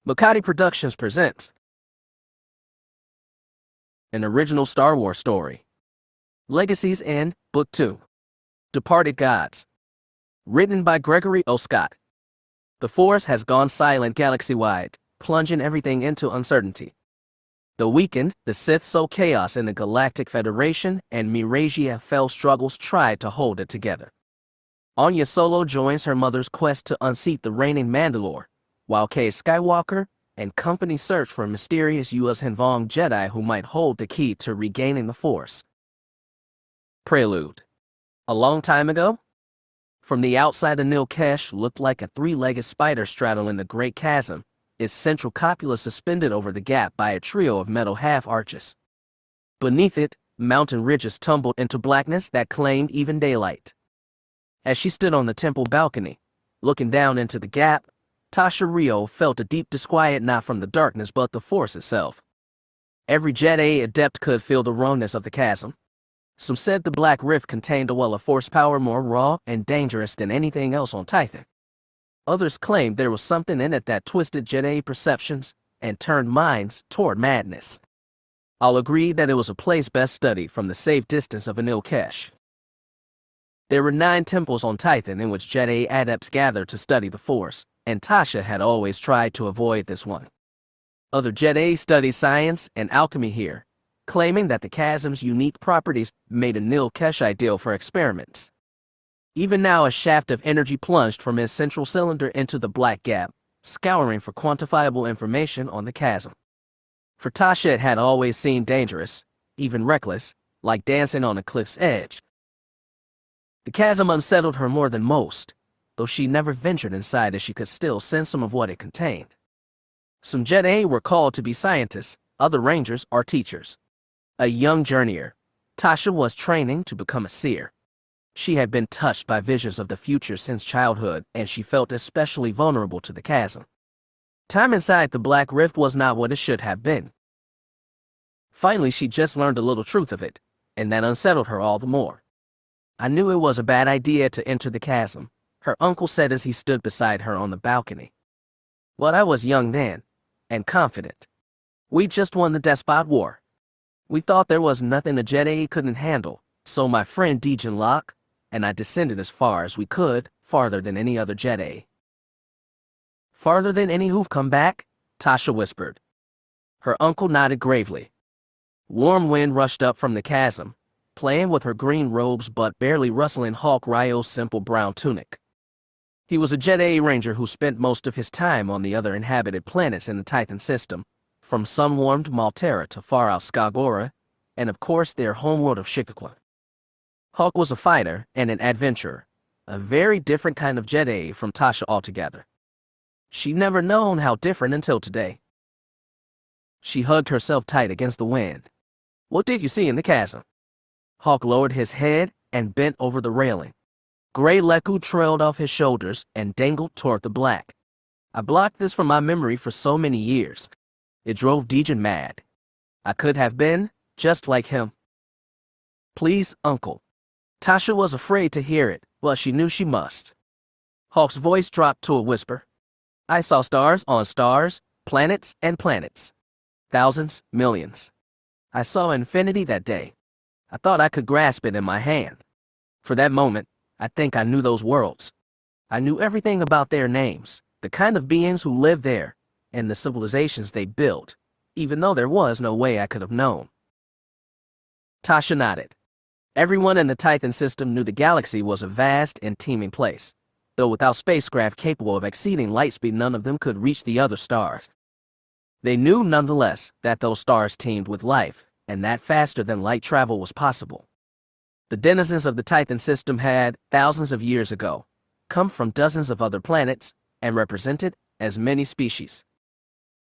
Makati Productions presents an original Star Wars story. Legacies in Book 2. Departed Gods. Written by Gregory O. Scott. The Force has gone silent galaxy-wide, plunging everything into uncertainty. The weakened, the Sith sow chaos in the Galactic Federation, and Marasiah fell struggles tried to hold it together. Ania Solo joins her mother's quest to unseat the reigning Mandalore, while Cade Skywalker and company search for mysterious Yuuzhan Vong Jedi who might hold the key to regaining the Force. Prelude. A long time ago? From the outside, anew looked like a three-legged spider straddling the great chasm, its central copula suspended over the gap by a trio of metal half-arches. Beneath it, mountain ridges tumbled into blackness that claimed even daylight. As she stood on the temple balcony, looking down into the gap, Tasha Rio felt a deep disquiet not from the darkness but the Force itself. Every Jedi adept could feel the wrongness of the chasm. Some said the Black Rift contained a well of Force power more raw and dangerous than anything else on Tython. Others claimed there was something in it that twisted Jedi perceptions and turned minds toward madness. All agreed that it was a place best studied from the safe distance of Anew. There were 9 temples on Tython in which Jedi adepts gathered to study the Force, and Tasha had always tried to avoid this one. Other Jedi studied science and alchemy here, claiming that the chasm's unique properties made Anew ideal for experiments. Even now, a shaft of energy plunged from his central cylinder into the black gap, scouring for quantifiable information on the chasm. For Tasha, it had always seemed dangerous, even reckless, like dancing on a cliff's edge. The chasm unsettled her more than most, though she never ventured inside as she could still sense some of what it contained. Some Jedi were called to be scientists, other rangers or teachers. A young journeyer, Tasha was training to become a seer. She had been touched by visions of the future since childhood, and she felt especially vulnerable to the chasm. Time inside the Black Rift was not what it should have been. Finally, she just learned a little truth of it, and that unsettled her all the more. I knew it was a bad idea to enter the chasm, her uncle said as he stood beside her on the balcony. But I was young then, and confident. We just won the Despot War. We thought there was nothing a Jedi couldn't handle, so my friend Yuuzhan Vong and I descended as far as we could, farther than any other Jedi. Farther than any who've come back? Tasha whispered. Her uncle nodded gravely. Warm wind rushed up from the chasm, playing with her green robes but barely rustling Hawk Ryo's simple brown tunic. He was a Jedi Ranger who spent most of his time on the other inhabited planets in the Tython system, from sun-warmed Maltera to far-out Skagora, and of course their homeworld of Shikawa. Hawk was a fighter and an adventurer, a very different kind of Jedi from Tasha altogether. She'd never known how different until today. She hugged herself tight against the wind. What did you see in the chasm? Hawk lowered his head and bent over the railing. Gray Leku trailed off his shoulders and dangled toward the black. I blocked this from my memory for so many years. It drove Yuuzhan mad. I could have been just like him. Please, Uncle. Tasha was afraid to hear it, but she knew she must. Hawk's voice dropped to a whisper. I saw stars on stars, planets and planets. Thousands, millions. I saw infinity that day. I thought I could grasp it in my hand. For that moment, I think I knew those worlds. I knew everything about their names, the kind of beings who lived there, and the civilizations they built, even though there was no way I could have known. Tasha nodded. Everyone in the Tython system knew the galaxy was a vast and teeming place, though without spacecraft capable of exceeding light speed, none of them could reach the other stars. They knew nonetheless that those stars teemed with life, and that faster than light travel was possible. The denizens of the Tython system had, thousands of years ago, come from dozens of other planets and represented as many species.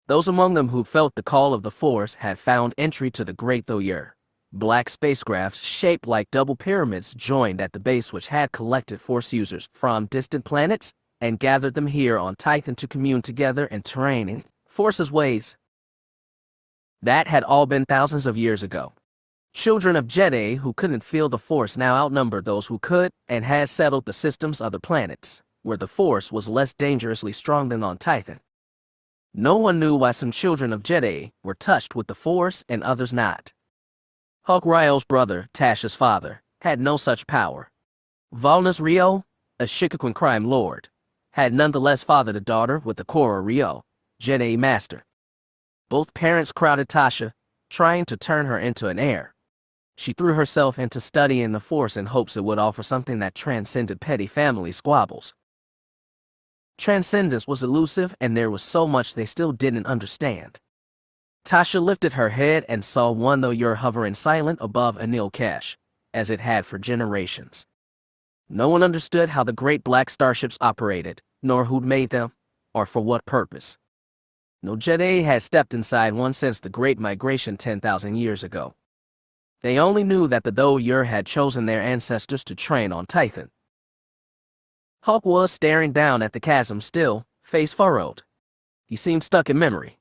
Those among them who felt the call of the Force had found entry to the Great Thoyer. Black spacecrafts shaped like double pyramids joined at the base, which had collected Force users from distant planets and gathered them here on Tython to commune together in terrain Force's ways. That had all been thousands of years ago. Children of Jedi who couldn't feel the Force now outnumbered those who could and had settled the system's other planets, where the Force was less dangerously strong than on Tython. No one knew why some children of Jedi were touched with the Force and others not. Hawk Ryo's brother, Tasha's father, had no such power. Valnus Ryo, a Shikakwin crime lord, had nonetheless fathered a daughter with the Korra Ryo, Jedi master. Both parents crowded Tasha, trying to turn her into an heir. She threw herself into studying the Force in hopes it would offer something that transcended petty family squabbles. Transcendence was elusive, and there was so much they still didn't understand. Tasha lifted her head and saw one Though hovering silent above Anil Cache, as it had for generations. No one understood how the great black starships operated, nor who'd made them, or for what purpose. No Jedi had stepped inside one since the Great Migration 10,000 years ago. They only knew that the Though had chosen their ancestors to train on Tython. Hawk was staring down at the chasm still, face furrowed. He seemed stuck in memory.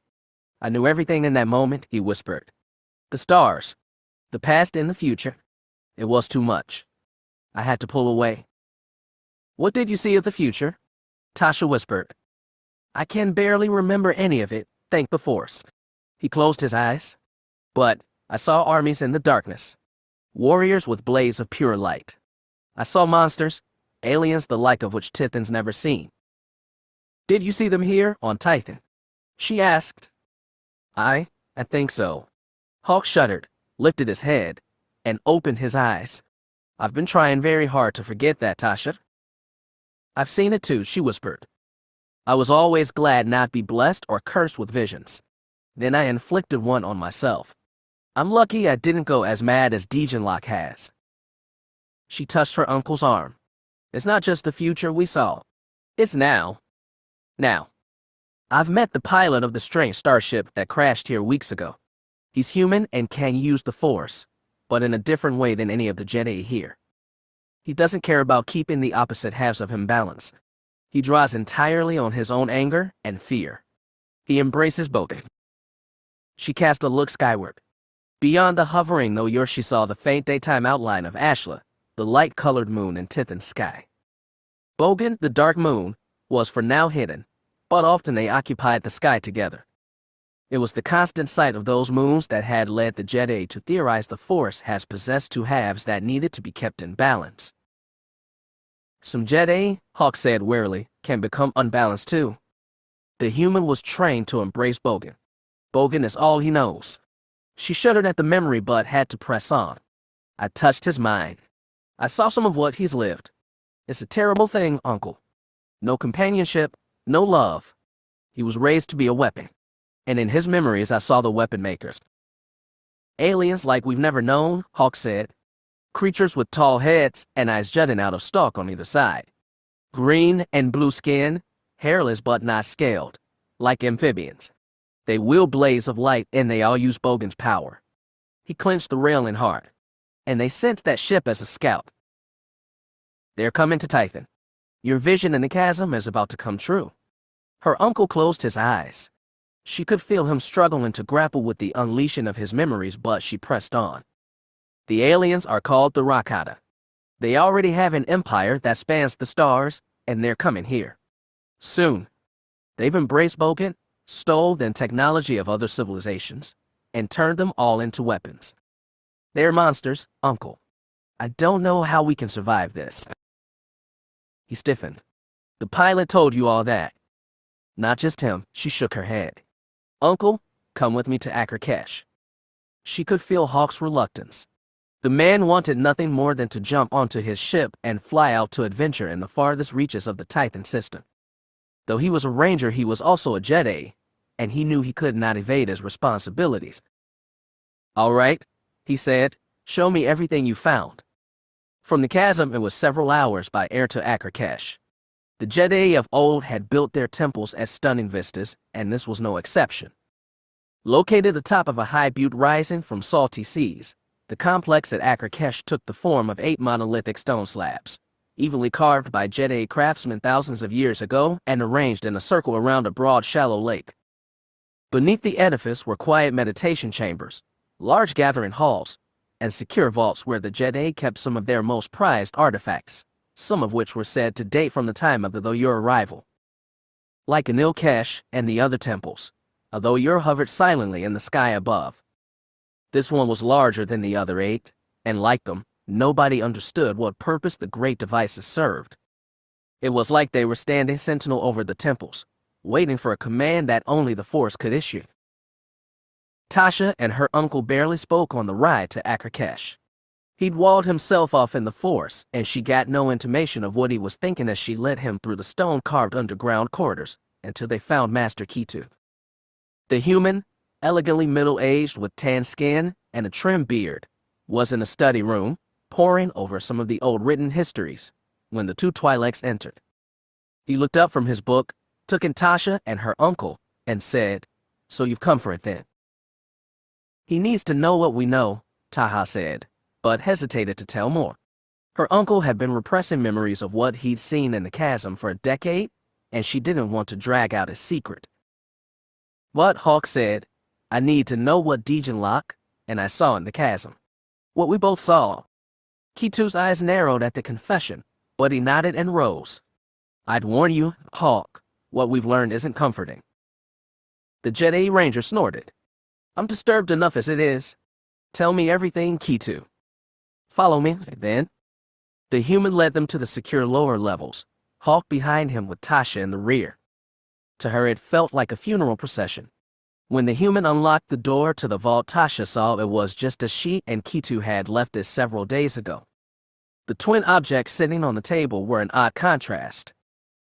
I knew everything in that moment, he whispered. The stars, the past and the future. It was too much. I had to pull away. What did you see of the future? Tasha whispered. I can barely remember any of it, thank the Force. He closed his eyes. But I saw armies in the darkness. Warriors with blades of pure light. I saw monsters, aliens the like of which Tython's never seen. Did you see them here on Tython? She asked. I think so. Hawk shuddered, lifted his head, and opened his eyes. I've been trying very hard to forget that, Tasha. I've seen it too, she whispered. I was always glad not be blessed or cursed with visions. Then I inflicted one on myself. I'm lucky I didn't go as mad as Dejanlock has. She touched her uncle's arm. It's not just the future we saw. It's now. Now. I've met the pilot of the strange starship that crashed here weeks ago. He's human and can use the Force, but in a different way than any of the Jedi here. He doesn't care about keeping the opposite halves of him balanced. He draws entirely on his own anger and fear. He embraces both. She cast a look skyward. Beyond the hovering Though she saw the faint daytime outline of Ashla, the light-colored moon in Tython's sky. Bogan, the dark moon, was for now hidden, but often they occupied the sky together. It was the constant sight of those moons that had led the Jedi to theorize the Force has possessed two halves that needed to be kept in balance. Some Jedi, Hawk said wearily, can become unbalanced too. The human was trained to embrace Bogan. Bogan is all he knows. She shuddered at the memory but had to press on. I touched his mind. I saw some of what he's lived. It's a terrible thing, Uncle. No companionship, no love. He was raised to be a weapon. And in his memories I saw the weapon makers. Aliens like we've never known, Hawk said. Creatures with tall heads and eyes jutting out of stalk on either side. Green and blue skin, hairless but not scaled, like amphibians. They wield blades of light and they all use Bogan's power. He clenched the railing hard. And they sent that ship as a scout. They're coming to Tython. Your vision in the chasm is about to come true. Her uncle closed his eyes. She could feel him struggling to grapple with the unleashing of his memories, but she pressed on. The aliens are called the Rakata. They already have an empire that spans the stars, and they're coming here. Soon. They've embraced Bogan, stole the technology of other civilizations, and turned them all into weapons. They're monsters, Uncle. I don't know how we can survive this. He stiffened. The pilot told you all that. Not just him, she shook her head. Uncle, come with me to Akrakesh. She could feel Hawk's reluctance. The man wanted nothing more than to jump onto his ship and fly out to adventure in the farthest reaches of the Tython system. Though he was a ranger, he was also a Jedi, and he knew he could not evade his responsibilities. All right, he said, show me everything you found. From the chasm, it was several hours by air to Akrakesh. The Jedi of old had built their temples as stunning vistas, and this was no exception. Located atop of a high butte rising from salty seas, the complex at Akrakesh took the form of 8 monolithic stone slabs, evenly carved by Jedi craftsmen thousands of years ago and arranged in a circle around a broad, shallow lake. Beneath the edifice were quiet meditation chambers, large gathering halls, and secure vaults where the Jedi kept some of their most prized artifacts, some of which were said to date from the time of the Though arrival. like Anew and the other temples, although Ur hovered silently in the sky above. This one was larger than the other 8, and like them, nobody understood what purpose the great devices served. It was like they were standing sentinel over the temples, waiting for a command that only the Force could issue. Tasha and her uncle barely spoke on the ride to Akrakesh. He'd walled himself off in the Force, and she got no intimation of what he was thinking as she led him through the stone-carved underground corridors until they found Master Kitu. The human, elegantly middle-aged with tan skin and a trim beard, was in a study room, poring over some of the old written histories, when the two Twi'leks entered. He looked up from his book, took in Tasha and her uncle, and said, "So you've come for it then?" "He needs to know what we know," Taha said, but hesitated to tell more. Her uncle had been repressing memories of what he'd seen in the chasm for a decade, and she didn't want to drag out his secret. But Hawk said, "I need to know what Dejan Locke and I saw in the chasm. What we both saw." Kitu's eyes narrowed at the confession, but he nodded and rose. "I'd warn you, Hawk, what we've learned isn't comforting." The Jedi Ranger snorted. "I'm disturbed enough as it is. Tell me everything, Kitu." "Follow me, then." The human led them to the secure lower levels, Hawk behind him with Tasha in the rear. To her it felt like a funeral procession. When the human unlocked the door to the vault, Tasha saw it was just as she and Kitu had left it several days ago. The twin objects sitting on the table were an odd contrast.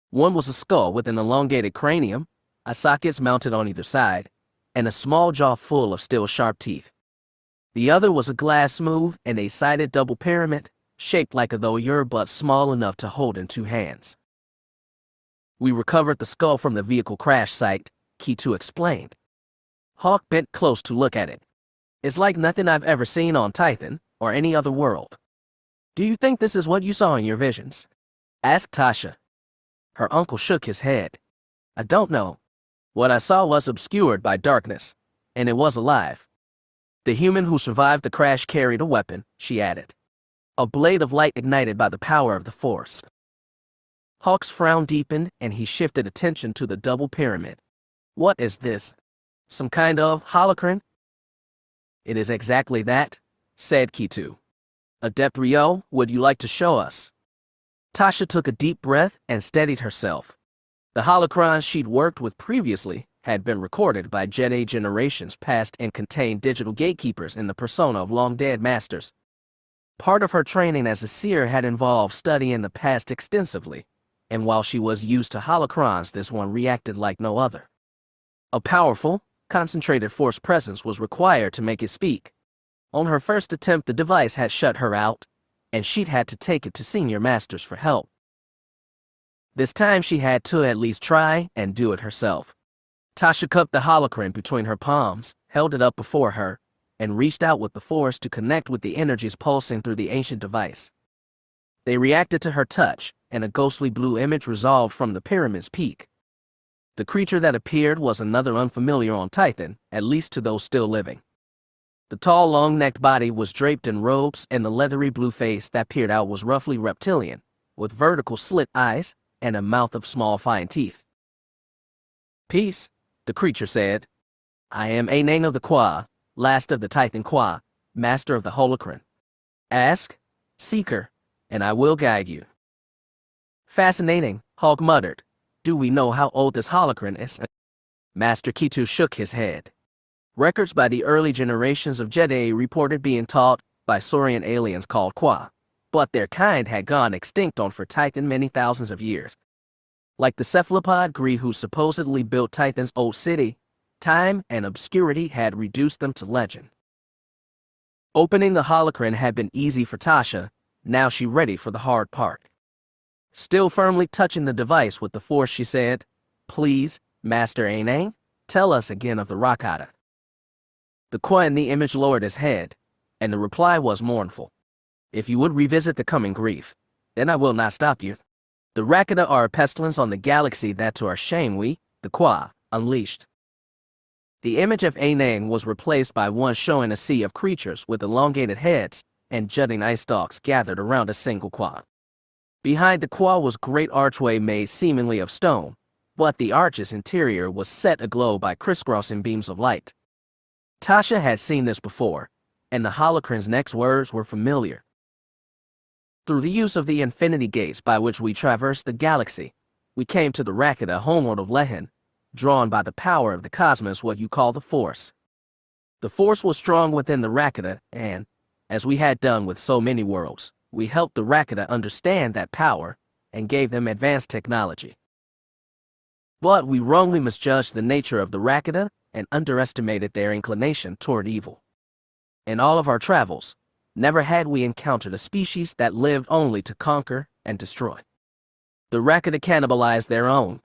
One was a skull with an elongated cranium, eye sockets mounted on either side, and a small jaw full of still sharp teeth. The other was a glass smooth and a-sided double pyramid, shaped like a though but small enough to hold in 2 hands. "We recovered the skull from the vehicle crash site," Kitu explained. Hawk bent close to look at it. "It's like nothing I've ever seen on Tython or any other world." "Do you think this is what you saw in your visions?" asked Tasha. Her uncle shook his head. "I don't know. What I saw was obscured by darkness, and it was alive. The human who survived the crash carried a weapon," she added. "A blade of light ignited by the power of the Force." Hawk's frown deepened, and he shifted attention to the double pyramid. "What is this? Some kind of holocron?" "It is exactly that," said Kitu. "Adept Rio, would you like to show us?" Tasha took a deep breath and steadied herself. The holocrons she'd worked with previously had been recorded by Jedi generations past and contained digital gatekeepers in the persona of long-dead masters. Part of her training as a seer had involved studying the past extensively, and while she was used to holocrons, this one reacted like no other. A powerful, concentrated Force presence was required to make it speak. On her first attempt, the device had shut her out, and she'd had to take it to senior masters for help. This time she had to at least try and do it herself. Tasha cupped the holocron between her palms, held it up before her, and reached out with the Force to connect with the energies pulsing through the ancient device. They reacted to her touch, and a ghostly blue image resolved from the pyramid's peak. The creature that appeared was another unfamiliar on Tython, at least to those still living. The tall, long-necked body was draped in robes, and the leathery blue face that peered out was roughly reptilian, with vertical slit eyes and a mouth of small, fine teeth. "Peace," the creature said. "I am Ania of the Qua, last of the Tython Qua, master of the holocron. Ask, Seeker, and I will guide you." "Fascinating," Hawk muttered. "Do we know how old this holocron is?" Master Kitu shook his head. Records by the early generations of Jedi reported being taught by Saurian aliens called Qua, but their kind had gone extinct on for Tython many thousands of years. Like the cephalopod Gree who supposedly built Tython's old city, time and obscurity had reduced them to legend. Opening the holocron had been easy for Tasha, now she ready for the hard part. Still firmly touching the device with the Force, she said, "Please, Master Ania, tell us again of the Rakata." The Qua in the image lowered his head, and the reply was mournful. "If you would revisit the coming grief, then I will not stop you. The Rakata are a pestilence on the galaxy that to our shame we, the Qua, unleashed." The image of Ania was replaced by one showing a sea of creatures with elongated heads and jutting eye stalks gathered around a single Qua. Behind the Qua was a great archway made seemingly of stone, but the arch's interior was set aglow by crisscrossing beams of light. Tasha had seen this before, and the holocron's next words were familiar. Through the use of the infinity gates by which we traversed the galaxy, we came to the Rakata homeworld of Lehen, drawn by the power of the cosmos, what you call the Force. The Force was strong within the Rakata, and, as we had done with so many worlds, we helped the Rakata understand that power and gave them advanced technology. But we wrongly misjudged the nature of the Rakata and underestimated their inclination toward evil. In all of our travels, never had we encountered a species that lived only to conquer and destroy. The Rakata cannibalized their own.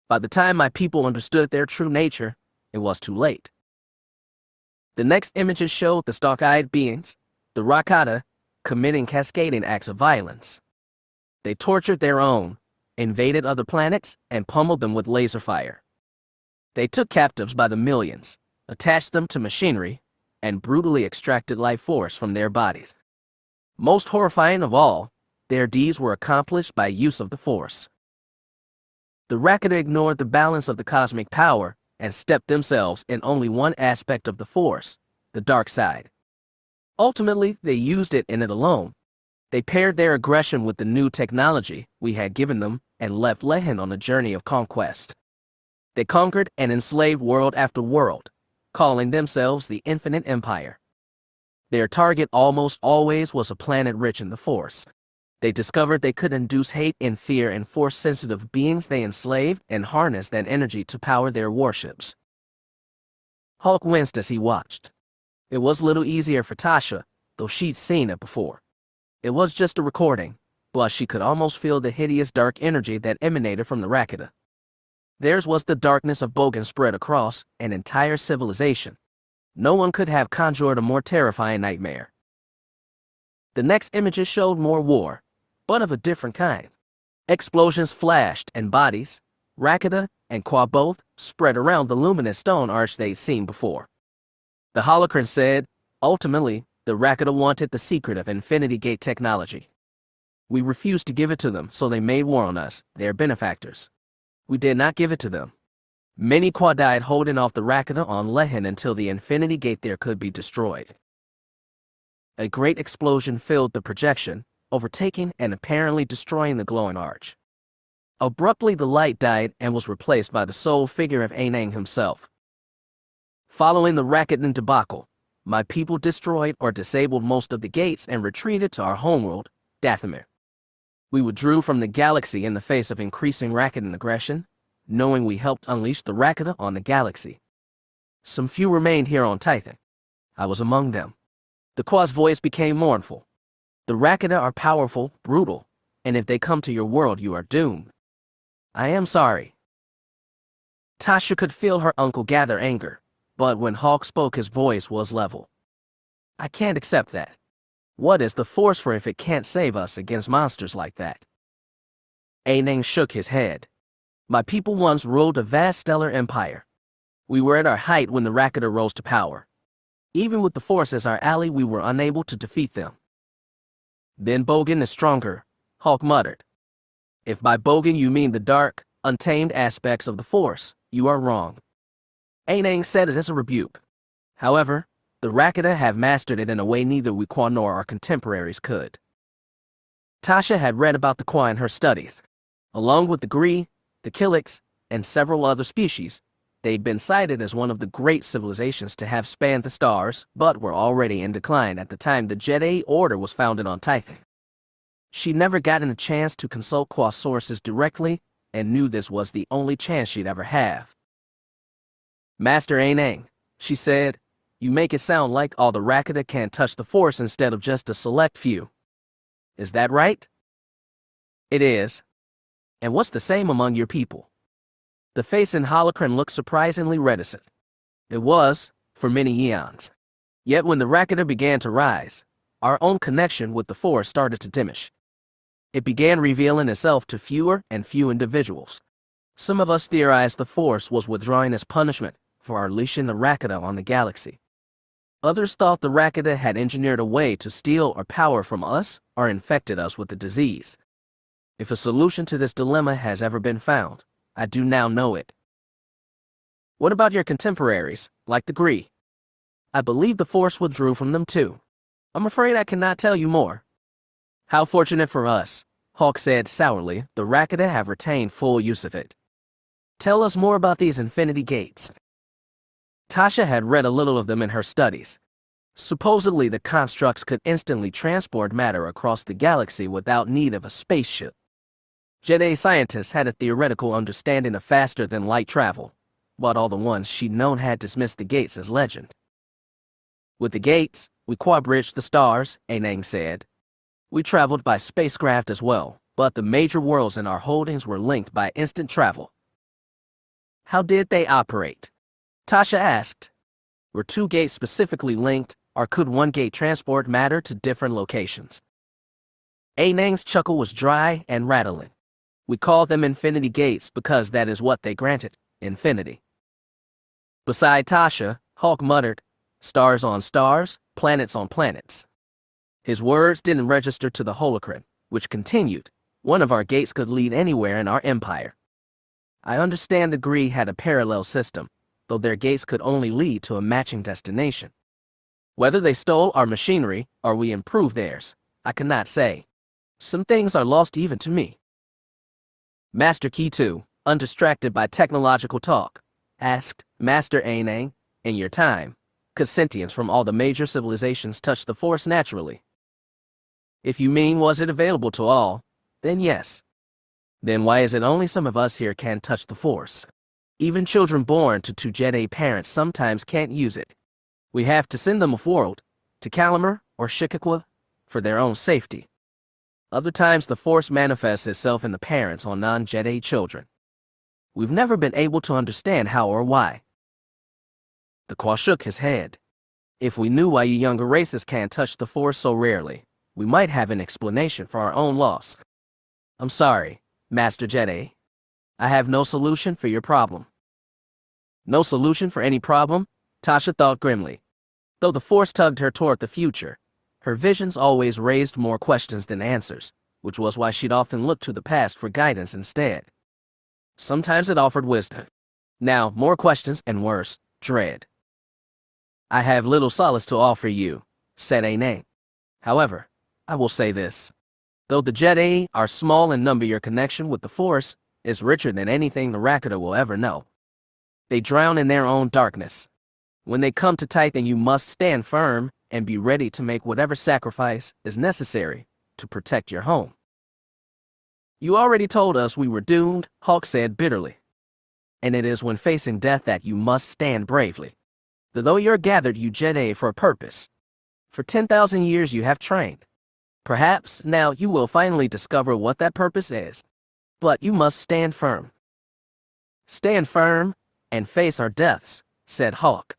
By the time my people understood their true nature, it was too late. The next images showed the stalk-eyed beings, the Rakata, committing cascading acts of violence. They tortured their own, invaded other planets, and pummeled them with laser fire. They took captives by the millions, attached them to machinery, and brutally extracted life force from their bodies. Most horrifying of all, their deeds were accomplished by use of the Force. The Rakata ignored the balance of the cosmic power and stepped themselves in only one aspect of the Force, the dark side. Ultimately, they used it in it alone. They paired their aggression with the new technology we had given them and left Lehen on a journey of conquest. They conquered and enslaved world after world, calling themselves the Infinite Empire. Their target almost always was a planet rich in the Force. They discovered they could induce hate and fear in Force-sensitive beings they enslaved and harnessed that energy to power their warships. Hulk winced as he watched. It was little easier for Tasha, though she'd seen it before. It was just a recording, but she could almost feel the hideous dark energy that emanated from the Rakata. Theirs was the darkness of Bogan spread across an entire civilization. No one could have conjured a more terrifying nightmare. The next images showed more war, but of a different kind. Explosions flashed and bodies, Rakata and Qua both, spread around the luminous stone arch they'd seen before. The holocron said, ultimately, the Rakata wanted the secret of Infinity Gate technology. We refused to give it to them, so they made war on us, their benefactors. We did not give it to them. Many Qua died holding off the Rakata on Lehen until the Infinity Gate there could be destroyed. A great explosion filled the projection, overtaking and apparently destroying the glowing arch. Abruptly the light died and was replaced by the sole figure of Anang himself. Following the Rakatan debacle, my people destroyed or disabled most of the gates and retreated to our homeworld, Dathomir. We withdrew from the galaxy in the face of increasing Rakatan aggression, knowing we helped unleash the Rakata on the galaxy. Some few remained here on Tython. I was among them. The Qua's voice became mournful. The Rakata are powerful, brutal, and if they come to your world, you are doomed. I am sorry. Tasha could feel her uncle gather anger, but when Hawk spoke, his voice was level. I can't accept that. What is the Force for if it can't save us against monsters like that? Anang shook his head. My people once ruled a vast stellar empire. We were at our height when the Rakata rose to power. Even with the Force as our ally, we were unable to defeat them. Then Bogan is stronger, Hawk muttered. If by Bogan you mean the dark, untamed aspects of the Force, you are wrong. Anang said it as a rebuke. However, the Rakata have mastered it in a way neither we Qua nor our contemporaries could. Tasha had read about the Qua in her studies. Along with the Gree, the Killiks, and several other species, they'd been cited as one of the great civilizations to have spanned the stars, but were already in decline at the time the Jedi Order was founded on Tython. She'd never gotten a chance to consult Qua sources directly, and knew this was the only chance she'd ever have. Master Anang, she said, you make it sound like all the Rakata can touch the Force instead of just a select few. Is that right? It is. And what's the same among your people? The face in holocron looked surprisingly reticent. It was, for many eons. Yet when the Rakata began to rise, our own connection with the Force started to diminish. It began revealing itself to fewer and few individuals. Some of us theorized the Force was withdrawing as punishment for unleashing the Rakata on the galaxy. Others thought the Rakata had engineered a way to steal our power from us or infected us with the disease. If a solution to this dilemma has ever been found, I do now know it. What about your contemporaries, like the Gree? I believe the Force withdrew from them too. I'm afraid I cannot tell you more. How fortunate for us, Hawk said sourly, the Rakata have retained full use of it. Tell us more about these infinity gates. Tasha had read a little of them in her studies. Supposedly the constructs could instantly transport matter across the galaxy without need of a spaceship. Jedi scientists had a theoretical understanding of faster-than-light travel, but all the ones she'd known had dismissed the gates as legend. With the gates, we quadbridged the stars, Anang said. We traveled by spacecraft as well, but the major worlds in our holdings were linked by instant travel. How did they operate? Tasha asked. Were two gates specifically linked, or could one gate transport matter to different locations? Anang's chuckle was dry and rattling. We call them infinity gates because that is what they granted, infinity. Beside Tasha, Hawk muttered, stars on stars, planets on planets. His words didn't register to the holocron, which continued, one of our gates could lead anywhere in our empire. I understand the Gree had a parallel system, though their gates could only lead to a matching destination. Whether they stole our machinery or we improved theirs, I cannot say. Some things are lost even to me. Master Ketu, undistracted by technological talk, asked, Master Anang, in your time, could sentience from all the major civilizations touch the Force naturally? If you mean was it available to all, then yes. Then why is it only some of us here can touch the Force? Even children born to two Jedi parents sometimes can't use it. We have to send them off-world, to Kalamar or Shikakwa, for their own safety. Other times the Force manifests itself in the parents or non-Jedi children. We've never been able to understand how or why. The Qua shook his head. If we knew why you younger races can't touch the Force so rarely, we might have an explanation for our own loss. I'm sorry, Master Jedi. I have no solution for your problem. No solution for any problem? Tasha thought grimly. Though the Force tugged her toward the future, her visions always raised more questions than answers, which was why she'd often looked to the past for guidance instead. Sometimes it offered wisdom. Now, more questions and worse, dread. I have little solace to offer you, said Anang. However, I will say this. Though the Jedi are small in number, your connection with the Force is richer than anything the Rakata will ever know. They drown in their own darkness. When they come to Titan, you must stand firm and be ready to make whatever sacrifice is necessary to protect your home. You already told us we were doomed, Hawk said bitterly. And it is when facing death that you must stand bravely. Though you're gathered, you Jedi, for a purpose. For 10,000 years you have trained. Perhaps now you will finally discover what that purpose is. But you must stand firm. Stand firm and face our deaths, said Hawk.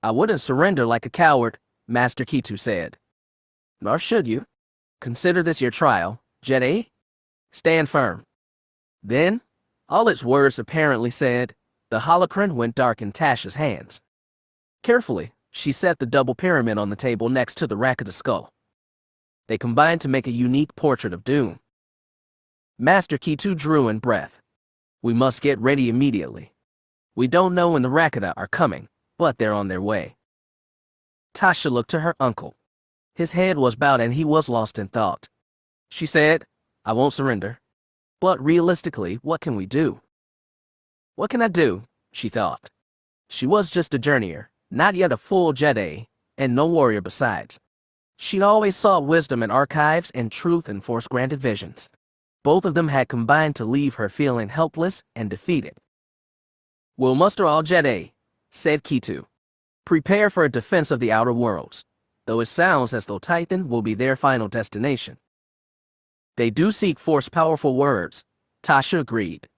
I wouldn't surrender like a coward, Master Ketu said. Nor should you. Consider this your trial, Jedi. Stand firm. Then, all its words apparently said, the holocron went dark in Tasha's hands. Carefully, she set the double pyramid on the table next to the Rakata skull. They combined to make a unique portrait of doom. Master Ketu drew in breath. We must get ready immediately. We don't know when the Rakata are coming, but they're on their way. Tasha looked to her uncle. His head was bowed and he was lost in thought. She said, I won't surrender. But realistically, what can we do? What can I do? She thought. She was just a journeyer, not yet a full Jedi, and no warrior besides. She'd always sought wisdom in archives and truth in Force-granted visions. Both of them had combined to leave her feeling helpless and defeated. We'll muster all Jedi, said Ketu. Prepare for a defense of the outer worlds, though it sounds as though Titan will be their final destination. They do seek Force-powerful words, Tasha agreed.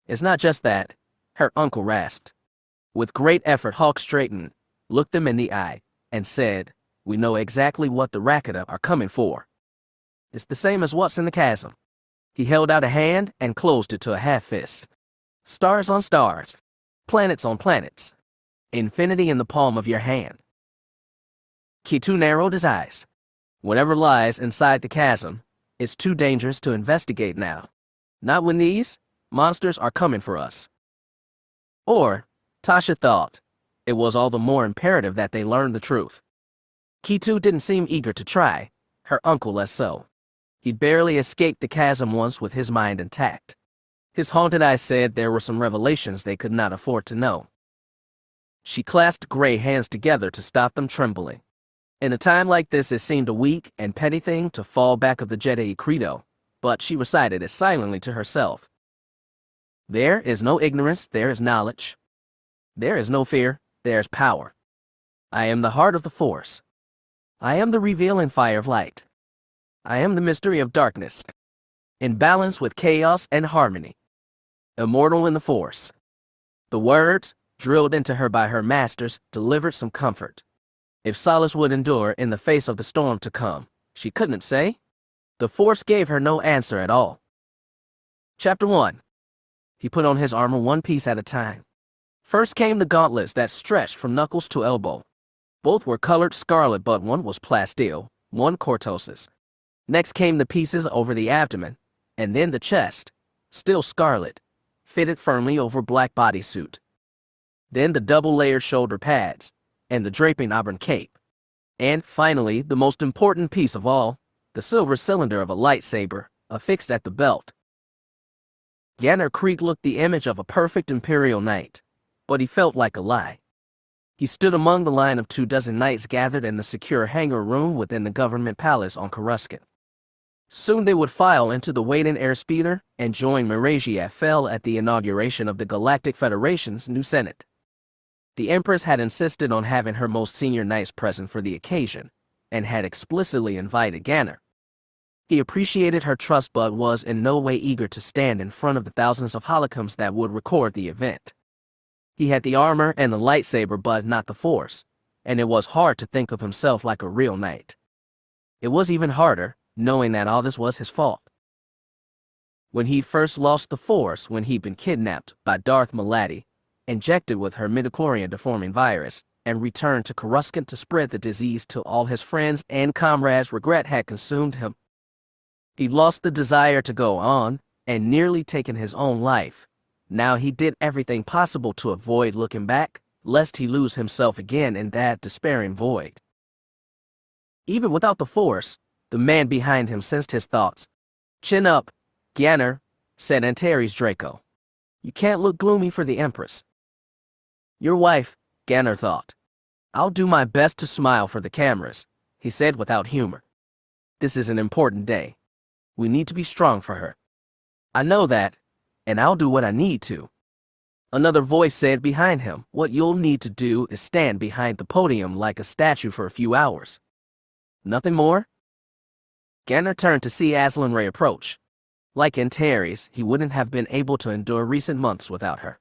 It's not just that, her uncle rasped. With great effort, Hawk straightened, looked them in the eye, and said, we know exactly what the Rakata are coming for. It's the same as what's in the chasm. He held out a hand and closed it to a half fist. Stars on stars. Planets on planets. Infinity in the palm of your hand. Ketu narrowed his eyes. Whatever lies inside the chasm, it's too dangerous to investigate now. Not when these, Monsters are coming for us. Or, Tasha thought, it was all the more imperative that they learn the truth. Kitu didn't seem eager to try, her uncle less so. He'd barely escaped the chasm once with his mind intact. His haunted eyes said there were some revelations they could not afford to know. She clasped gray hands together to stop them trembling. In a time like this, it seemed a weak and petty thing to fall back of the Jedi credo, but she recited it silently to herself. There is no ignorance, there is knowledge. There is no fear, there is power. I am the heart of the Force. I am the revealing fire of light. I am the mystery of darkness, in balance with chaos and harmony. Immortal in the Force. The words, drilled into her by her masters, delivered some comfort. If solace would endure in the face of the storm to come, she couldn't say. The Force gave her no answer at all. Chapter 1. He put on his armor one piece at a time. First came the gauntlets that stretched from knuckles to elbow. Both were colored scarlet, but one was plasteel, one cortosis. Next came the pieces over the abdomen, and then the chest, still scarlet, fitted firmly over black bodysuit. Then the double-layered shoulder pads, and the draping auburn cape. And, finally, the most important piece of all, the silver cylinder of a lightsaber, affixed at the belt. Ganner Creek looked the image of a perfect Imperial knight, but he felt like a lie. He stood among the line of 24 knights gathered in the secure hangar room within the government palace on Coruscant. Soon they would file into the waiting airspeeder and join Marasiah fell at the inauguration of the Galactic Federation's new Senate. The Empress had insisted on having her most senior knights present for the occasion, and had explicitly invited Ganner. He appreciated her trust but was in no way eager to stand in front of the thousands of holocrons that would record the event. He had the armor and the lightsaber but not the Force, and it was hard to think of himself like a real knight. It was even harder, knowing that all this was his fault. When he first lost the Force when he'd been kidnapped by Darth Plagueis, injected with her midichlorian deforming virus, and returned to Coruscant to spread the disease till all his friends and comrades' regret had consumed him. He lost the desire to go on, and nearly taken his own life. Now he did everything possible to avoid looking back, lest he lose himself again in that despairing void. Even without the Force, the man behind him sensed his thoughts. "Chin up, Ganner," said Antares Draco. "You can't look gloomy for the Empress." "Your wife," Ganner thought. "I'll do my best to smile for the cameras," he said without humor. "This is an important day. We need to be strong for her. I know that, and I'll do what I need to." Another voice said behind him, "What you'll need to do is stand behind the podium like a statue for a few hours." "Nothing more?" Ganner turned to see Azlyn Rae approach. Like Antares, he wouldn't have been able to endure recent months without her.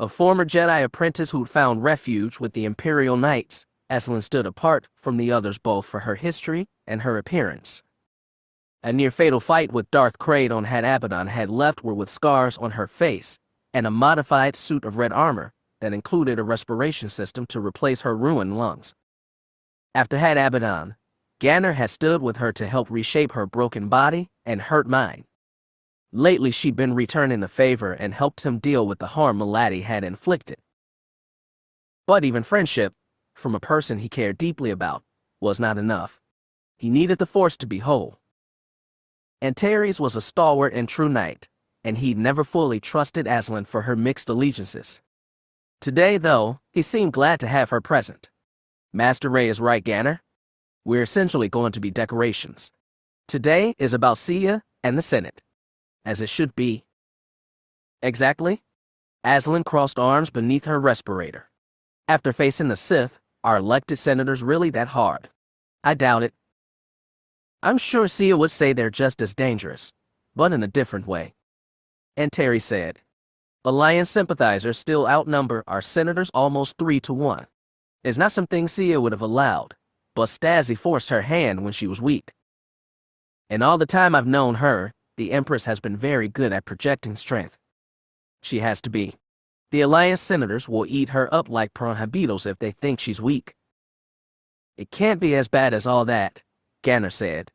A former Jedi apprentice who'd found refuge with the Imperial Knights, Azlyn stood apart from the others both for her history and her appearance. A near-fatal fight with Darth Cade on Abaddon had left her with scars on her face and a modified suit of red armor that included a respiration system to replace her ruined lungs. After Abaddon, Ganner had stood with her to help reshape her broken body and hurt mind. Lately she'd been returning the favor and helped him deal with the harm Maladi had inflicted. But even friendship, from a person he cared deeply about, was not enough. He needed the Force to be whole. Antares was a stalwart and true knight, and he'd never fully trusted Azlyn for her mixed allegiances. Today, though, he seemed glad to have her present. "Master Rae is right, Ganner. We're essentially going to be decorations. Today is about Sia and the Senate, as it should be." "Exactly." Azlyn crossed arms beneath her respirator. "After facing the Sith, are elected senators really that hard? I doubt it. I'm sure Sia would say they're just as dangerous, but in a different way." Antares said. "Alliance sympathizers still outnumber our senators almost 3-1. It's not something Sia would have allowed, but Stasi forced her hand when she was weak. And all the time I've known her, the Empress has been very good at projecting strength. She has to be. The Alliance senators will eat her up like prohibitos if they think she's weak." "It can't be as bad as all that," Ganner said.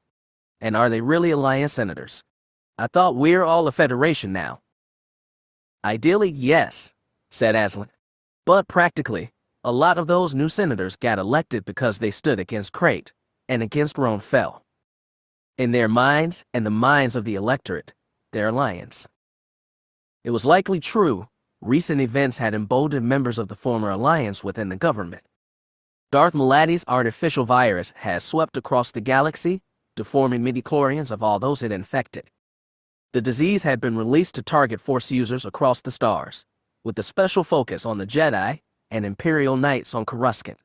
"And are they really Alliance senators? I thought we're all a federation now." Ideally, yes, said Aslan. But practically, a lot of those new senators got elected because they stood against Cade and against Roan Fel. In their minds and the minds of the electorate, their alliance. It was likely true. Recent events had emboldened members of the former alliance within the government. Darth Plagueis' artificial virus has swept across the galaxy, deforming midichlorians of all those it infected. The disease had been released to target Force users across the stars, with a special focus on the Jedi and Imperial Knights on Coruscant.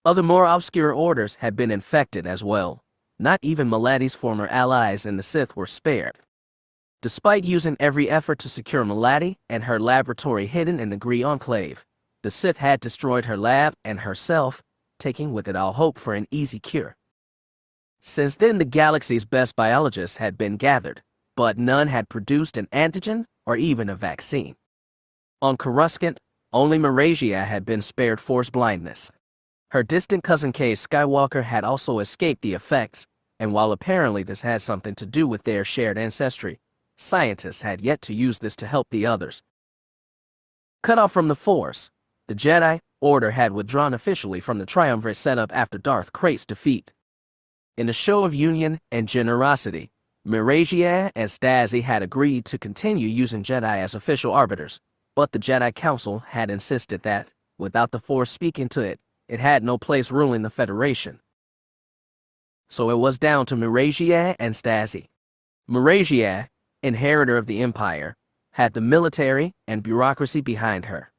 Other more obscure orders had been infected as well. Not even Plagueis' former allies in the Sith were spared. Despite using every effort to secure Plagueis and her laboratory hidden in the Gree Enclave, the Sith had destroyed her lab and herself, taking with it all hope for an easy cure. Since then, the galaxy's best biologists had been gathered, but none had produced an antigen or even a vaccine. On Coruscant, only Marasiah had been spared Force blindness. Her distant cousin Cade Skywalker had also escaped the effects, and while apparently this had something to do with their shared ancestry, scientists had yet to use this to help the others. Cut off from the Force, the Jedi Order had withdrawn officially from the triumvirate set up after Darth Plagueis' defeat. In a show of union and generosity, Marasiah and Stasi had agreed to continue using Jedi as official arbiters, but the Jedi Council had insisted that, without the Force speaking to it, it had no place ruling the Federation. So it was down to Marasiah and Stasi. Marasiah, inheritor of the Empire, had the military and bureaucracy behind her.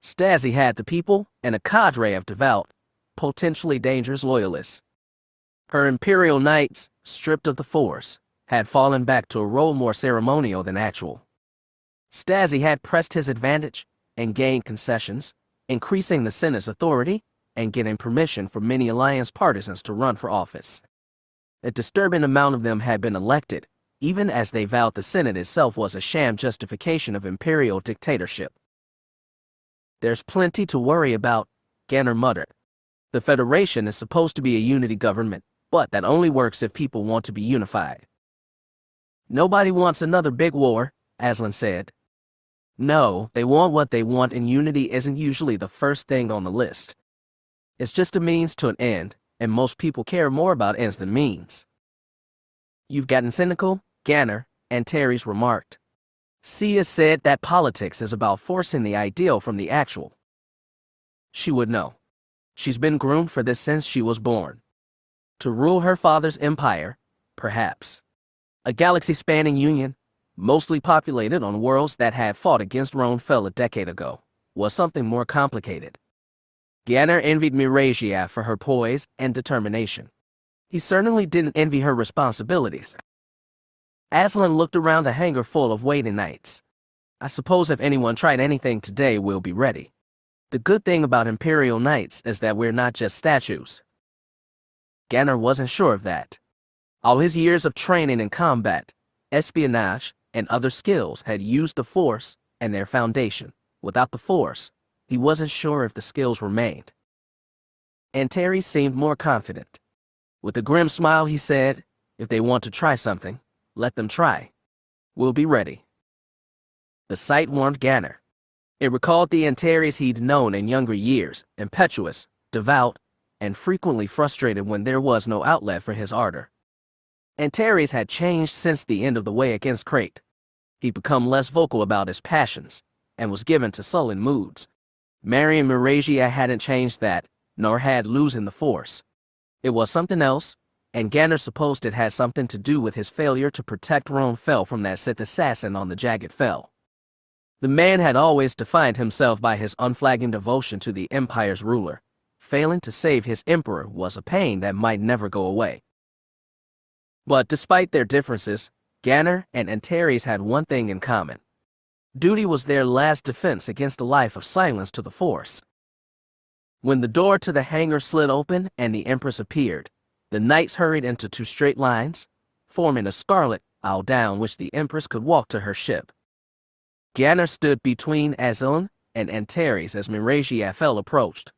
Stasi had the people and a cadre of devout, potentially dangerous loyalists. Her Imperial Knights, stripped of the Force, had fallen back to a role more ceremonial than actual. Stasi had pressed his advantage and gained concessions, increasing the Senate's authority and getting permission for many Alliance partisans to run for office. A disturbing amount of them had been elected, even as they vowed the Senate itself was a sham justification of imperial dictatorship. There's plenty to worry about, Ganner muttered. The Federation is supposed to be a unity government, but that only works if people want to be unified. Nobody wants another big war, Aslan said. No, they want what they want, and unity isn't usually the first thing on the list. It's just a means to an end, and most people care more about ends than means. You've gotten cynical, Ganner, Antares remarked. Sia said that politics is about forcing the ideal from the actual. She would know. She's been groomed for this since she was born. To rule her father's empire, perhaps. A galaxy-spanning union, mostly populated on worlds that had fought against Roan Fel a decade ago, was something more complicated. Ganner envied Marasiah for her poise and determination. He certainly didn't envy her responsibilities. Aslan looked around the hangar full of waiting knights. I suppose if anyone tried anything today, we'll be ready. The good thing about Imperial Knights is that we're not just statues. Ganner wasn't sure of that. All his years of training in combat, espionage, and other skills had used the Force and their foundation. Without the Force, he wasn't sure if the skills remained. Antares seemed more confident. With a grim smile, he said, if they want to try something, let them try. We'll be ready. The sight warmed Ganner. It recalled the Antares he'd known in younger years, impetuous, devout, and frequently frustrated when there was no outlet for his ardor. Antares had changed since the end of the way against Cade. He'd become less vocal about his passions, and was given to sullen moods. Marrying Marasiah hadn't changed that, nor had losing the Force. It was something else, and Ganner supposed it had something to do with his failure to protect Roan Fel from that Sith assassin on the Jagged Fel. The man had always defined himself by his unflagging devotion to the Empire's ruler. Failing to save his emperor was a pain that might never go away. But despite their differences, Ganner and Antares had one thing in common. Duty was their last defense against a life of silence to the Force. When the door to the hangar slid open and the Empress appeared, the knights hurried into two straight lines, forming a scarlet aisle down which the Empress could walk to her ship. Ganner stood between Aslan and Antares as Marasiah Fel approached.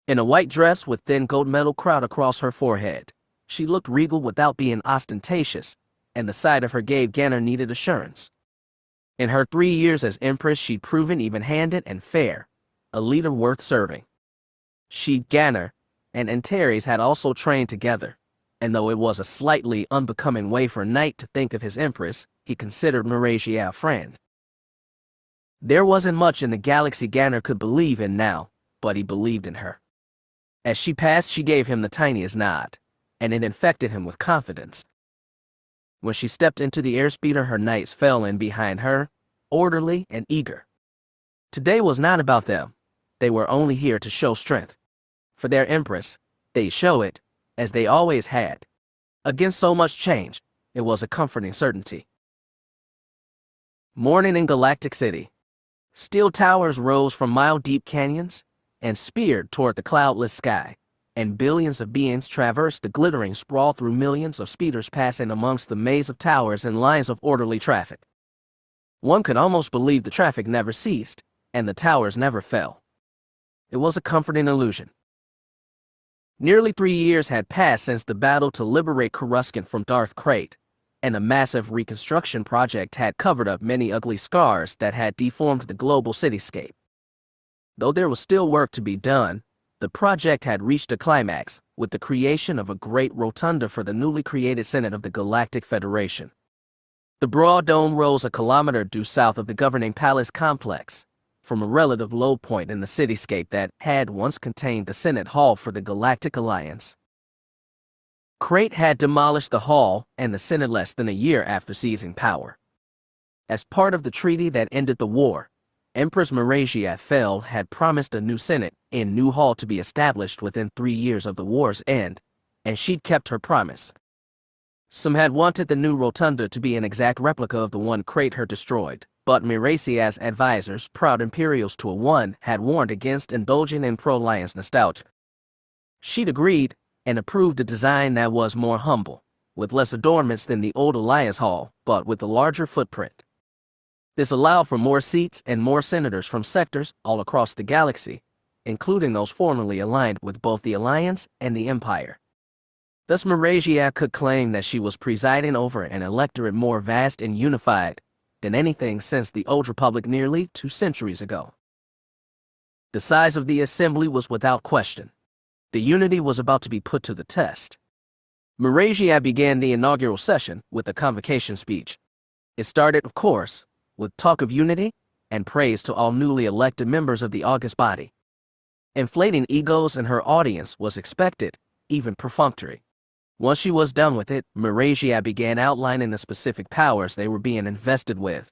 In a white dress with thin gold metal crown across her forehead, she looked regal without being ostentatious, and the sight of her gave Ganner needed assurance. In her 3 years as Empress, she'd proven even-handed and fair, a leader worth serving. She, Ganner, and Antares had also trained together, and though it was a slightly unbecoming way for a knight to think of his Empress, he considered Marasiah a friend. There wasn't much in the galaxy Ganner could believe in now, but he believed in her. As she passed, she gave him the tiniest nod, and it infected him with confidence. When she stepped into the airspeeder, her knights fell in behind her, orderly and eager. Today was not about them. They were only here to show strength. For their Empress, they'd show it, as they always had. Against so much change, it was a comforting certainty. Morning in Galactic City. Steel towers rose from mile-deep canyons and speared toward the cloudless sky, and billions of beings traversed the glittering sprawl through millions of speeders passing amongst the maze of towers and lines of orderly traffic. One could almost believe the traffic never ceased, and the towers never fell. It was a comforting illusion. Nearly 3 years had passed since the battle to liberate Coruscant from Darth Plagueis, and a massive reconstruction project had covered up many ugly scars that had deformed the global cityscape. Though there was still work to be done, the project had reached a climax with the creation of a great rotunda for the newly created Senate of the Galactic Federation. The broad dome rose a kilometer due south of the governing palace complex, from a relative low point in the cityscape that had once contained the Senate Hall for the Galactic Alliance. Cade had demolished the hall and the Senate less than a year after seizing power. As part of the treaty that ended the war, Empress Marasiah had promised a new Senate and new hall to be established within 3 years of the war's end, and she'd kept her promise. Some had wanted the new rotunda to be an exact replica of the one Cade had destroyed, but Marasiah's advisors, proud Imperials to a one, had warned against indulging in pro-Alliance nostalgia. She'd agreed, and approved a design that was more humble, with less adornments than the old Alliance Hall, but with a larger footprint. This allowed for more seats and more senators from sectors all across the galaxy, including those formerly aligned with both the Alliance and the Empire. Thus Marasiah could claim that she was presiding over an electorate more vast and unified than anything since the Old Republic nearly 2 centuries ago. The size of the assembly was without question. The unity was about to be put to the test. Marasiah began the inaugural session with a convocation speech. It started, of course, with talk of unity and praise to all newly elected members of the august body. Inflating egos in her audience was expected, even perfunctory. Once she was done with it, Marasiah began outlining the specific powers they were being invested with.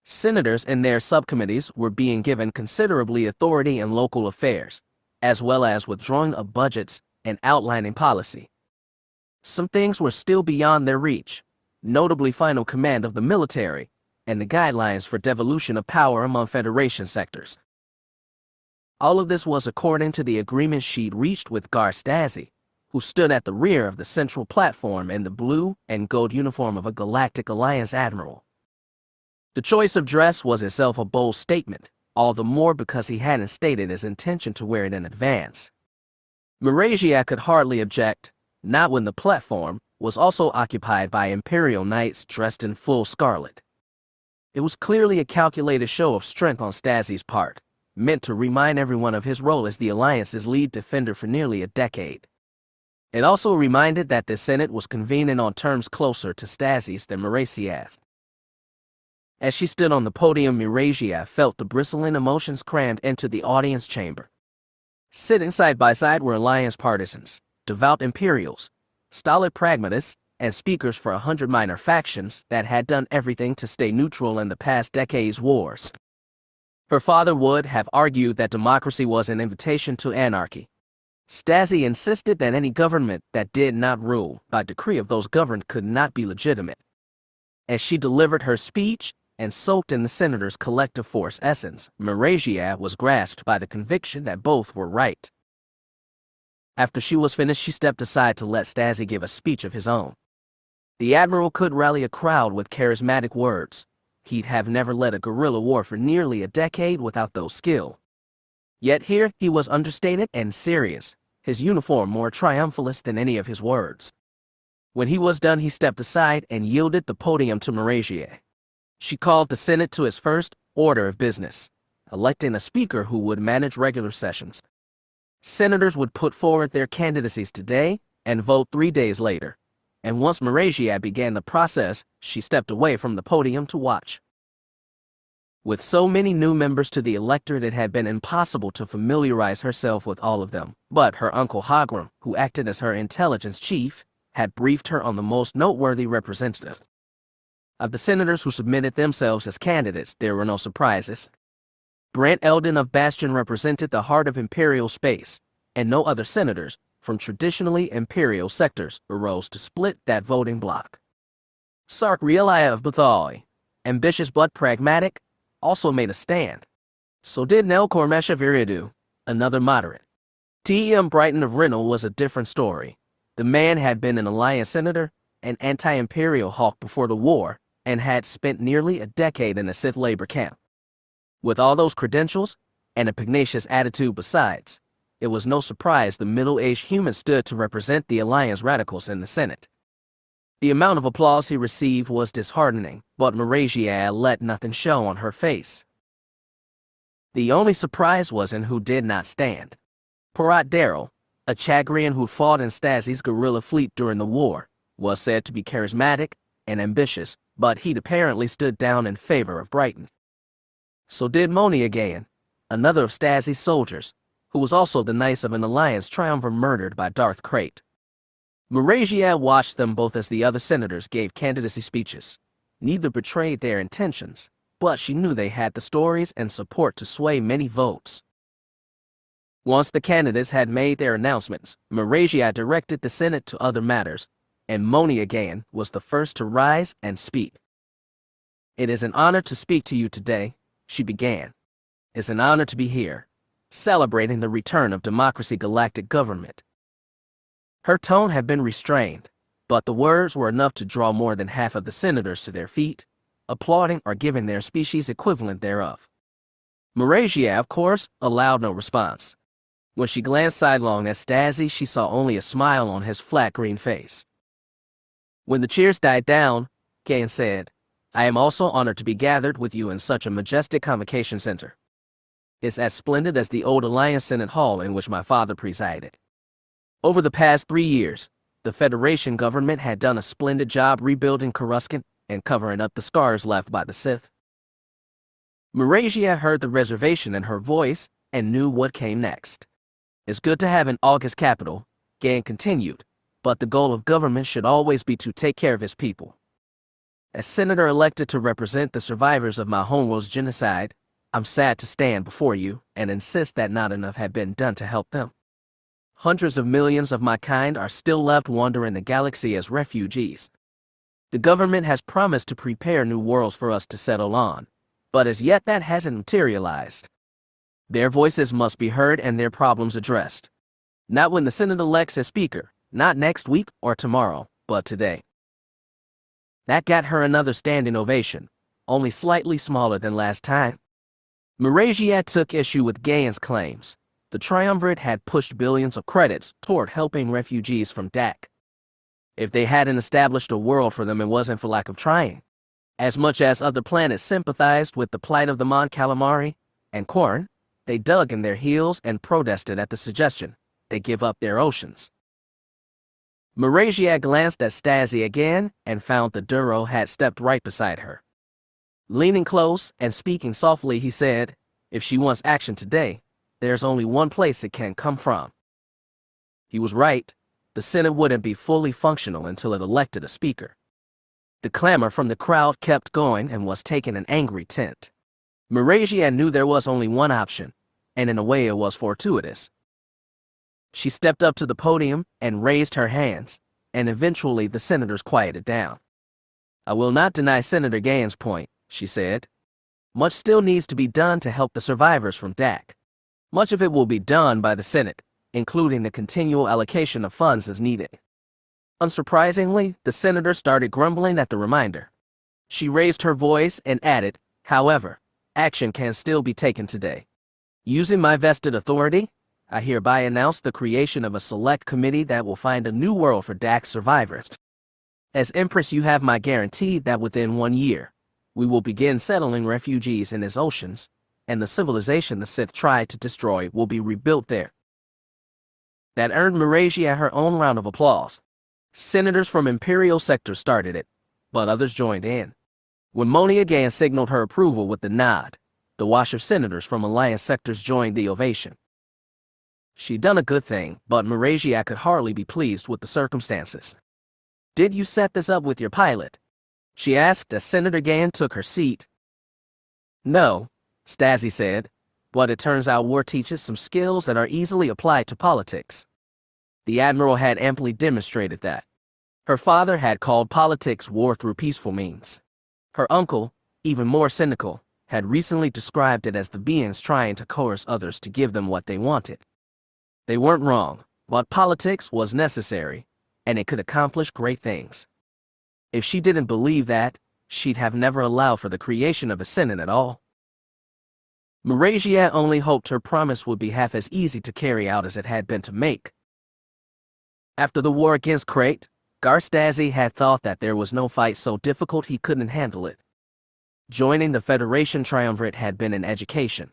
Senators and their subcommittees were being given considerably authority in local affairs, as well as withdrawing of budgets and outlining policy. Some things were still beyond their reach, notably final command of the military and the guidelines for devolution of power among Federation sectors. All of this was according to the agreement she'd reached with Gar Stasi, who stood at the rear of the central platform in the blue and gold uniform of a Galactic Alliance admiral. The choice of dress was itself a bold statement, all the more because he hadn't stated his intention to wear it in advance. Marasiah could hardly object, not when the platform was also occupied by Imperial knights dressed in full scarlet. It was clearly a calculated show of strength on Stasi's part, meant to remind everyone of his role as the Alliance's lead defender for nearly a decade. It also reminded that the Senate was convening on terms closer to Stasi's than Marasiah's. As she stood on the podium, Marasiah felt the bristling emotions crammed into the audience chamber. Sitting side by side were Alliance partisans, devout Imperials, stolid pragmatists, and speakers for 100 minor factions that had done everything to stay neutral in the past decade's wars. Her father would have argued that democracy was an invitation to anarchy. Stasi insisted that any government that did not rule by decree of those governed could not be legitimate. As she delivered her speech and soaked in the senator's collective force essence, Marasiah was grasped by the conviction that both were right. After she was finished, she stepped aside to let Stasi give a speech of his own. The admiral could rally a crowd with charismatic words. He'd have never led a guerrilla war for nearly a decade without those skills. Yet here he was understated and serious, his uniform more triumphalist than any of his words. When he was done, he stepped aside and yielded the podium to Marasiah. She called the Senate to its first order of business, electing a speaker who would manage regular sessions. Senators would put forward their candidacies today and vote 3 days later. And once Marasiah began the process, she stepped away from the podium to watch. With so many new members to the electorate, it had been impossible to familiarize herself with all of them. But her uncle Hagram, who acted as her intelligence chief, had briefed her on the most noteworthy representative. Of the senators who submitted themselves as candidates, there were no surprises. Brent Eldon of Bastion represented the heart of Imperial space, and no other senators from traditionally Imperial sectors arose to split that voting bloc. Sark Realiah of Bathoi, ambitious but pragmatic, also made a stand. So did Nel Cormesha Viridu, another moderate. T.M. Brighton of Rinnell was a different story. The man had been an Alliance senator, an anti-Imperial hawk before the war, and had spent nearly a decade in a Sith labor camp. With all those credentials, and a pugnacious attitude besides, it was no surprise the middle-aged human stood to represent the Alliance radicals in the Senate. The amount of applause he received was disheartening, but Marasiah let nothing show on her face. The only surprise was in who did not stand. Parat Darrell, a Chagrian who fought in Stasi's guerrilla fleet during the war, was said to be charismatic and ambitious, but he'd apparently stood down in favor of Brighton. So did Moniagayan, another of Stasi's soldiers, who was also the Knights of an Alliance triumvirate murdered by Darth Plagueis. Marasiah watched them both as the other senators gave candidacy speeches. Neither betrayed their intentions, but she knew they had the stories and support to sway many votes. Once the candidates had made their announcements, Marasiah directed the Senate to other matters, and Moniagayan was the first to rise and speak. "It is an honor to speak to you today," she began. "It's an honor to be here, celebrating the return of democracy galactic government." Her tone had been restrained, but the words were enough to draw more than half of the senators to their feet, applauding or giving their species equivalent thereof. Marasiah, of course, allowed no response. When she glanced sidelong at Stasi, she saw only a smile on his flat green face. When the cheers died down, Gayan said, "I am also honored to be gathered with you in such a majestic convocation center. It's as splendid as the old Alliance Senate Hall in which my father presided." Over the past 3 years, the Federation government had done a splendid job rebuilding Coruscant and covering up the scars left by the Sith. Marasiah heard the reservation in her voice and knew what came next. "It's good to have an august capital," Gayan continued, "but the goal of government should always be to take care of its people. As senator elected to represent the survivors of my homeworld's genocide, I'm sad to stand before you and insist that not enough had been done to help them. Hundreds of millions of my kind are still left wandering the galaxy as refugees. The government has promised to prepare new worlds for us to settle on, but as yet that hasn't materialized. Their voices must be heard and their problems addressed. Not when the Senate elects a speaker, not next week or tomorrow, but today." That got her another standing ovation, only slightly smaller than last time. Marasiah took issue with Gayan's claims. The triumvirate had pushed billions of credits toward helping refugees from Dak. If they hadn't established a world for them, it wasn't for lack of trying. As much as other planets sympathized with the plight of the Mon Calamari and Korn, they dug in their heels and protested at the suggestion they give up their oceans. Marasiah glanced at Stasi again and found the Duro had stepped right beside her. Leaning close and speaking softly, he said, "If she wants action today, there's only one place it can come from." He was right. The Senate wouldn't be fully functional until it elected a speaker. The clamor from the crowd kept going and was taking an angry tint. Marasiah knew there was only one option, and in a way it was fortuitous. She stepped up to the podium and raised her hands, and eventually the senators quieted down. "I will not deny Senator Gayan's point," she said. "Much still needs to be done to help the survivors from Dak. Much of it will be done by the Senate, including the continual allocation of funds as needed." Unsurprisingly, the senator started grumbling at the reminder. She raised her voice and added, "However, action can still be taken today. Using my vested authority, I hereby announce the creation of a select committee that will find a new world for Dak survivors. As Empress, you have my guarantee that within 1 year, We will begin settling refugees in its oceans, and the civilization the Sith tried to destroy will be rebuilt there. That earned Marasiah her own round of applause. Senators from Imperial sectors started it, but others joined in. When Moni again signaled her approval with the nod, the wash of senators from Alliance sectors joined the ovation. She'd done a good thing, but Marasiah could hardly be pleased with the circumstances. "Did you set this up with your pilot?" she asked as Senator Gan took her seat. "No," Stasi said, "but it turns out war teaches some skills that are easily applied to politics." The Admiral had amply demonstrated that. Her father had called politics war through peaceful means. Her uncle, even more cynical, had recently described it as the beings trying to coerce others to give them what they wanted. They weren't wrong, but politics was necessary, and it could accomplish great things. If she didn't believe that, she'd have never allowed for the creation of a Senate at all. Marasiah only hoped her promise would be half as easy to carry out as it had been to make. After the war against Cade, Stasi had thought that there was no fight so difficult he couldn't handle it. Joining the Federation Triumvirate had been an education.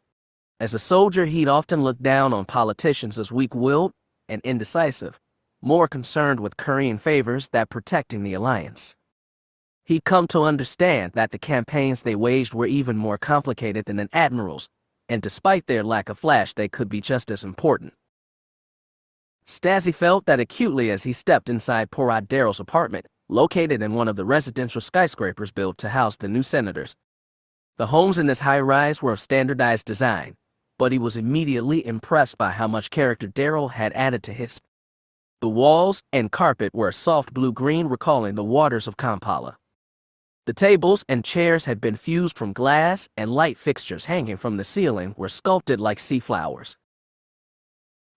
As a soldier, he'd often looked down on politicians as weak-willed and indecisive, more concerned with currying favors than protecting the alliance. He'd come to understand that the campaigns they waged were even more complicated than an admiral's, and despite their lack of flash, they could be just as important. Stasi felt that acutely as he stepped inside Porad Darrell's apartment, located in one of the residential skyscrapers built to house the new senators. The homes in this high-rise were of standardized design, but he was immediately impressed by how much character Darrell had added to his. The walls and carpet were a soft blue-green, recalling the waters of Kampala. The tables and chairs had been fused from glass, and light fixtures hanging from the ceiling were sculpted like sea flowers.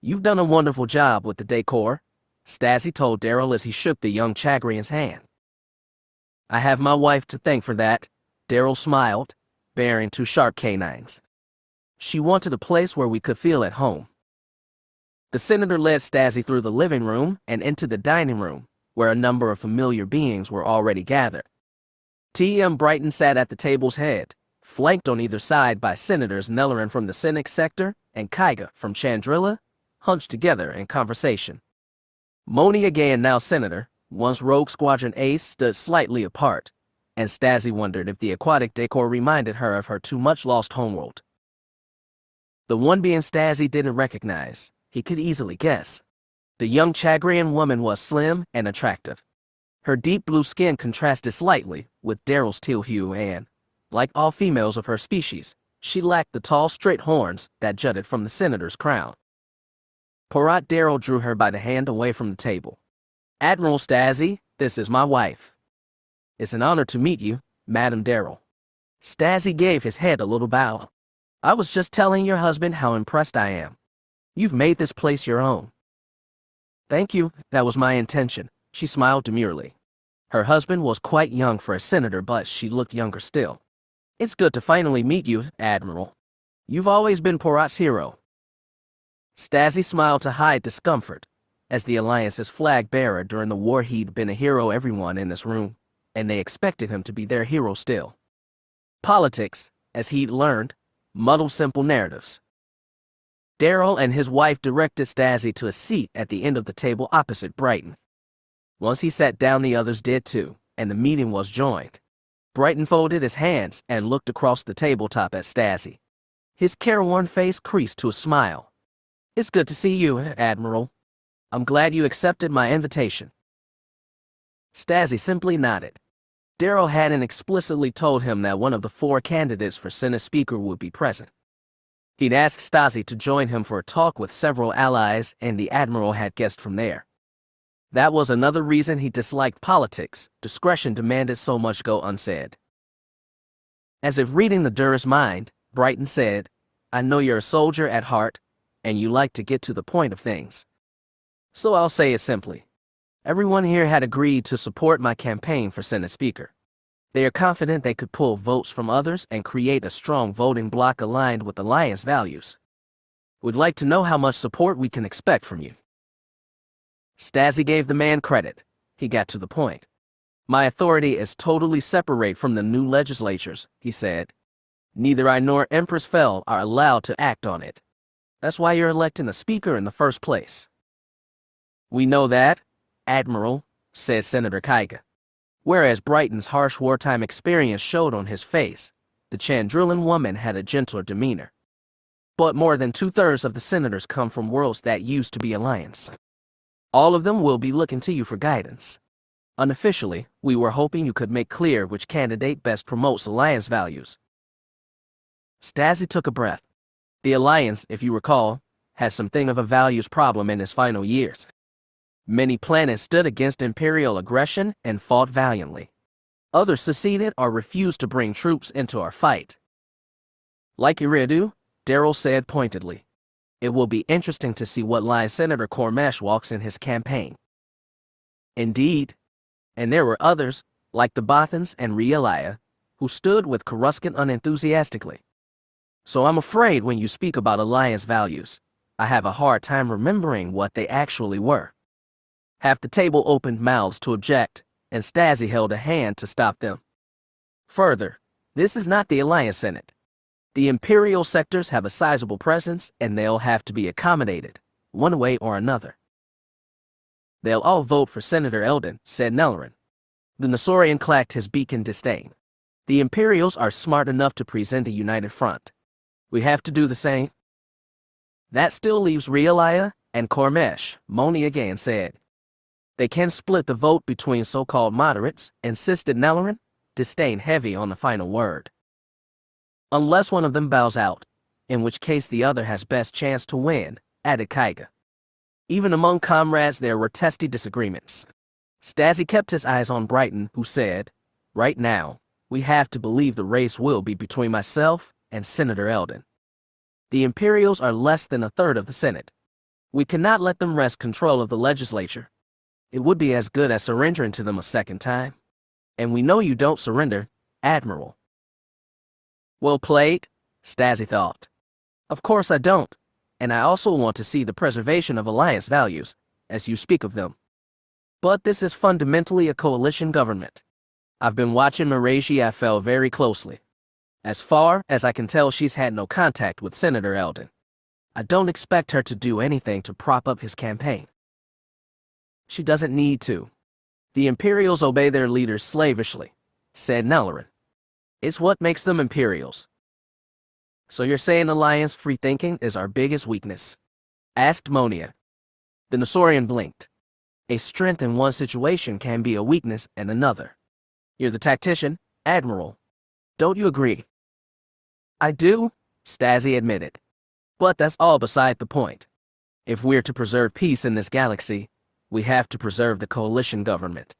"You've done a wonderful job with the decor," Stasi told Darrell as he shook the young Chagrian's hand. "I have my wife to thank for that," Darrell smiled, baring two sharp canines. "She wanted a place where we could feel at home." The senator led Stasi through the living room and into the dining room, where a number of familiar beings were already gathered. T.M. Brighton sat at the table's head, flanked on either side by Senators Nellerin from the Senate sector and Kaiga from Chandrilla, hunched together in conversation. Moni, again now senator, once Rogue Squadron ace, stood slightly apart, and Stasi wondered if the aquatic decor reminded her of her too-much-lost homeworld. The one being Stasi didn't recognize, he could easily guess. The young Chagrian woman was slim and attractive. Her deep blue skin contrasted slightly with Darrell's teal hue and, like all females of her species, she lacked the tall, straight horns that jutted from the senator's crown. Porad Darrell drew her by the hand away from the table. "Admiral Stasi, this is my wife." "It's an honor to meet you, Madam Darrell." Stasi gave his head a little bow. "I was just telling your husband how impressed I am. You've made this place your own." "Thank you, that was my intention," she smiled demurely. Her husband was quite young for a senator, but she looked younger still. "It's good to finally meet you, Admiral. You've always been Porat's hero." Stasi smiled to hide discomfort. As the Alliance's flag bearer during the war, he'd been a hero to everyone in this room, and they expected him to be their hero still. Politics, as he'd learned, muddled simple narratives. Darrell and his wife directed Stasi to a seat at the end of the table opposite Brighton. Once he sat down, the others did too, and the meeting was joined. Brighton folded his hands and looked across the tabletop at Stasi. His careworn face creased to a smile. "It's good to see you, Admiral. I'm glad you accepted my invitation." Stasi simply nodded. Darrell hadn't explicitly told him that one of the 4 candidates for Senate Speaker would be present. He'd asked Stasi to join him for a talk with several allies, and the Admiral had guessed from there. That was another reason he disliked politics. Discretion demanded so much go unsaid. As if reading the Durr's mind, Brighton said, "I know you're a soldier at heart, and you like to get to the point of things. So I'll say it simply. Everyone here had agreed to support my campaign for Senate Speaker. They are confident they could pull votes from others and create a strong voting bloc aligned with Alliance values. We'd like to know how much support we can expect from you." Stasi gave the man credit. He got to the point. My authority is totally separate from the new legislatures, he said. Neither I nor Empress Fel are allowed to act on it. That's why you're electing a speaker in the first place. We know that, Admiral, said Senator Cade. Whereas Brighton's harsh wartime experience showed on his face, the Chandrilan woman had a gentler demeanor. But more than 2/3 of the senators come from worlds that used to be alliance. All of them will be looking to you for guidance. Unofficially, we were hoping you could make clear which candidate best promotes alliance values. Stasi took a breath. The alliance, if you recall, has something of a values problem in its final years. Many planets stood against imperial aggression and fought valiantly. Others seceded or refused to bring troops into our fight. Like Iridu, Daryl said pointedly, it will be interesting to see what line Senator Cormash walks in his campaign. Indeed, and there were others, like the Bothans and Reelia, who stood with Coruscant unenthusiastically. So I'm afraid when you speak about alliance values, I have a hard time remembering what they actually were. Half the table opened mouths to object, and Stasi held a hand to stop them. Further, this is not the Alliance Senate. The Imperial sectors have a sizable presence, and they'll have to be accommodated, one way or another. They'll all vote for Senator Eldon, said Nellorin. The Nosaurian clacked his beak in disdain. The Imperials are smart enough to present a united front. We have to do the same. That still leaves Reelia and Cormash, Moni again said. They can split the vote between so-called moderates, insisted Nellorin, disdain heavy on the final word. Unless one of them bows out, in which case the other has best chance to win, added Cade. Even among comrades there were testy disagreements. Stasi kept his eyes on Brighton, who said, right now, we have to believe the race will be between myself and Senator Eldon. The Imperials are less than 1/3 of the Senate. We cannot let them wrest control of the legislature. It would be as good as surrendering to them a second time. And we know you don't surrender, Admiral. Well played, Stasi thought. Of course I don't, and I also want to see the preservation of alliance values, as you speak of them. But this is fundamentally a coalition government. I've been watching Marasiah Fel very closely. As far as I can tell, she's had no contact with Senator Eldon. I don't expect her to do anything to prop up his campaign. She doesn't need to. The Imperials obey their leaders slavishly, said Nellorin. It's what makes them Imperials. So you're saying alliance free thinking is our biggest weakness? Asked Monia. The Nosaurian blinked. A strength in one situation can be a weakness in another. You're the tactician, Admiral. Don't you agree? I do, Stasi admitted. But that's all beside the point. If we're to preserve peace in this galaxy, we have to preserve the coalition government.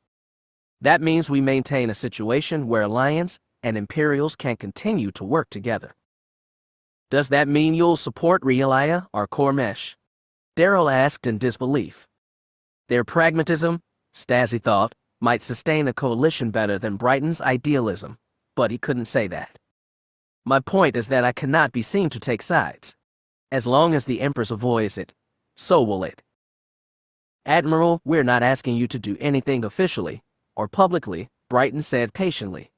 That means we maintain a situation where Alliance and Imperials can continue to work together. Does that mean you'll support Reelia or Cormash? Daryl asked in disbelief. Their pragmatism, Stasi thought, might sustain a coalition better than Brighton's idealism, but he couldn't say that. My point is that I cannot be seen to take sides. As long as the Empress avoids it, so will it. Admiral, we're not asking you to do anything officially or publicly, Brighton said patiently.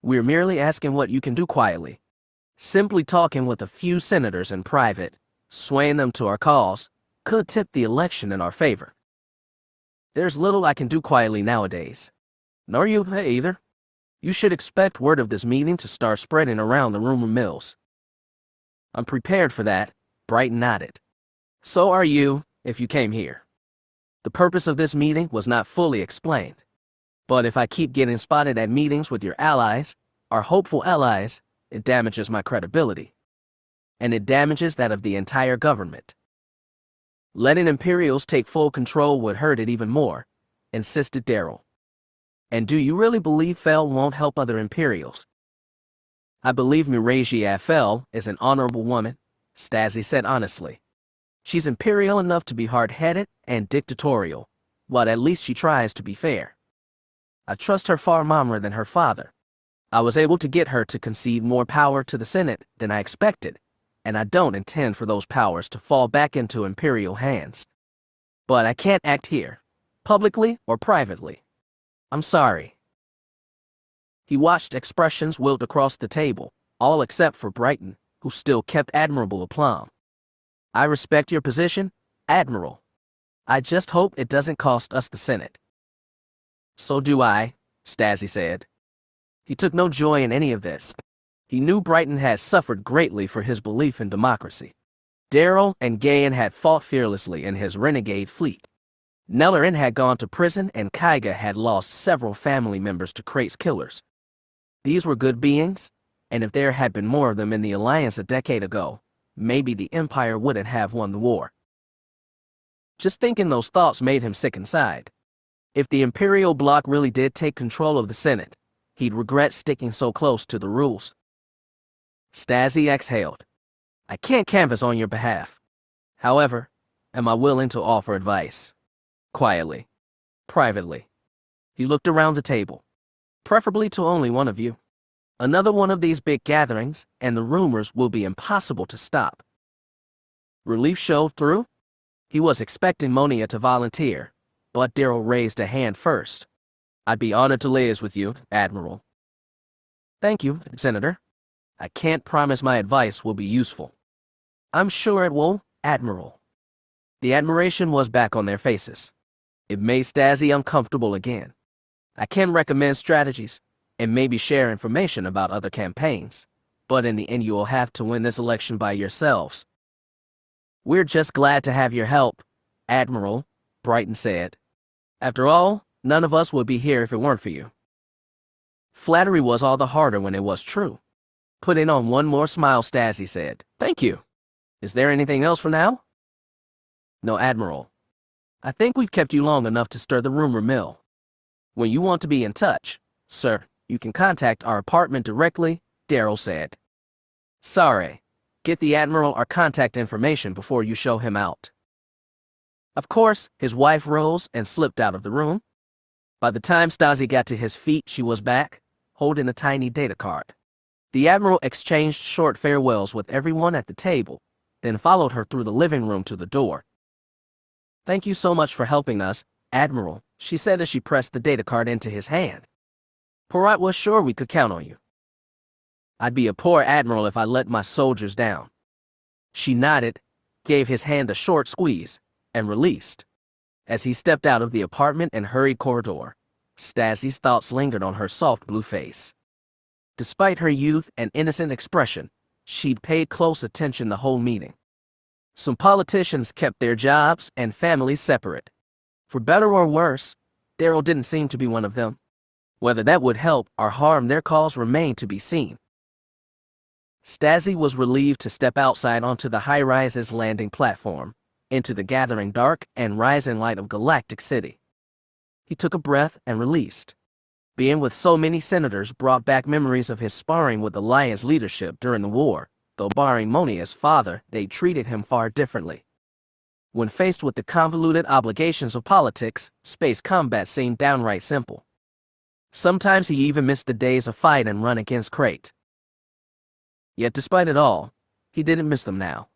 We're merely asking what you can do quietly. Simply talking with a few senators in private, swaying them to our cause, could tip the election in our favor. There's little I can do quietly nowadays. Nor you either. You should expect word of this meeting to start spreading around the rumor mills. I'm prepared for that, Brighton nodded. So are you, if you came here. The purpose of this meeting was not fully explained. But if I keep getting spotted at meetings with your allies, our hopeful allies, it damages my credibility. And it damages that of the entire government. Letting Imperials take full control would hurt it even more, insisted Daryl. And do you really believe Fel won't help other Imperials? I believe Marasiah Fel is an honorable woman, Stasi said honestly. She's Imperial enough to be hard-headed and dictatorial, but at least she tries to be fair. I trust her far more than her father. I was able to get her to concede more power to the Senate than I expected, and I don't intend for those powers to fall back into Imperial hands. But I can't act here, publicly or privately. I'm sorry. He watched expressions wilt across the table, all except for Brighton, who still kept admirable aplomb. I respect your position, Admiral. I just hope it doesn't cost us the Senate. So do I, Stasi said. He took no joy in any of this. He knew Brighton had suffered greatly for his belief in democracy. Darrow and Gayan had fought fearlessly in his renegade fleet. Nellerin had gone to prison and Kaiga had lost several family members to Krait's killers. These were good beings, and if there had been more of them in the Alliance a decade ago, maybe the Empire wouldn't have won the war. Just thinking those thoughts made him sick inside. If the Imperial bloc really did take control of the Senate, he'd regret sticking so close to the rules. Stasi exhaled. I can't canvass on your behalf. However, am I willing to offer advice? Quietly. Privately. He looked around the table. Preferably to only one of you. Another one of these big gatherings, and the rumors will be impossible to stop. Relief showed through. He was expecting Monia to volunteer, but Darrow raised a hand first. I'd be honored to liaise with you, Admiral. Thank you, Senator. I can't promise my advice will be useful. I'm sure it will, Admiral. The admiration was back on their faces. It made Stasi uncomfortable again. I can recommend strategies, and maybe share information about other campaigns, but in the end you will have to win this election by yourselves. We're just glad to have your help, Admiral, Brighton said. After all, none of us would be here if it weren't for you. Flattery was all the harder when it was true. Putting on one more smile, Stasi said, Thank you. Is there anything else for now? No, Admiral. I think we've kept you long enough to stir the rumor mill. When you want to be in touch, sir, you can contact our apartment directly, Darrow said. Sorry. Get the Admiral our contact information before you show him out. Of course, his wife rose and slipped out of the room. By the time Stasi got to his feet, she was back, holding a tiny data card. The Admiral exchanged short farewells with everyone at the table, then followed her through the living room to the door. Thank you so much for helping us, Admiral, she said as she pressed the data card into his hand. Porat was sure we could count on you. I'd be a poor admiral if I let my soldiers down. She nodded, gave his hand a short squeeze, and released. As he stepped out of the apartment and hurried corridor, Stasi's thoughts lingered on her soft blue face. Despite her youth and innocent expression, she'd paid close attention the whole meeting. Some politicians kept their jobs and families separate. For better or worse, Darrow didn't seem to be one of them. Whether that would help or harm their cause remained to be seen. Stasi was relieved to step outside onto the high-rise's landing platform, into the gathering dark and rising light of Galactic City. He took a breath and released. Being with so many senators brought back memories of his sparring with Alliance leadership during the war, though barring Monia's father, they treated him far differently. When faced with the convoluted obligations of politics, space combat seemed downright simple. Sometimes he even missed the days of fight and run against Crate. Yet despite it all, he didn't miss them now.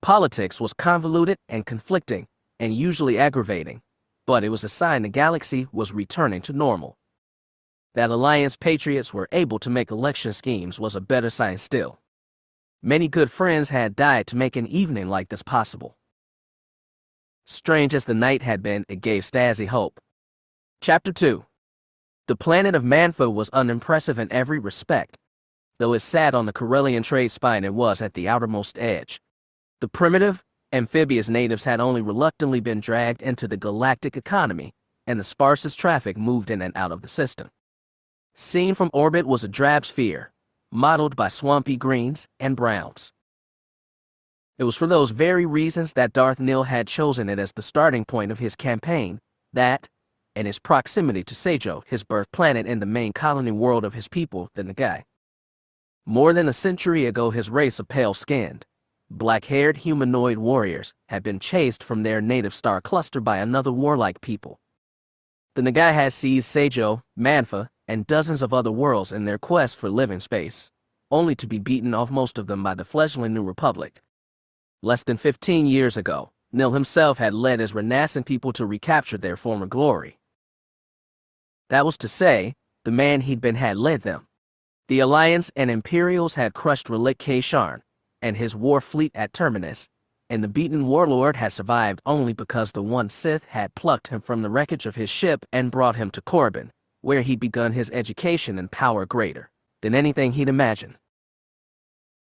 Politics was convoluted and conflicting, and usually aggravating, but it was a sign the galaxy was returning to normal. That Alliance patriots were able to make election schemes was a better sign still. Many good friends had died to make an evening like this possible. Strange as the night had been, it gave Stasi hope. Chapter 2. The planet of Manfa was unimpressive in every respect. Though it sat on the Corellian trade spine, it was at the outermost edge. The primitive, amphibious natives had only reluctantly been dragged into the galactic economy, and the sparsest traffic moved in and out of the system. Seen from orbit was a drab sphere, mottled by swampy greens and browns. It was for those very reasons that Darth Nil had chosen it as the starting point of his campaign, that, and his proximity to Seijo, his birth planet and the main colony world of his people, the Nagai. More than a century ago, his race of pale-skinned, black-haired humanoid warriors had been chased from their native star cluster by another warlike people. The Nagai had seized Seijo, Manfa, and dozens of other worlds in their quest for living space, only to be beaten off most of them by the fledgling New Republic. Less than 15 years ago, Nil himself had led his renascent people to recapture their former glory. That was to say, the man he'd been had led them. The Alliance and Imperials had crushed Relic Kaysharn and his war fleet at Terminus, and the beaten warlord had survived only because the one Sith had plucked him from the wreckage of his ship and brought him to Corbin, where he'd begun his education in power greater than anything he'd imagined.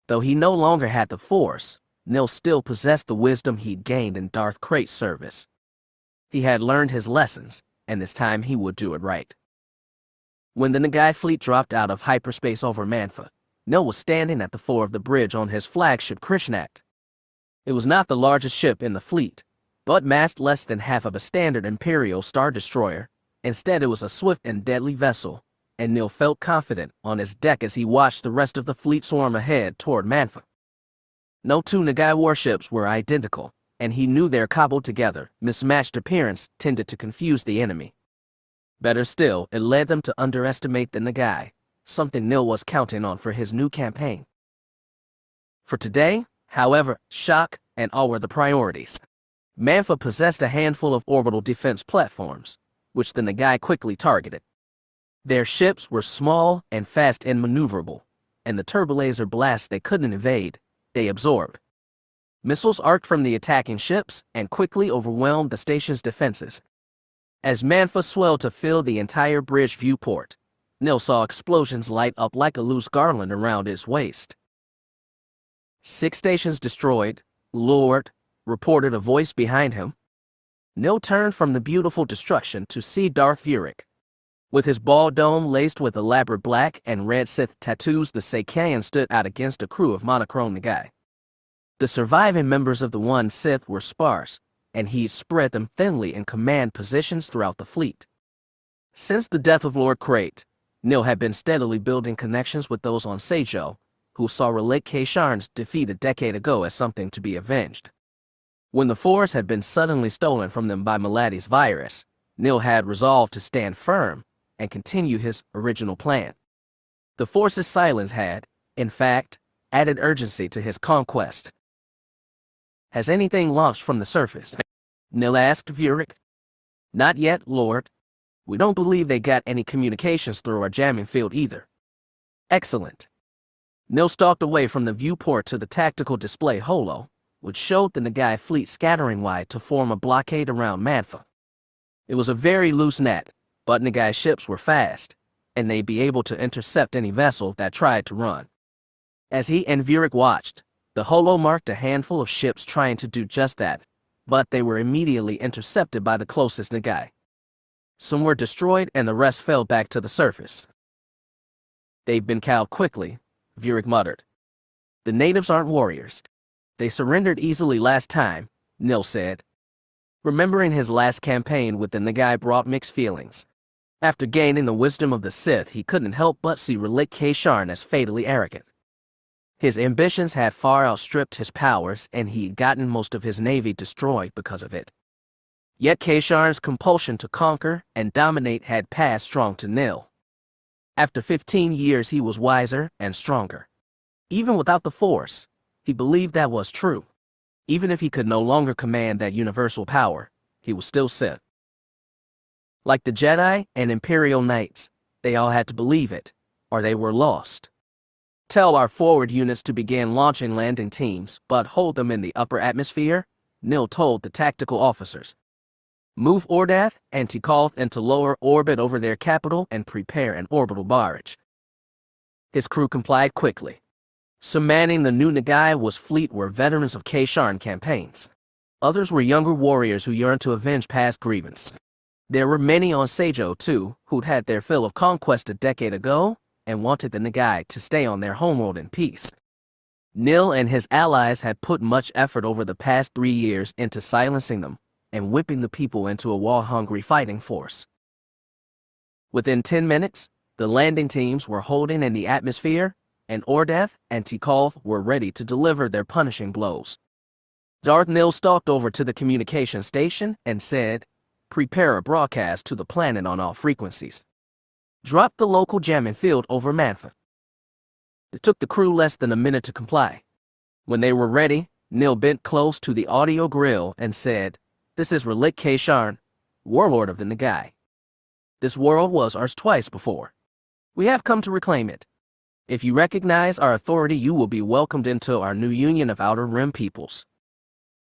Though he no longer had the Force, Nil still possessed the wisdom he'd gained in Darth Plagueis' service. He had learned his lessons, and this time he would do it right. When the Nagai fleet dropped out of hyperspace over Manfa, Nil was standing at the fore of the bridge on his flagship Krishnak. It was not the largest ship in the fleet, but massed less than half of a standard Imperial Star Destroyer. Instead, it was a swift and deadly vessel, and Nil felt confident on his deck as he watched the rest of the fleet swarm ahead toward Manfa. No two Nagai warships were identical, and he knew their cobbled-together, mismatched appearance tended to confuse the enemy. Better still, it led them to underestimate the Nagai, something Nil was counting on for his new campaign. For today, however, shock and awe were the priorities. Manfa possessed a handful of orbital defense platforms, which the Nagai quickly targeted. Their ships were small and fast and maneuverable, and the turbolaser blasts they couldn't evade, they absorbed. Missiles arced from the attacking ships and quickly overwhelmed the station's defenses. As Manfa swelled to fill the entire bridge viewport, Nil saw explosions light up like a loose garland around his waist. 6 stations destroyed, Lord, reported a voice behind him. Nil turned from the beautiful destruction to see Darth Plagueis. With his bald dome laced with elaborate black and red Sith tattoos, the Sakayan stood out against a crew of monochrome Nagai. The surviving members of the one Sith were sparse, and he spread them thinly in command positions throughout the fleet. Since the death of Lord Crate, Nil had been steadily building connections with those on Seijo, who saw Relic Kaysharn's defeat a decade ago as something to be avenged. When the Force had been suddenly stolen from them by Maladi's virus, Nil had resolved to stand firm and continue his original plan. The Force's silence had, in fact, added urgency to his conquest. Has anything launched from the surface? Nil asked Plagueis. Not yet, Lord. We don't believe they got any communications through our jamming field either. Excellent. Nil stalked away from the viewport to the tactical display holo, which showed the Nagai fleet scattering wide to form a blockade around Manfa. It was a very loose net, but Nagai ships were fast, and they'd be able to intercept any vessel that tried to run. As he and Plagueis watched, the holo marked a handful of ships trying to do just that, but they were immediately intercepted by the closest Nagai. Some were destroyed and the rest fell back to the surface. They've been cowed quickly, Plagueis muttered. The natives aren't warriors. They surrendered easily last time, Nil said. Remembering his last campaign with the Nagai brought mixed feelings. After gaining the wisdom of the Sith, he couldn't help but see Relic Kaysharn as fatally arrogant. His ambitions had far outstripped his powers, and he'd gotten most of his navy destroyed because of it. Yet Kaysharn's compulsion to conquer and dominate had passed strong to Nil. After 15 years, he was wiser and stronger. Even without the Force, he believed that was true. Even if he could no longer command that universal power, he was still Sith. Like the Jedi and Imperial Knights, they all had to believe it, or they were lost. Tell our forward units to begin launching landing teams, but hold them in the upper atmosphere, Nil told the tactical officers. Move Ordath and Tikal into lower orbit over their capital and prepare an orbital barrage. His crew complied quickly. Some manning the new Nagai fleet were veterans of Kaysharn campaigns. Others were younger warriors who yearned to avenge past grievance. There were many on Seijo, too, who'd had their fill of conquest a decade ago and wanted the Nagai to stay on their homeworld in peace. Nil and his allies had put much effort over the past 3 years into silencing them and whipping the people into a war-hungry fighting force. Within 10 minutes, the landing teams were holding in the atmosphere, and Ordath and Tikal were ready to deliver their punishing blows. Darth Nil stalked over to the communication station and said, "Prepare a broadcast to the planet on all frequencies. Drop the local jamming field over Manfa." It took the crew less than a minute to comply. When they were ready, Nil bent close to the audio grill and said, "This is Relic Kaysharn, warlord of the Nagai. This world was ours twice before. We have come to reclaim it. If you recognize our authority, you will be welcomed into our new union of Outer Rim peoples.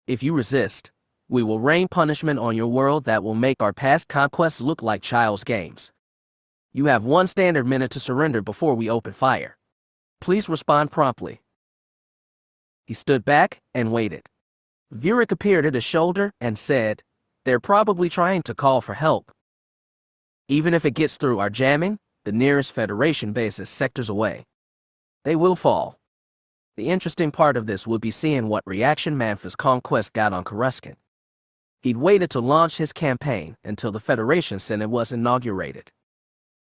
If you resist, we will rain punishment on your world that will make our past conquests look like child's games. You have 1 standard minute to surrender before we open fire. Please respond promptly. He stood back and waited. Vurik appeared at his shoulder and said, "They're probably trying to call for help. Even if it gets through our jamming, the nearest Federation base is sectors away. They will fall. The interesting part of this would be seeing what reaction Manfa's conquest got on Coruscant. He'd waited to launch his campaign until the Federation Senate was inaugurated.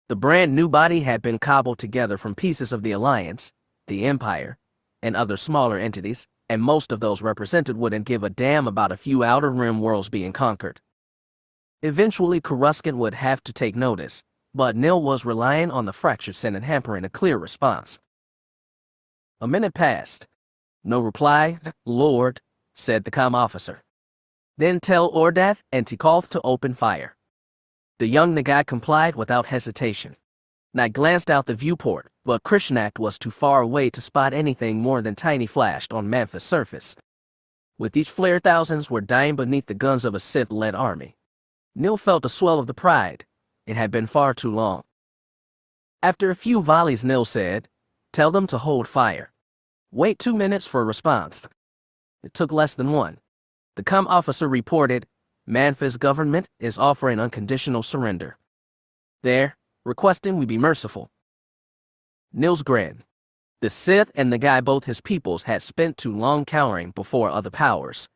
The brand new body had been cobbled together from pieces of the Alliance, the Empire, and other smaller entities, and most of those represented wouldn't give a damn about a few Outer Rim worlds being conquered. Eventually, Coruscant would have to take notice, but Nil was relying on the fractured Senate hampering a clear response. A minute passed. "No reply, Lord," said the comm officer. "Then tell Ordath and Tikalth to open fire." The young Nagai complied without hesitation. Knight glanced out the viewport, but Krishnak was too far away to spot anything more than tiny flashed on Manfa's surface. With each flare, thousands were dying beneath the guns of a Sith-led army. Nil felt a swell of the pride. It had been far too long. After a few volleys, Nil said, "Tell them to hold fire. Wait 2 minutes for a response." It took less than 1. The comm officer reported, "Manfa's government is offering unconditional surrender. They're requesting we be merciful." Nil's grinned. The Sith and the guy both his peoples had spent too long cowering before other powers.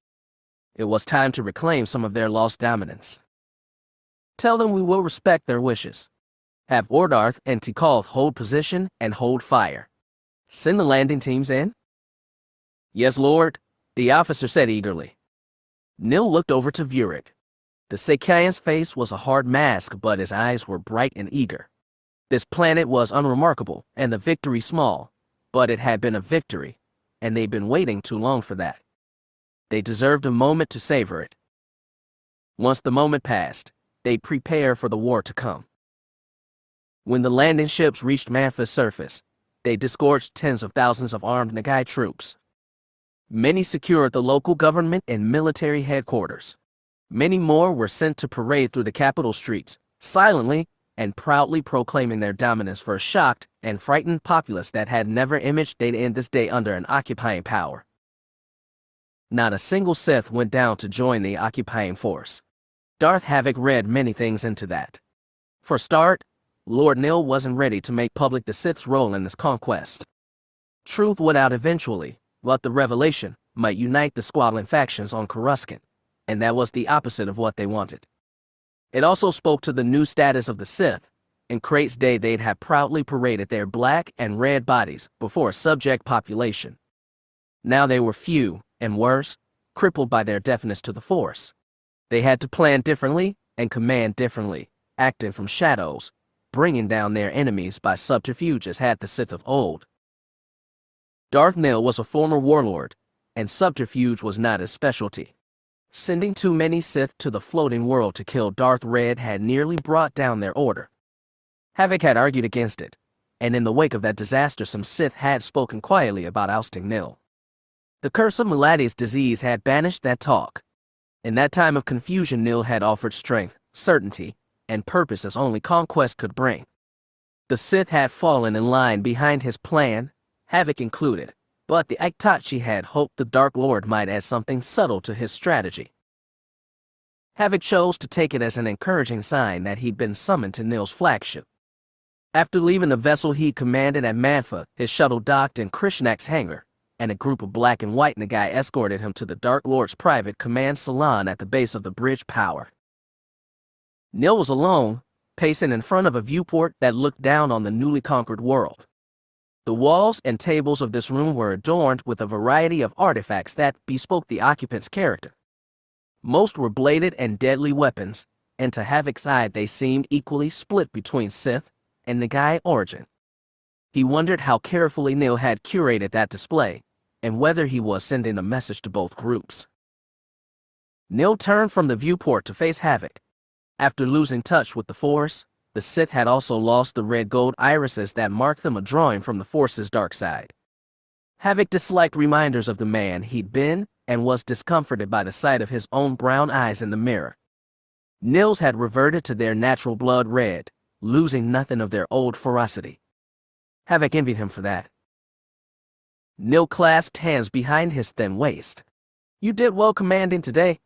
It was time to reclaim some of their lost dominance. "Tell them we will respect their wishes. Have Ordarth and Tikalth hold position and hold fire. Send the landing teams in." "Yes, Lord," the officer said eagerly. Nil looked over to Vurik. The Sakayan's face was a hard mask, but his eyes were bright and eager. This planet was unremarkable, and the victory small, but it had been a victory, and they'd been waiting too long for that. They deserved a moment to savor it. Once the moment passed, they'd prepare for the war to come. When the landing ships reached Manfa's surface, they disgorged tens of thousands of armed Nagai troops. Many secured the local government and military headquarters. Many more were sent to parade through the capital streets, silently and proudly proclaiming their dominance for a shocked and frightened populace that had never imagined they'd end this day under an occupying power. Not a single Sith went down to join the occupying force. Darth Havoc read many things into that. For start, Lord Nil wasn't ready to make public the Sith's role in this conquest. Truth would out eventually, but the revelation might unite the squabbling factions on Coruscant, and that was the opposite of what they wanted. It also spoke to the new status of the Sith. In Crate's day, they'd have proudly paraded their black and red bodies before a subject population. Now they were few, and worse, crippled by their deafness to the Force. They had to plan differently and command differently, acting from shadows, bringing down their enemies by subterfuge as had the Sith of old. Darth Nil was a former warlord, and subterfuge was not his specialty. Sending too many Sith to the floating world to kill Darth Red had nearly brought down their order. Havoc had argued against it, and in the wake of that disaster some Sith had spoken quietly about ousting Nil. The curse of Mulad'Dib's disease had banished that talk. In that time of confusion, Nil had offered strength, certainty, and purpose as only conquest could bring. The Sith had fallen in line behind his plan, Havoc included, but the Aiktachi had hoped the Dark Lord might add something subtle to his strategy. Havoc chose to take it as an encouraging sign that he'd been summoned to Nil's flagship. After leaving the vessel he commanded at Manfa, his shuttle docked in Krishnak's hangar, and a group of black and white Nagai escorted him to the Dark Lord's private command salon at the base of the bridge power. Nil was alone, pacing in front of a viewport that looked down on the newly conquered world. The walls and tables of this room were adorned with a variety of artifacts that bespoke the occupant's character. Most were bladed and deadly weapons, and to Havoc's eye they seemed equally split between Sith and Nagai origin. He wondered how carefully Nil had curated that display, and whether he was sending a message to both groups. Nil turned from the viewport to face Havoc. After losing touch with the Force, The Sith had also lost the red gold irises that marked them a drawing from the Force's dark side. Havoc disliked reminders of the man he'd been and was discomforted by the sight of his own brown eyes in the mirror. Nils had reverted to their natural blood red, losing nothing of their old ferocity. Havoc envied him for that. Nil clasped hands behind his thin waist. "You did well commanding today."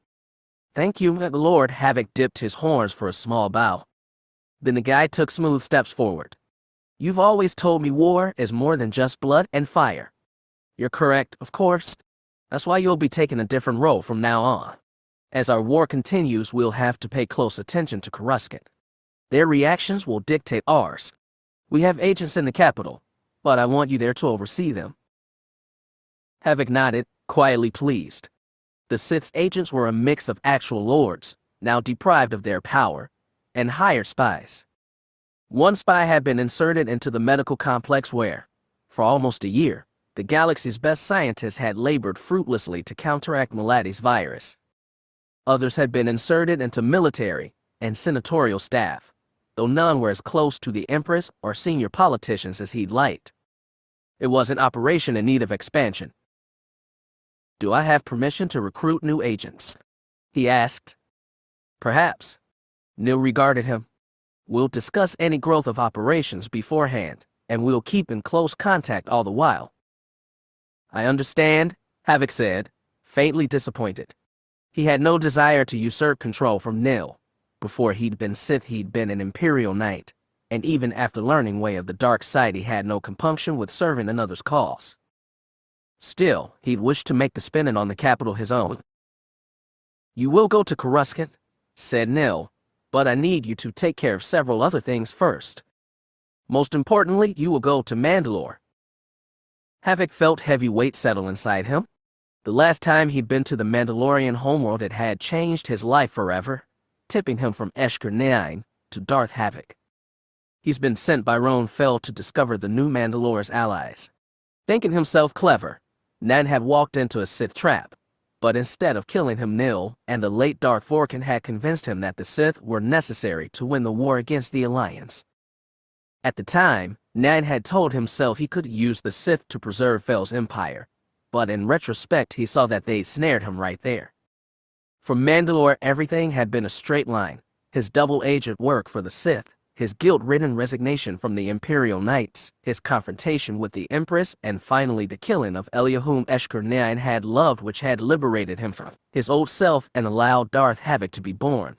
"Thank you, my lord." Havoc dipped his horns for a small bow. Then the guy took smooth steps forward. "You've always told me war is more than just blood and fire." "You're correct, of course. That's why you'll be taking a different role from now on. As our war continues, we'll have to pay close attention to Coruscant. Their reactions will dictate ours. We have agents in the capital, but I want you there to oversee them." Havoc nodded, quietly pleased. The Sith's agents were a mix of actual lords, now deprived of their power, and hired spies. One spy had been inserted into the medical complex where, for almost a year, the galaxy's best scientists had labored fruitlessly to counteract Maladi's virus. Others had been inserted into military and senatorial staff, though none were as close to the Empress or senior politicians as he'd liked. It was an operation in need of expansion. "Do I have permission to recruit new agents?" he asked. "Perhaps." Nil regarded him. "We'll discuss any growth of operations beforehand, and we'll keep in close contact all the while." "I understand," Havoc said, faintly disappointed. He had no desire to usurp control from Nil. Before he'd been Sith, he'd been an Imperial Knight, and even after learning way of the dark side, he had no compunction with serving another's cause. Still, he'd wished to make the spending on the capital his own. "You will go to Coruscant," said Nil, "but I need you to take care of several other things first. Most importantly, you will go to Mandalore." Havoc felt heavy weight settle inside him. The last time he'd been to the Mandalorian homeworld, it had changed his life forever, tipping him from Eshkar 9 to Darth Havoc. He's been sent by Roan Fel to discover the new Mandalore's allies. Thinking himself clever, Nan had walked into a Sith trap, but instead of killing him, Nil and the late Darth Vorkin had convinced him that the Sith were necessary to win the war against the Alliance. At the time, Nan had told himself he could use the Sith to preserve Fel's empire, but in retrospect he saw that they'd snared him right there. From Mandalore, everything had been a straight line: his double agent work for the Sith, his guilt-ridden resignation from the Imperial Knights, his confrontation with the Empress, and finally the killing of Elia, whom Eshkar 9 had loved, which had liberated him from his old self and allowed Darth Havoc to be born.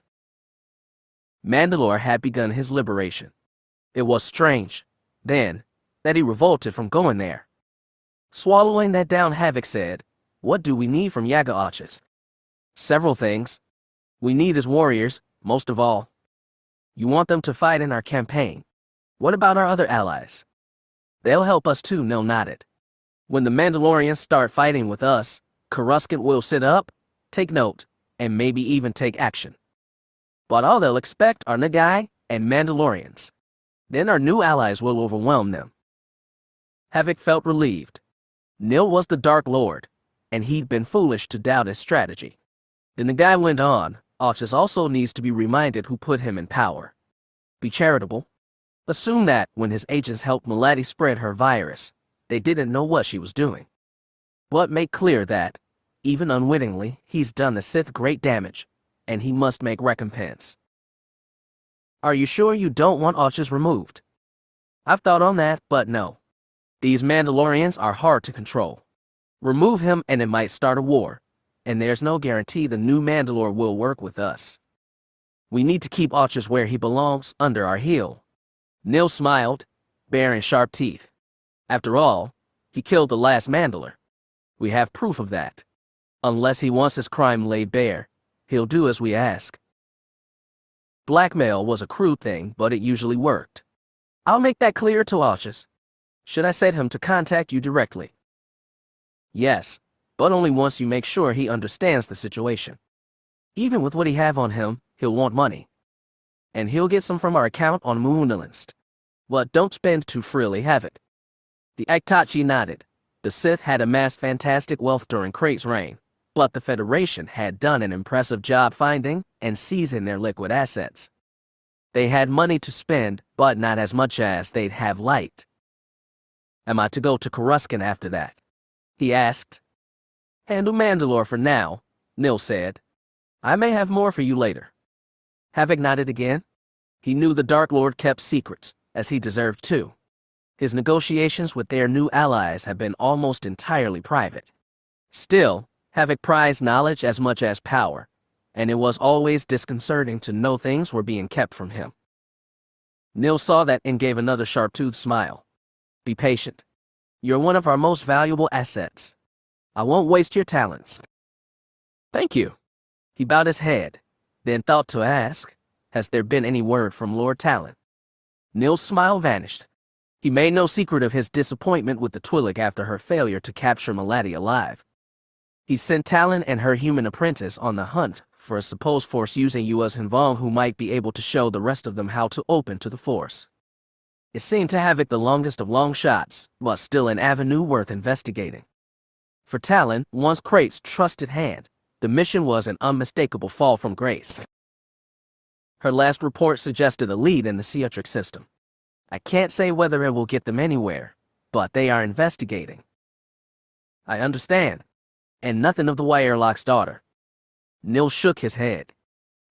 Mandalore had begun his liberation. It was strange, then, that he revolted from going there. Swallowing that down, Havoc said, "What do we need from Yaga Archers?" "Several things. We need his warriors, most of all. You want them to fight in our campaign. What about our other allies?" "They'll help us too," Nil nodded. "When the Mandalorians start fighting with us, Coruscant will sit up, take note, and maybe even take action. But all they'll expect are Nagai and Mandalorians. Then our new allies will overwhelm them." Havoc felt relieved. Nil was the Dark Lord, and he'd been foolish to doubt his strategy. Then the guy went on, "Archers also needs to be reminded who put him in power. Be charitable. Assume that, when his agents helped Maladi spread her virus, they didn't know what she was doing. But make clear that, even unwittingly, he's done the Sith great damage, and he must make recompense." "Are you sure you don't want Archers removed?" "I've thought on that, but no. These Mandalorians are hard to control. Remove him and it might start a war, and there's no guarantee the new Mandalore will work with us. We need to keep Archers where he belongs, under our heel." Nil smiled, baring sharp teeth. After all, he killed the last Mandalore. We have proof of that. Unless he wants his crime laid bare, he'll do as we ask. Blackmail was a crude thing, but it usually worked. "I'll make that clear to Archers. Should I set him to contact you directly?" "Yes, but only once you make sure he understands the situation. Even with what he have on him, he'll want money. And he'll get some from our account on Moonilist. But don't spend too freely, Havoc." The Aiktachi nodded. The Sith had amassed fantastic wealth during Crate's reign, but the Federation had done an impressive job finding and seizing their liquid assets. They had money to spend, but not as much as they'd have liked. Am I to go to Coruscant after that? He asked. Handle Mandalore for now, Nil said. I may have more for you later. Havoc nodded again. He knew the Dark Lord kept secrets, as he deserved too. His negotiations with their new allies had been almost entirely private. Still, Havoc prized knowledge as much as power, and it was always disconcerting to know things were being kept from him. Nil saw that and gave another sharp-toothed smile. Be patient. You're one of our most valuable assets. I won't waste your talents. Thank you. He bowed his head, then thought to ask, has there been any word from Lord Talon? Nil's smile vanished. He made no secret of his disappointment with the Twi'lek after her failure to capture Maladi alive. He sent Talon and her human apprentice on the hunt for a supposed force using Yuuzhan Vong who might be able to show the rest of them how to open to the force. It seemed to Havoc the longest of long shots, but still an avenue worth investigating. For Talon, once Krait's trusted hand, the mission was an unmistakable fall from grace. Her last report suggested a lead in the Seatric system. I can't say whether it will get them anywhere, but they are investigating. I understand. And nothing of the Wirelock's daughter. Nil shook his head.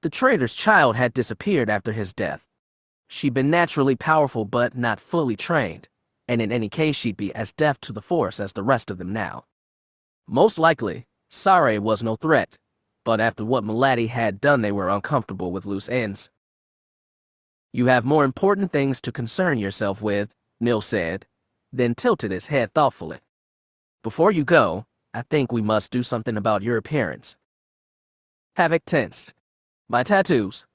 The traitor's child had disappeared after his death. She'd been naturally powerful but not fully trained, and in any case she'd be as deaf to the Force as the rest of them now. Most likely, Sare was no threat, but after what Maladi had done they were uncomfortable with loose ends. You have more important things to concern yourself with, Nil said, then tilted his head thoughtfully. Before you go, I think we must do something about your appearance. Havoc tensed. My tattoos.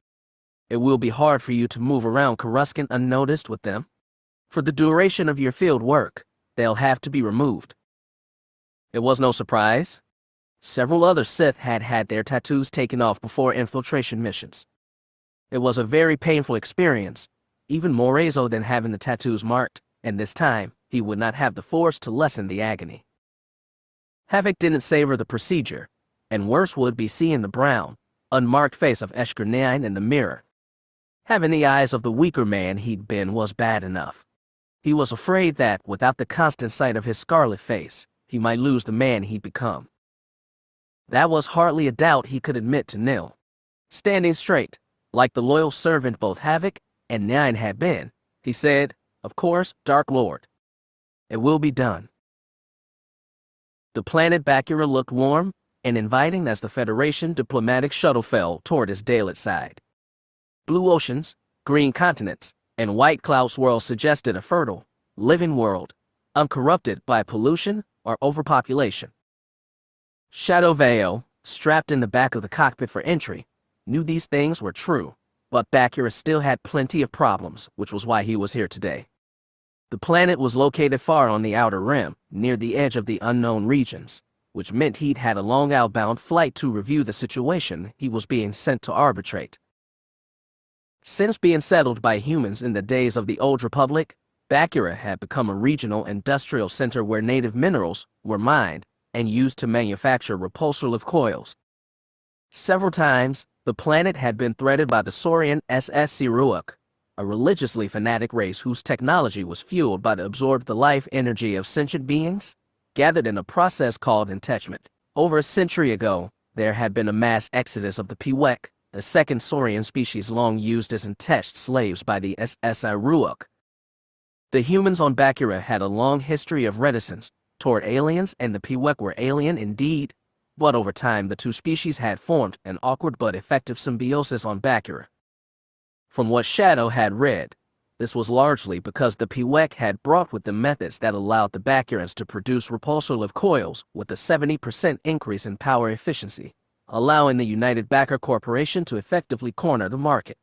It will be hard for you to move around Coruscant unnoticed with them. For the duration of your field work, they'll have to be removed. It was no surprise. Several other Sith had had their tattoos taken off before infiltration missions. It was a very painful experience, even more so than having the tattoos marked, and this time, he would not have the Force to lessen the agony. Havoc didn't savor the procedure, and worse would be seeing the brown, unmarked face of Eshkar 9 in the mirror. Having the eyes of the weaker man he'd been was bad enough. He was afraid that, without the constant sight of his scarlet face, he might lose the man he'd become. That was hardly a doubt he could admit to Nil. Standing straight, like the loyal servant both Havoc and 9 had been, he said, of course, Dark Lord. It will be done. The planet Bakura looked warm and inviting as the Federation diplomatic shuttle fell toward its daylit side. Blue oceans, green continents, and white cloud swirls suggested a fertile, living world, uncorrupted by pollution or overpopulation. Shadow Vale, strapped in the back of the cockpit for entry, knew these things were true, but Bakura still had plenty of problems, which was why he was here today. The planet was located far on the outer rim, near the edge of the unknown regions, which meant he'd had a long outbound flight to review the situation he was being sent to arbitrate. Since being settled by humans in the days of the Old Republic, Bakura had become a regional industrial center where native minerals were mined and used to manufacture repulsor coils. Several times, the planet had been threatened by the Saurian Siruuk, a religiously fanatic race whose technology was fueled by the absorbed the life energy of sentient beings, gathered in a process called entechment. Over a century ago, there had been a mass exodus of the Piwek, a second Saurian species long used as enteched slaves by the Siruuk. The humans on Bakura had a long history of reticence toward aliens, and the Piwek were alien indeed, but over time the two species had formed an awkward but effective symbiosis on Bakura. From what Shadow had read, this was largely because the Piwek had brought with them methods that allowed the Bakurans to produce repulsor coils with a 70% increase in power efficiency, allowing the United Backer Corporation to effectively corner the market.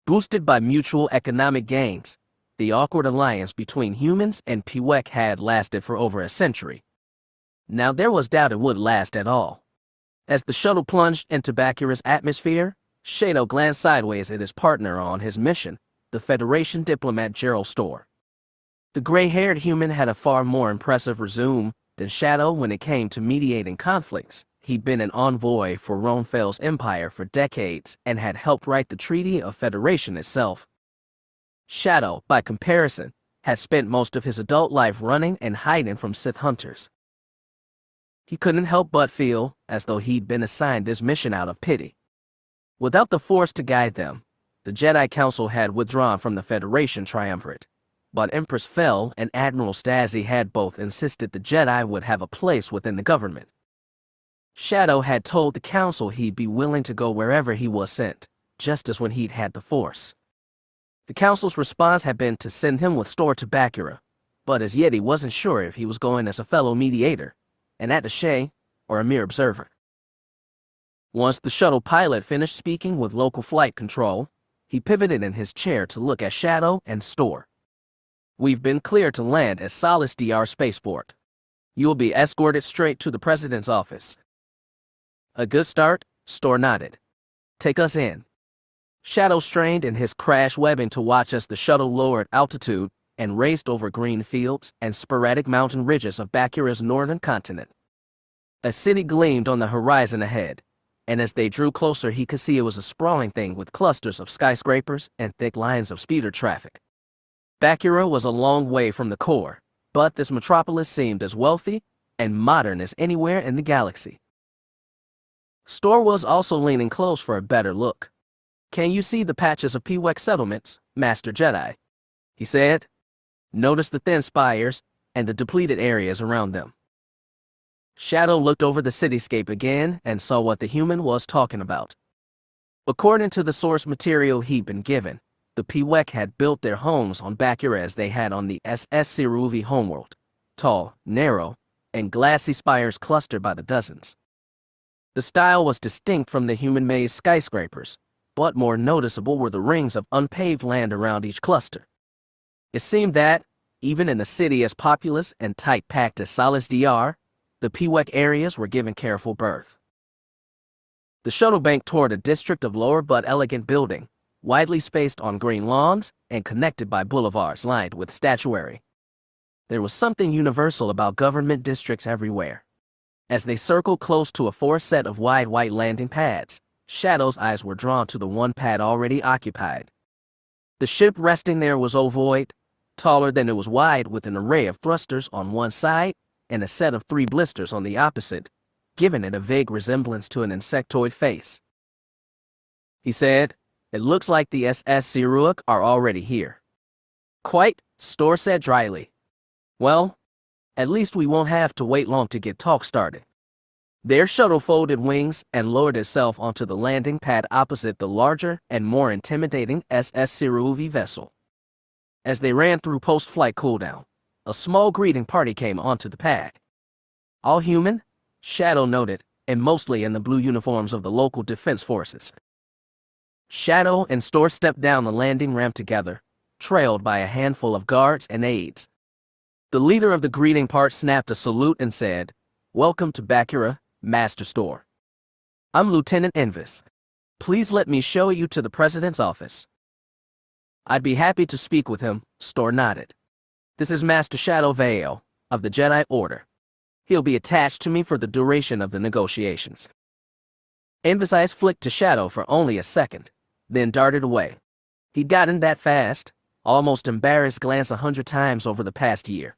Boosted by mutual economic gains, the awkward alliance between humans and Piwek had lasted for over a century. Now there was doubt it would last at all. As the shuttle plunged into Bakura's atmosphere, Shadow glanced sideways at his partner on his mission, the Federation diplomat Gerald Storr. The gray-haired human had a far more impressive resume than Shadow when it came to mediating conflicts. he'd been an envoy for Ronfel's empire for decades and had helped write the Treaty of Federation itself. Shadow, by comparison, had spent most of his adult life running and hiding from Sith hunters. He couldn't help but feel as though he'd been assigned this mission out of pity. Without the Force to guide them, the Jedi Council had withdrawn from the Federation triumvirate, but Empress Fel and Admiral Stasi had both insisted the Jedi would have a place within the government. Shadow had told the Council he'd be willing to go wherever he was sent, just as when he'd had the Force. The Council's response had been to send him with Stor to Bakura, but as yet he wasn't sure if he was going as a fellow mediator, an attaché, or a mere observer. Once the shuttle pilot finished speaking with local flight control, he pivoted in his chair to look at Shadow and Stor. "We've been cleared to land at Solace DR Spaceport. You'll be escorted straight to the President's office." "A good start," Stor nodded. "Take us in." Shadow strained in his crash webbing to watch as the shuttle lowered altitude and raced over green fields and sporadic mountain ridges of Bakura's northern continent. A city gleamed on the horizon ahead, and as they drew closer he could see it was a sprawling thing with clusters of skyscrapers and thick lines of speeder traffic. Bakura was a long way from the core, but this metropolis seemed as wealthy and modern as anywhere in the galaxy. Stor was also leaning close for a better look. "Can you see the patches of Pewek settlements, Master Jedi?" he said. "Notice the thin spires and the depleted areas around them." Shadow looked over the cityscape again and saw what the human was talking about. According to the source material he'd been given, the Pewek had built their homes on Bakura as they had on the SS Siruvi homeworld, tall, narrow, and glassy spires clustered by the dozens. The style was distinct from the human-made skyscrapers, but more noticeable were the rings of unpaved land around each cluster. It seemed that, even in a city as populous and tight-packed as Solace DR, the Pewek areas were given careful birth. The shuttle banked toward a district of lower but elegant building, widely spaced on green lawns and connected by boulevards lined with statuary. There was something universal about government districts everywhere. As they circled close to a forest set of wide white landing pads, Shadow's eyes were drawn to the one pad already occupied. The ship resting there was ovoid, taller than it was wide, with an array of thrusters on one side and a set of 3 blisters on the opposite, giving it a vague resemblance to an insectoid face. He said, "It looks like the SS Siruak are already here." "Quite," Stor said dryly. "Well, at least we won't have to wait long to get talk started." Their shuttle folded wings and lowered itself onto the landing pad opposite the larger and more intimidating SS Siruvi vessel. As they ran through post-flight cooldown, a small greeting party came onto the pad. All human, Shadow noted, and mostly in the blue uniforms of the local defense forces. Shadow and Stor stepped down the landing ramp together, trailed by a handful of guards and aides. The leader of the greeting part snapped a salute and said, "Welcome to Bakura, Master Stor. I'm Lieutenant Envis. Please let me show you to the President's office." "I'd be happy to speak with him," Stor nodded. "This is Master Shadow Vale, of the Jedi Order. He'll be attached to me for the duration of the negotiations." Envis' eyes flicked to Shadow for only a second, then darted away. He'd gotten that fast, almost embarrassed glance 100 times over the past year.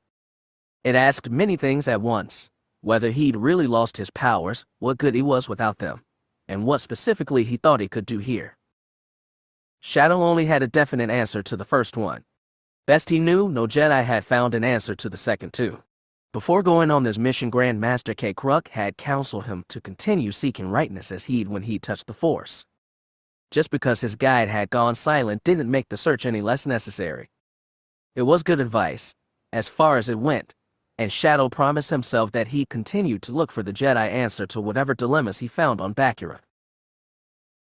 It asked many things at once: whether he'd really lost his powers, what good he was without them, and what specifically he thought he could do here. Shadow only had a definite answer to the first one. Best he knew, no Jedi had found an answer to the second two. Before going on this mission, Grand Master Cade Kruk had counseled him to continue seeking rightness as he'd when he touched the Force. Just because his guide had gone silent didn't make the search any less necessary. It was good advice, as far as it went, and Shadow promised himself that he'd continue to look for the Jedi answer to whatever dilemmas he found on Bakura.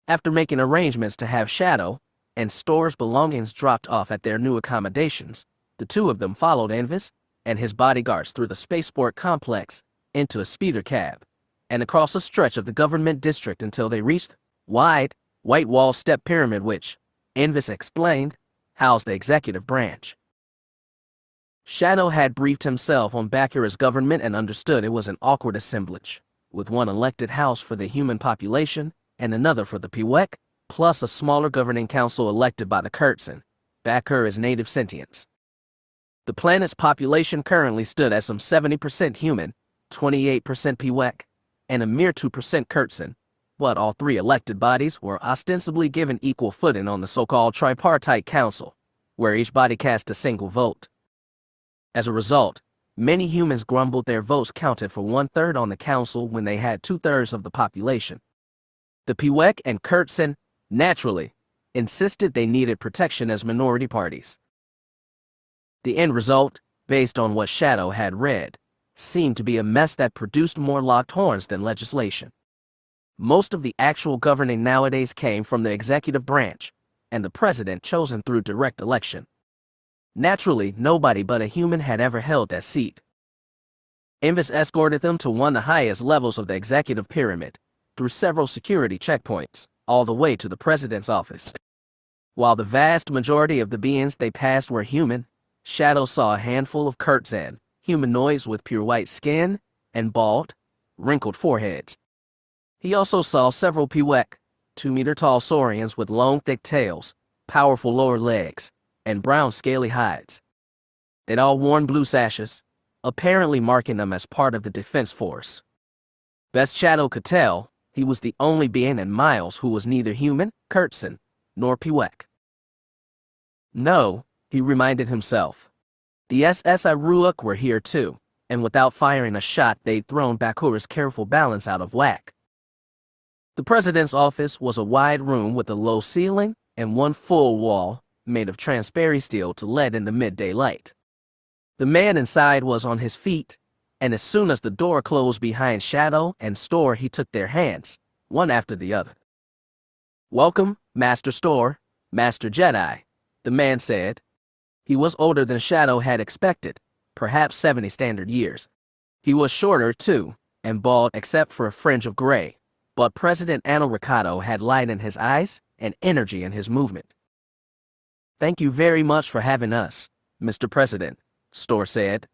After making arrangements to have Shadow and Stor's belongings dropped off at their new accommodations, the two of them followed Envis and his bodyguards through the spaceport complex into a speeder cab and across a stretch of the government district until they reached wide, white wall step pyramid which, Envis explained, housed the executive branch. Shadow had briefed himself on Bakura's government and understood it was an awkward assemblage, with one elected house for the human population and another for the Pewek, plus a smaller governing council elected by the Kurtzen, backer as native sentients. The planet's population currently stood at some 70% human, 28% Pewek, and a mere 2% Kurtzen, but all three elected bodies were ostensibly given equal footing on the so-called tripartite council, where each body cast a single vote. As a result, many humans grumbled their votes counted for 1/3 on the council when they had 2/3 of the population. The Pewek and Kurtzen, naturally, insisted they needed protection as minority parties. The end result, based on what Shadow had read, seemed to be a mess that produced more locked horns than legislation. Most of the actual governing nowadays came from the executive branch, and the president chosen through direct election. Naturally, nobody but a human had ever held that seat. Invis escorted them to one of the highest levels of the executive pyramid, through several security checkpoints, all the way to the president's office. While the vast majority of the beings they passed were human, Shadow saw a handful of Kurtzen, humanoids with pure white skin and bald, wrinkled foreheads. He also saw several Pewek, 2-meter-tall saurians with long, thick tails, powerful lower legs, and brown, scaly hides. They'd all worn blue sashes, apparently marking them as part of the defense force. Best Shadow could tell, he was the only being in miles who was neither human, Kurtzen, nor Pewek. No, he reminded himself. The SS Iruuk were here too, and without firing a shot, they'd thrown Bakura's careful balance out of whack. The president's office was a wide room with a low ceiling and one full wall made of transparent steel to let in the midday light. The man inside was on his feet, and as soon as the door closed behind Shadow and Store, he took their hands, one after the other. "Welcome, Master Store, Master Jedi," the man said. He was older than Shadow had expected, perhaps 70 standard years. He was shorter, too, and bald except for a fringe of gray, but President Ricardo had light in his eyes and energy in his movement. "Thank you very much for having us, Mr. President," Store said.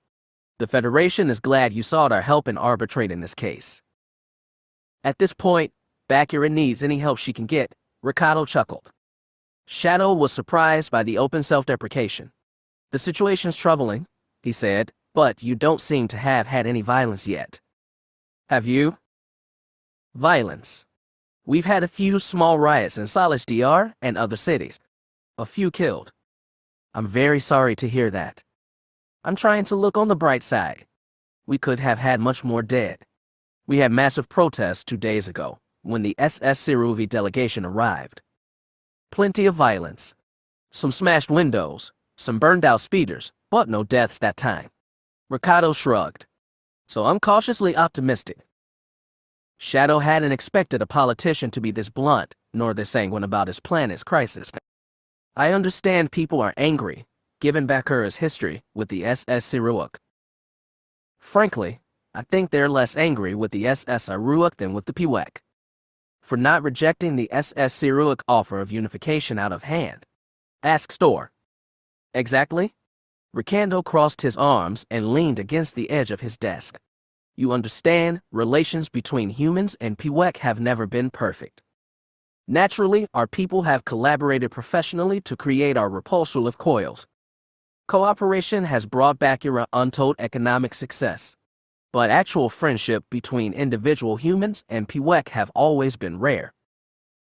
"The Federation is glad you sought our help in arbitrating this case." At this point, Bakura needs any help she can get, Ricardo chuckled. Shadow was surprised by the open self-deprecation. "The situation's troubling," he said, "but you don't seem to have had any violence yet. Have you?" "Violence. We've had a few small riots in Solace DR and other cities. A few killed. I'm very sorry to hear that. I'm trying to look on the bright side. We could have had much more dead. We had massive protests 2 days ago, when the SS Siruvi delegation arrived. Plenty of violence. Some smashed windows, some burned-out speeders, but no deaths that time." Ricardo shrugged. "So I'm cautiously optimistic." Shadow hadn't expected a politician to be this blunt, nor this sanguine about his planet's crisis. "I understand people are angry, given Bakura's history with the SS Siruuk. Frankly, I think they're less angry with the SS Iruuk than with the Pewek, for not rejecting the SS Siruuk offer of unification out of hand," asked Store. "Exactly?" Ricardo crossed his arms and leaned against the edge of his desk. "You understand, relations between humans and Pewek have never been perfect. Naturally, our people have collaborated professionally to create our repulsive coils. Cooperation has brought Bakura untold economic success, but actual friendship between individual humans and Pewek have always been rare.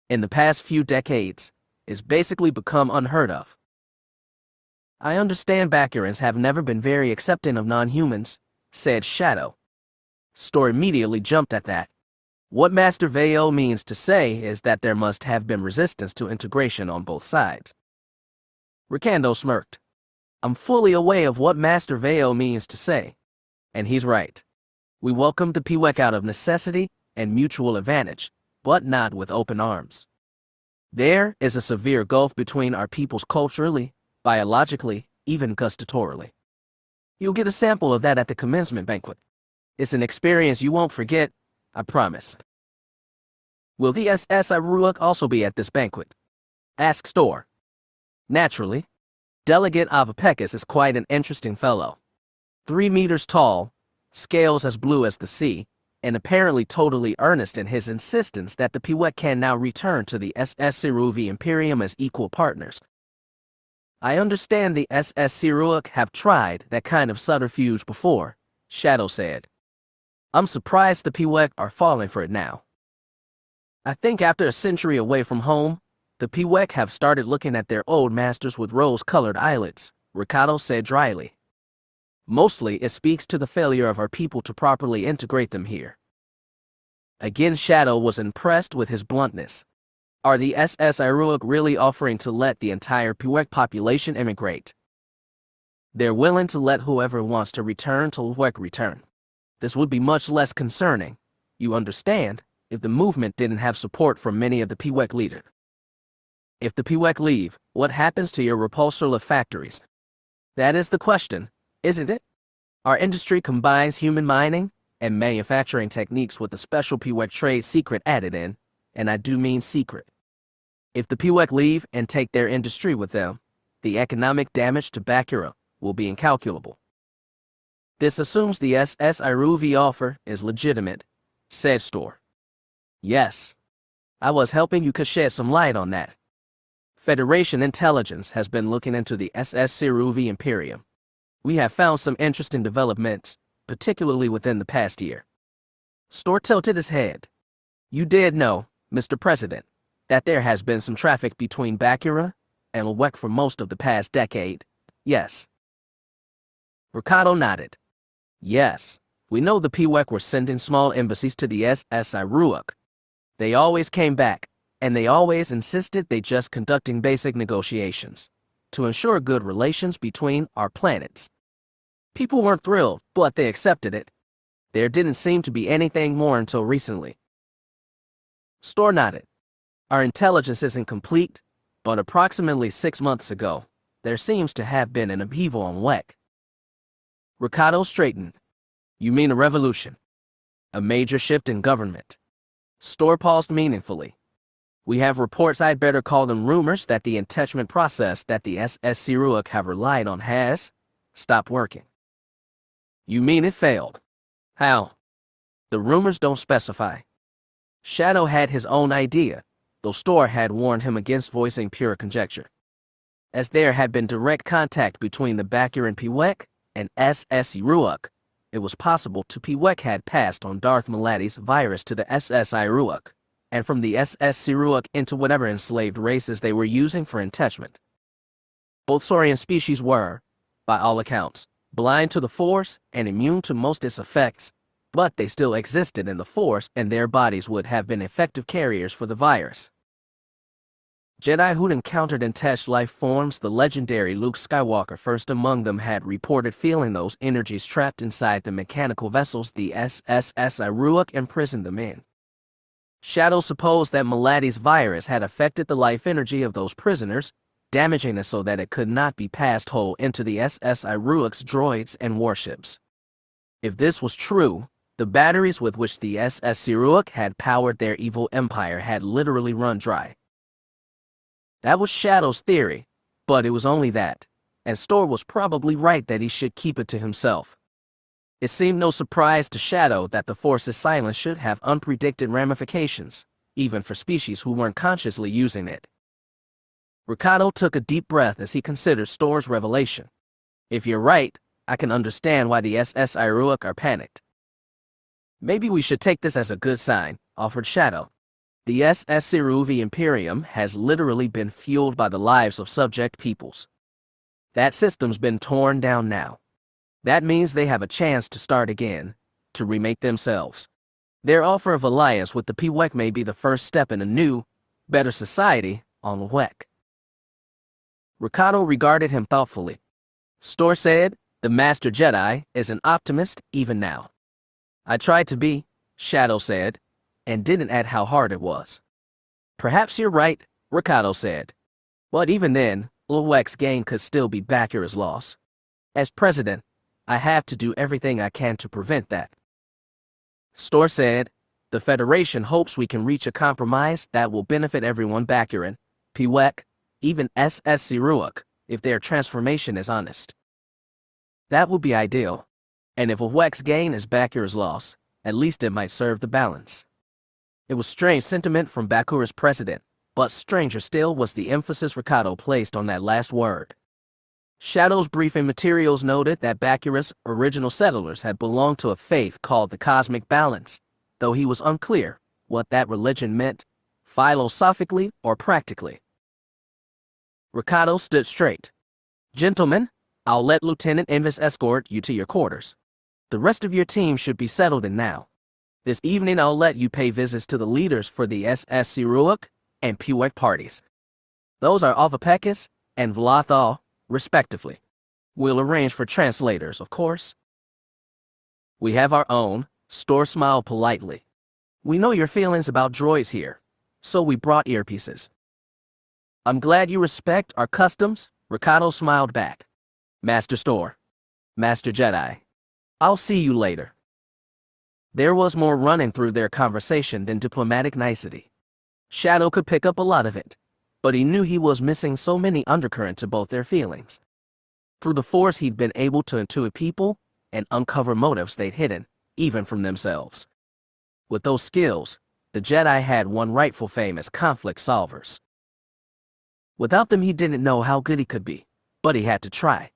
In the past few decades, it's basically become unheard of. I understand Bakurans have never been very accepting of non-humans," said Shadow. Store immediately jumped at that. What Master Veo means to say is that there must have been resistance to integration on both sides. Ricardo smirked. "I'm fully aware of what Master Veo means to say, and he's right. We welcomed the Pewek out of necessity and mutual advantage, but not with open arms. There is a severe gulf between our peoples culturally, biologically, even gustatorily. You'll get a sample of that at the commencement banquet. It's an experience you won't forget, I promise." "Will the SS Iruuk also be at this banquet?" asked Store. "Naturally. Delegate Avapekis is quite an interesting fellow. 3 meters tall, scales as blue as the sea, and apparently totally earnest in his insistence that the Pewek can now return to the SS Siruvi Imperium as equal partners. I understand the SS Siruok have tried that kind of subterfuge before, Shadow said. I'm surprised the Pewek are falling for it now. I think after a century away from home, the Pewek have started looking at their old masters with rose-colored eyelids, Ricardo said dryly. Mostly it speaks to the failure of our people to properly integrate them here. Again, Shadow was impressed with his bluntness. Are the SS Iruak really offering to let the entire Pewek population immigrate? They're willing to let whoever wants to return to Pewek return. This would be much less concerning, you understand, if the movement didn't have support from many of the Pewek leaders. If the Pewek leave, what happens to your repulsor factories? That is the question, isn't it? Our industry combines human mining and manufacturing techniques with a special Pewek trade secret added in, and I do mean secret. If the Pewek leave and take their industry with them, the economic damage to Bakura will be incalculable. This assumes the SS Iruvi offer is legitimate, said Store. Yes. I was helping you to shed some light on that. Federation intelligence has been looking into the SS Siruvi Imperium. We have found some interesting developments, particularly within the past year. Store tilted his head. You did know, Mr. President, that there has been some traffic between Bakura and Lwek for most of the past decade, yes. Ricardo nodded. Yes, we know the Pewek were sending small embassies to the SS Iruak. They always came back, and they always insisted they just conducting basic negotiations to ensure good relations between our planets. People weren't thrilled, but they accepted it. There didn't seem to be anything more until recently. Store nodded. Our intelligence isn't complete, but approximately 6 months ago, there seems to have been an upheaval on Lwek. Ricardo straightened. You mean a revolution? A major shift in government? Store paused meaningfully. We have reports, I'd better call them rumors, that the attachment process that the SS Siruak have relied on has stopped working. You mean it failed? How? The rumors don't specify. Shadow had his own idea, though Store had warned him against voicing pure conjecture. As there had been direct contact between the Bakuran Pewek and SS Siruak, it was possible to Pewek had passed on Darth Maladi's virus to the SS Iruak, and from the SS Siruak into whatever enslaved races they were using for attachment. Both Saurian species were, by all accounts, blind to the Force and immune to most its effects, but they still existed in the Force and their bodies would have been effective carriers for the virus. Jedi who'd encountered attached life forms, the legendary Luke Skywalker first among them, had reported feeling those energies trapped inside the mechanical vessels the SSS Iruak imprisoned them in. Shadow supposed that Maladi's virus had affected the life energy of those prisoners, damaging it so that it could not be passed whole into the SS Iruak's droids and warships. If this was true, the batteries with which the SS Siruak had powered their evil empire had literally run dry. That was Shadow's theory, but it was only that, and Store was probably right that he should keep it to himself. It seemed no surprise to Shadow that the Force's silence should have unpredicted ramifications, even for species who weren't consciously using it. Ricardo took a deep breath as he considered Store's revelation. If you're right, I can understand why the SS Iruak are panicked. Maybe we should take this as a good sign, offered Shadow. The SS Siruvi Imperium has literally been fueled by the lives of subject peoples. That system's been torn down now. That means they have a chance to start again, to remake themselves. Their offer of alliance with the Pewek may be the first step in a new, better society on Lwek. Ricardo regarded him thoughtfully. Store said, the Master Jedi is an optimist even now. I tried to be, Shadow said, and didn't add how hard it was. Perhaps you're right, Ricardo said. But even then, Lwek's gain could still be Bakura's loss. As president, I have to do everything I can to prevent that. Store said, the Federation hopes we can reach a compromise that will benefit everyone Bakuran, Pewek, even SS Siruak, if their transformation is honest. That would be ideal. And if Lwek's gain is Bakura's loss, At least it might serve the balance. It was strange sentiment from Bakura's president, but stranger still was the emphasis Ricardo placed on that last word. Shadow's briefing materials noted that Bakura's original settlers had belonged to a faith called the Cosmic Balance, though he was unclear what that religion meant, philosophically or practically. Ricardo stood straight. "Gentlemen, I'll let Lieutenant Envis escort you to your quarters. The rest of your team should be settled in now. This evening I'll let you pay visits to the leaders for the SSC Ruach and Puek parties. Those are Alvapekis and Vlathal, respectively. We'll arrange for translators, of course. We have our own," Store smiled politely. "We know your feelings about droids here, so we brought earpieces." "I'm glad you respect our customs," Ricardo smiled back. "Master Store. Master Jedi. I'll see you later." There was more running through their conversation than diplomatic nicety. Shadow could pick up a lot of it, but he knew he was missing so many undercurrents to both their feelings. Through the Force he'd been able to intuit people and uncover motives they'd hidden, even from themselves. With those skills, the Jedi had won rightful fame as conflict solvers. Without them he didn't know how good he could be, but he had to try.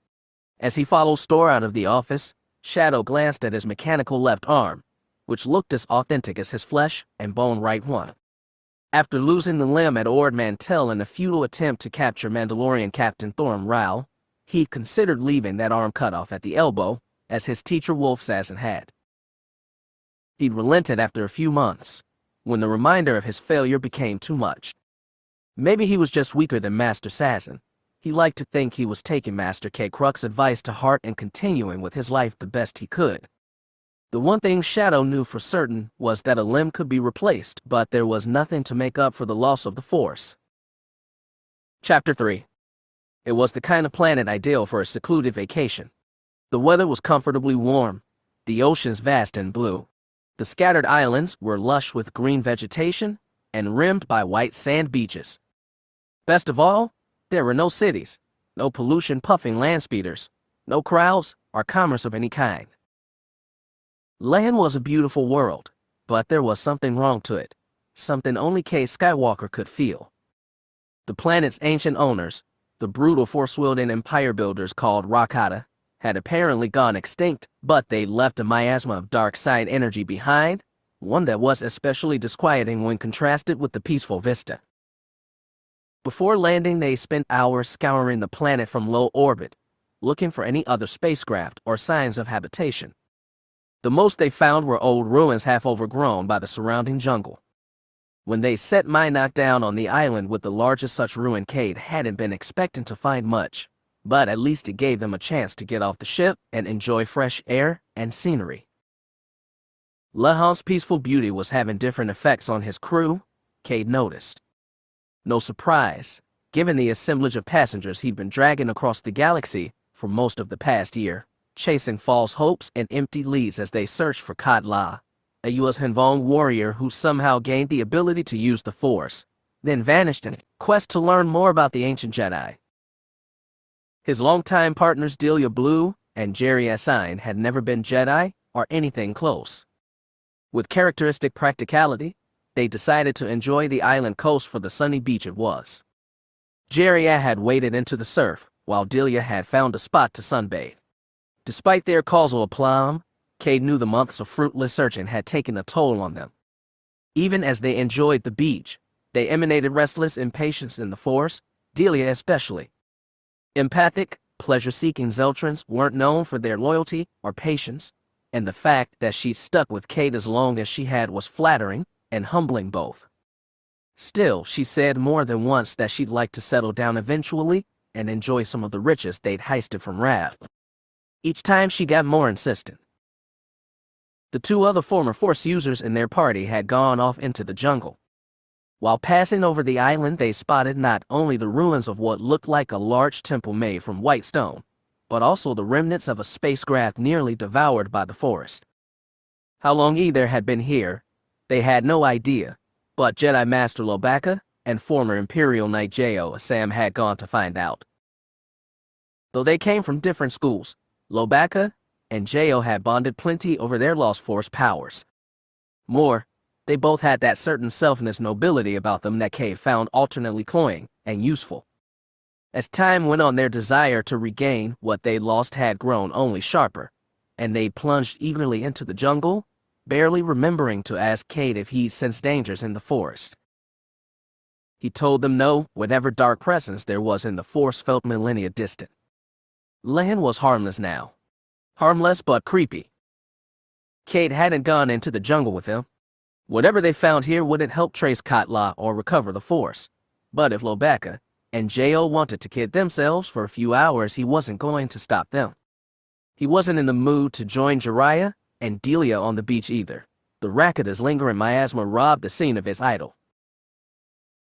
As he followed Store out of the office, Shadow glanced at his mechanical left arm, which looked as authentic as his flesh and bone right one. After losing the limb at Ord Mantell in a futile attempt to capture Mandalorian Captain Thorm Rao, he considered leaving that arm cut off at the elbow, as his teacher Wolf Sasson had. He'd relented after a few months, when the reminder of his failure became too much. Maybe he was just weaker than Master Sasson. He liked to think he was taking Master K. Kruk's advice to heart and continuing with his life the best he could. The one thing Shadow knew for certain was that a limb could be replaced, but there was nothing to make up for the loss of the Force. Chapter 3. It was the kind of planet ideal for a secluded vacation. The weather was comfortably warm, the oceans vast and blue. The scattered islands were lush with green vegetation and rimmed by white sand beaches. Best of all, there were no cities, no pollution-puffing land speeders, no crowds or commerce of any kind. Land was a beautiful world, but there was something wrong to it, something only Cade Skywalker could feel. The planet's ancient owners, the brutal Force-wielding empire builders called Rakata, had apparently gone extinct, but they left a miasma of dark side energy behind, one that was especially disquieting when contrasted with the peaceful vista. Before landing, they spent hours scouring the planet from low orbit, looking for any other spacecraft or signs of habitation. The most they found were old ruins half overgrown by the surrounding jungle. When they set Minot down on the island with the largest such ruin, Cade hadn't been expecting to find much, but at least it gave them a chance to get off the ship and enjoy fresh air and scenery. Lahan's peaceful beauty was having different effects on his crew, Cade noticed. No surprise, given the assemblage of passengers he'd been dragging across the galaxy for most of the past year, chasing false hopes and empty leads as they searched for Kad La, a Yuuzhan Vong warrior who somehow gained the ability to use the Force, then vanished in a quest to learn more about the ancient Jedi. His longtime partners Delia Blue and Jerry Assine had never been Jedi or anything close. With characteristic practicality, they decided to enjoy the island coast for the sunny beach it was. Jerry had waded into the surf, while Delia had found a spot to sunbathe. Despite their causal aplomb, Cade knew the months of fruitless searching had taken a toll on them. Even as they enjoyed the beach, they emanated restless impatience in the Force, Delia especially. Empathic, pleasure-seeking Zeltrans weren't known for their loyalty or patience, and the fact that she stuck with Cade as long as she had was flattering and humbling both. Still, she said more than once that she'd like to settle down eventually and enjoy some of the riches they'd heisted from Rav. Each time she got more insistent. The two other former Force users in their party had gone off into the jungle. While passing over the island, they spotted not only the ruins of what looked like a large temple made from white stone, but also the remnants of a spacecraft nearly devoured by the forest. How long either had been here, they had no idea, but Jedi Master Lobaka and former Imperial Knight J.O. Assam had gone to find out. Though they came from different schools, Lobaka and J.O. had bonded plenty over their lost Force powers. More, they both had that certain selfless nobility about them that Cade found alternately cloying and useful. As time went on, their desire to regain what they'd lost had grown only sharper, and they plunged eagerly into the jungle, barely remembering to ask Cade if he'd sensed dangers in the forest. He told them no, whatever dark presence there was in the Force felt millennia distant. Lehen was harmless now. Harmless but creepy. Cade hadn't gone into the jungle with him. Whatever they found here wouldn't help trace Katla or recover the Force. But if Lobaka and Jo wanted to kid themselves for a few hours, he wasn't going to stop them. He wasn't in the mood to join Jiraiya and Delia on the beach either. The Rakata's lingering miasma robbed the scene of his idol.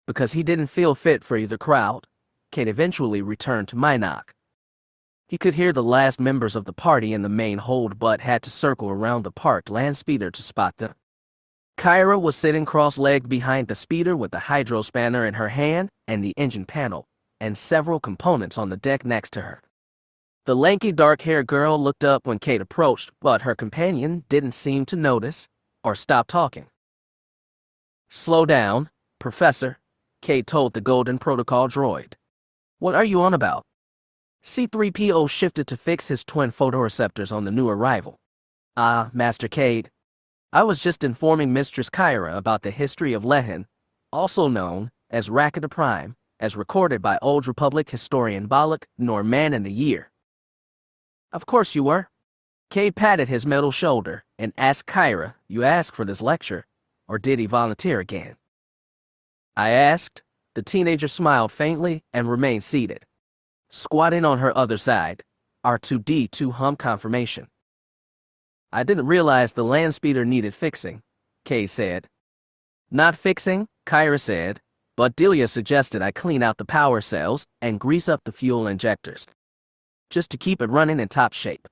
Because he didn't feel fit for either crowd, Cade eventually returned to Mynock. He could hear the last members of the party in the main hold but had to circle around the parked land speeder to spot them. Kyra was sitting cross-legged behind the speeder with the hydro spanner in her hand and the engine panel, and several components on the deck next to her. The lanky dark-haired girl looked up when Cade approached, but her companion didn't seem to notice or stop talking. "Slow down, Professor," Cade told the Golden Protocol droid. "What are you on about?" C-3PO shifted to fix his twin photoreceptors on the new arrival. Master Cade. I was just informing Mistress Kyra about the history of Lehen, also known as Rakata Prime, as recorded by Old Republic historian Balak nor Man in the Year." "Of course you were." Cade patted his metal shoulder and asked Kyra, "You asked for this lecture, or did he volunteer again?" "I asked." The teenager smiled faintly and remained seated. Squatting on her other side, R2-D2 hum confirmation. "I didn't realize the land speeder needed fixing," Cade said. "Not fixing," Kyra said, "but Delia suggested I clean out the power cells and grease up the fuel injectors, just to keep it running in top shape."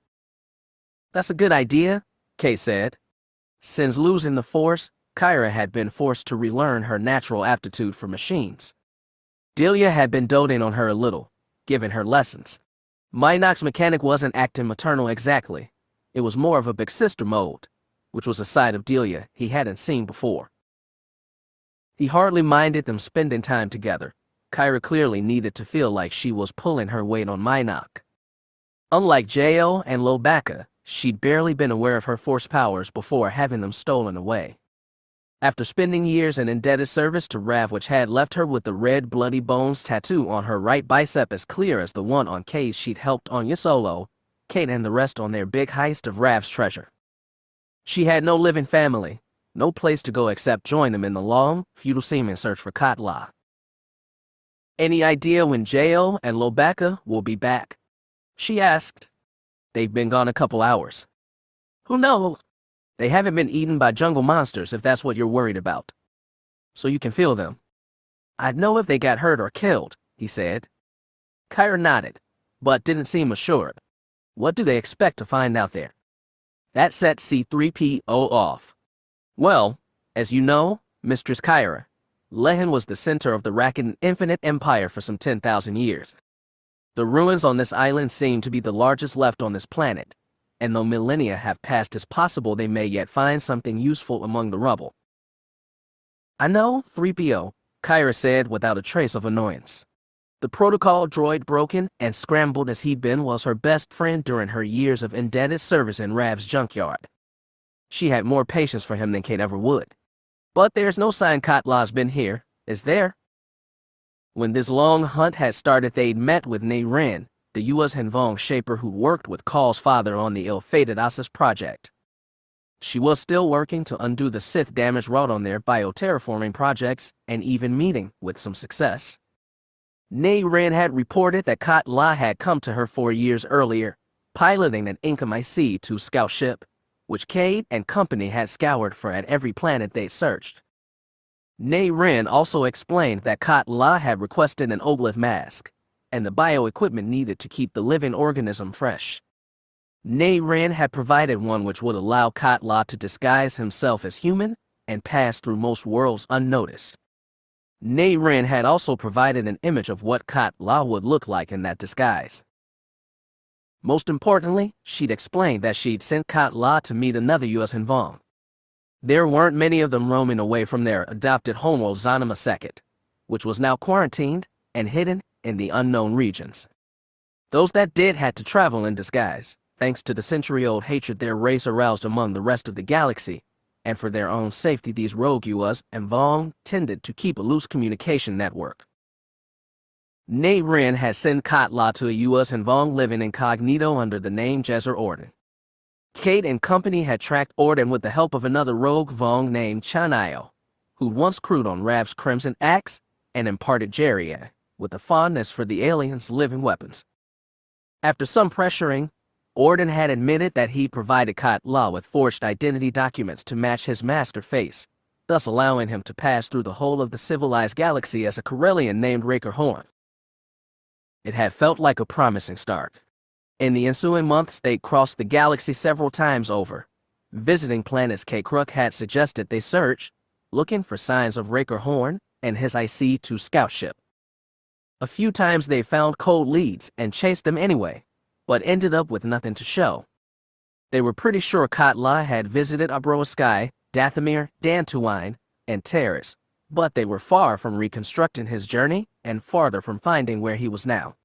"That's a good idea," Cade said. Since losing the Force, Kyra had been forced to relearn her natural aptitude for machines. Delia had been doting on her a little, giving her lessons. Mynock's mechanic wasn't acting maternal exactly. It was more of a big sister mode, which was a side of Delia he hadn't seen before. He hardly minded them spending time together. Kyra clearly needed to feel like she was pulling her weight on Mynock. Unlike Jo and Lobaka, she'd barely been aware of her Force powers before having them stolen away. After spending years in indebted service to Rav, which had left her with the red bloody bones tattoo on her right bicep as clear as the one on Cade's, she'd helped Ania Solo, Cade and the rest on their big heist of Rav's treasure. She had no living family, no place to go except join them in the long, futile seeming search for Katla. "Any idea when Jo and Lobaka will be back?" she asked. "They've been gone a couple hours." "Who knows? They haven't been eaten by jungle monsters if that's what you're worried about. So you can feel them." "I'd know if they got hurt or killed," he said. Kyra nodded, but didn't seem assured. What do they expect to find out there? That set C-3PO off. "Well, as you know, Mistress Kyra, Lehen was the center of the Rakatan Infinite Empire for some 10,000 years. The ruins on this island seem to be the largest left on this planet, and though millennia have passed, it's possible they may yet find something useful among the rubble." "I know, 3PO, Kyra said without a trace of annoyance. The protocol droid, broken and scrambled as he'd been, was her best friend during her years of indebted service in Rav's junkyard. She had more patience for him than Cade ever would. But there's no sign Katla's been here, is there?" When this long hunt had started, they'd met with Ne Ren, the Yuuzhan Vong shaper who worked with Call's father on the ill-fated Asas project. She was still working to undo the Sith damage wrought on their bioterraforming projects, and even meeting with some success. Ne Ren had reported that Katla had come to her 4 years earlier, piloting an Inkamai C-2 scout ship, which Cade and company had scoured for at every planet they searched. Ne Ren also explained that Katla had requested an Oglyph mask, and the bioequipment needed to keep the living organism fresh. Ne Ren had provided one which would allow Katla to disguise himself as human and pass through most worlds unnoticed. Ne Ren had also provided an image of what Katla would look like in that disguise. Most importantly, she'd explained that she'd sent Katla to meet another Yuuzhan Vong. There weren't many of them roaming away from their adopted homeworld Zonima II, which was now quarantined and hidden in the unknown regions. Those that did had to travel in disguise, thanks to the century-old hatred their race aroused among the rest of the galaxy, and for their own safety these rogue Yuuzhan Vong tended to keep a loose communication network. Nay Ren had sent Katla to a Yuuzhan Vong living incognito under the name Jezer Orden. Cade and company had tracked Orden with the help of another rogue Vong named Chanio, who'd once crewed on Rav's Crimson Axe and imparted Jerry with a fondness for the aliens' living weapons. After some pressuring, Orden had admitted that he provided Katla with forged identity documents to match his master face, thus allowing him to pass through the whole of the civilized galaxy as a Corellian named Raker Horn. It had felt like a promising start. In the ensuing months, they'd crossed the galaxy several times over. Visiting planets K-Kruk had suggested they search, looking for signs of Raker Horn and his IC-2 scout ship. A few times they found cold leads and chased them anyway, but ended up with nothing to show. They were pretty sure Katla had visited Abroa Sky, Dathomir, Dantooine, and Terrace, but they were far from reconstructing his journey and farther from finding where he was now.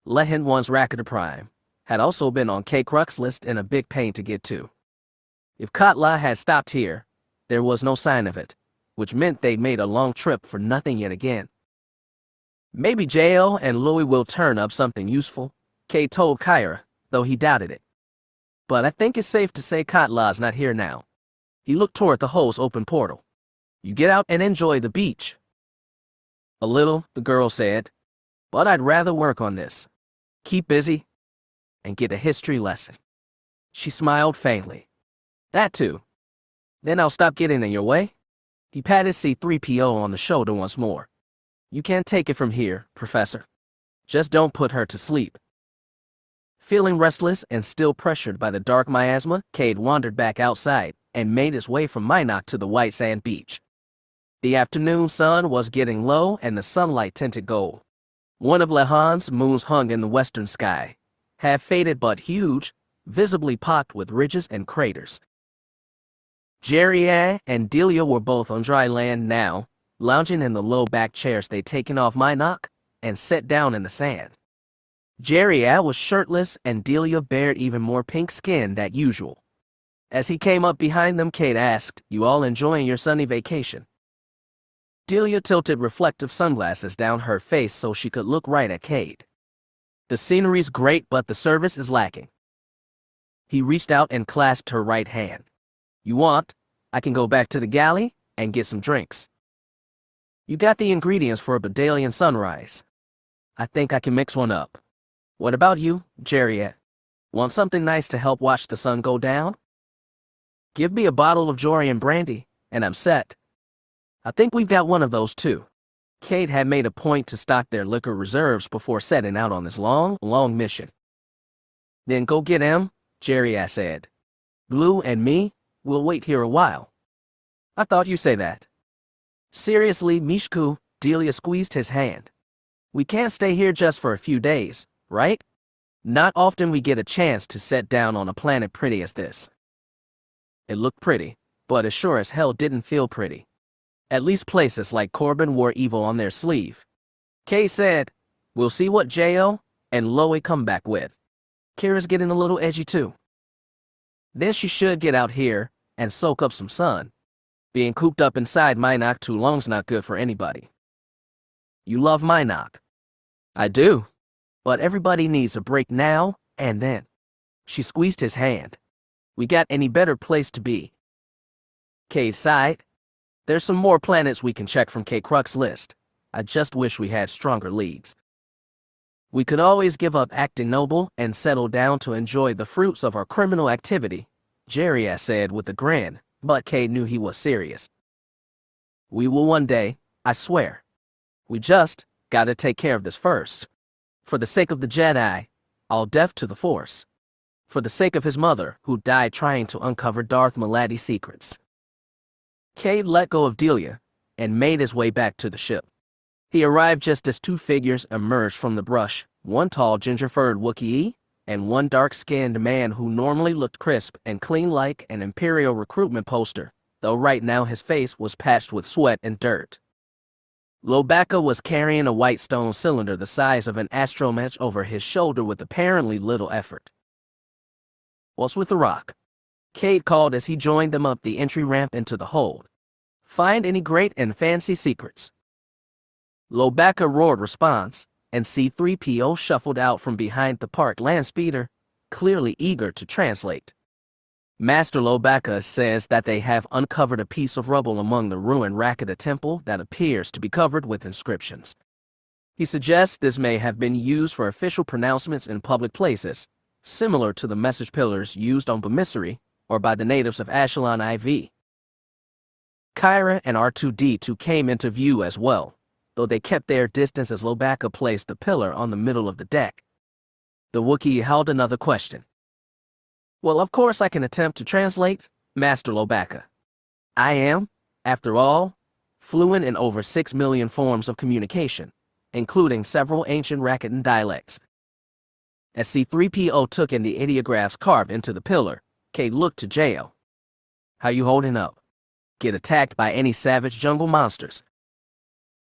Lehen One's Racketer Prime had also been on K-Kruk's list and a big pain to get to. If Katla had stopped here, there was no sign of it, which meant they'd made a long trip for nothing yet again. Maybe JL and Louis will turn up something useful, Cade told Kyra, though he doubted it. But I think it's safe to say Katla's not here now. He looked toward the hole's open portal. You get out and enjoy the beach. A little, the girl said, but I'd rather work on this. Keep busy and get a history lesson. She smiled faintly. That too. Then I'll stop getting in your way. He patted C-3PO on the shoulder once more. You can't take it from here, Professor. Just don't put her to sleep. Feeling restless and still pressured by the dark miasma, Cade wandered back outside and made his way from Minok to the white sand beach. The afternoon sun was getting low and the sunlight tinted gold. One of Lehan's moons hung in the western sky, half faded but huge, visibly pocked with ridges and craters. Jerry and Delia were both on dry land now, lounging in the low-back chairs they'd taken off Minok and set down in the sand. Jerry was shirtless and Delia bared even more pink skin than usual. As he came up behind them, Cade asked, "You all enjoying your sunny vacation?" Delia tilted reflective sunglasses down her face so she could look right at Cade. "The scenery's great, but the service is lacking." He reached out and clasped her right hand. "You want? I can go back to the galley and get some drinks. You got the ingredients for a Badalian sunrise. I think I can mix one up. What about you, Jerry? Want something nice to help watch the sun go down? Give me a bottle of Jorian brandy, and I'm set. I think we've got one of those too." Cade had made a point to stock their liquor reserves before setting out on this long mission. "Then go get him," Jerry said. "Blue and me, we'll wait here a while." "I thought you say that." "Seriously, Mishku," Delia squeezed his hand. "We can't stay here just for a few days, right? Not often we get a chance to set down on a planet pretty as this." It looked pretty, but it sure as hell didn't feel pretty. At least places like Corbin wore evil on their sleeve. Kay said, "We'll see what J.O. and Loie come back with. Kira's getting a little edgy too. Then she should get out here and soak up some sun. Being cooped up inside Minok too long's not good for anybody." "You love Minok." "I do. But everybody needs a break now and then." She squeezed his hand. "We got any better place to be?" Kay sighed. "There's some more planets we can check from K-Kruk's list. I just wish we had stronger leads. We could always give up acting noble and settle down to enjoy the fruits of our criminal activity," Jerry said with a grin, but Cade knew he was serious. "We will one day, I swear. We just gotta take care of this first. For the sake of the Jedi, all deaf to the Force. For the sake of his mother, who died trying to uncover Darth Maladi's secrets." Cade let go of Delia and made his way back to the ship. He arrived just as two figures emerged from the brush, one tall ginger-furred Wookiee and one dark-skinned man who normally looked crisp and clean like an Imperial recruitment poster, though right now his face was patched with sweat and dirt. Lobacca was carrying a white stone cylinder the size of an astromech over his shoulder with apparently little effort. "What's with the rock?" Cade called as he joined them up the entry ramp into the hold. "Find any great and fancy secrets?" Lobacca roared response, and C-3PO shuffled out from behind the parked landspeeder, clearly eager to translate. "Master Lobacca says that they have uncovered a piece of rubble among the ruined Rakata temple that appears to be covered with inscriptions. He suggests this may have been used for official pronouncements in public places, similar to the message pillars used on Bamissari or by the natives of Ashelon IV. Kyra and R2-D2 came into view as well, though they kept their distance as Lobacca placed the pillar on the middle of the deck. The Wookiee held another question. "Well, of course I can attempt to translate, Master Lobacca. I am, after all, fluent in over 6 million forms of communication, including several ancient Rakatan dialects." As C-3PO took in the ideographs carved into the pillar, Cade looked to J.O. "How you holding up? Get attacked by any savage jungle monsters?"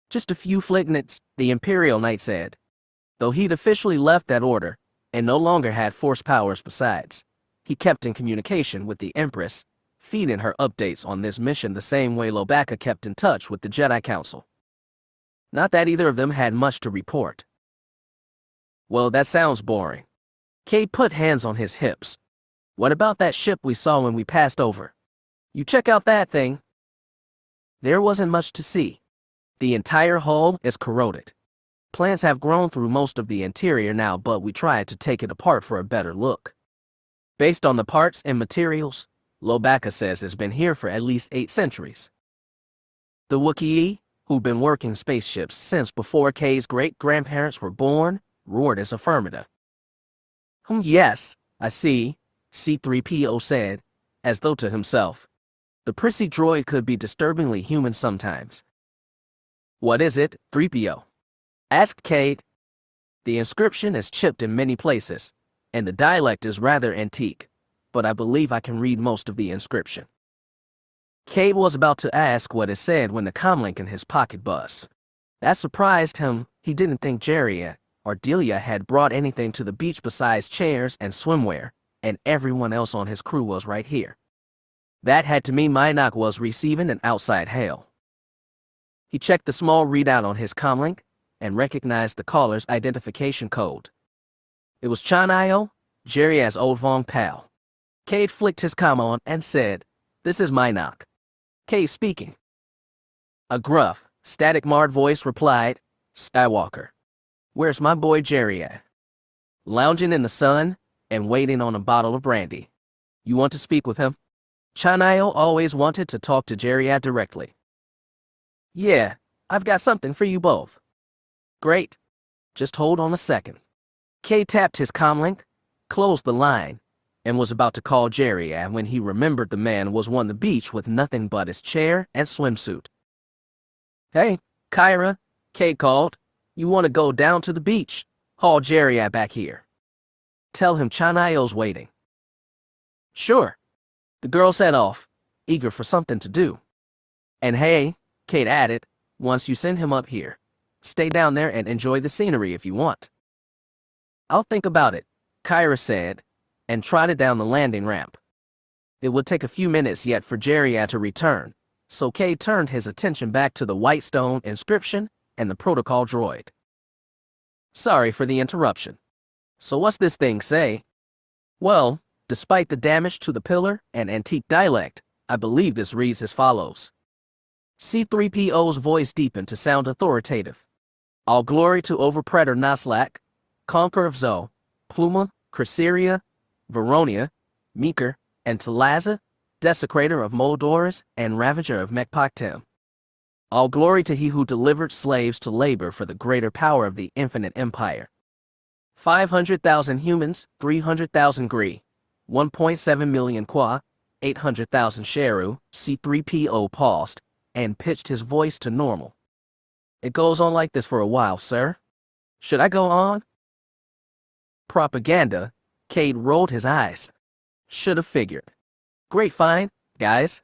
"Just a few flignets," the Imperial Knight said, though he'd officially left that order and no longer had force powers besides. He kept in communication with the Empress, feeding her updates on this mission the same way Lobacca kept in touch with the Jedi Council. Not that either of them had much to report. "Well, that sounds boring." Cade put hands on his hips. "What about that ship we saw when we passed over? You check out that thing." There wasn't much to see. The entire hull is corroded. Plants have grown through most of the interior now, but we tried to take it apart for a better look. Based on the parts and materials, Lobacca says it's been here for at least 8 centuries. The Wookiee, who'd been working spaceships since before Cade's great-grandparents were born, roared as affirmative. Yes, I see," C-3PO said, as though to himself. The prissy droid could be disturbingly human sometimes. "What is it, 3PO?" asked Cade. "The inscription is chipped in many places, and the dialect is rather antique, but I believe I can read most of the inscription." Cade was about to ask what it said when the comlink in his pocket buzzed. That surprised him. He didn't think Jeria or Delia had brought anything to the beach besides chairs and swimwear, and everyone else on his crew was right here. That had to mean Mynock was receiving an outside hail. He checked the small readout on his comlink and recognized the caller's identification code. It was Chanayo, Jeria's old Vong pal. Cade flicked his comm on and said, "This is Mynock." Cade speaking. A gruff, static-marred voice replied, "Skywalker. Where's my boy Jeria?" "Lounging in the sun and waiting on a bottle of brandy. You want to speak with him?" Chanayo always wanted to talk to Jeria directly. "Yeah, I've got something for you both." "Great. Just hold on a second." Cade tapped his comlink, closed the line, and was about to call Jeria when he remembered the man was on the beach with nothing but his chair and swimsuit. "Hey, Kyra," Cade called. "You want to go down to the beach? Haul Jeria back here. Tell him Chanayo's waiting." "Sure." The girl set off, eager for something to do. "And hey," Cade added, "once you send him up here, stay down there and enjoy the scenery if you want." "I'll think about it," Kyra said, and trotted down the landing ramp. It would take a few minutes yet for Jeria to return, so Cade turned his attention back to the white stone inscription and the protocol droid. "Sorry for the interruption. So what's this thing say?" "Well, despite the damage to the pillar and antique dialect, I believe this reads as follows." C-3PO's voice deepened to sound authoritative. "All glory to Overpredator Naslak, Conqueror of Zo, Pluma, Cresseria, Veronia, Meeker, and Talaza, Desecrator of Moldoris and Ravager of Mekpaktem. All glory to he who delivered slaves to labor for the greater power of the infinite empire. 500,000 humans, 300,000 Gree, 1.7 million Qua, 800,000 Sheru." C-3PO paused and pitched his voice to normal. "It goes on like this for a while, sir. Should I go on?" "Propaganda," Cade rolled his eyes. Should have figured. Great find, guys.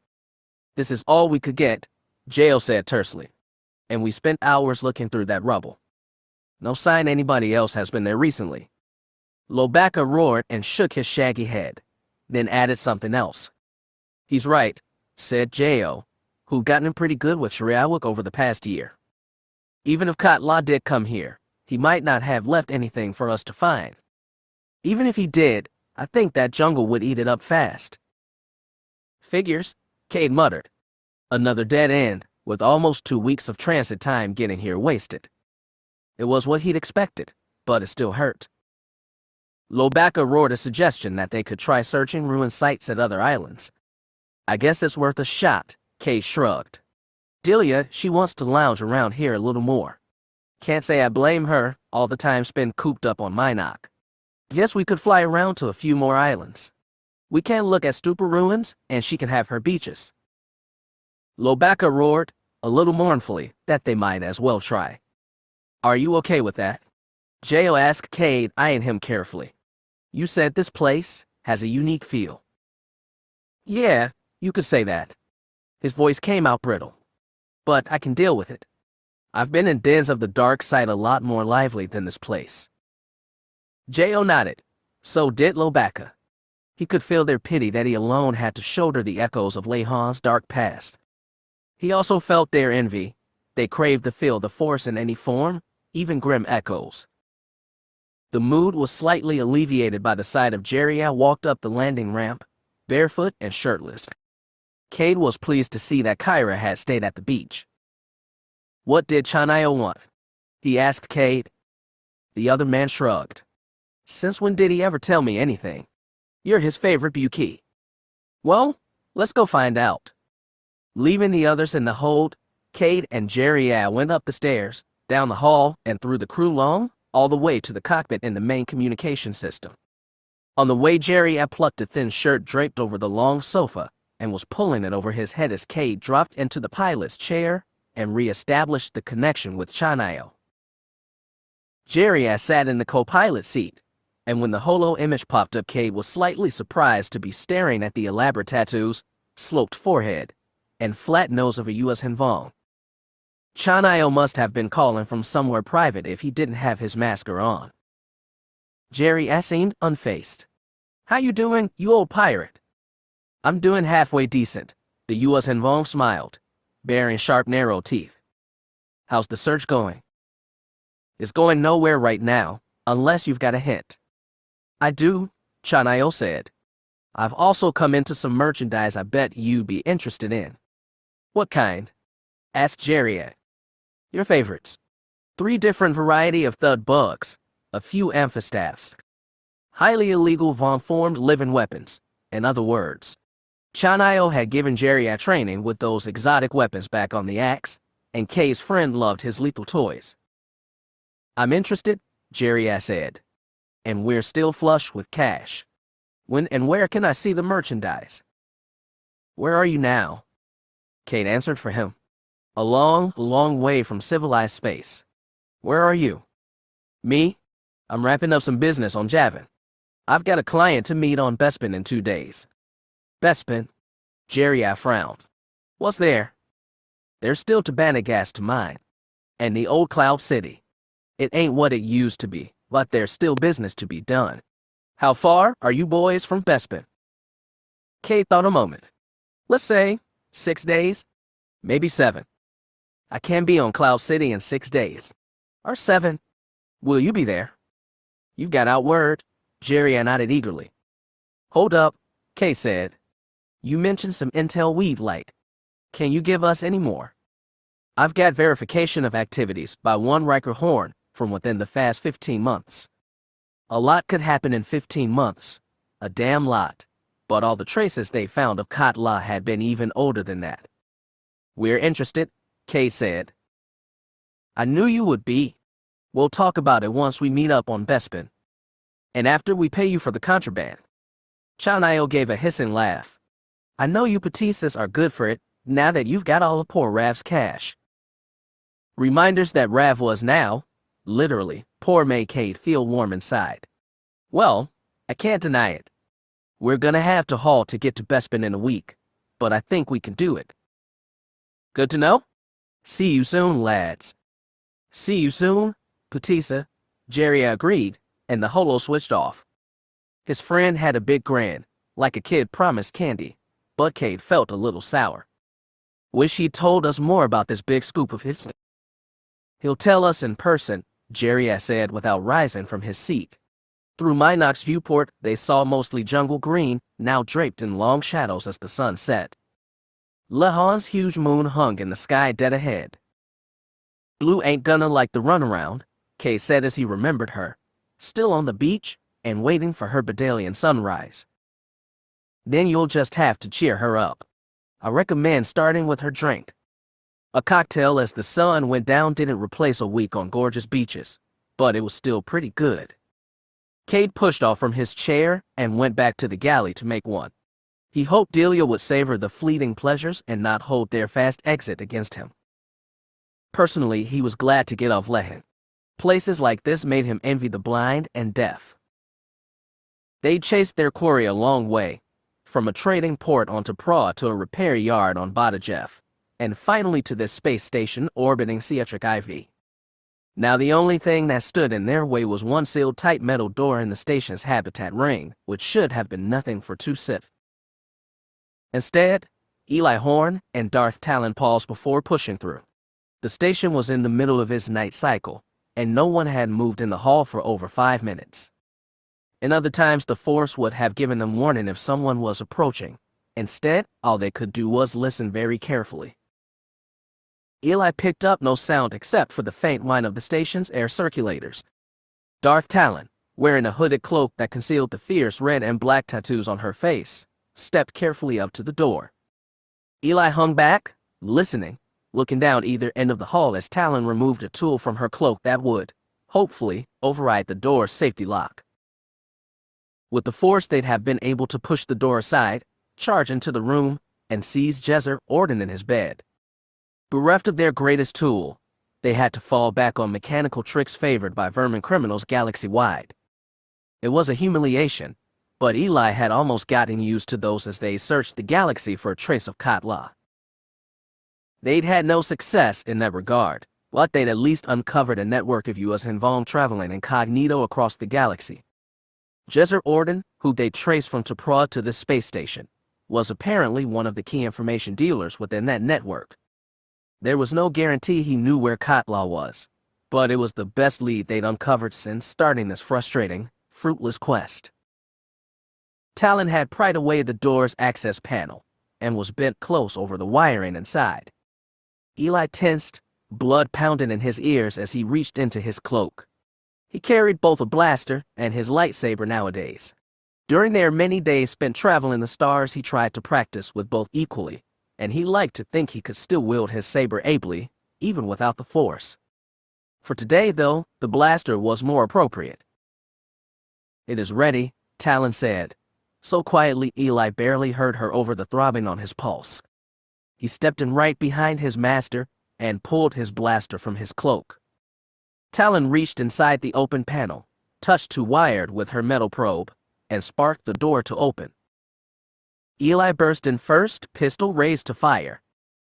This is all we could get, Jael said tersely. And we spent hours looking through that rubble. No sign anybody else has been there recently. Lobaka roared and shook his shaggy head, then added something else. He's right, said Jael, who'd gotten pretty good with Shriawak over the past year. Even if Katla did come here, he might not have left anything for us to find. Even if he did, I think that jungle would eat it up fast. Figures, Cade muttered. Another dead end, with almost 2 weeks of transit time getting here wasted. It was what he'd expected, but it still hurt. Lobaka roared a suggestion that they could try searching ruined sites at other islands. I guess it's worth a shot, Cade shrugged. Delia, she wants to lounge around here a little more. Can't say I blame her, all the time spent cooped up on Minok. Guess we could fly around to a few more islands. We can look at Stupa ruins, and she can have her beaches. Lobaka roared, a little mournfully, that they might as well try. Are you okay with that? Jael asked Cade, eyeing him carefully. You said this place has a unique feel. Yeah, you could say that. His voice came out brittle. But I can deal with it. I've been in dens of the dark side a lot more lively than this place. Jael nodded. So did Lobaka. He could feel their pity that he alone had to shoulder the echoes of Leihan's dark past. He also felt their envy. They craved to feel the force in any form, even grim echoes. The mood was slightly alleviated by the sight of Jeria walked up the landing ramp, barefoot and shirtless. Cade was pleased to see that Kyra had stayed at the beach. What did Chanayo want? He asked Cade. The other man shrugged. Since when did he ever tell me anything? You're his favorite Buki. Well, let's go find out. Leaving the others in the hold, Cade and Jeria went up the stairs, down the hall, and through the crew long, all the way to the cockpit in the main communication system. On the way, Jeria plucked a thin shirt draped over the long sofa and was pulling it over his head as Cade dropped into the pilot's chair and re-established the connection with Chanayo. Jeria sat in the co-pilot seat, and when the holo image popped up, Cade was slightly surprised to be staring at the elaborate tattoos, sloped forehead, and flat nose of a Yuuzhan Vong. Chanayo must have been calling from somewhere private if he didn't have his masker on. Jeria seemed unfazed. How you doing, you old pirate? I'm doing halfway decent, the Yuuzhan Vong smiled, baring sharp narrow teeth. How's the search going? It's going nowhere right now, unless you've got a hint. I do, Chanayo said. I've also come into some merchandise I bet you'd be interested in. What kind? Asked Jeria. Your favorites. 3 different variety of thud bugs, a few amphistaffs. Highly illegal Von-formed living weapons, in other words. Chanayo had given Jeria training with those exotic weapons back on the axe, and Kay's friend loved his lethal toys. I'm interested, Jeria said. And we're still flush with cash. When and where can I see the merchandise? Where are you now? Cade answered for him. A long, long way from civilized space. Where are you? Me? I'm wrapping up some business on Javin. I've got a client to meet on Bespin in 2 days. Bespin? Jeria frowned. What's there? There's still Tabanagas to mine. And the old Cloud City. It ain't what it used to be, but there's still business to be done. How far are you boys from Bespin? Cade thought a moment. Let's say 6 days, maybe 7. I can be on Cloud City in 6 days. Or 7. Will you be there? You've got out word, Jeria nodded eagerly. Hold up, Cade said. You mentioned some intel we'd like. Can you give us any more? I've got verification of activities by one Riker Horn from within the past 15 months. A lot could happen in 15 months. A damn lot. But all the traces they found of Katla had been even older than that. We're interested, Cade said. I knew you would be. We'll talk about it once we meet up on Bespin. And after we pay you for the contraband. Chanayo gave a hissing laugh. I know you Patisas are good for it, now that you've got all of poor Rav's cash. Reminders that Rav was now, literally, poor made Cade feel warm inside. Well, I can't deny it. We're gonna have to haul to get to Bespin in a week, but I think we can do it. Good to know? See you soon, lads. See you soon, Patisa. Jerry agreed, and the holo switched off. His friend had a big grin, like a kid promised candy, but Cade felt a little sour. Wish he'd told us more about this big scoop of his. He'll tell us in person, Jerry said without rising from his seat. Through Minok's viewport, they saw mostly jungle green, now draped in long shadows as the sun set. Lahan's huge moon hung in the sky dead ahead. Blue ain't gonna like the runaround, Kay said as he remembered her, still on the beach and waiting for her Bedalian sunrise. Then you'll just have to cheer her up. I recommend starting with her drink. A cocktail as the sun went down didn't replace a week on gorgeous beaches, but it was still pretty good. Cade pushed off from his chair and went back to the galley to make one. He hoped Delia would savor the fleeting pleasures and not hold their fast exit against him. Personally, he was glad to get off Lehen. Places like this made him envy the blind and deaf. They chased their quarry a long way, from a trading port onto Pra to a repair yard on Badajeff, and finally to this space station orbiting Ceatric IV. Now the only thing that stood in their way was one sealed tight metal door in the station's habitat ring, which should have been nothing for two Sith. Instead, Eli Horn and Darth Talon paused before pushing through. The station was in the middle of its night cycle, and no one had moved in the hall for over 5 minutes. In other times, the Force would have given them warning if someone was approaching. Instead, all they could do was listen very carefully. Eli picked up no sound except for the faint whine of the station's air circulators. Darth Talon, wearing a hooded cloak that concealed the fierce red and black tattoos on her face, stepped carefully up to the door. Eli hung back, listening, looking down either end of the hall as Talon removed a tool from her cloak that would, hopefully, override the door's safety lock. With the Force, they'd have been able to push the door aside, charge into the room, and seize Jezzer Orden in his bed. Bereft of their greatest tool, they had to fall back on mechanical tricks favored by vermin criminals galaxy-wide. It was a humiliation, but Eli had almost gotten used to those as they searched the galaxy for a trace of Katla. They'd had no success in that regard, but they'd at least uncovered a network of Yuuzhan Vong traveling incognito across the galaxy. Jezzer Orden, who they traced from Tapra to this space station, was apparently one of the key information dealers within that network. There was no guarantee he knew where Katla was, but it was the best lead they'd uncovered since starting this frustrating, fruitless quest. Talon had pried away the door's access panel and was bent close over the wiring inside. Eli tensed, blood pounding in his ears as he reached into his cloak. He carried both a blaster and his lightsaber nowadays. During their many days spent traveling the stars, he tried to practice with both equally, and he liked to think he could still wield his saber ably, even without the Force. For today, though, the blaster was more appropriate. "It is ready," Talon said, so quietly Eli barely heard her over the throbbing on his pulse. He stepped in right behind his master and pulled his blaster from his cloak. Talon reached inside the open panel, touched two wired with her metal probe, and sparked the door to open. Eli burst in first, pistol raised to fire.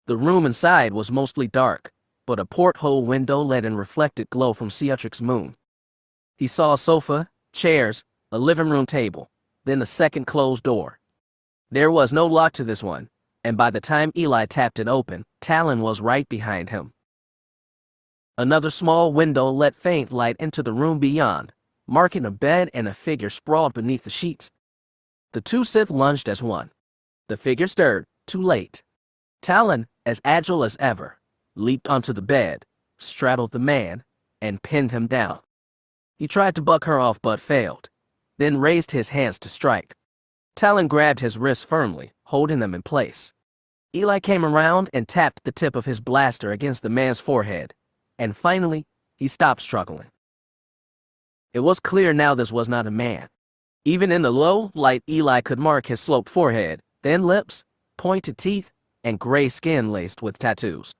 The room inside was mostly dark, but a porthole window let in reflected glow from Ceatric's moon. He saw a sofa, chairs, a living room table, then a second closed door. There was no lock to this one, and by the time Eli tapped it open, Talon was right behind him. Another small window let faint light into the room beyond, marking a bed and a figure sprawled beneath the sheets. The two Sith lunged as one. The figure stirred, too late. Talon, as agile as ever, leaped onto the bed, straddled the man, and pinned him down. He tried to buck her off but failed, then raised his hands to strike. Talon grabbed his wrists firmly, holding them in place. Eli came around and tapped the tip of his blaster against the man's forehead, and finally, he stopped struggling. It was clear now this was not a man. Even in the low light, Eli could mark his sloped forehead, thin lips, pointed teeth, and gray skin laced with tattoos.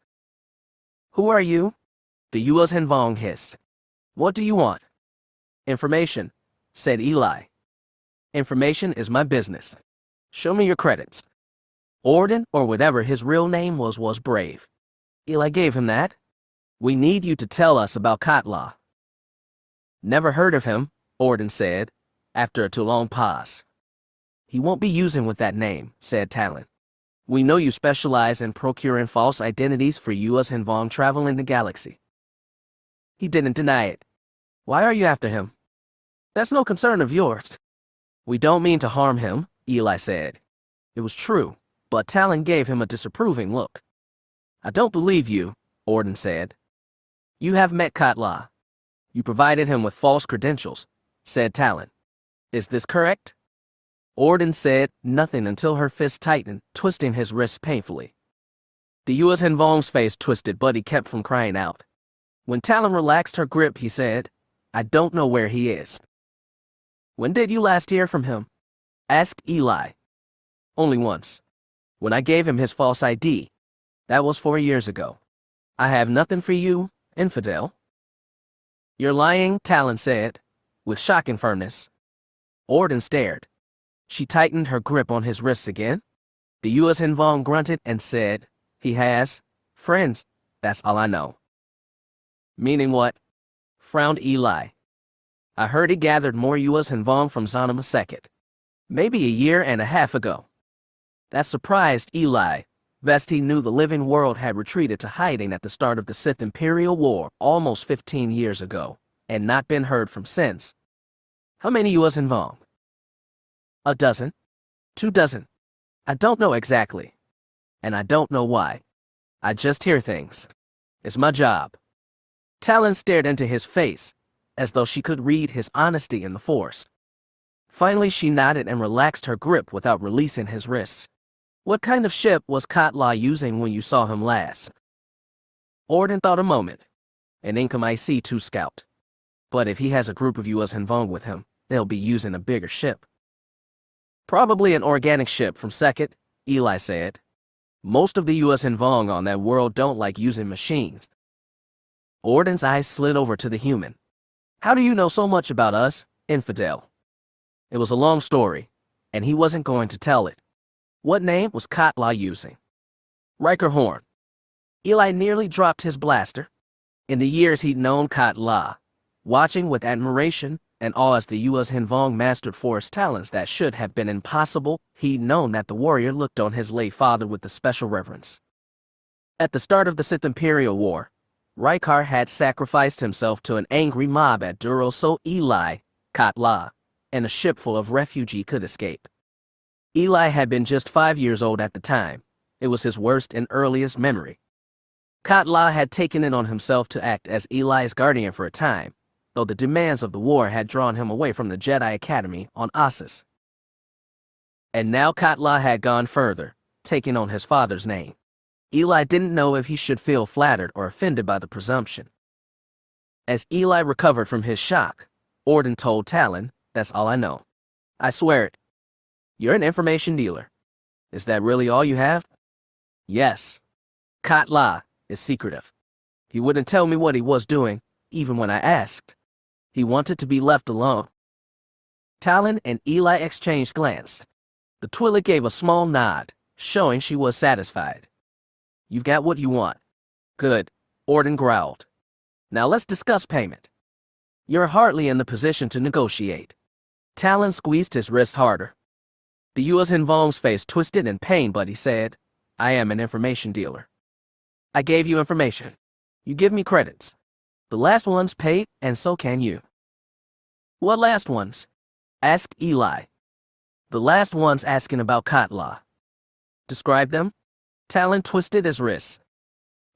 "Who are you?" the Yuuzhan Vong hissed. "What do you want?" "Information," said Eli. Information is my business. Show me your credits. Orden, or whatever his real name was brave. Eli gave him that. We need you to tell us about Katla. Never heard of him, Orden said, after a too long pause. He won't be using with that name, said Talon. We know you specialize in procuring false identities for Yuuzhan Vong traveling the galaxy. He didn't deny it. Why are you after him? That's no concern of yours. We don't mean to harm him, Eli said. It was true, but Talon gave him a disapproving look. I don't believe you, Orden said. You have met Katla. You provided him with false credentials, said Talon. Is this correct? Orden said nothing until her fist tightened, twisting his wrists painfully. The Yuuzhan Vong's face twisted, but he kept from crying out. When Talon relaxed her grip, he said, I don't know where he is. When did you last hear from him? Asked Eli. Only once. When I gave him his false ID. That was 4 years ago. I have nothing for you, infidel. You're lying, Talon said, with shocking firmness. Orden stared. She tightened her grip on his wrists again. The Yuuzhan Vong grunted and said, he has friends, that's all I know. Meaning what? Frowned Eli. I heard he gathered more Yuuzhan Vong from Zanima Second. Maybe a year and a half ago. That surprised Eli. Best he knew the living world had retreated to hiding at the start of the Sith Imperial War almost 15 years ago, and not been heard from since. How many Yuuzhan Vong? A dozen? 2 dozen? I don't know exactly. And I don't know why. I just hear things. It's my job. Talon stared into his face, as though she could read his honesty in the Force. Finally, she nodded and relaxed her grip without releasing his wrists. What kind of ship was Katla using when you saw him last? Orden thought a moment. An Inkom IC-2 scout. But if he has a group of Yuuzhan Vong with him, they'll be using a bigger ship. Probably an organic ship from Second, Eli said. Most of the Yuuzhan Vong on that world don't like using machines. Orden's eyes slid over to the human. How do you know so much about us, infidel? It was a long story, and he wasn't going to tell it. What name was Katla using? Riker Horn. Eli nearly dropped his blaster. In the years he'd known Katla, watching with admiration and awe as the Yuuzhan Vong mastered Force talents that should have been impossible, he'd known that the warrior looked on his late father with a special reverence. At the start of the Sith Imperial War, Riker had sacrificed himself to an angry mob at Duro so Eli, Katla, and a ship full of refugees could escape. Eli had been just 5 years old at the time. It was his worst and earliest memory. Katla had taken it on himself to act as Eli's guardian for a time, though the demands of the war had drawn him away from the Jedi Academy on Ossus. And now Katla had gone further, taking on his father's name. Eli didn't know if he should feel flattered or offended by the presumption. As Eli recovered from his shock, Orden told Talon, that's all I know. I swear it. You're an information dealer. Is that really all you have? Yes. Katla is secretive. He wouldn't tell me what he was doing, even when I asked. He wanted to be left alone. Talon and Eli exchanged glances. The Twi'lek gave a small nod, showing she was satisfied. You've got what you want. Good, Orden growled. Now let's discuss payment. You're hardly in the position to negotiate. Talon squeezed his wrist harder. The Yuuzhan Vong's face twisted in pain, but he said, I am an information dealer. I gave you information. You give me credits. The last one's paid, and so can you. What last ones? Asked Eli. The last one's asking about Katla. Describe them? Talon twisted his wrists.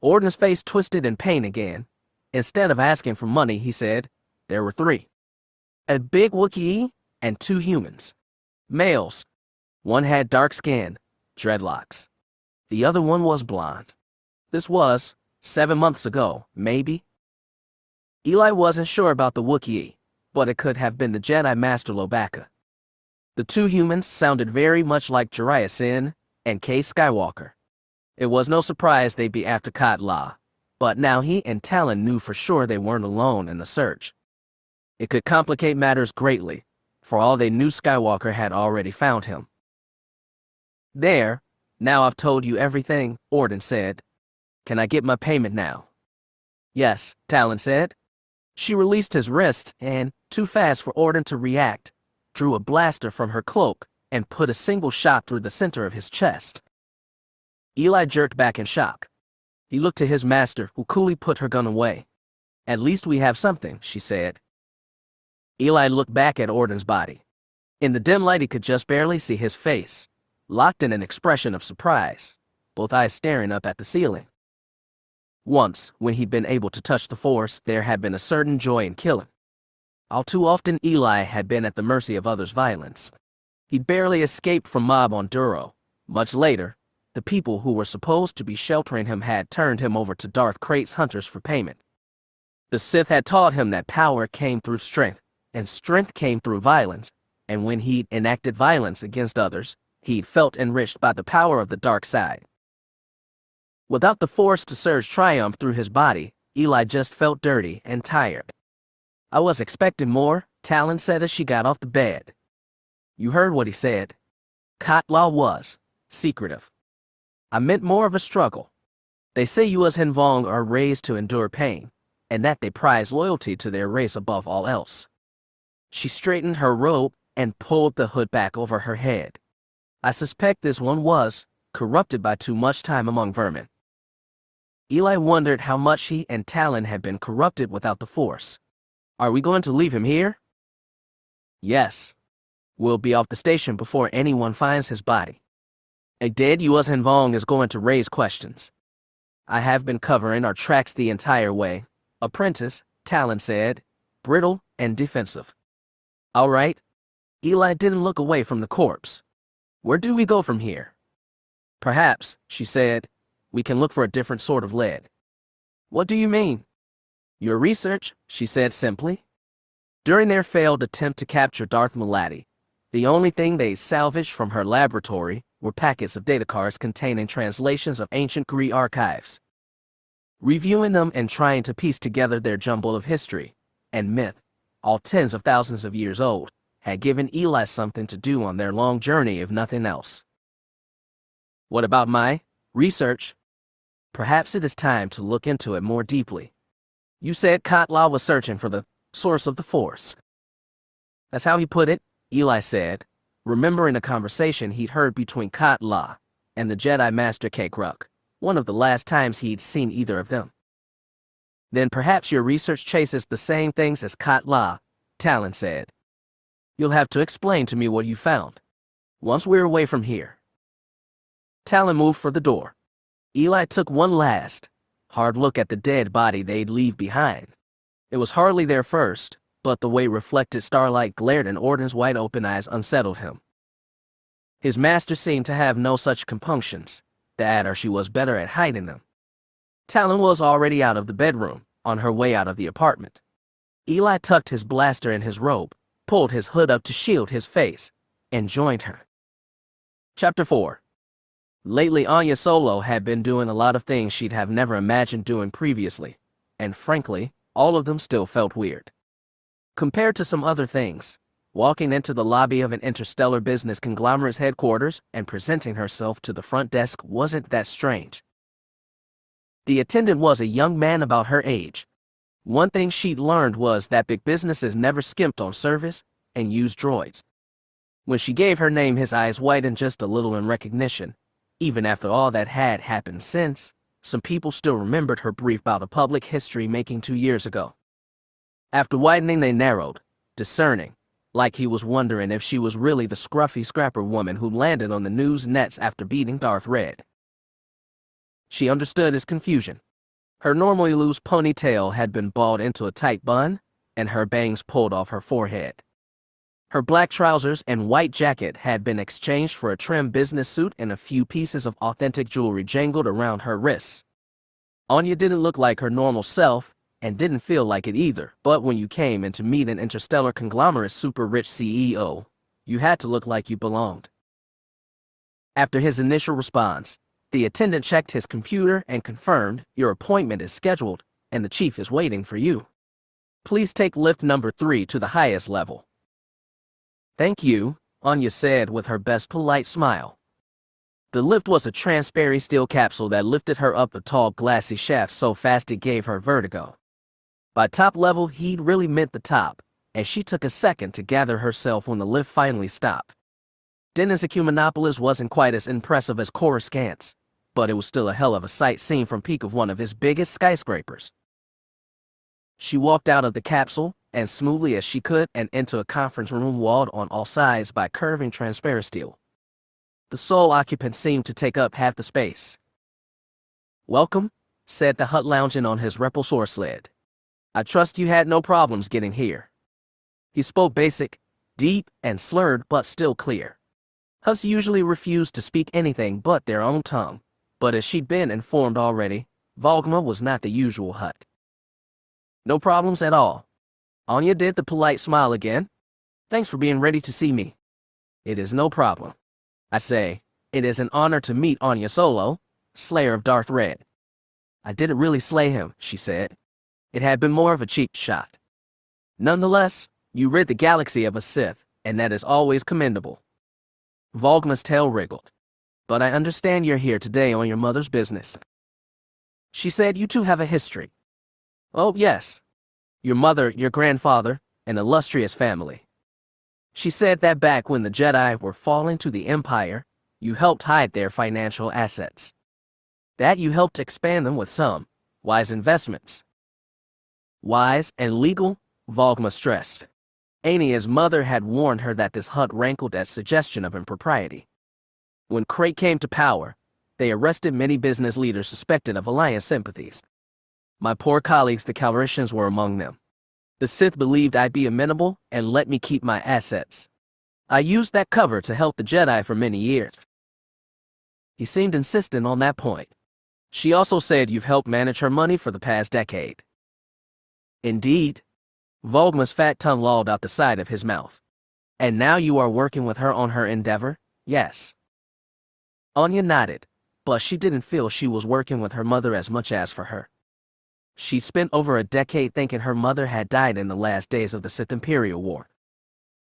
Orden's face twisted in pain again. Instead of asking for money, he said, there were 3. A big Wookiee and 2 humans. Males. One had dark skin, dreadlocks. The other one was blonde. This was 7 months ago, maybe. Eli wasn't sure about the Wookiee, but it could have been the Jedi Master Lobaka. The 2 humans sounded very much like Jariah Sin and Cade Skywalker. It was no surprise they'd be after Katla, but now he and Talon knew for sure they weren't alone in the search. It could complicate matters greatly, For all they knew, Skywalker had already found him. There, now I've told you everything, Orden said. Can I get my payment now? Yes, Talon said. She released his wrists and, too fast for Orden to react, drew a blaster from her cloak and put a single shot through the center of his chest. Eli jerked back in shock. He looked to his master, who coolly put her gun away. At least we have something, she said. Eli looked back at Orden's body. In the dim light he could just barely see his face, locked in an expression of surprise, both eyes staring up at the ceiling. Once, when he'd been able to touch the Force, there had been a certain joy in killing. All too often Eli had been at the mercy of others' violence. He'd barely escaped from mob on Duro. Much later, the people who were supposed to be sheltering him had turned him over to Darth Plagueis' hunters for payment. The Sith had taught him that power came through strength, and strength came through violence, and when he'd enacted violence against others, he'd felt enriched by the power of the dark side. Without the Force to surge triumph through his body, Eli just felt dirty and tired. I was expecting more, Talon said as she got off the bed. You heard what he said. Cade was secretive. I meant more of a struggle. They say Yuuzhan Vong are raised to endure pain, and that they prize loyalty to their race above all else. She straightened her robe and pulled the hood back over her head. I suspect this one was corrupted by too much time among vermin. Eli wondered how much he and Talon had been corrupted without the Force. Are we going to leave him here? Yes. We'll be off the station before anyone finds his body. A dead Yuuzhan Vong is going to raise questions. I have been covering our tracks the entire way, apprentice, Talon said, brittle and defensive. All right. Eli didn't look away from the corpse. Where do we go from here? Perhaps, she said, we can look for a different sort of lead. What do you mean? Your research, she said simply. During their failed attempt to capture Darth Maladi, the only thing they salvaged from her laboratory were packets of data cards containing translations of ancient Greek archives. Reviewing them and trying to piece together their jumble of history and myth, all tens of thousands of years old, had given Eli something to do on their long journey, if nothing else. What about my research? Perhaps it is time to look into it more deeply. You said Cade was searching for the source of the Force. That's how he put it, Eli said, remembering a conversation he'd heard between Cade and the Jedi Master Cade, one of the last times he'd seen either of them. Then perhaps your research chases the same things as Cade, Talon said. You'll have to explain to me what you found, once we're away from here. Talon moved for the door. Eli took one last, hard look at the dead body they'd leave behind. It was hardly their first, but the way reflected starlight glared in Orden's wide-open eyes unsettled him. His master seemed to have no such compunctions, that or she was better at hiding them. Talon was already out of the bedroom, on her way out of the apartment. Eli tucked his blaster in his robe, pulled his hood up to shield his face, and joined her. Chapter 4. Lately, Ania Solo had been doing a lot of things she'd have never imagined doing previously, and frankly, all of them still felt weird. Compared to some other things, walking into the lobby of an interstellar business conglomerate's headquarters and presenting herself to the front desk wasn't that strange. The attendant was a young man about her age. One thing she'd learned was that big businesses never skimped on service and used droids. When she gave her name, his eyes widened just a little in recognition. Even after all that had happened since, some people still remembered her brief bout of public history making 2 years ago. After widening, they narrowed, discerning, like he was wondering if she was really the scruffy scrapper woman who landed on the news nets after beating Darth Red. She understood his confusion. Her normally loose ponytail had been balled into a tight bun, and her bangs pulled off her forehead. Her black trousers and white jacket had been exchanged for a trim business suit, and a few pieces of authentic jewelry jangled around her wrists. Anya didn't look like her normal self, and didn't feel like it either, but when you came in to meet an interstellar conglomerate super-rich CEO, you had to look like you belonged. After his initial response, the attendant checked his computer and confirmed, your appointment is scheduled, and the chief is waiting for you. Please take lift number 3 to the highest level. Thank you, Anya said with her best polite smile. The lift was a transparent steel capsule that lifted her up a tall glassy shaft so fast it gave her vertigo. By top level, he'd really meant the top, and she took a second to gather herself when the lift finally stopped. Dennis Ecumenopolis wasn't quite as impressive as Coruscant's, but it was still a hell of a sight seen from peak of one of his biggest skyscrapers. She walked out of the capsule, as smoothly as she could, and into a conference room walled on all sides by curving transparent steel. The sole occupant seemed to take up half the space. "Welcome," said the Hutt lounging on his repulsor sled. "I trust you had no problems getting here." He spoke basic, deep, and slurred but still clear. Hutts usually refused to speak anything but their own tongue, but as she'd been informed already, Volgma was not the usual Hutt. "No problems at all." Anya did the polite smile again. "Thanks for being ready to see me." "It is no problem. I say, it is an honor to meet Ania Solo, slayer of Darth Red." "I didn't really slay him," she said. "It had been more of a cheap shot. Nonetheless, you rid the galaxy of a Sith, and that is always commendable." Volgma's tail wriggled. "But I understand you're here today on your mother's business." She said, "You two have a history." "Oh, yes. Your mother, your grandfather, an illustrious family." She said that back when the Jedi were falling to the Empire, you helped hide their financial assets. That you helped expand them with some wise investments. Wise and legal, Volgma stressed. Ania's mother had warned her that this Hutt rankled at suggestion of impropriety. When Cade came to power, they arrested many business leaders suspected of Alliance sympathies. My poor colleagues, the Calrissians, were among them. The Sith believed I'd be amenable and let me keep my assets. I used that cover to help the Jedi for many years. He seemed insistent on that point. She also said you've helped manage her money for the past decade. Indeed. Volgma's fat tongue lolled out the side of his mouth. And now you are working with her on her endeavor? Yes. Anya nodded, but she didn't feel she was working with her mother as much as for her. She spent over a decade thinking her mother had died in the last days of the Sith Imperial War.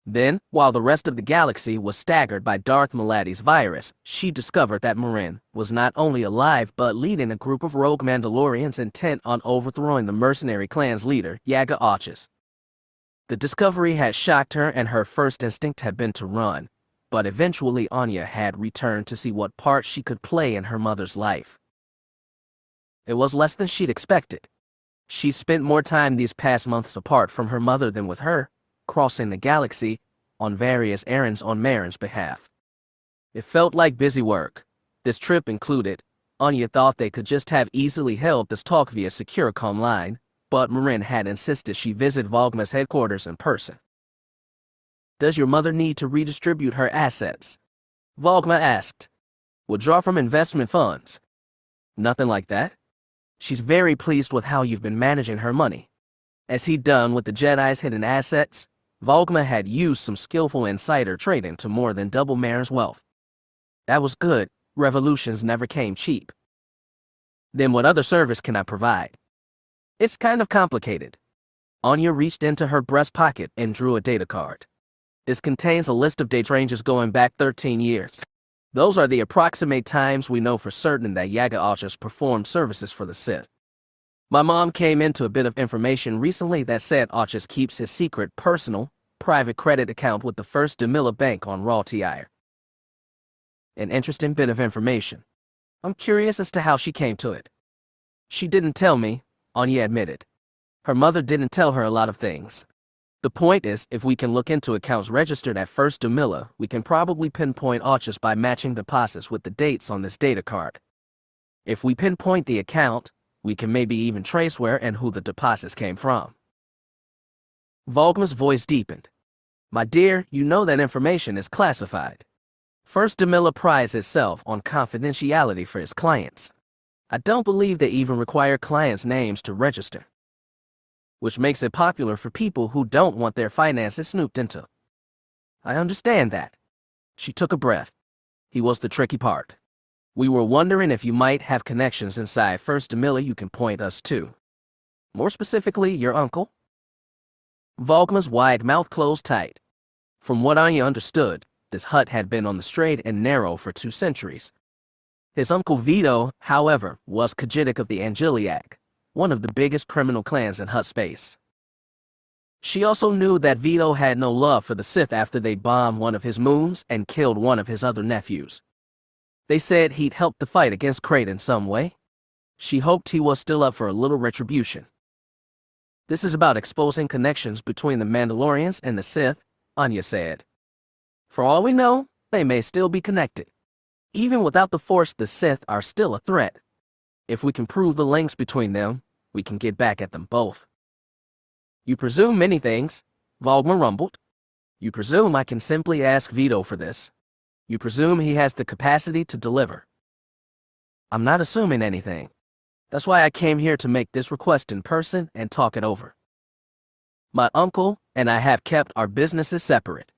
Then, while the rest of the galaxy was staggered by Darth Maladi's virus, she discovered that Marin was not only alive but leading a group of rogue Mandalorians intent on overthrowing the mercenary clan's leader, Yaga Ochus. The discovery had shocked her and her first instinct had been to run, but eventually Anya had returned to see what part she could play in her mother's life. It was less than she'd expected. She spent more time these past months apart from her mother than with her, crossing the galaxy on various errands on Marin's behalf. It felt like busy work. This trip included. Anya thought they could just have easily held this talk via secure comm line, but Marin had insisted she visit Volgma's headquarters in person. "Does your mother need to redistribute her assets?" Volgma asked. "Withdraw from investment funds?" "Nothing like that. She's very pleased with how you've been managing her money." As he'd done with the Jedi's hidden assets, Volgma had used some skillful insider trading to more than double Marin's wealth. That was good. Revolutions never came cheap. "Then what other service can I provide?" "It's kind of complicated." Anya reached into her breast pocket and drew a data card. "This contains a list of date ranges going back 13 years. Those are the approximate times we know for certain that Yaga Ochus performed services for the Sith. My mom came into a bit of information recently that said Ochus keeps his secret personal, private credit account with the First Demilla Bank on Raw TI. An interesting bit of information. I'm curious as to how she came to it." "She didn't tell me," Anya admitted. "Her mother didn't tell her a lot of things. The point is, if we can look into accounts registered at First Demilla, we can probably pinpoint Ochus by matching deposits with the dates on this data card. If we pinpoint the account, we can maybe even trace where and who the deposits came from." Volgma's voice deepened. "My dear, you know that information is classified. First Demilla prides itself on confidentiality for its clients. I don't believe they even require clients' names to register, which makes it popular for people who don't want their finances snooped into." "I understand that." She took a breath. "He was the tricky part. We were wondering if you might have connections inside First Demilla you can point us to. More specifically, your uncle?" Volgma's wide mouth closed tight. From what Anya understood, this hut had been on the straight and narrow for 2 centuries. His uncle Vito, however, was Cade of the Angeliac, one of the biggest criminal clans in Hutt space. She also knew that Vito had no love for the Sith after they bombed one of his moons and killed one of his other nephews. They said he'd helped the fight against Cade in some way. She hoped he was still up for a little retribution. This is about exposing connections between the Mandalorians and the Sith, Anya said. For all we know, they may still be connected. Even without the Force, the Sith are still a threat. If we can prove the links between them, we can get back at them both. You presume many things, Vogma rumbled. You presume I can simply ask Vito for this. You presume he has the capacity to deliver. I'm not assuming anything. That's why I came here to make this request in person and talk it over. My uncle and I have kept our businesses separate.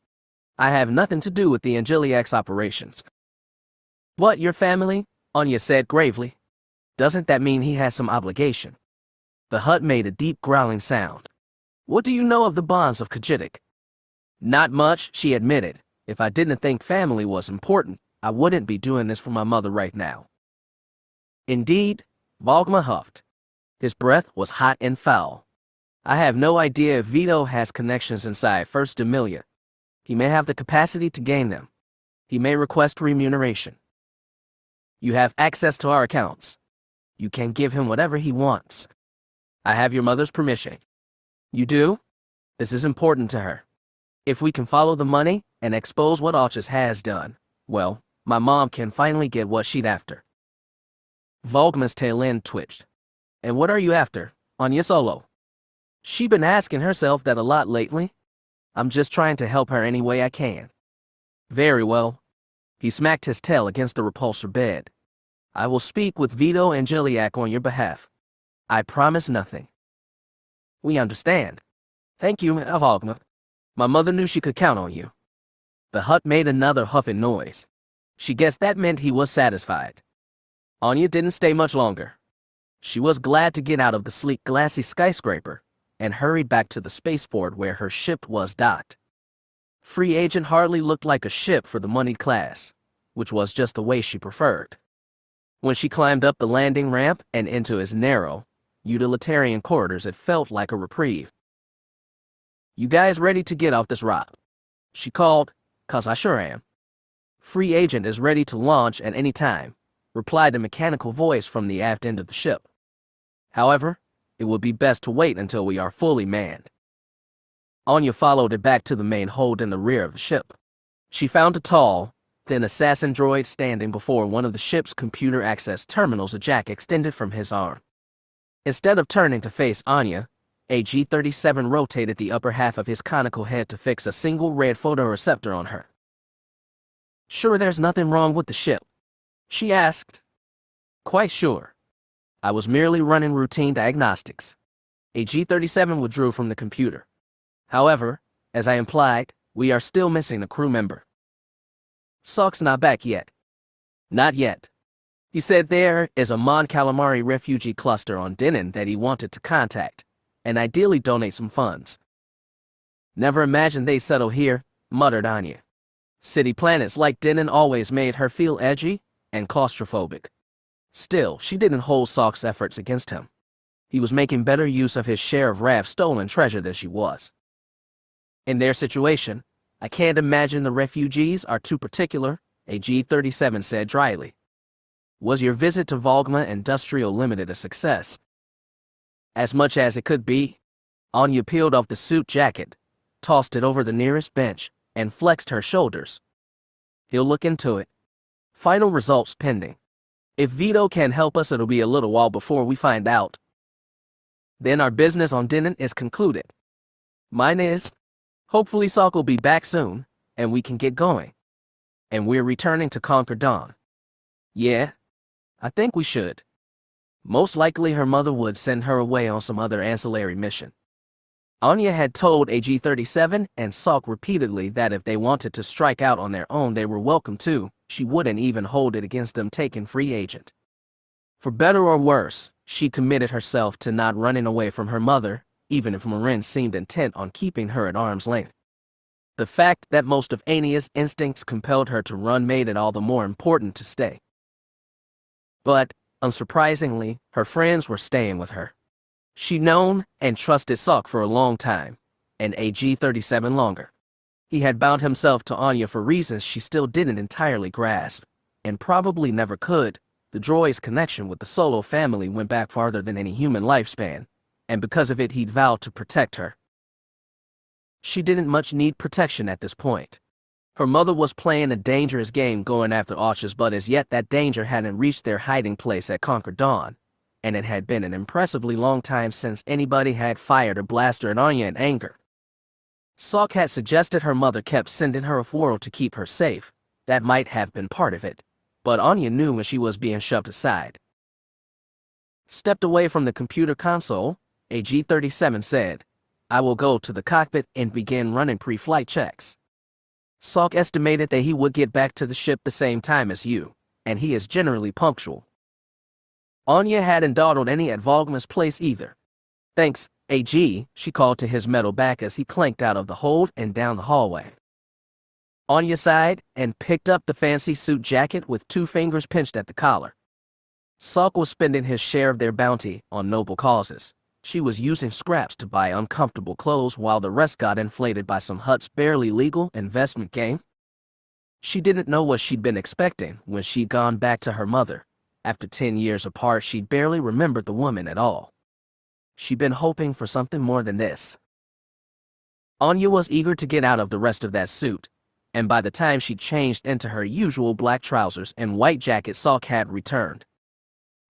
I have nothing to do with the Angeliac's operations. What, your family? Anya said gravely. Doesn't that mean he has some obligation? The Hutt made a deep growling sound. What do you know of the bonds of Cade? Not much, she admitted. If I didn't think family was important, I wouldn't be doing this for my mother right now. Indeed, Vogma huffed. His breath was hot and foul. I have no idea if Vito has connections inside First Emilia. He may have the capacity to gain them. He may request remuneration. You have access to our accounts. You can give him whatever he wants. I have your mother's permission. You do? This is important to her. If we can follow the money and expose what Alchus has done, well, my mom can finally get what she'd after. Vogma's tail end twitched. And what are you after, Ania Solo? She been asking herself that a lot lately. I'm just trying to help her any way I can. Very well. He smacked his tail against the repulsor bed. I will speak with Vito Angeliac on your behalf. I promise nothing. We understand. Thank you, Vogma. My mother knew she could count on you. The Hutt made another huffing noise. She guessed that meant he was satisfied. Anya didn't stay much longer. She was glad to get out of the sleek, glassy skyscraper and hurried back to the spaceport where her ship was docked. Free Agent hardly looked like a ship for the moneyed class, which was just the way she preferred. When she climbed up the landing ramp and into his narrow, utilitarian corridors, it felt like a reprieve. You guys ready to get off this rock? She called, 'Cause I sure am. Free Agent is ready to launch at any time, replied a mechanical voice from the aft end of the ship. However, it would be best to wait until we are fully manned. Anya followed it back to the main hold in the rear of the ship. She found a tall, thin assassin droid standing before one of the ship's computer access terminals, a jack extended from his arm. Instead of turning to face Anya, AG-37 rotated the upper half of his conical head to fix a single red photoreceptor on her. Sure there's nothing wrong with the ship? She asked. Quite sure. I was merely running routine diagnostics. AG-37 withdrew from the computer. However, as I implied, we are still missing a crew member. Salk's not back yet. Not yet. He said there is a Mon Calamari refugee cluster on Denon that he wanted to contact, and ideally donate some funds. Never imagined they'd settle here, muttered Anya. City planets like Denon always made her feel edgy and claustrophobic. Still, she didn't hold Salk's efforts against him. He was making better use of his share of Rav's stolen treasure than she was. In their situation, I can't imagine the refugees are too particular, AG-37 said dryly. Was your visit to Vogma Industrial Limited a success? As much as it could be. Anya peeled off the suit jacket, tossed it over the nearest bench, and flexed her shoulders. He'll look into it. Final results pending. If Vito can help us, it'll be a little while before we find out. Then our business on Denon is concluded. Mine is. Hopefully Salk will be back soon, and we can get going. And we're returning to conquer Dawn. Yeah, I think we should. Most likely her mother would send her away on some other ancillary mission. Anya had told AG-37 and Salk repeatedly that if they wanted to strike out on their own, they were welcome to. She wouldn't even hold it against them taking Free Agent. For better or worse, she committed herself to not running away from her mother, even if Marin seemed intent on keeping her at arm's length. The fact that most of Anya's instincts compelled her to run made it all the more important to stay. But, unsurprisingly, her friends were staying with her. She'd known and trusted Sok for a long time, and AG-37 longer. He had bound himself to Anya for reasons she still didn't entirely grasp, and probably never could. The droid's connection with the Solo family went back farther than any human lifespan, and because of it he'd vowed to protect her. She didn't much need protection at this point. Her mother was playing a dangerous game going after Archers, but as yet that danger hadn't reached their hiding place at Conquer Dawn, and it had been an impressively long time since anybody had fired a blaster at Anya in anger. Sok had suggested her mother kept sending her off-world to keep her safe. That might have been part of it, but Anya knew when she was being shoved aside. Stepped away from the computer console, AG-37 said, "I will go to the cockpit and begin running pre-flight checks." Sok estimated that he would get back to the ship the same time as you, and he is generally punctual. Anya hadn't dawdled any at Volgma's place either. "Thanks, AG," she called to his metal back as he clanked out of the hold and down the hallway. Anya sighed and picked up the fancy suit jacket with 2 fingers pinched at the collar. Sok was spending his share of their bounty on noble causes. She was using scraps to buy uncomfortable clothes while the rest got inflated by some Hutt's barely legal investment game. She didn't know what she'd been expecting when she'd gone back to her mother. After 10 years apart, she'd barely remembered the woman at all. She'd been hoping for something more than this. Anya was eager to get out of the rest of that suit, and by the time she changed into her usual black trousers and white jacket, Sok had returned.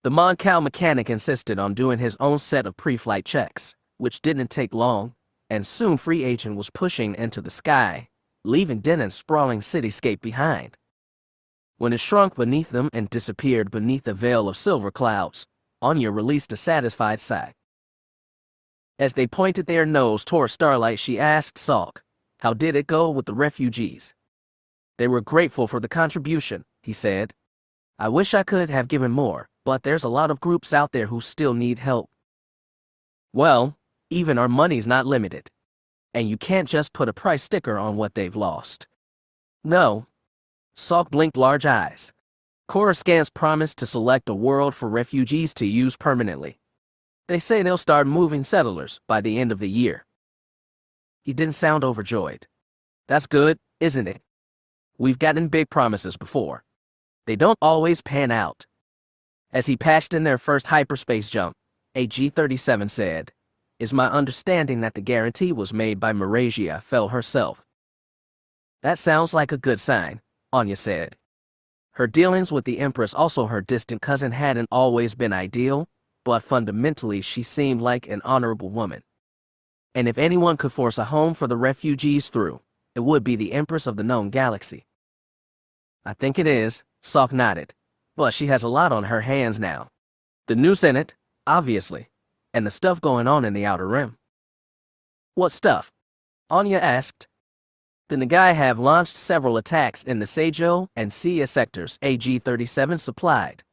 The Mon Cal mechanic insisted on doing his own set of pre-flight checks, which didn't take long, and soon Free Agent was pushing into the sky, leaving Denon's sprawling cityscape behind. When it shrunk beneath them and disappeared beneath a veil of silver clouds, Anya released a satisfied sigh. As they pointed their nose toward starlight, she asked Sok, "How did it go with the refugees?" "They were grateful for the contribution," he said. "I wish I could have given more, but there's a lot of groups out there who still need help." "Well, even our money's not limited. And you can't just put a price sticker on what they've lost." "No." Sok blinked large eyes. Coruscant's promised to select a world for refugees to use permanently. They say they'll start moving settlers by the end of the year. He didn't sound overjoyed. "That's good, isn't it? We've gotten big promises before. They don't always pan out." As he patched in their first hyperspace jump, AG-37 said, "Is my understanding that the guarantee was made by Marasiah Fell herself." "That sounds like a good sign," Anya said. Her dealings with the Empress, also her distant cousin, hadn't always been ideal, but fundamentally she seemed like an honorable woman. And if anyone could force a home for the refugees through, it would be the Empress of the known galaxy. "I think it is," Sok nodded. "But she has a lot on her hands now. The new Senate, obviously, and the stuff going on in the Outer Rim." "What stuff?" Anya asked. "The Nagai have launched several attacks in the Seijo and Sia sectors," AG-37 supplied.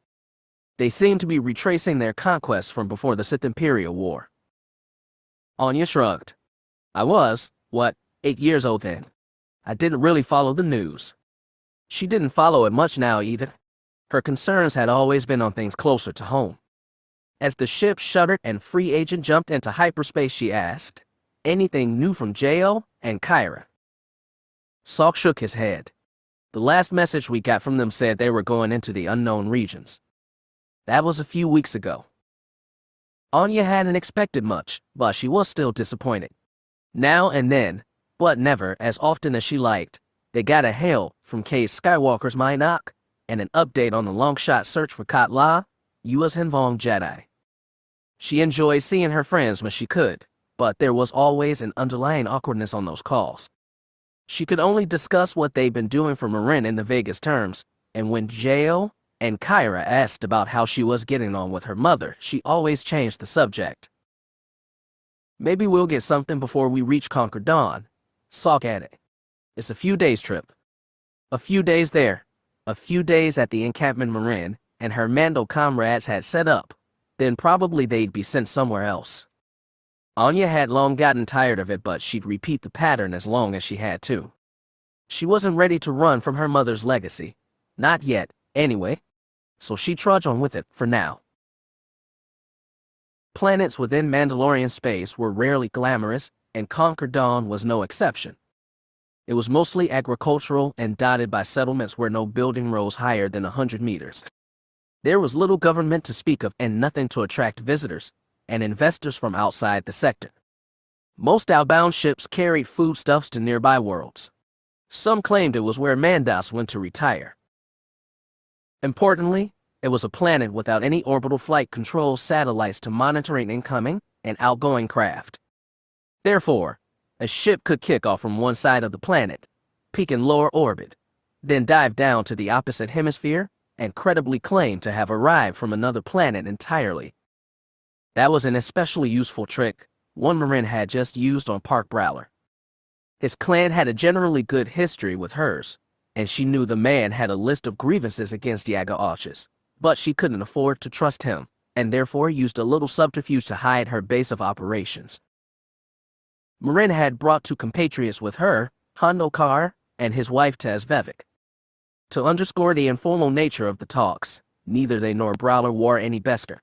"They seem to be retracing their conquests from before the Sith Imperial War." Anya shrugged. "I was, 8 years old then. I didn't really follow the news." She didn't follow it much now either. Her concerns had always been on things closer to home. As the ship shuddered and Free Agent jumped into hyperspace, she asked, "Anything new from Jo and Kyra?" Sok shook his head. "The last message we got from them said they were going into the unknown regions. That was a few weeks ago." Anya hadn't expected much, but she was still disappointed. Now and then, but never as often as she liked, they got a hail from Cade Skywalker's Mynock and an update on the long-shot search for Katla, Yuuzhan Vong Jedi. She enjoyed seeing her friends when she could, but there was always an underlying awkwardness on those calls. She could only discuss what they'd been doing for Marin in the vaguest terms, and when Jo and Kyra asked about how she was getting on with her mother, she always changed the subject. "Maybe we'll get something before we reach Conquer Dawn," Sok added. "It's a few days trip. A few days there, a few days at the encampment Marin and her Mando comrades had set up, then probably they'd be sent somewhere else." Anya had long gotten tired of it, but she'd repeat the pattern as long as she had to. She wasn't ready to run from her mother's legacy. Not yet, anyway. So she trudged on with it for now. Planets within Mandalorian space were rarely glamorous, and Conquer Dawn was no exception. It was mostly agricultural and dotted by settlements where no building rose higher than 100 meters. There was little government to speak of and nothing to attract visitors and investors from outside the sector. Most outbound ships carried foodstuffs to nearby worlds. Some claimed it was where Mandos went to retire. Importantly, it was a planet without any orbital flight control satellites to monitor incoming and outgoing craft. Therefore, a ship could kick off from one side of the planet, peak in lower orbit, then dive down to the opposite hemisphere and credibly claim to have arrived from another planet entirely. That was an especially useful trick, one Marin had just used on Park Prowler. His clan had a generally good history with hers, and she knew the man had a list of grievances against Yaga Arches, but she couldn't afford to trust him, and therefore used a little subterfuge to hide her base of operations. Marin had brought two compatriots with her, Hondo Kar and his wife Tez Vivek. To underscore the informal nature of the talks, neither they nor Prowler wore any besker.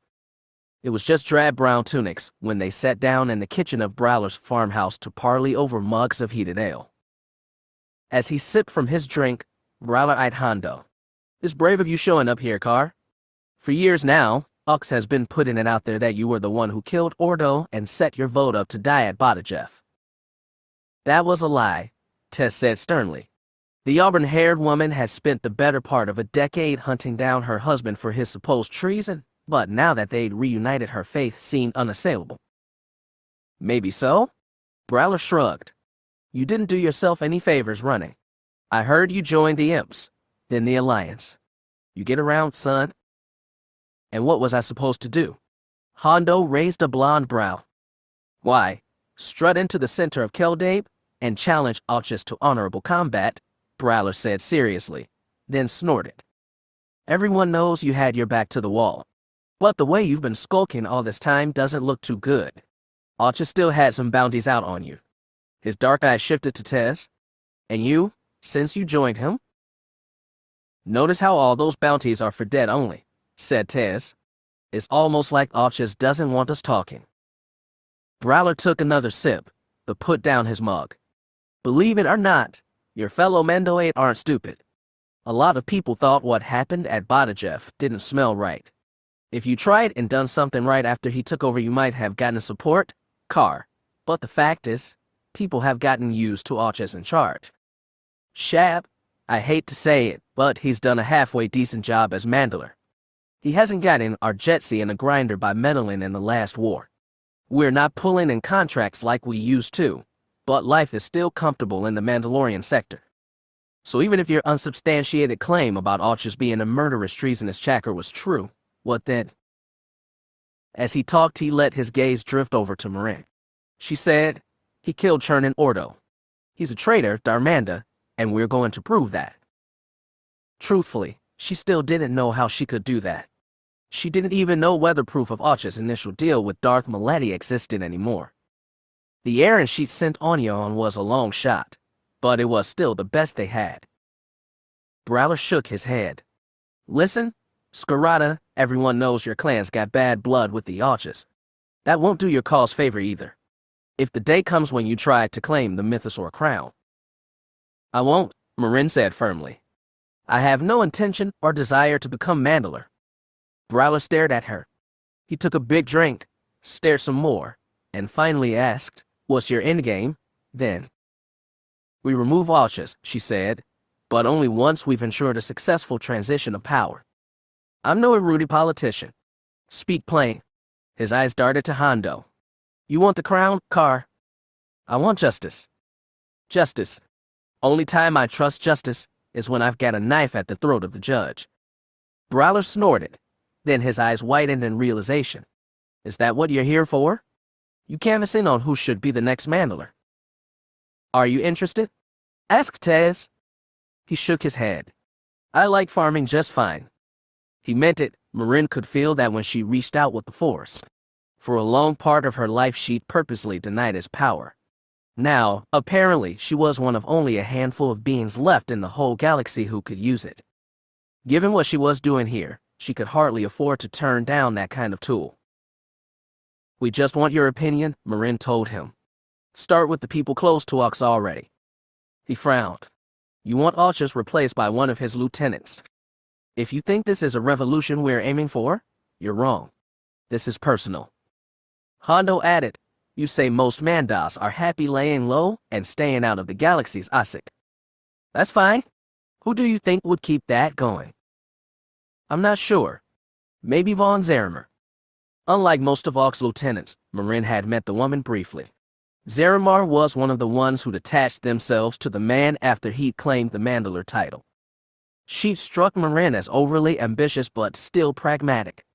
It was just drab brown tunics when they sat down in the kitchen of Prowler's farmhouse to parley over mugs of heated ale. As he sipped from his drink, Prowler eyed Hondo. "It's brave of you showing up here, Kar. For years now, Ux has been putting it out there that you were the one who killed Ordo and set your vote up to die at Badajef." "That was a lie," Tess said sternly. "The auburn-haired woman has spent the better part of a decade hunting down her husband for his supposed treason, but now that they'd reunited, her faith seemed unassailable." "Maybe so?" Prowler shrugged. "You didn't do yourself any favors running. I heard you joined the Imps, then the Alliance. You get around, son." "And what was I supposed to do?" Hondo raised a blonde brow. "Why, strut into the center of Keldabe and challenge Arches to honorable combat," Prowler said seriously, then snorted. "Everyone knows you had your back to the wall. But the way you've been skulking all this time doesn't look too good. Arches still had some bounties out on you." His dark eyes shifted to Tess. "And you, since you joined him?" "Notice how all those bounties are for dead only," said Tess. "It's almost like Arches doesn't want us talking." Prowler took another sip, but put down his mug. "Believe it or not, your fellow Mandoate aren't stupid. A lot of people thought what happened at Badajef didn't smell right. If you tried and done something right after he took over, you might have gotten support, Kar. But the fact is, people have gotten used to Arches in charge. Shab, I hate to say it, but he's done a halfway decent job as Mandalore. He hasn't gotten our Jetsi in a grinder by meddling in the last war. We're not pulling in contracts like we used to, but life is still comfortable in the Mandalorian sector. So even if your unsubstantiated claim about Arches being a murderous, treasonous chacker was true, what then?" As he talked, he let his gaze drift over to Marin. She said, "He killed Chernin Ordo. He's a traitor, Darmanda, and we're going to prove that." Truthfully, she still didn't know how she could do that. She didn't even know whether proof of Arches' initial deal with Darth Maladi existed anymore. The errand she'd sent Anya on was a long shot, but it was still the best they had. Prowler shook his head. "Listen, Scarada, everyone knows your clan's got bad blood with the Arches. That won't do your cause favor either. If the day comes when you try to claim the Mythosaur crown." "I won't," Marin said firmly. "I have no intention or desire to become Mandalore." Prowler stared at her. He took a big drink, stared some more, and finally asked, "What's your endgame, then?" "We remove Arches," she said, "but only once we've ensured a successful transition of power. I'm no erudite politician. Speak plain." His eyes darted to Hondo. "You want the crown, Kar?" "I want justice." "Justice. Only time I trust justice is when I've got a knife at the throat of the judge." Prowler snorted. Then his eyes widened in realization. "Is that what you're here for? You canvassing on who should be the next Mandalore?" "Are you interested?" asked Tez. He shook his head. "I like farming just fine." He meant it. Marin could feel that when she reached out with the Force. For a long part of her life she'd purposely denied his power. Now, apparently, she was one of only a handful of beings left in the whole galaxy who could use it. Given what she was doing here, she could hardly afford to turn down that kind of tool. "We just want your opinion," Marin told him. "Start with the people close to Ox already." He frowned. "You want Alchus replaced by one of his lieutenants. If you think this is a revolution we're aiming for, you're wrong. This is personal." Hondo added, "You say most Mandas are happy laying low and staying out of the galaxy's ASIC. That's fine. Who do you think would keep that going?" "I'm not sure. Maybe Von Zarimer." Unlike most of Ox's lieutenants, Marin had met the woman briefly. Zarimar was one of the ones who'd attached themselves to the man after he'd claimed the Mandalore title. She'd struck Marin as overly ambitious but still pragmatic.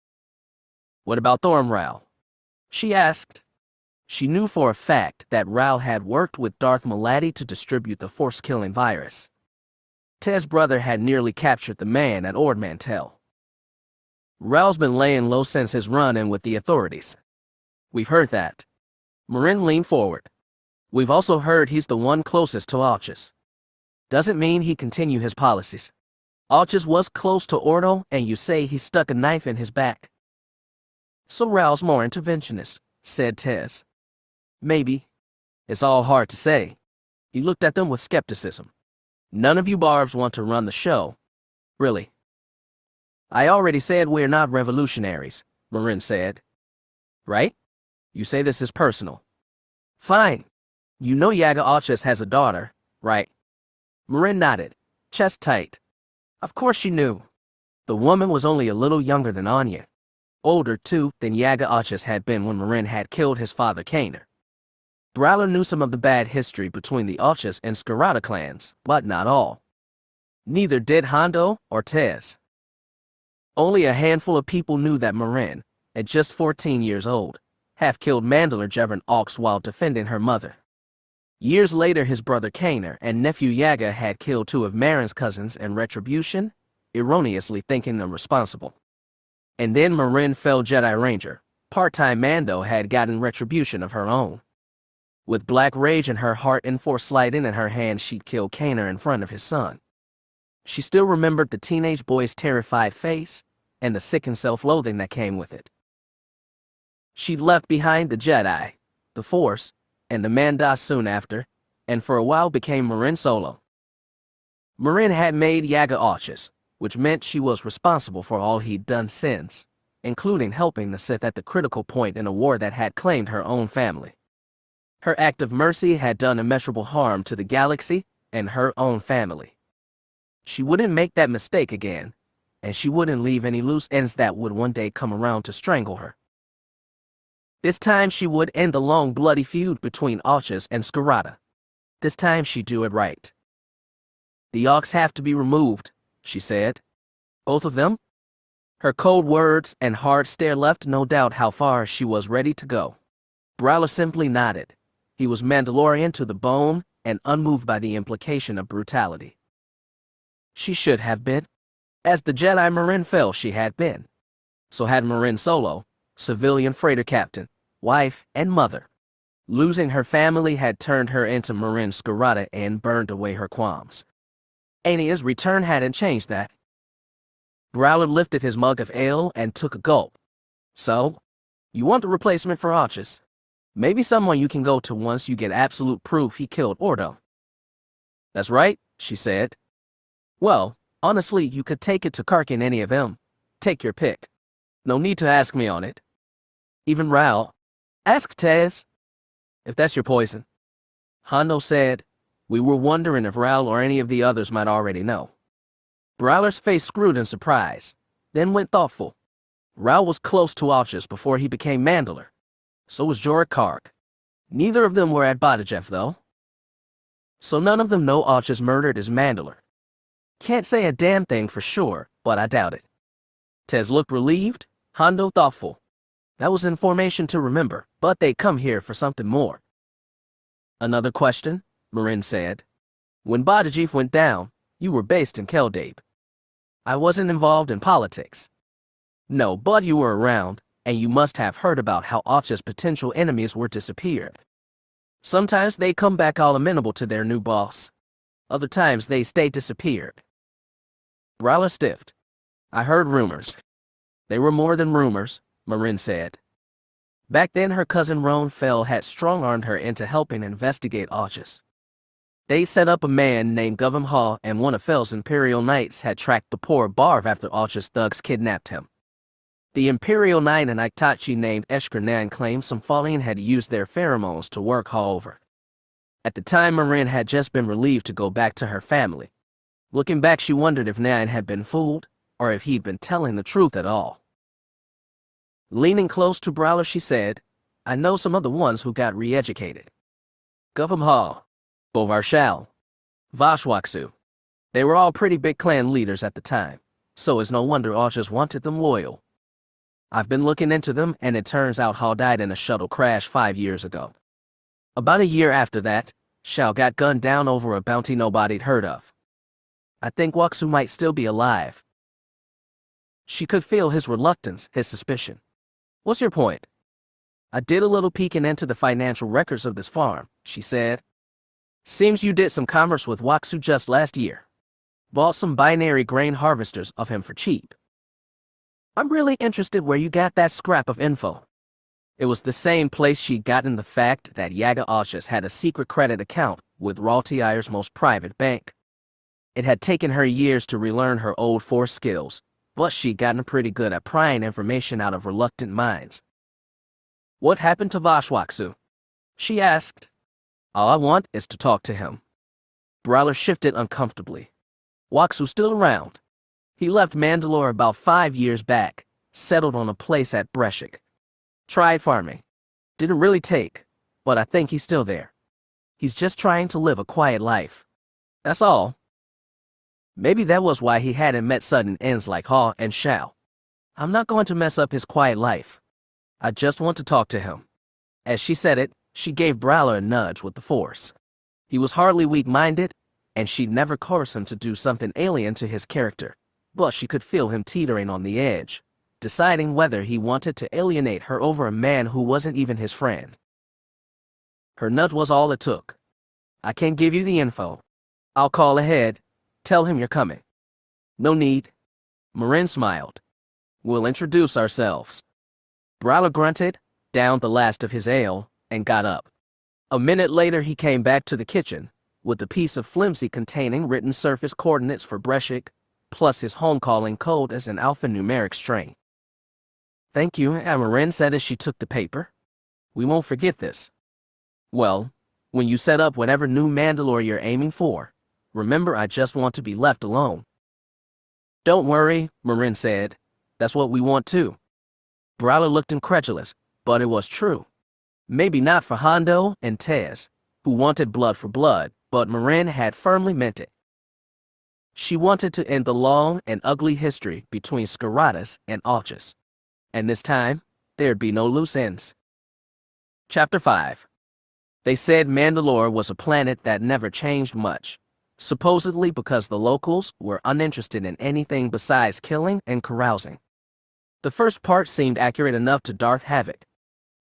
"What about Thorm Rao?" she asked. She knew for a fact that Rao had worked with Darth Maladi to distribute the Force-killing virus. Tez's brother had nearly captured the man at Ord Mantell. "Rao's been laying low since his run-in with the authorities." "We've heard that." Marin leaned forward. "We've also heard he's the one closest to Alchus. Doesn't mean he continue his policies. Alchus was close to Ordo, and you say he stuck a knife in his back." "So Rao's more interventionist," said Tez. "Maybe. It's all hard to say." He looked at them with skepticism. "None of you barbs want to run the show. Really?" "I already said we're not revolutionaries," Marin said. "Right? You say this is personal. Fine. You know Yaga Alchus has a daughter, right?" Marin nodded, chest tight. Of course she knew. The woman was only a little younger than Anya. Older, too, than Yaga Alchus had been when Marin had killed his father Kaner. Browler knew some of the bad history between the Alchus and Scarada clans, but not all. Neither did Hondo or Tez. Only a handful of people knew that Marin, at just 14 years old, half-killed Mandalore Jevern Ox while defending her mother. Years later, his brother Kaner and nephew Yaga had killed two of Marin's cousins in retribution, erroneously thinking them responsible. And then Marin fell Jedi Ranger. Part-time Mando had gotten retribution of her own. With black rage in her heart and Force lighting in her hand, she'd killed Kaner in front of his son. She still remembered the teenage boy's terrified face and the sickened self-loathing that came with it. She'd left behind the Jedi, the Force, and the Mandas soon after, and for a while became Marin Solo. Marin had made Yaga Alchus, which meant she was responsible for all he'd done since, including helping the Sith at the critical point in a war that had claimed her own family. Her act of mercy had done immeasurable harm to the galaxy and her own family. She wouldn't make that mistake again, and she wouldn't leave any loose ends that would one day come around to strangle her. This time she would end the long bloody feud between Alchus and Scarada. This time she'd do it right. "The Ox have to be removed," she said. "Both of them?" Her cold words and hard stare left no doubt how far she was ready to go. Browler simply nodded. He was Mandalorian to the bone and unmoved by the implication of brutality. She should have been. As the Jedi Marin fell, she had been. So had Marin Solo, civilian freighter captain, wife, and mother. Losing her family had turned her into Marin Scarada and burned away her qualms. Ania's return hadn't changed that. Browler lifted his mug of ale and took a gulp. "So, you want a replacement for Alchus? Maybe someone you can go to once you get absolute proof he killed Ordo." "That's right," she said. "Well, honestly, you could take it to Karkin, any of them. Take your pick. No need to ask me on it. Even Rao. Ask Tez. If that's your poison." Hondo said, "We were wondering if Rao or any of the others might already know." Browler's face screwed in surprise, then went thoughtful. Rao was close to Alchus before he became Mandalore. So was Jorah Karg. Neither of them were at Badajeff, though. So none of them know Alchus murdered his Mandalore. Can't say a damn thing for sure, but I doubt it. Tez looked relieved, Hondo thoughtful. That was information to remember, but they come here for something more. "Another question," Marin said. "When Badajeff went down, you were based in Keldabe. I wasn't involved in politics." "No, but you were around, and you must have heard about how Arch's potential enemies were disappeared. Sometimes they come back all amenable to their new boss. Other times they stay disappeared. Brawler stiffed. I heard rumors. They were more than rumors, Marin said. Back then her cousin Roan Fell had strong-armed her into helping investigate Arch's. They set up a man named Governor Hall, and one of Fell's Imperial Knights had tracked the poor Barv after Arch's thugs kidnapped him. The Imperial Knight and Itachi named Eshker claimed some Fallen had used their pheromones to work Hall over. At the time, Marin had just been relieved to go back to her family. Looking back, she wondered if Nan had been fooled, or if he'd been telling the truth at all. Leaning close to Brawler, she said, I know some other ones who got re-educated. Governor Hall, Bovarshal, Vashwaksu. They were all pretty big clan leaders at the time, so it's no wonder Archers wanted them loyal. I've been looking into them, and it turns out Hall died in a shuttle crash 5 years ago. About a year after that, Shao got gunned down over a bounty nobody'd heard of. I think Waksu might still be alive. She could feel his reluctance, his suspicion. What's your point? I did a little peeking into the financial records of this farm, she said. Seems you did some commerce with Waksu just last year. Bought some binary grain harvesters of him for cheap. I'm really interested where you got that scrap of info. It was the same place she'd gotten the fact that Yaga Archers had a secret credit account with Raltiire's most private bank. It had taken her years to relearn her old force skills, but she'd gotten pretty good at prying information out of reluctant minds. What happened to Vashwaksu? She asked. All I want is to talk to him. Brawler shifted uncomfortably. Waksu's still around. He left Mandalore about 5 years back, settled on a place at Breshik. Tried farming. Didn't really take, but I think he's still there. He's just trying to live a quiet life. That's all. Maybe that was why he hadn't met sudden ends like Hall and Shao. I'm not going to mess up his quiet life. I just want to talk to him. As she said it, she gave Brawler a nudge with the Force. He was hardly weak-minded, and she'd never coerce him to do something alien to his character, but she could feel him teetering on the edge, deciding whether he wanted to alienate her over a man who wasn't even his friend. Her nudge was all it took. I can't give you the info. I'll call ahead. Tell him you're coming. No need. Marin smiled. We'll introduce ourselves. Brawler grunted, downed the last of his ale, and got up. A minute later he came back to the kitchen, with a piece of flimsy containing written surface coordinates for Breshik, plus his home calling code as an alphanumeric string. Thank you, Marin said as she took the paper. We won't forget this. Well, when you set up whatever new Mandalore you're aiming for, remember I just want to be left alone. Don't worry, Marin said. That's what we want too. Brawler looked incredulous, but it was true. Maybe not for Hondo and Tez, who wanted blood for blood, but Marin had firmly meant it. She wanted to end the long and ugly history between Skaratas and Archers. And this time, there'd be no loose ends. Chapter 5. They said Mandalore was a planet that never changed much, supposedly because the locals were uninterested in anything besides killing and carousing. The first part seemed accurate enough to Darth Havoc.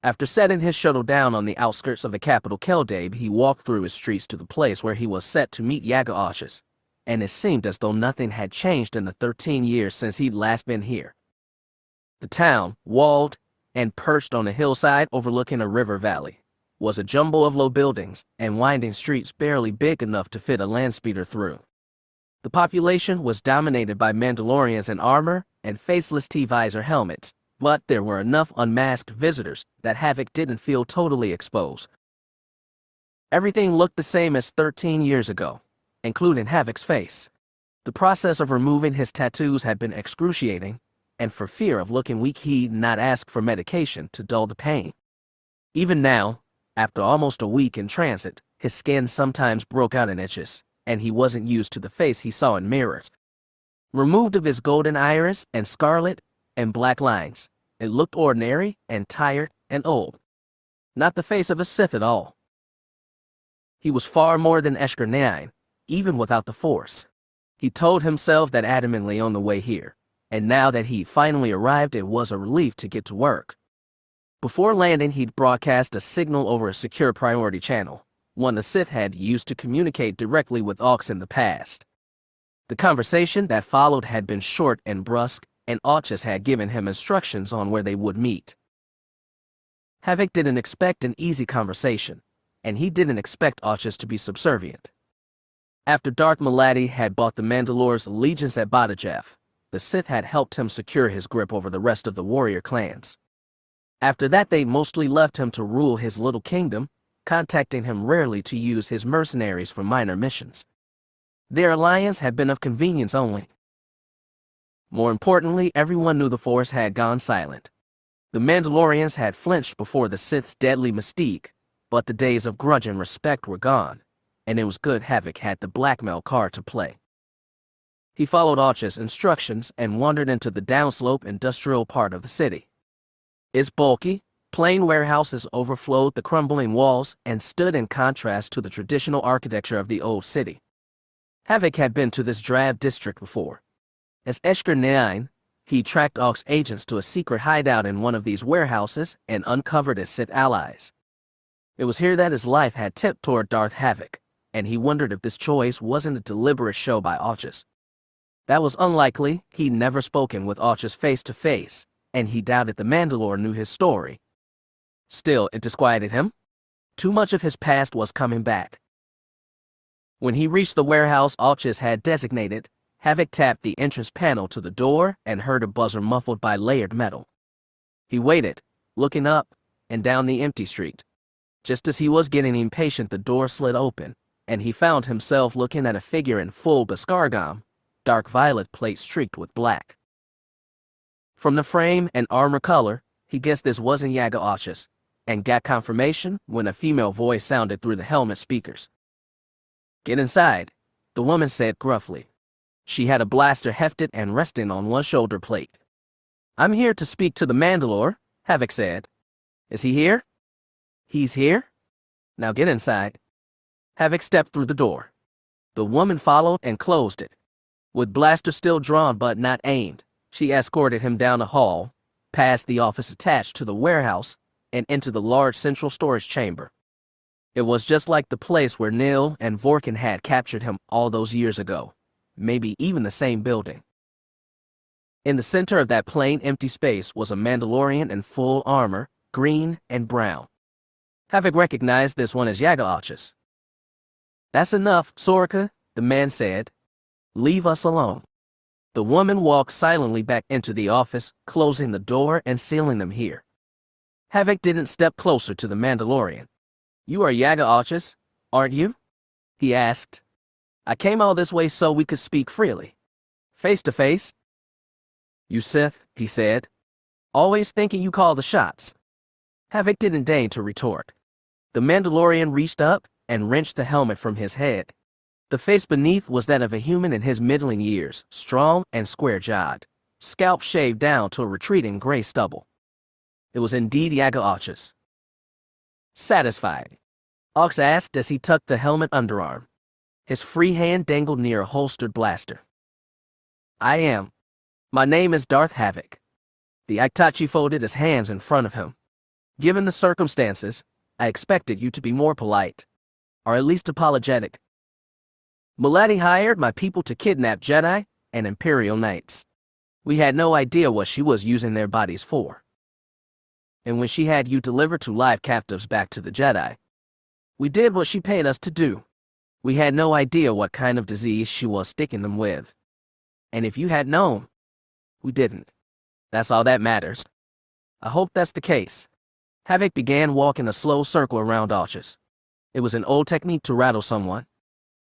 After setting his shuttle down on the outskirts of the capital Keldabe, he walked through his streets to the place where he was set to meet Yaga Archers, and it seemed as though nothing had changed in the 13 years since he'd last been here. The town, walled and perched on a hillside overlooking a river valley, was a jumble of low buildings and winding streets barely big enough to fit a landspeeder through. The population was dominated by Mandalorians in armor and faceless T-visor helmets, but there were enough unmasked visitors that Havoc didn't feel totally exposed. Everything looked the same as 13 years ago, including Havoc's face. The process of removing his tattoos had been excruciating, and for fear of looking weak he'd not ask for medication to dull the pain. Even now, after almost a week in transit, his skin sometimes broke out in itches, and he wasn't used to the face he saw in mirrors. Removed of his golden iris and scarlet and black lines, it looked ordinary and tired and old. Not the face of a Sith at all. He was far more than Eshker 9, even without the Force. He told himself that adamantly on the way here, and now that he'd finally arrived, it was a relief to get to work. Before landing, he'd broadcast a signal over a secure priority channel, one the Sith had used to communicate directly with Aux in the past. The conversation that followed had been short and brusque, and Auchus had given him instructions on where they would meet. Havoc didn't expect an easy conversation, and he didn't expect Auchus to be subservient. After Darth Maladi had bought the Mandalore's allegiance at Badajeff, the Sith had helped him secure his grip over the rest of the warrior clans. After that, they mostly left him to rule his little kingdom, contacting him rarely to use his mercenaries for minor missions. Their alliance had been of convenience only. More importantly, everyone knew the Force had gone silent. The Mandalorians had flinched before the Sith's deadly mystique, but the days of grudge and respect were gone, and it was good Havoc had the blackmail card to play. He followed Auchus' instructions and wandered into the downslope industrial part of the city. Its bulky, plain warehouses overflowed the crumbling walls and stood in contrast to the traditional architecture of the old city. Havoc had been to this drab district before. As Eshker 9, he tracked Aux agents to a secret hideout in one of these warehouses and uncovered his Sith allies. It was here that his life had tipped toward Darth Havoc, and he wondered if this choice wasn't a deliberate show by Auchus. That was unlikely. He'd never spoken with Auchus face to face, and he doubted the Mandalore knew his story. Still, it disquieted him. Too much of his past was coming back. When he reached the warehouse Auchus had designated, Havoc tapped the entrance panel to the door and heard a buzzer muffled by layered metal. He waited, looking up and down the empty street. Just as he was getting impatient, the door slid open, and he found himself looking at a figure in full Bascargam, dark violet plate streaked with black. From the frame and armor color, he guessed this wasn't Yaga Auchus, and got confirmation when a female voice sounded through the helmet speakers. "Get inside," the woman said gruffly. She had a blaster hefted and resting on one shoulder plate. "I'm here to speak to the Mandalore," Havoc said. "Is he here?" "He's here." "Now get inside." Havoc stepped through the door. The woman followed and closed it. With blaster still drawn but not aimed, she escorted him down a hall, past the office attached to the warehouse, and into the large central storage chamber. It was just like the place where Nil and Vorkin had captured him all those years ago, maybe even the same building. In the center of that plain, empty space was a Mandalorian in full armor, green and brown. Havoc recognized this one as Yaga Auchus. "That's enough, Sorka," the man said. "Leave us alone." The woman walked silently back into the office, closing the door and sealing them here. Havoc didn't step closer to the Mandalorian. "You are Yaga Auchus, aren't you?" he asked. "I came all this way so we could speak freely. Face to face." "You Sith," he said. "Always thinking you call the shots." Havoc didn't deign to retort. The Mandalorian reached up and wrenched the helmet from his head. The face beneath was that of a human in his middling years, strong and square-jawed, scalp shaved down to a retreating gray stubble. It was indeed Yaga Auchus. "Satisfied?" Aux asked as he tucked the helmet underarm. His free hand dangled near a holstered blaster. "I am. My name is Darth Havoc." The Itachi folded his hands in front of him. "Given the circumstances, I expected you to be more polite, or at least apologetic. Maladi hired my people to kidnap Jedi and Imperial Knights. We had no idea what she was using their bodies for. And when she had you delivered to live captives back to the Jedi, we did what she paid us to do. We had no idea what kind of disease she was sticking them with. And if you had known, we didn't. That's all that matters. I hope that's the case." Havoc began walking a slow circle around Auchus. It was an old technique to rattle someone.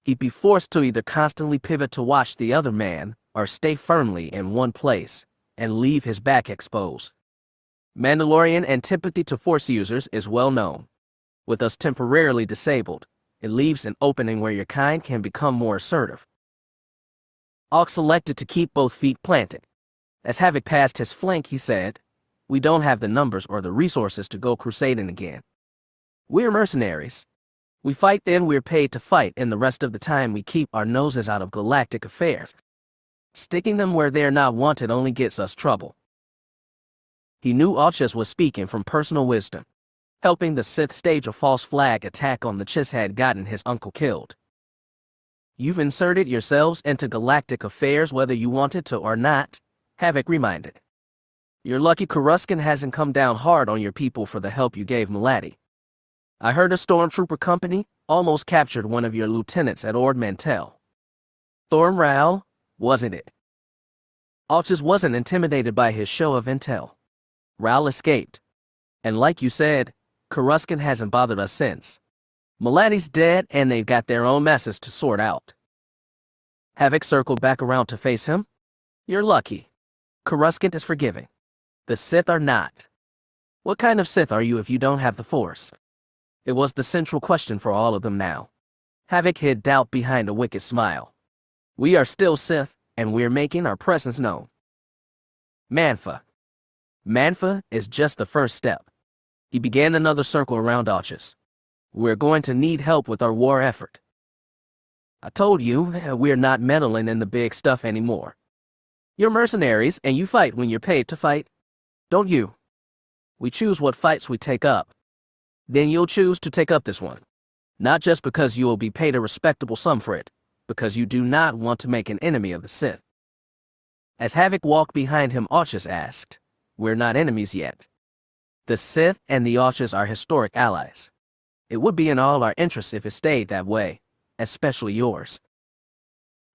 He'd be forced to either constantly pivot to watch the other man or stay firmly in one place and leave his back exposed. Mandalorian antipathy to Force users is well known. With us temporarily disabled, it leaves an opening where your kind can become more assertive. Aux elected to keep both feet planted. As Havoc passed his flank, he said, "We don't have the numbers or the resources to go crusading again. We're mercenaries. We fight then we're paid to fight, and the rest of the time we keep our noses out of galactic affairs. Sticking them where they're not wanted only gets us trouble. He knew Arches was speaking from personal wisdom. Helping the Sith stage a false flag attack on the Chiss had gotten his uncle killed. You've inserted yourselves into galactic affairs whether you wanted to or not, Havoc reminded. You're lucky Coruscant hasn't come down hard on your people for the help you gave Maladi. I heard a stormtrooper company almost captured one of your lieutenants at Ord Mantell. Thorm Ral, wasn't it? Arches wasn't intimidated by his show of intel. Ral escaped. And like you said, Coruscant hasn't bothered us since. Maladi's dead and they've got their own messes to sort out. Havoc circled back around to face him. You're lucky. Coruscant is forgiving. The Sith are not. What kind of Sith are you if you don't have the Force? It was the central question for all of them now. Havoc hid doubt behind a wicked smile. We are still Sith, and we're making our presence known. Manfa. Manfa is just the first step. He began another circle around Arches. We're going to need help with our war effort. I told you, we're not meddling in the big stuff anymore. You're mercenaries, and you fight when you're paid to fight. Don't you? We choose what fights we take up. Then you'll choose to take up this one. Not just because you will be paid a respectable sum for it, because you do not want to make an enemy of the Sith. As Havoc walked behind him, Arches asked, we're not enemies yet. The Sith and the Arches are historic allies. It would be in all our interests if it stayed that way, especially yours.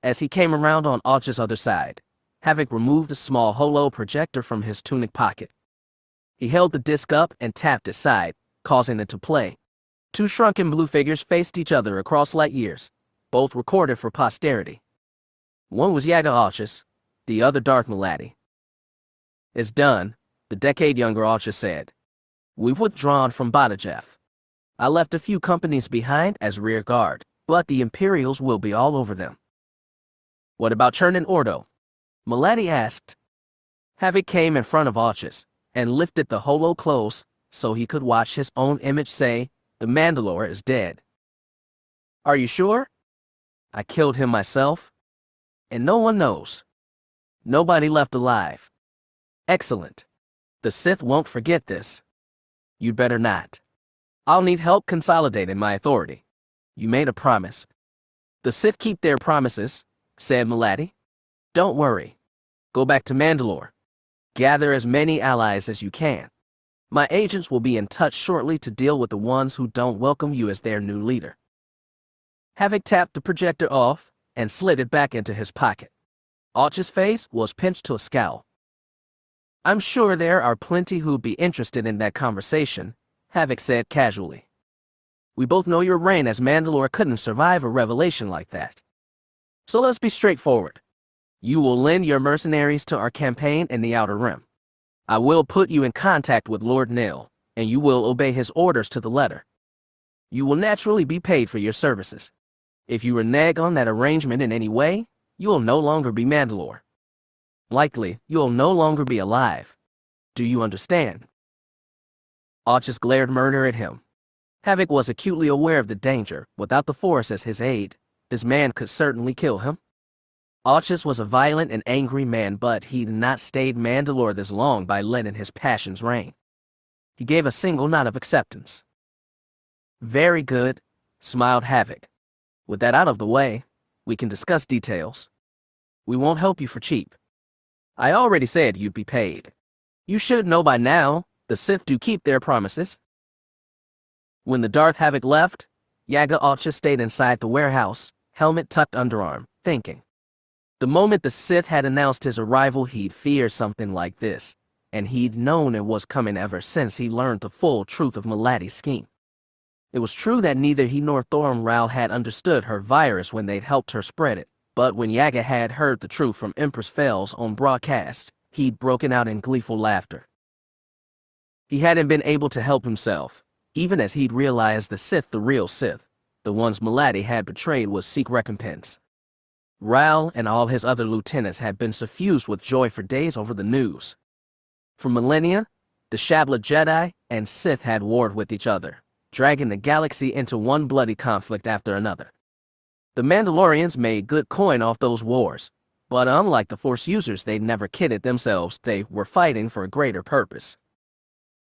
As he came around on Arches' other side, Havoc removed a small holo projector from his tunic pocket. He held the disc up and tapped its side, causing it to play. Two shrunken blue figures faced each other across light years, both recorded for posterity. One was Yaga Arches, the other Darth Maladi. It's done, the decade-younger Arches said. We've withdrawn from Badajeff. I left a few companies behind as rear guard, but the Imperials will be all over them. What about Churnin Ordo? Maladi asked. Havoc came in front of Arches and lifted the holo close so he could watch his own image say, the Mandalore is dead. Are you sure? I killed him myself. And no one knows. Nobody left alive. Excellent. The Sith won't forget this. You'd better not. I'll need help consolidating my authority. You made a promise. The Sith keep their promises, said Maladi. Don't worry. Go back to Mandalore. Gather as many allies as you can. My agents will be in touch shortly to deal with the ones who don't welcome you as their new leader. Havoc tapped the projector off and slid it back into his pocket. Arch's face was pinched to a scowl. I'm sure there are plenty who'd be interested in that conversation, Havoc said casually. We both know your reign as Mandalore couldn't survive a revelation like that. So let's be straightforward. You will lend your mercenaries to our campaign in the Outer Rim. I will put you in contact with Lord Nil, and you will obey his orders to the letter. You will naturally be paid for your services. If you renege on that arrangement in any way, you will no longer be Mandalore. Likely, you will no longer be alive. Do you understand? Arches glared murder at him. Havoc was acutely aware of the danger. Without the Force as his aid, this man could certainly kill him. Arches was a violent and angry man, but he'd not stayed Mandalore this long by letting his passions reign. He gave a single nod of acceptance. Very good, smiled Havoc. With that out of the way, we can discuss details. We won't help you for cheap. I already said you'd be paid. You should know by now, the Sith do keep their promises. When the Darth Havoc left, Yaga Arches stayed inside the warehouse, helmet tucked underarm, thinking. The moment the Sith had announced his arrival, he'd feared something like this, and he'd known it was coming ever since he learned the full truth of Maladi's scheme. It was true that neither he nor Thorm Ral had understood her virus when they'd helped her spread it, but when Yaga had heard the truth from Empress Fells on broadcast, he'd broken out in gleeful laughter. He hadn't been able to help himself, even as he'd realized the Sith, the real Sith, the ones Maladi had betrayed, would seek recompense. Ral and all his other lieutenants had been suffused with joy for days over the news. For millennia, the Shabla Jedi and Sith had warred with each other, dragging the galaxy into one bloody conflict after another. The Mandalorians made good coin off those wars, But unlike the Force users, they never kidded themselves. They were fighting for a greater purpose.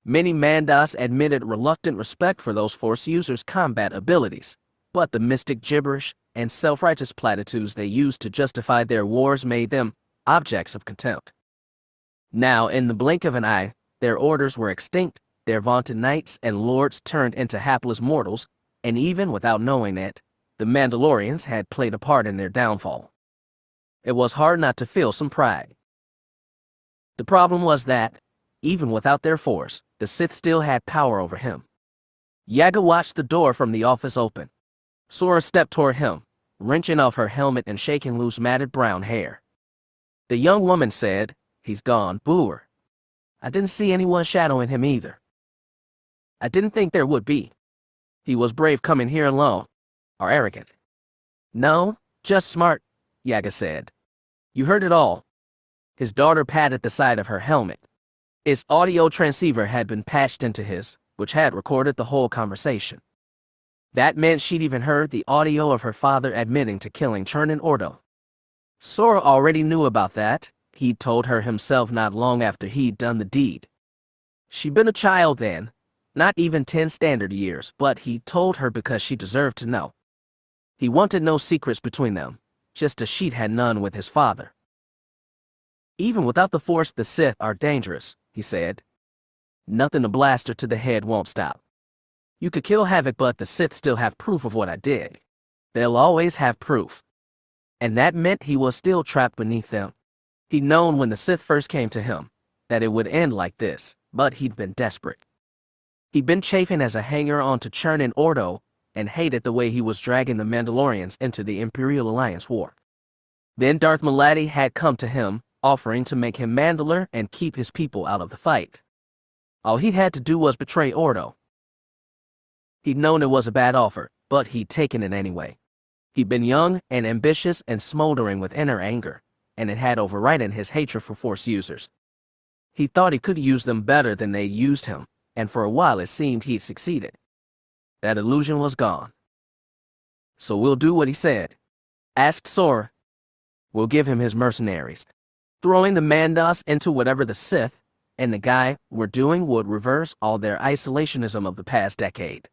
Many Mandas admitted reluctant respect for those Force users' combat abilities, but the mystic gibberish and self-righteous platitudes they used to justify their wars made them objects of contempt. Now, in the blink of an eye, their orders were extinct, their vaunted knights and lords turned into hapless mortals, and even without knowing it, the Mandalorians had played a part in their downfall. It was hard not to feel some pride. The problem was that, even without their force, the Sith still had power over him. Yaga watched the door from the office open. Sora stepped toward him, wrenching off her helmet and shaking loose matted brown hair. The young woman said, "He's gone, Booer. I didn't see anyone shadowing him either. I didn't think there would be. He was brave coming here alone, or arrogant." "No, just smart," Yaga said. "You heard it all." His daughter patted the side of her helmet. Its audio transceiver had been patched into his, which had recorded the whole conversation. That meant she'd even heard the audio of her father admitting to killing Chernin Ordo. Sora already knew about that. He'd told her himself not long after he'd done the deed. She'd been a child then, not even 10 standard years, but he told her because she deserved to know. He wanted no secrets between them, just as she'd had none with his father. "Even without the Force, the Sith are dangerous," he said. "Nothing a blaster to the head won't stop. You could kill Havoc, but the Sith still have proof of what I did. They'll always have proof." And that meant he was still trapped beneath them. He'd known when the Sith first came to him that it would end like this, but he'd been desperate. He'd been chafing as a hanger-on to Chernin Ordo and hated the way he was dragging the Mandalorians into the Imperial Alliance war. Then Darth Maladi had come to him, offering to make him Mandalore and keep his people out of the fight. All he'd had to do was betray Ordo. He'd known it was a bad offer, but he'd taken it anyway. He'd been young and ambitious and smoldering with inner anger, and it had overridden his hatred for Force users. He thought he could use them better than they used him, and for a while it seemed he'd succeeded. That illusion was gone. "So we'll do what he said?" asked Sora. "We'll give him his mercenaries. Throwing the Mandas into whatever the Sith and the guy were doing would reverse all their isolationism of the past decade.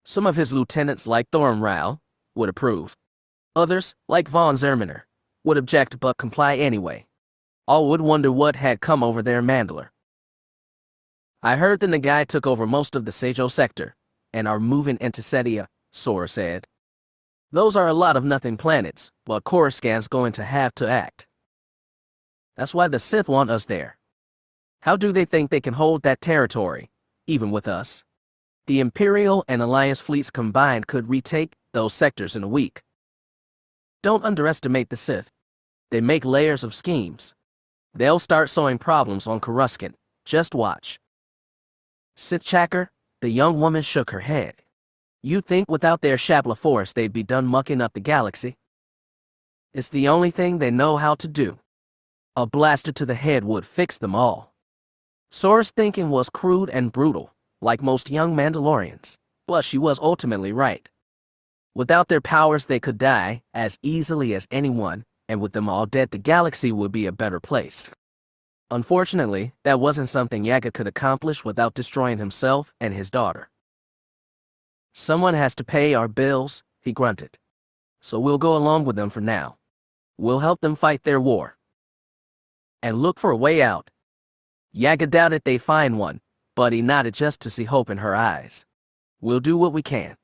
Some of his lieutenants, like Thornrau, would approve. Others, like von Zermaner, would object but comply anyway. All would wonder what had come over their Mandalore. I heard the Nagai took over most of the Seijo sector, and are moving into Setia," Sora said. "Those are a lot of nothing planets, but Coruscant's going to have to act. That's why the Sith want us there. How do they think they can hold that territory, even with us? The Imperial and Alliance fleets combined could retake those sectors in a week. Don't underestimate the Sith. They make layers of schemes. They'll start sowing problems on Coruscant. Just watch." "Sith Chacker," the young woman shook her head. "You think without their Shabla force they'd be done mucking up the galaxy? It's the only thing they know how to do. A blaster to the head would fix them all." Sora's thinking was crude and brutal, like most young Mandalorians, but she was ultimately right. Without their powers they could die as easily as anyone, and with them all dead the galaxy would be a better place. Unfortunately, that wasn't something Yaga could accomplish without destroying himself and his daughter. "Someone has to pay our bills," he grunted. "So we'll go along with them for now. We'll help them fight their war. And look for a way out." Yaga doubted they'd find one, but he nodded just to see hope in her eyes. "We'll do what we can."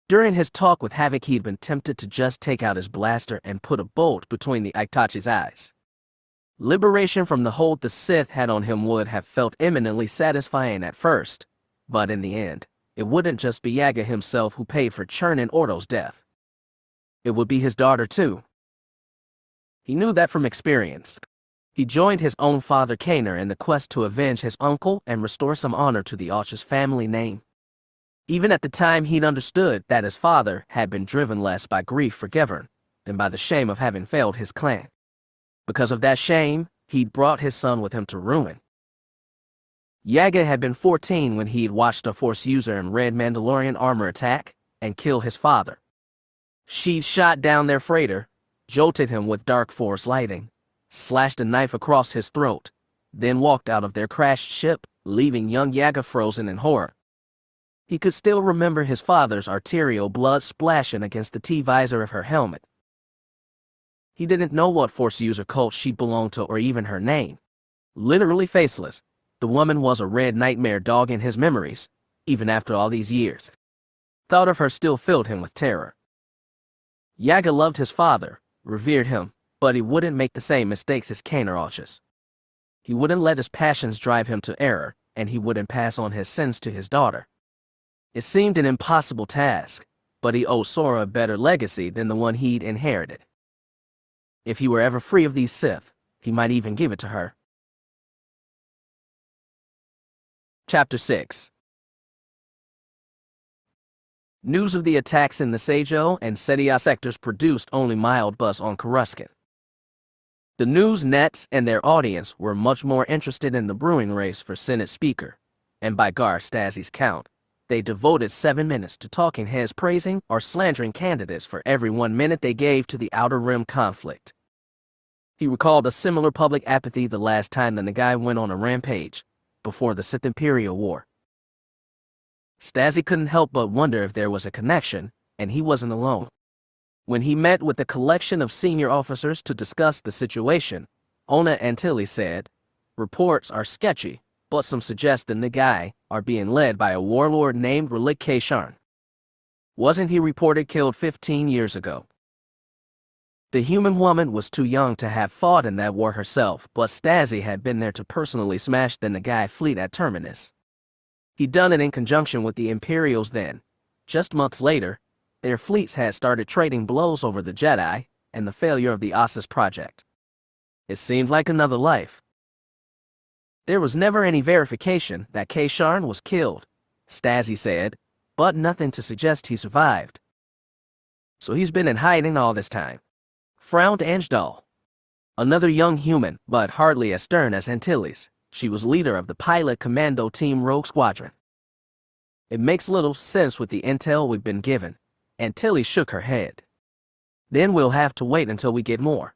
During his talk with Havoc, he'd been tempted to just take out his blaster and put a bolt between the Itachi's eyes. Liberation from the hold the Sith had on him would have felt eminently satisfying at first, but in the end, it wouldn't just be Yaga himself who paid for Chernin Ordo's death. It would be his daughter too. He knew that from experience. He joined his own father Kaner in the quest to avenge his uncle and restore some honor to the Archer's family name. Even at the time, he'd understood that his father had been driven less by grief for Gevern than by the shame of having failed his clan. Because of that shame, he'd brought his son with him to ruin. Yaga had been 14 when he'd watched a Force user in red Mandalorian armor attack and kill his father. She'd shot down their freighter, jolted him with dark force lighting, slashed a knife across his throat, then walked out of their crashed ship, leaving young Yaga frozen in horror. He could still remember his father's arterial blood splashing against the T-visor of her helmet. He didn't know what Force user cult she belonged to or even her name. Literally faceless, the woman was a red nightmare dog in his memories, even after all these years. Thought of her still filled him with terror. Yaga loved his father, revered him, but he wouldn't make the same mistakes as Cainarachus. He wouldn't let his passions drive him to error, and he wouldn't pass on his sins to his daughter. It seemed an impossible task, but he owed Sora a better legacy than the one he'd inherited. If he were ever free of these Sith, he might even give it to her. Chapter 6. News of the attacks in the Seijo and Sedia sectors produced only mild buzz on Coruscant. The news nets and their audience were much more interested in the brewing race for Senate Speaker, and by Gar Stasi's count, they devoted 7 minutes to talking heads praising or slandering candidates for every 1 minute they gave to the Outer Rim conflict. He recalled a similar public apathy the last time the Nagai went on a rampage, before the Sith Imperial War. Stasi couldn't help but wonder if there was a connection, and he wasn't alone. When he met with a collection of senior officers to discuss the situation, Ona Antilles said, "Reports are sketchy, but some suggest the Nagai are being led by a warlord named Relic Kaysharn. Wasn't he reported killed 15 years ago?" The human woman was too young to have fought in that war herself, but Stasi had been there to personally smash the Nagai fleet at Terminus. He'd done it in conjunction with the Imperials then. Just months later, their fleets had started trading blows over the Jedi and the failure of the Ossus project. It seemed like another life. There was never any verification that Kaysharn was killed, Stasi said, but nothing to suggest he survived. So he's been in hiding all this time, frowned Anjdal. Another young human, but hardly as stern as Antilles. She was leader of the pilot commando team Rogue Squadron. It makes little sense with the intel we've been given. Antilles shook her head. Then we'll have to wait until we get more.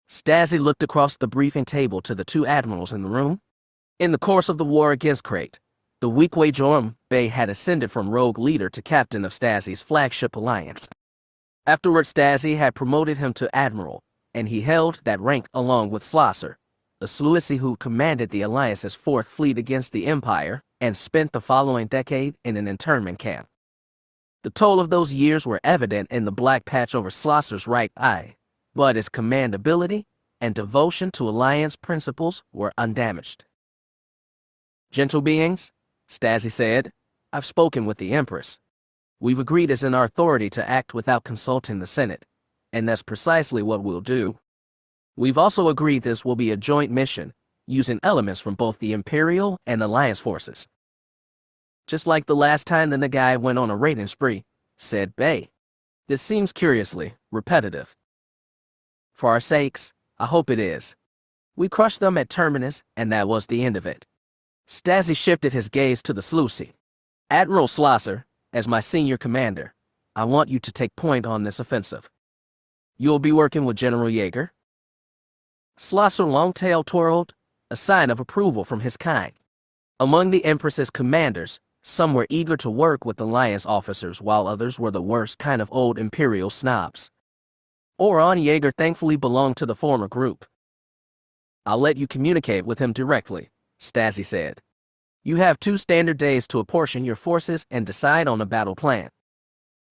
Stasi looked across the briefing table to the two admirals in the room. In the course of the war against Crate, the Weequay Joram Bey had ascended from rogue leader to captain of Stasi's flagship alliance. Afterward, Stasi had promoted him to admiral, and he held that rank along with Slosser, a Sluisi who commanded the Alliance's 4th Fleet against the Empire and spent the following decade in an internment camp. The toll of those years were evident in the black patch over Slosser's right eye, but his command ability and devotion to Alliance principles were undamaged. "Gentle beings," Stasi said, "I've spoken with the Empress. We've agreed it's in our authority to act without consulting the Senate, and that's precisely what we'll do. We've also agreed this will be a joint mission, using elements from both the Imperial and Alliance forces." "Just like the last time the Nagai went on a raiding spree," said Bey. "This seems curiously repetitive." "For our sakes, I hope it is. We crushed them at Terminus, and that was the end of it." Stasi shifted his gaze to the Sluisi. "Admiral Slosser, as my senior commander, I want you to take point on this offensive. You'll be working with General Yeager." Slosser long-tail twirled, a sign of approval from his kind. Among the Empress's commanders, some were eager to work with Alliance officers while others were the worst kind of old Imperial snobs. Oron Yeager thankfully belonged to the former group. "I'll let you communicate with him directly," Stasi said. "You have 2 standard days to apportion your forces and decide on a battle plan.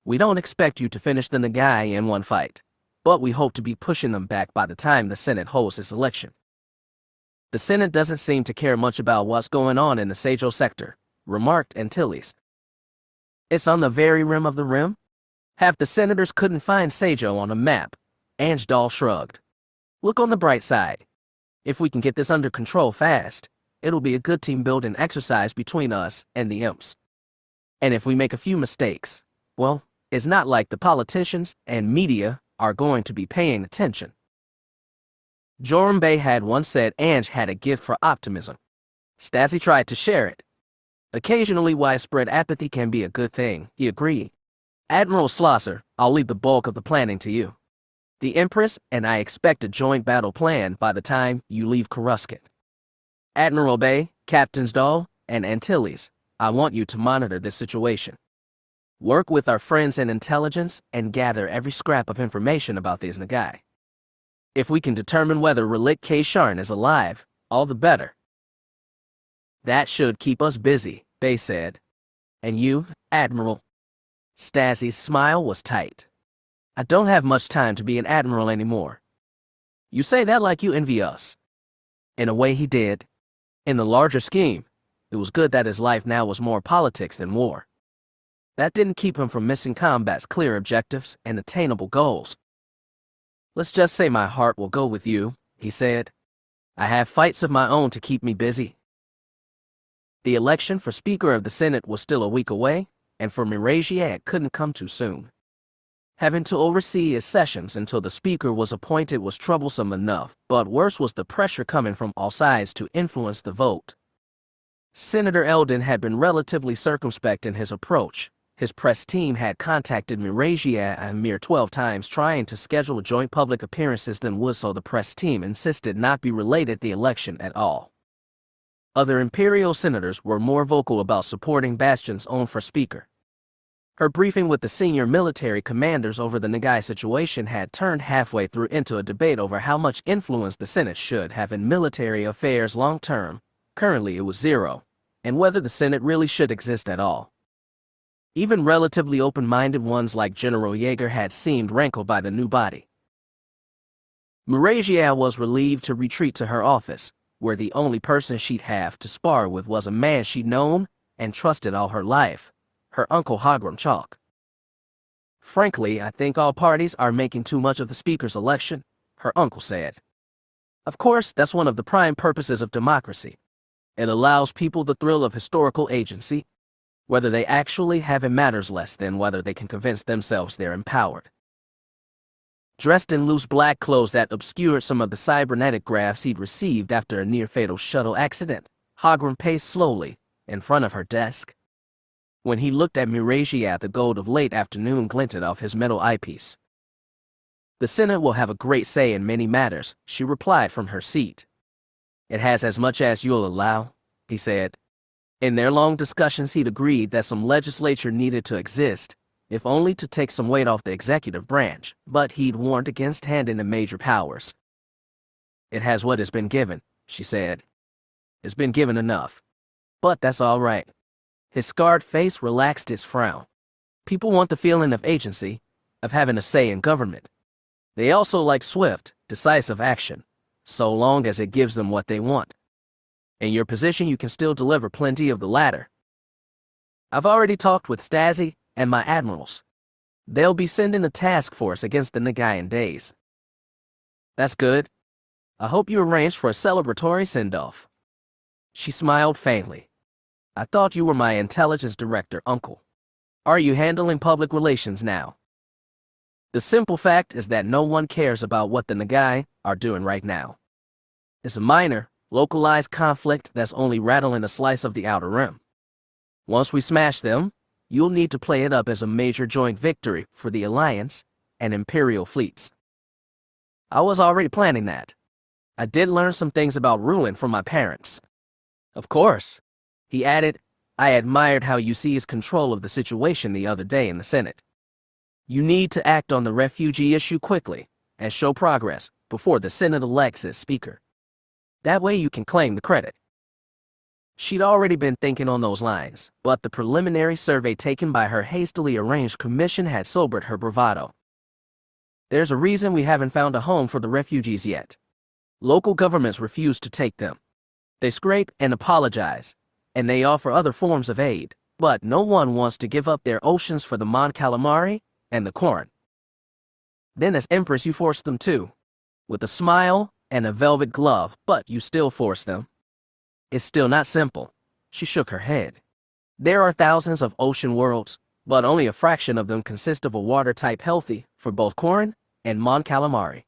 We don't expect you to finish the Nagai in one fight, but we hope to be pushing them back by the time the Senate holds its election." "The Senate doesn't seem to care much about what's going on in the Seijo sector," remarked Antilles. "It's on the very rim of the rim? Half the senators couldn't find Seijo on a map." Anjdal shrugged. "Look on the bright side. If we can get this under control fast, it'll be a good team-building exercise between us and the Imps. And if we make a few mistakes, well, it's not like the politicians and media are going to be paying attention." Joram Bey had once said Anj had a gift for optimism. Stasi tried to share it. "Occasionally widespread apathy can be a good thing," he agreed. "Admiral Slosser, I'll leave the bulk of the planning to you." The Empress and I expect a joint battle plan by the time you leave Coruscant. Admiral Bay, Captains Dahl, and Antilles, I want you to monitor this situation. Work with our friends in intelligence and gather every scrap of information about these Nagai. If we can determine whether Relic K-Sharn is alive, all the better. That should keep us busy, Bay said. And you, Admiral? Stassi's smile was tight. I don't have much time to be an admiral anymore. You say that like you envy us. In a way he did. In the larger scheme, it was good that his life now was more politics than war. That didn't keep him from missing combat's clear objectives and attainable goals. Let's just say my heart will go with you, he said. I have fights of my own to keep me busy. The election for Speaker of the Senate was still a week away, and for Marasiah it couldn't come too soon. Having to oversee his sessions until the Speaker was appointed was troublesome enough, but worse was the pressure coming from all sides to influence the vote. Senator Eldon had been relatively circumspect in his approach. His press team had contacted Marasiah a mere 12 times trying to schedule joint public appearances than would, so the press team insisted not be related the election at all. Other Imperial senators were more vocal about supporting Bastion's own for Speaker. Her briefing with the senior military commanders over the Nagai situation had turned halfway through into a debate over how much influence the Senate should have in military affairs long term. Currently it was zero, and whether the Senate really should exist at all. Even relatively open-minded ones like General Yeager had seemed rankled by the new body. Marasiah was relieved to retreat to her office, where the only person she'd have to spar with was a man she'd known and trusted all her life, her uncle Hagram Chalk. Frankly, I think all parties are making too much of the Speaker's election, her uncle said. Of course, that's one of the prime purposes of democracy. It allows people the thrill of historical agency. Whether they actually have it matters less than whether they can convince themselves they're empowered. Dressed in loose black clothes that obscured some of the cybernetic graphs he'd received after a near-fatal shuttle accident, Hagram paced slowly in front of her desk. When he looked at Marasiah, the gold of late afternoon glinted off his metal eyepiece. The Senate will have a great say in many matters, she replied from her seat. It has as much as you'll allow, he said. In their long discussions he'd agreed that some legislature needed to exist, if only to take some weight off the executive branch, but he'd warned against handing them major powers. It has what has been given, she said. It's been given enough. But that's all right. His scarred face relaxed its frown. People want the feeling of agency, of having a say in government. They also like swift, decisive action, so long as it gives them what they want. In your position, you can still deliver plenty of the latter. I've already talked with Stassi and my admirals. They'll be sending a task force against the Nagai in days. That's good. I hope you arranged for a celebratory send-off. She smiled faintly. I thought you were my intelligence director, Uncle. Are you handling public relations now? The simple fact is that no one cares about what the Nagai are doing right now. It's a minor, localized conflict that's only rattling a slice of the Outer Rim. Once we smash them, you'll need to play it up as a major joint victory for the Alliance and Imperial fleets. I was already planning that. I did learn some things about ruling from my parents. Of course, he added, I admired how you seized control of the situation the other day in the Senate. You need to act on the refugee issue quickly and show progress before the Senate elects its Speaker. That way you can claim the credit. She'd already been thinking on those lines, but the preliminary survey taken by her hastily arranged commission had sobered her bravado. There's a reason we haven't found a home for the refugees yet. Local governments refuse to take them. They scrape and apologize, and they offer other forms of aid, but no one wants to give up their oceans for the Mon Calamari and the corn. Then as Empress you force them to, with a smile and a velvet glove, but you still force them. It's still not simple. She shook her head. There are thousands of ocean worlds, but only a fraction of them consist of a water type healthy for both corn and Mon Calamari.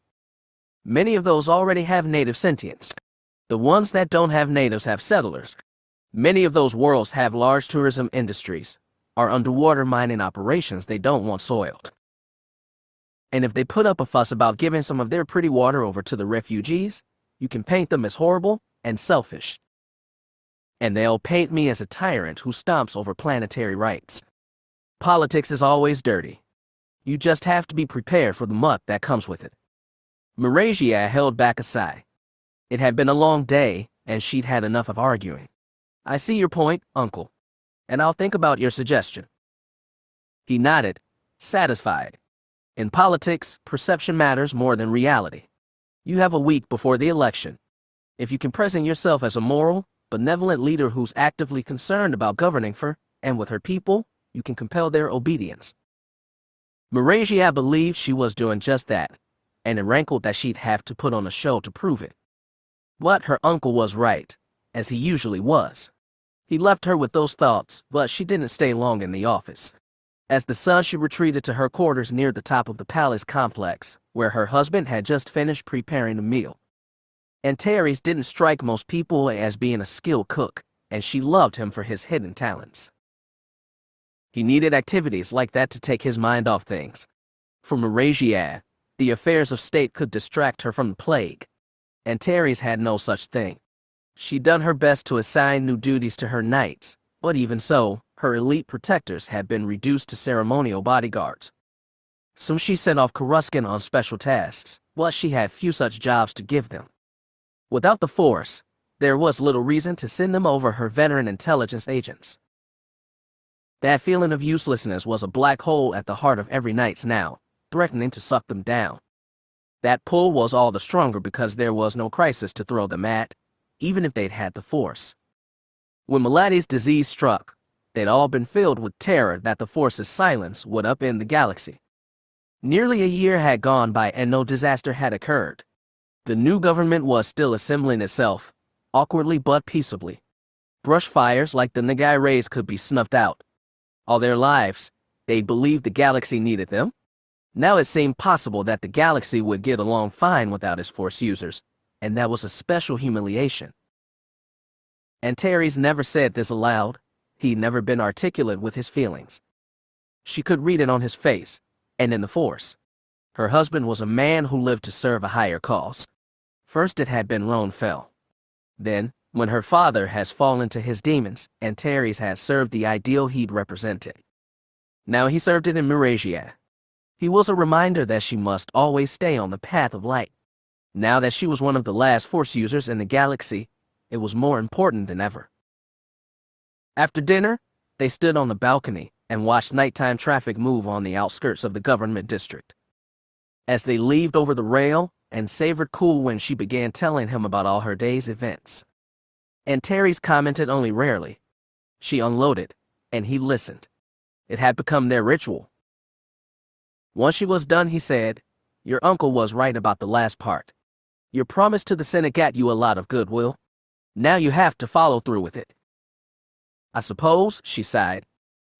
Many of those already have native sentience. The ones that don't have natives have settlers. Many of those worlds have large tourism industries, are underwater mining operations they don't want soiled. And if they put up a fuss about giving some of their pretty water over to the refugees, you can paint them as horrible and selfish. And they'll paint me as a tyrant who stomps over planetary rights. Politics is always dirty. You just have to be prepared for the muck that comes with it. Marasiah held back a sigh. It had been a long day, and she'd had enough of arguing. I see your point, Uncle, and I'll think about your suggestion. He nodded, satisfied. In politics, perception matters more than reality. You have a week before the election. If you can present yourself as a moral, benevolent leader who's actively concerned about governing for and with her people, you can compel their obedience. Marasiah believed she was doing just that, and it rankled that she'd have to put on a show to prove it. But her uncle was right, as he usually was. He left her with those thoughts, but she didn't stay long in the office. As the sun, she retreated to her quarters near the top of the palace complex, where her husband had just finished preparing a meal. Antares didn't strike most people as being a skilled cook, and she loved him for his hidden talents. He needed activities like that to take his mind off things. For Marasiah, the affairs of state could distract her from the plague. Antares had no such thing. She'd done her best to assign new duties to her knights, but even so, her elite protectors had been reduced to ceremonial bodyguards. So she sent off Coruscant on special tasks, but she had few such jobs to give them. Without the Force, there was little reason to send them over her veteran intelligence agents. That feeling of uselessness was a black hole at the heart of every knight's now, threatening to suck them down. That pull was all the stronger because there was no crisis to throw them at, even if they'd had the Force. When Maladi's disease struck, they'd all been filled with terror that the Force's silence would upend the galaxy. Nearly a year had gone by and no disaster had occurred. The new government was still assembling itself, awkwardly but peaceably. Brush fires like the Nagai rays could be snuffed out. All their lives, they'd believed the galaxy needed them. Now it seemed possible that the galaxy would get along fine without its Force users, and that was a special humiliation. Antares never said this aloud. He'd never been articulate with his feelings. She could read it on his face, and in the Force. Her husband was a man who lived to serve a higher cause. First it had been Roan Fel. Then, when her father has fallen to his demons, Antares had served the ideal he'd represented. Now he served it in Marasiah. He was a reminder that she must always stay on the path of light. Now that she was one of the last Force users in the galaxy, it was more important than ever. After dinner, they stood on the balcony and watched nighttime traffic move on the outskirts of the government district. As they leaved over the rail and savored cool when she began telling him about all her day's events. Antares commented only rarely. She unloaded, and he listened. It had become their ritual. Once she was done, he said, "Your uncle was right about the last part. Your promise to the Senate got you a lot of goodwill. Now you have to follow through with it." "I suppose," she sighed,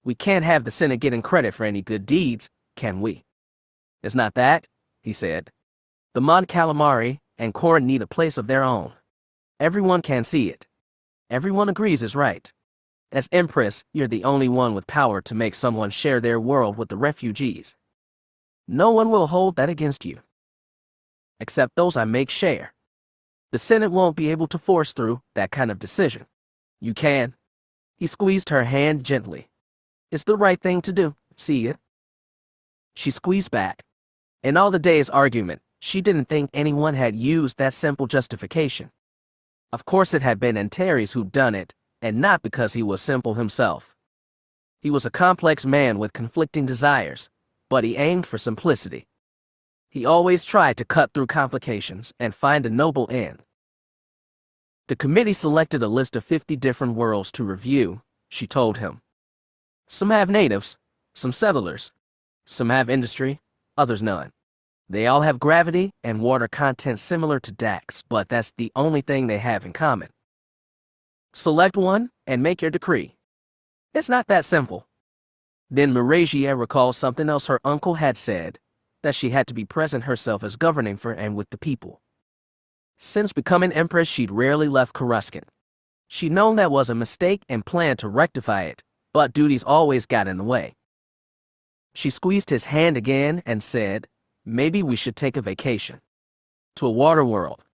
"we can't have the Senate getting credit for any good deeds, can we?" "It's not that," he said. "The Mon Calamari and Corrin need a place of their own. Everyone can see it. Everyone agrees it's right. As Empress, you're the only one with power to make someone share their world with the refugees. No one will hold that against you. Except those I make share. The Senate won't be able to force through that kind of decision. You can." He squeezed her hand gently. "It's the right thing to do, see it?" She squeezed back. In all the day's argument, she didn't think anyone had used that simple justification. Of course it had been Antares who'd done it, and not because he was simple himself. He was a complex man with conflicting desires, but he aimed for simplicity. He always tried to cut through complications and find a noble end. The committee selected a list of 50 different worlds to review, she told him. Some have natives, some settlers. Some have industry, others none. They all have gravity and water content similar to Dax, but that's the only thing they have in common. Select one and make your decree. It's not that simple. Then Marasiah recalled something else her uncle had said, that she had to be present herself as governing for and with the people. Since becoming Empress, she'd rarely left Coruscant. She'd known that was a mistake and planned to rectify it, but duties always got in the way. She squeezed his hand again and said, Maybe we should take a vacation. To a water world.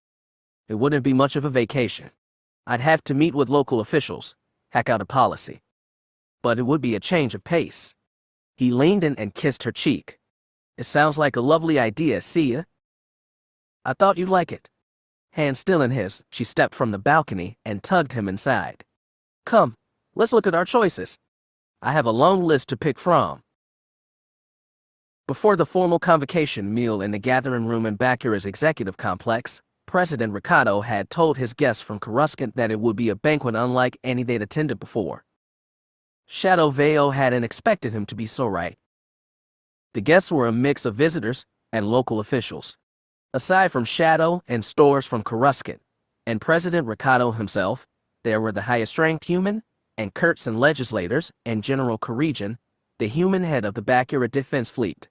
It wouldn't be much of a vacation. I'd have to meet with local officials, hack out a policy. But it would be a change of pace. He leaned in and kissed her cheek. It sounds like a lovely idea, see ya? I thought you'd like it. Hand still in his, she stepped from the balcony and tugged him inside. Come, let's look at our choices. I have a long list to pick from. Before the formal convocation meal in the gathering room in Bakura's executive complex, President Ricardo had told his guests from Coruscant that it would be a banquet unlike any they'd attended before. Shadow Veo hadn't expected him to be so right. The guests were a mix of visitors and local officials. Aside from Shadow and stores from Coruscant, and President Ricardo himself, there were the highest-ranked human, and Kurtzan legislators, and General Corrigan, the human head of the Bakura Defense Fleet.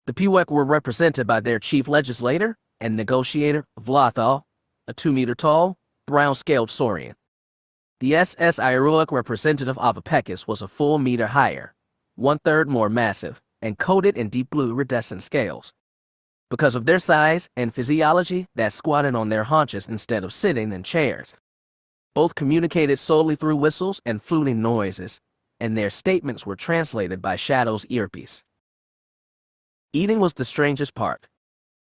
The Pewek were represented by their chief legislator and negotiator, Vlathal, a 2-meter-tall, brown-scaled Saurian. The SS Iruak representative Avapekis was a full meter higher, 1/3 more massive, and coated in deep blue iridescent scales. Because of their size and physiology that squatted on their haunches instead of sitting in chairs. Both communicated solely through whistles and fluting noises, and their statements were translated by Shadow's earpiece. Eating was the strangest part.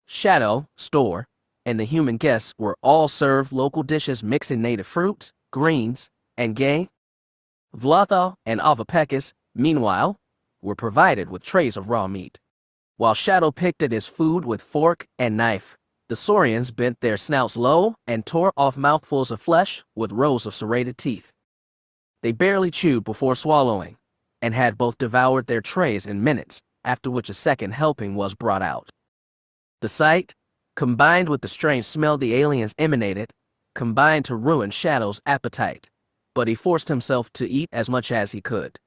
Shadow, Store, and the human guests were all served local dishes mixing native fruits, greens, and game. Vlathal and Avapekis, meanwhile, were provided with trays of raw meat. While Shadow picked at his food with fork and knife, the Saurians bent their snouts low and tore off mouthfuls of flesh with rows of serrated teeth. They barely chewed before swallowing, and had both devoured their trays in minutes, after which a second helping was brought out. The sight, combined with the strange smell the aliens emanated, combined to ruin Shadow's appetite, but he forced himself to eat as much as he could.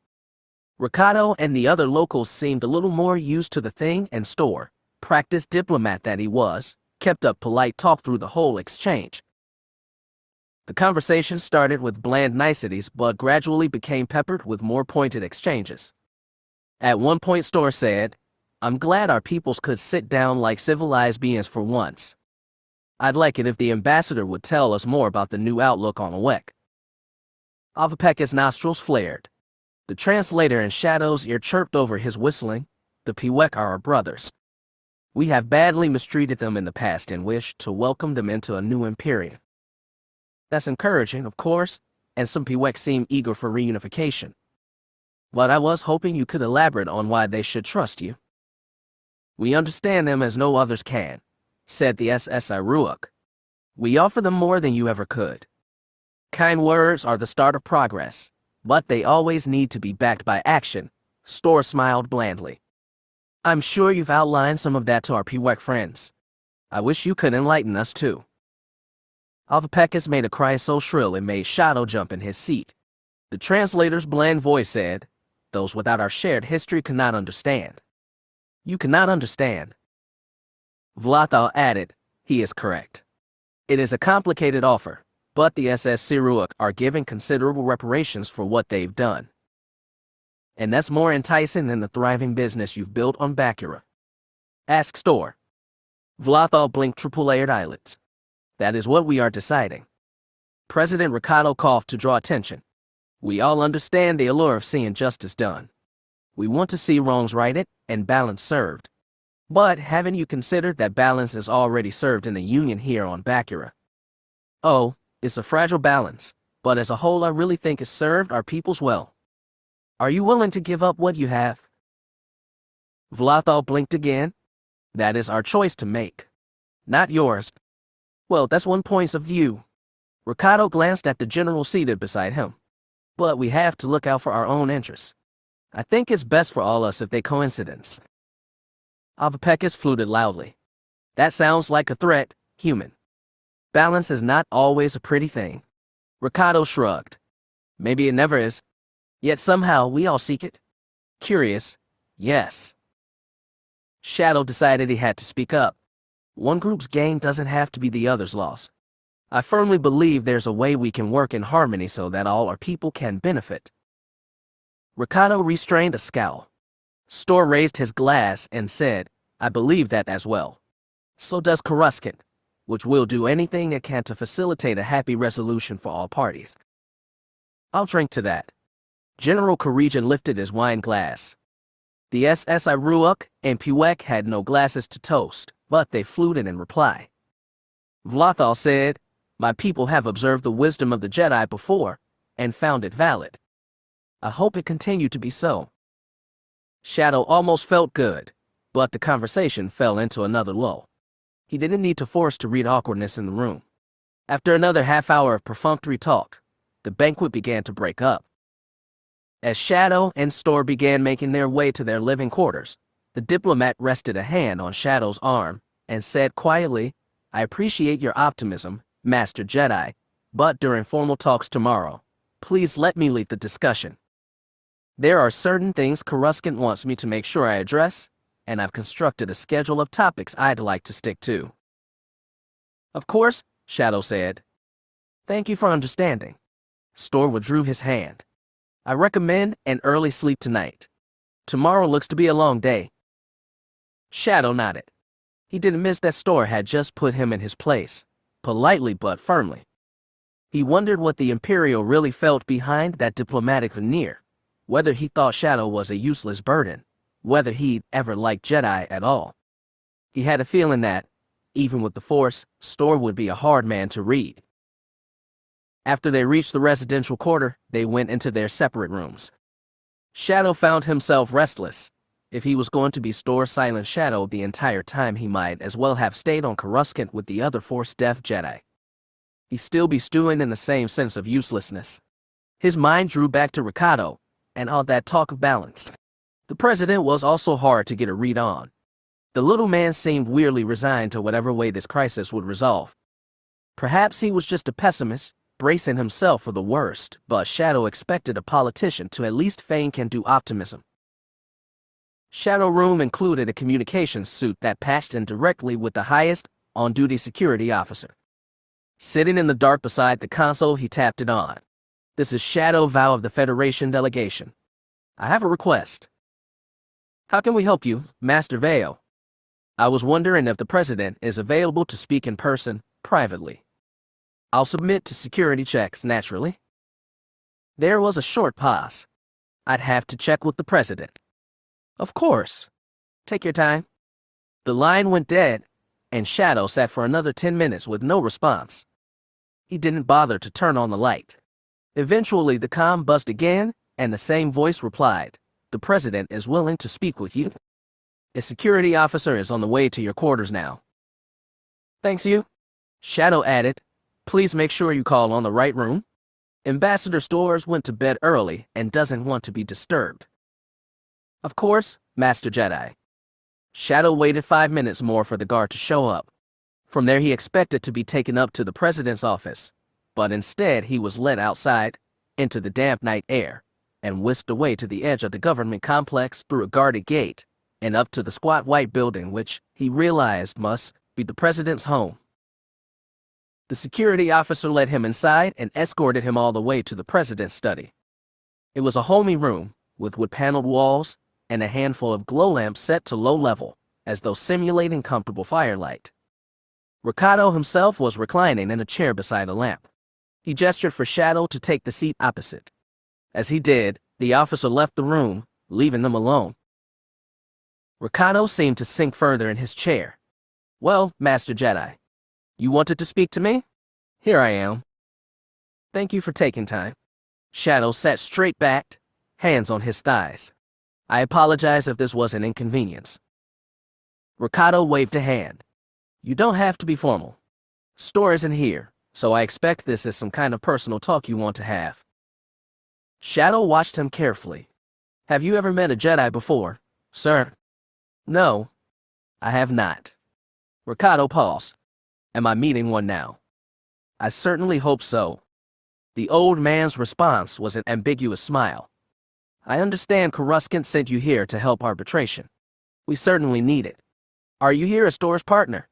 Ricardo and the other locals seemed a little more used to the thing, and Store, practiced diplomat that he was, kept up polite talk through the whole exchange. The conversation started with bland niceties but gradually became peppered with more pointed exchanges. At one point Store said, "I'm glad our peoples could sit down like civilized beings for once. I'd like it if the ambassador would tell us more about the new outlook on Awek." Avapek's nostrils flared. The translator in Shadow's ear chirped over his whistling, "The Pewek are our brothers. We have badly mistreated them in the past and wish to welcome them into a new imperium." That's encouraging, of course, and some Pewek seem eager for reunification. But I was hoping you could elaborate on why they should trust you. "We understand them as no others can," said the SS Iruak. "We offer them more than you ever could. Kind words are the start of progress, but they always need to be backed by action." Store smiled blandly. "I'm sure you've outlined some of that to our Pewek friends. I wish you could enlighten us too." Avapekis made a cry so shrill it made Shadow jump in his seat. The translator's bland voice said, "Those without our shared history cannot understand." "You cannot understand." Vlathal added, "He is correct. It is a complicated offer, but the SS Siruak are giving considerable reparations for what they've done. And that's more enticing than the thriving business you've built on Bakura." Ask Store. Vlathal blinked triple-layered eyelids. "That is what we are deciding." President Ricardo coughed to draw attention. "We all understand the allure of seeing justice done. We want to see wrongs righted and balance served. But haven't you considered that balance is already served in the Union here on Bakura? Oh, it's a fragile balance, but as a whole I really think it's served our peoples well. Are you willing to give up what you have?" Vlathal blinked again. "That is our choice to make. Not yours." "Well, that's one point of view." Ricardo glanced at the general seated beside him. "But we have to look out for our own interests. I think it's best for all us if they coincidence." Avapekis fluted loudly. "That sounds like a threat, human. Balance is not always a pretty thing." Ricardo shrugged. "Maybe it never is. Yet somehow we all seek it. Curious, yes." Shadow decided he had to speak up. One group's gain doesn't have to be the other's loss. I firmly believe there's a way we can work in harmony so that all our people can benefit. Ricardo restrained a scowl. Store raised his glass and said, I believe that as well. So does Coruscant, which will do anything it can to facilitate a happy resolution for all parties. I'll drink to that. General Corrigan lifted his wine glass. The SSI Ruuk and Puek had no glasses to toast, but they fluted in reply. Vlothal said, "My people have observed the wisdom of the Jedi before, and found it valid. I hope it continued to be so." Shadow almost felt good, but the conversation fell into another lull. He didn't need to force to read awkwardness in the room. After another half hour of perfunctory talk, the banquet began to break up. As Shadow and Storr began making their way to their living quarters, the diplomat rested a hand on Shadow's arm and said quietly, "I appreciate your optimism, Master Jedi, but during formal talks tomorrow, please let me lead the discussion. There are certain things Coruscant wants me to make sure I address, and I've constructed a schedule of topics I'd like to stick to." "Of course," Shadow said. "Thank you for understanding." Storr withdrew his hand. "I recommend an early sleep tonight. Tomorrow looks to be a long day." Shadow nodded. He didn't miss that Storr had just put him in his place, politely but firmly. He wondered what the Imperial really felt behind that diplomatic veneer, whether he thought Shadow was a useless burden, whether he'd ever liked Jedi at all. He had a feeling that, even with the Force, Storr would be a hard man to read. After they reached the residential quarter, they went into their separate rooms. Shadow found himself restless. If he was going to be Storr's silent shadow the entire time, he might as well have stayed on Coruscant with the other Force-deaf Jedi. He'd still be stewing in the same sense of uselessness. His mind drew back to Ricardo, and all that talk of balance. The president was also hard to get a read on. The little man seemed weirdly resigned to whatever way this crisis would resolve. Perhaps he was just a pessimist, bracing himself for the worst, but Shadow expected a politician to at least feign can-do optimism. Shadow Room included a communications suite that patched in directly with the highest on-duty security officer. Sitting in the dark beside the console, he tapped it on. "This is Shadow Vow of the Federation delegation. I have a request." "How can we help you, Master Vale?" "I was wondering if the president is available to speak in person, privately. I'll submit to security checks, naturally." There was a short pause. "I'd have to check with the president." "Of course. Take your time." The line went dead, and Shadow sat for another 10 minutes with no response. He didn't bother to turn on the light. Eventually, the comm buzzed again, and the same voice replied, "The president is willing to speak with you. A security officer is on the way to your quarters now." "Thanks you." Shadow added, "Please make sure you call on the right room. Ambassador Storrs went to bed early and doesn't want to be disturbed." "Of course, Master Jedi." Shadow waited 5 minutes more for the guard to show up. From there he expected to be taken up to the president's office, but instead he was led outside, into the damp night air, and whisked away to the edge of the government complex through a guarded gate, and up to the squat white building which he realized must be the president's home. The security officer led him inside and escorted him all the way to the president's study. It was a homey room, with wood-paneled walls, and a handful of glow lamps set to low level, as though simulating comfortable firelight. Ricardo himself was reclining in a chair beside a lamp. He gestured for Shadow to take the seat opposite. As he did, the officer left the room, leaving them alone. Ricardo seemed to sink further in his chair. "Well, Master Jedi, you wanted to speak to me? Here I am." "Thank you for taking time." Shadow sat straight-backed, hands on his thighs. "I apologize if this was an inconvenience." Ricardo waved a hand. "You don't have to be formal. Storr isn't here, so I expect this is some kind of personal talk you want to have." Shadow watched him carefully. "Have you ever met a Jedi before, sir?" "No, I have not." Ricardo paused. "Am I meeting one now?" "I certainly hope so." The old man's response was an ambiguous smile. "I understand Coruscant sent you here to help arbitration. We certainly need it. Are you here as Storr's partner?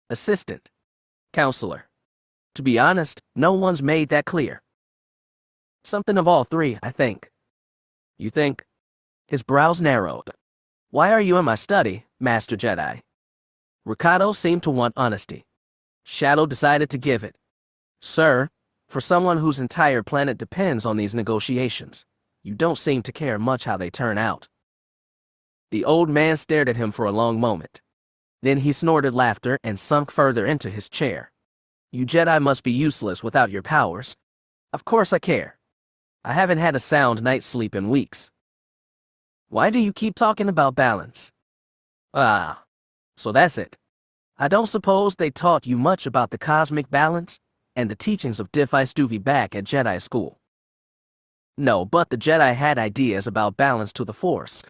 Assistant? Counselor? To be honest, no one's made that clear." "Something of all three, I think." "You think?" His brows narrowed. "Why are you in my study, Master Jedi. Ricardo seemed to want honesty. Shadow decided to give it. Sir, for someone whose entire planet depends on these negotiations, you don't seem to care much how they turn out. The old man stared at him for a long moment. Then he snorted laughter and sunk further into his chair. You Jedi must be useless without your powers. Of course I care. I haven't had a sound night's sleep in weeks. Why do you keep talking about balance? Ah, so that's it. I don't suppose they taught you much about the cosmic balance and the teachings of Diff Istuvi back at Jedi school. No, but the Jedi had ideas about balance to the Force.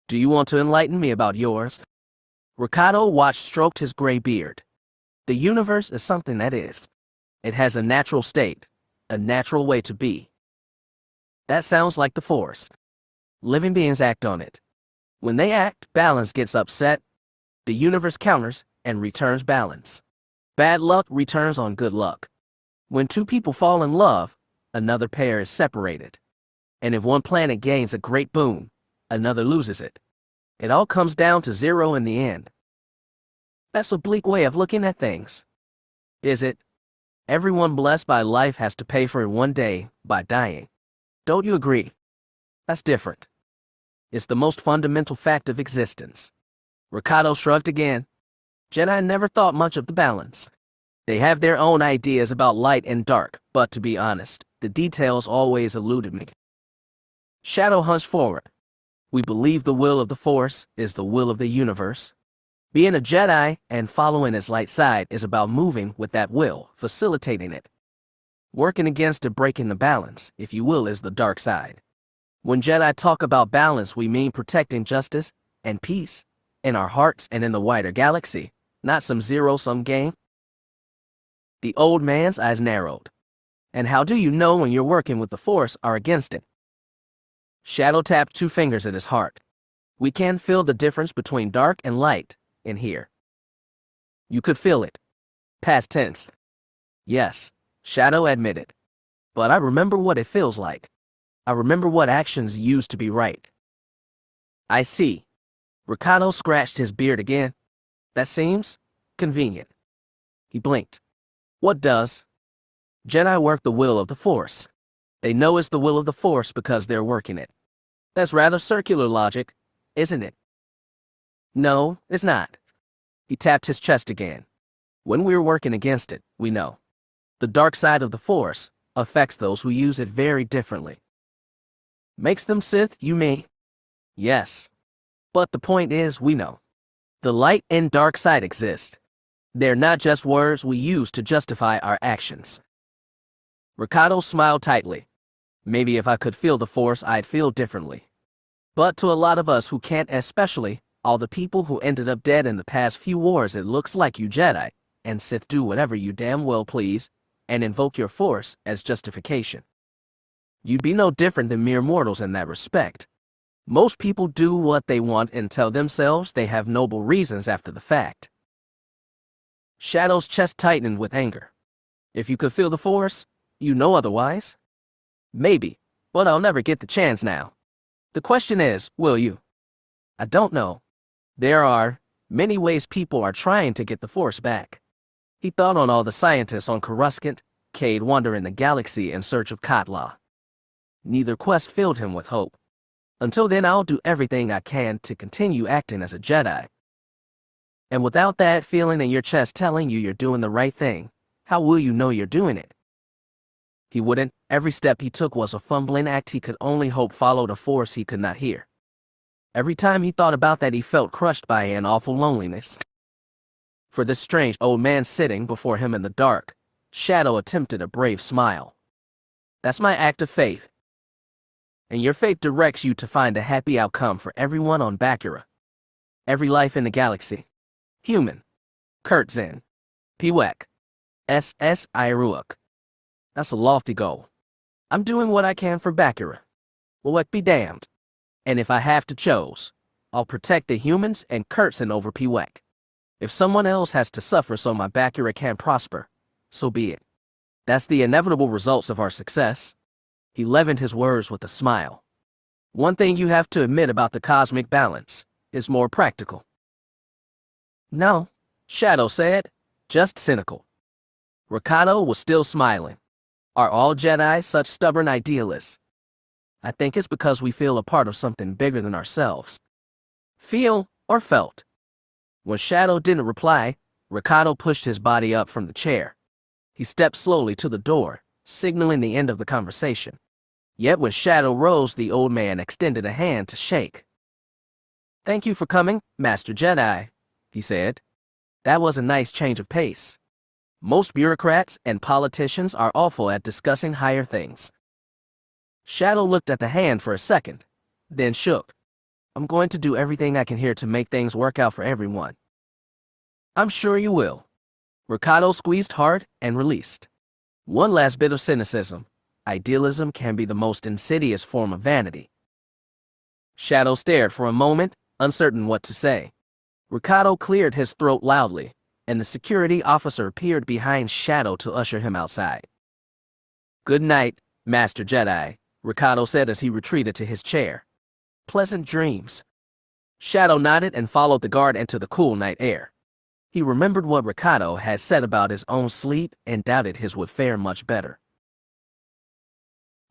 Do you want to enlighten me about yours? Ricardo watched stroked his gray beard. The universe is something that is. It has a natural state, a natural way to be. That sounds like the Force. Living beings act on it. When they act, balance gets upset. The universe counters and returns balance. Bad luck returns on good luck. When two people fall in love, another pair is separated. And if one planet gains a great boon, another loses it. It all comes down to zero in the end. That's a bleak way of looking at things. Is it? Everyone blessed by life has to pay for it one day by dying. Don't you agree? That's different. It's the most fundamental fact of existence. Ricardo shrugged again. Jedi never thought much of the balance. They have their own ideas about light and dark, but to be honest, the details always eluded me. Shadow hunched forward. We believe the will of the Force is the will of the universe. Being a Jedi and following its light side is about moving with that will, facilitating it. Working against it, breaking the balance, if you will, is the dark side. When Jedi talk about balance, we mean protecting justice and peace in our hearts and in the wider galaxy, not some zero-sum game. The old man's eyes narrowed. And how do you know when you're working with the Force or against it? Shadow tapped two fingers at his heart. We can feel the difference between dark and light in here. You could feel it. Past tense. Yes, Shadow admitted. But I remember what it feels like. I remember what actions used to be right. I see. Ricardo scratched his beard again. That seems convenient. He blinked. What does? Jedi work the will of the Force. They know it's the will of the Force because they're working it. That's rather circular logic, isn't it? No, it's not. He tapped his chest again. When we're working against it, we know. The dark side of the Force affects those who use it very differently. Makes them Sith, you mean? Yes. But the point is, we know. The light and dark side exist. They're not just words we use to justify our actions. Ricardo smiled tightly. Maybe if I could feel the Force, I'd feel differently. But to a lot of us who can't, especially all the people who ended up dead in the past few wars, it looks like you Jedi and Sith do whatever you damn well please and invoke your Force as justification. You'd be no different than mere mortals in that respect. Most people do what they want and tell themselves they have noble reasons after the fact. Shadow's chest tightened with anger. If you could feel the Force, you know otherwise? Maybe, but I'll never get the chance now. The question is, will you? I don't know. There are many ways people are trying to get the Force back. He thought on all the scientists on Coruscant, Cade wandering the galaxy in search of Katla. Neither quest filled him with hope. Until then, I'll do everything I can to continue acting as a Jedi. And without that feeling in your chest telling you you're doing the right thing, how will you know you're doing it? He wouldn't. Every step he took was a fumbling act he could only hope followed a Force he could not hear. Every time he thought about that, he felt crushed by an awful loneliness. For this strange old man sitting before him in the dark, Shadow attempted a brave smile. That's my act of faith. And your faith directs you to find a happy outcome for everyone on Bakura. Every life in the galaxy. Human. Kurtzin. Pewek. SS Iruak. That's a lofty goal. I'm doing what I can for Bakura. Pewek be damned. And if I have to choose, I'll protect the humans and Kurtzin over Pewek. If someone else has to suffer so my Bakura can prosper, so be it. That's the inevitable results of our success. He leavened his words with a smile. One thing you have to admit about the cosmic balance is more practical. No, Shadow said, just cynical. Ricardo was still smiling. Are all Jedi such stubborn idealists? I think it's because we feel a part of something bigger than ourselves. Feel or felt? When Shadow didn't reply, Ricardo pushed his body up from the chair. He stepped slowly to the door, signaling the end of the conversation. Yet when Shadow rose, the old man extended a hand to shake. Thank you for coming, Master Jedi, he said. That was a nice change of pace. Most bureaucrats and politicians are awful at discussing higher things. Shadow looked at the hand for a second, then shook. I'm going to do everything I can here to make things work out for everyone. I'm sure you will. Ricardo squeezed hard and released. One last bit of cynicism. Idealism can be the most insidious form of vanity. Shadow stared for a moment, uncertain what to say. Ricardo cleared his throat loudly, and the security officer appeared behind Shadow to usher him outside. Good night, Master Jedi, Ricardo said as he retreated to his chair. Pleasant dreams. Shadow nodded and followed the guard into the cool night air. He remembered what Ricardo had said about his own sleep and doubted his would fare much better.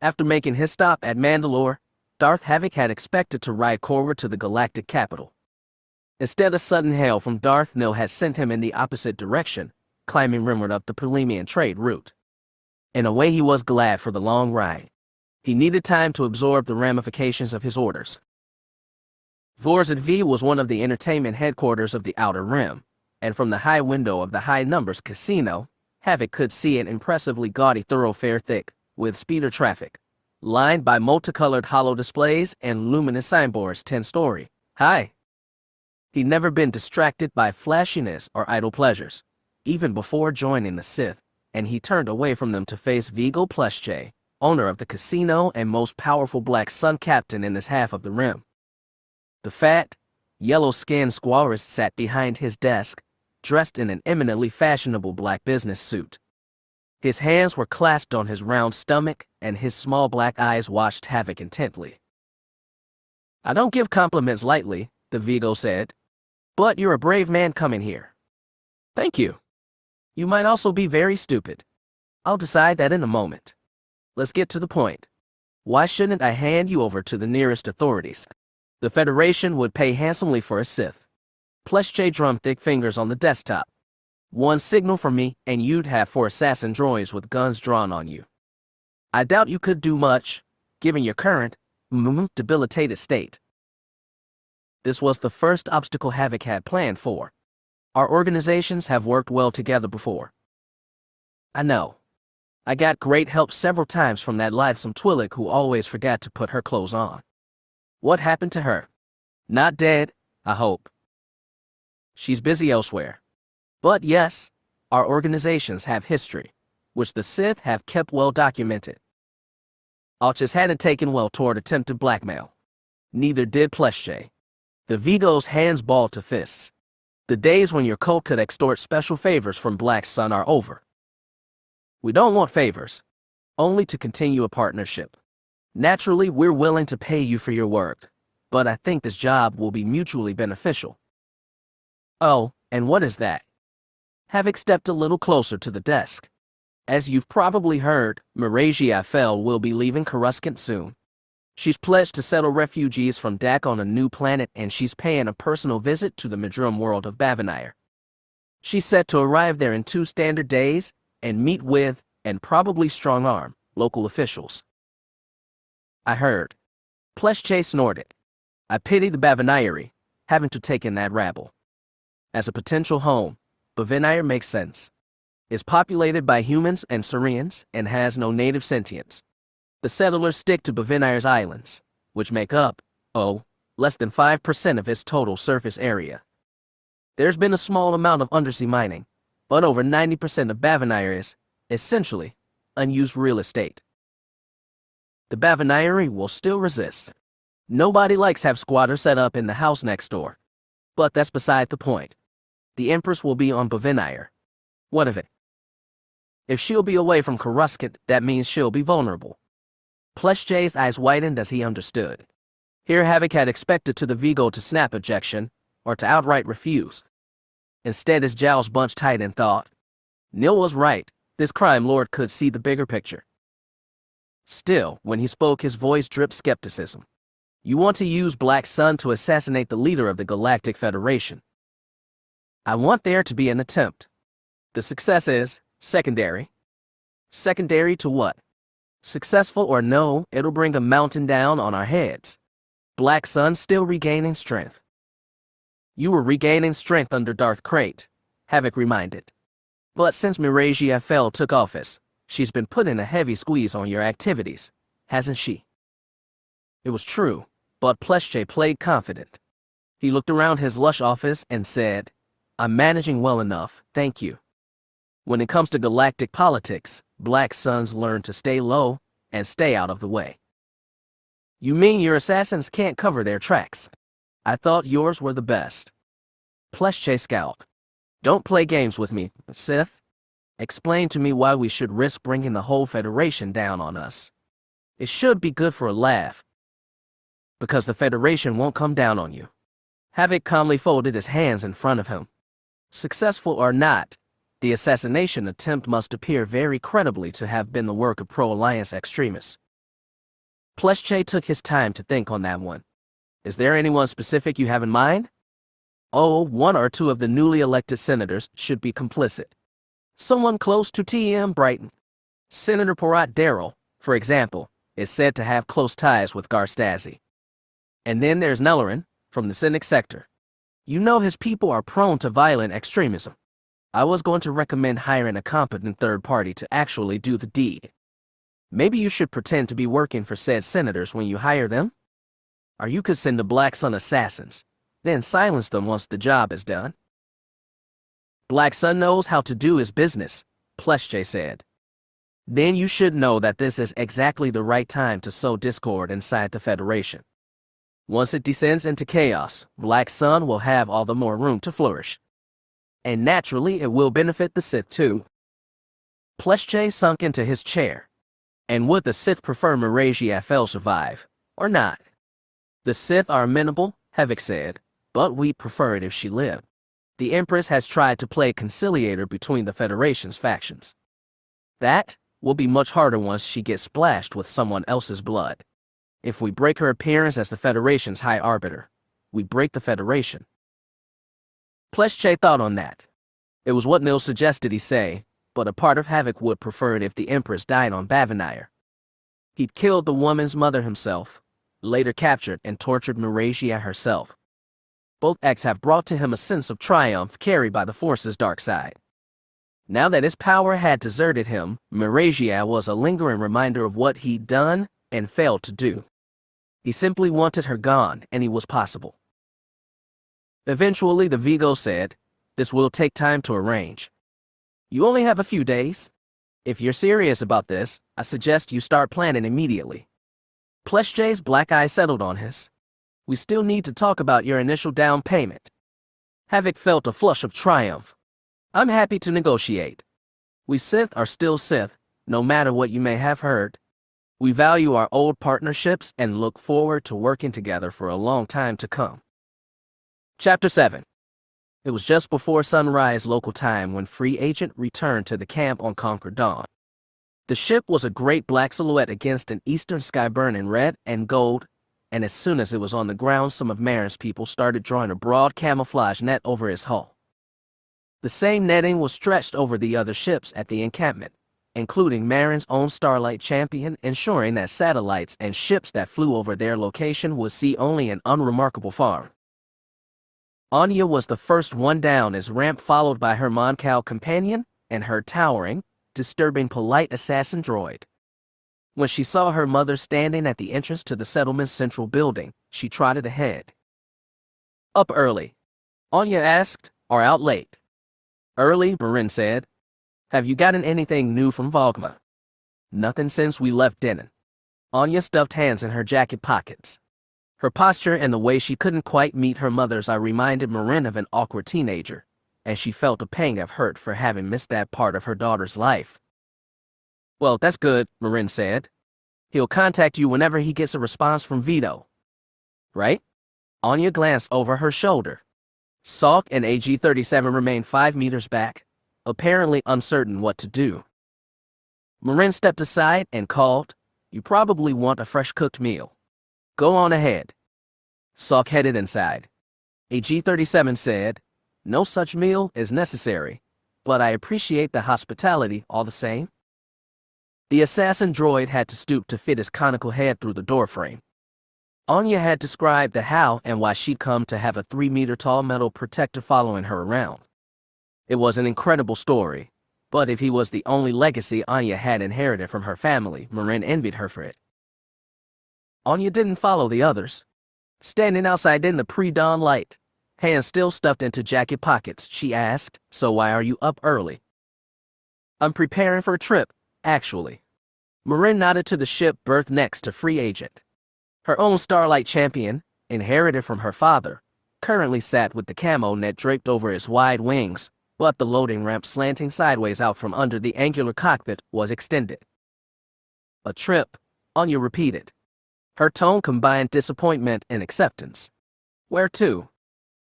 After making his stop at Mandalore, Darth Havoc had expected to ride forward to the Galactic capital. Instead, a sudden hail from Darth Nil had sent him in the opposite direction, climbing rimward up the Prelimian trade route. In a way, he was glad for the long ride. He needed time to absorb the ramifications of his orders. Vorzid V was one of the entertainment headquarters of the Outer Rim, and from the high window of the High Numbers Casino, Havoc could see an impressively gaudy thoroughfare thick with speeder traffic, lined by multicolored holo displays and luminous signboards 10-story high. He'd never been distracted by flashiness or idle pleasures, even before joining the Sith, and he turned away from them to face Viggo Pleshche, owner of the casino and most powerful Black Sun captain in this half of the rim. The fat, yellow-skinned squalorist sat behind his desk, dressed in an eminently fashionable black business suit. His hands were clasped on his round stomach, and his small black eyes watched Havoc intently. I don't give compliments lightly, the Viggo said, but you're a brave man coming here. Thank you. You might also be very stupid. I'll decide that in a moment. Let's get to the point. Why shouldn't I hand you over to the nearest authorities? The Federation would pay handsomely for a Sith. Pleshche drummed thick fingers on the desktop. One signal from me, and you'd have 4 assassin droids with guns drawn on you. I doubt you could do much, given your current, debilitated state. This was the first obstacle Havoc had planned for. Our organizations have worked well together before. I know. I got great help several times from that lithesome Twi'lek who always forgot to put her clothes on. What happened to her? Not dead, I hope. She's busy elsewhere. But yes, our organizations have history, which the Sith have kept well documented. Alchis hadn't taken well toward attempted blackmail. Neither did Pleshche. The Viggo's hands balled to fists. The days when your cult could extort special favors from Black Sun are over. We don't want favors, only to continue a partnership. Naturally, we're willing to pay you for your work, but I think this job will be mutually beneficial. Oh, and what is that? Havoc stepped a little closer to the desk. As you've probably heard, Marasiah will be leaving Coruscant soon. She's pledged to settle refugees from Dak on a new planet, and she's paying a personal visit to the Madrum world of Banire. She's set to arrive there in 2 standard days and meet with, and probably strong-arm, local officials. I heard. Pleshche snorted. I pity the Banire, having to take in that rabble. As a potential home, Banire makes sense. It's populated by humans and Saurians and has no native sentience. The settlers stick to Bavinire's islands, which make up, less than 5% of its total surface area. There's been a small amount of undersea mining, but over 90% of Banire is, essentially, unused real estate. The Banire will still resist. Nobody likes have squatters set up in the house next door. But that's beside the point. The Empress will be on Banire. What of it? If she'll be away from Coruscant, that means she'll be vulnerable. Pleshche's eyes widened as he understood. Here Havoc had expected to the Viggo to snap ejection, or to outright refuse. Instead, his jowls bunched tight in thought. Neil was right. This crime lord could see the bigger picture. Still, when he spoke, his voice dripped skepticism. You want to use Black Sun to assassinate the leader of the Galactic Federation. I want there to be an attempt. The success is secondary. Secondary to what? Successful or no, it'll bring a mountain down on our heads. Black Sun's still regaining strength. You were regaining strength under Darth Plagueis, Havoc reminded. But since Marasiah took office, she's been putting a heavy squeeze on your activities, hasn't she? It was true, but Pleshche played confident. He looked around his lush office and said, I'm managing well enough, thank you. When it comes to galactic politics, Black Suns learn to stay low and stay out of the way. You mean your assassins can't cover their tracks? I thought yours were the best. Pleshche scowled. Don't play games with me, Sith. Explain to me why we should risk bringing the whole Federation down on us. It should be good for a laugh. Because the Federation won't come down on you. Havoc calmly folded his hands in front of him. Successful or not, the assassination attempt must appear very credibly to have been the work of pro-alliance extremists. Pleshche took his time to think on that one. Is there anyone specific you have in mind? Oh, one or two of the newly elected senators should be complicit. Someone close to T.M. Brighton. Senator Parat Darrell, for example, is said to have close ties with Garstazi. And then there's Nellorin, from the Cynic sector. You know his people are prone to violent extremism. I was going to recommend hiring a competent third party to actually do the deed. Maybe you should pretend to be working for said senators when you hire them? Or you could send the Black Sun assassins, then silence them once the job is done. Black Sun knows how to do his business, Pleshche said. Then you should know that this is exactly the right time to sow discord inside the Federation. Once it descends into chaos, Black Sun will have all the more room to flourish. And naturally, it will benefit the Sith too. Pleshche sunk into his chair. And would the Sith prefer Marasiah survive, or not? The Sith are amenable, Havoc said, but we prefer it if she lived. The Empress has tried to play conciliator between the Federation's factions. That will be much harder once she gets splashed with someone else's blood. If we break her appearance as the Federation's High Arbiter, we break the Federation. Pleshche thought on that. It was what Nil suggested he say, but a part of Havoc would prefer it if the Empress died on Banire. He'd killed the woman's mother himself, later captured and tortured Marasiah herself. Both acts have brought to him a sense of triumph carried by the Force's dark side. Now that his power had deserted him, Marasiah was a lingering reminder of what he'd done and failed to do. He simply wanted her gone, and he was possible. Eventually, the Vigo said, this will take time to arrange. You only have a few days. If you're serious about this, I suggest you start planning immediately. Pleshche's black eye settled on his. We still need to talk about your initial down payment. Havoc felt a flush of triumph. I'm happy to negotiate. We Sith are still Sith, no matter what you may have heard. We value our old partnerships and look forward to working together for a long time to come. Chapter 7. It was just before sunrise local time when Free Agent returned to the camp on Conquer Dawn. The ship was a great black silhouette against an eastern sky burning red and gold, and as soon as it was on the ground, some of Marin's people started drawing a broad camouflage net over its hull. The same netting was stretched over the other ships at the encampment, including Marin's own Starlight Champion, ensuring that satellites and ships that flew over their location would see only an unremarkable farm. Anya was the first one down as ramp, followed by her Moncal companion and her towering, disturbing polite assassin droid. When she saw her mother standing at the entrance to the settlement's central building, she trotted ahead. Up early? Anya asked, or out late? Early, Marin said. Have you gotten anything new from Volgma? Nothing since we left Denon. Anya stuffed hands in her jacket pockets. Her posture and the way she couldn't quite meet her mother's eye reminded Marin of an awkward teenager, and she felt a pang of hurt for having missed that part of her daughter's life. Well, that's good, Marin said. He'll contact you whenever he gets a response from Vito. Right? Anya glanced over her shoulder. Salk and AG-37 remained 5 meters back, apparently uncertain what to do. Marin stepped aside and called, "You probably want a fresh-cooked meal. Go on ahead." Salk headed inside. AG-37 said, "No such meal is necessary, but I appreciate the hospitality all the same." The assassin droid had to stoop to fit his conical head through the doorframe. Anya had described the how and why she'd come to have a 3-meter-tall metal protector following her around. It was an incredible story, but if he was the only legacy Anya had inherited from her family, Marin envied her for it. Anya didn't follow the others. Standing outside in the pre-dawn light, hands still stuffed into jacket pockets, she asked, "So why are you up early?" "I'm preparing for a trip, actually." Marin nodded to the ship berthed next to Free Agent. Her own Starlight champion, inherited from her father, currently sat with the camo net draped over his wide wings, but the loading ramp slanting sideways out from under the angular cockpit was extended. "A trip," Anya repeated. Her tone combined disappointment and acceptance. "Where to?"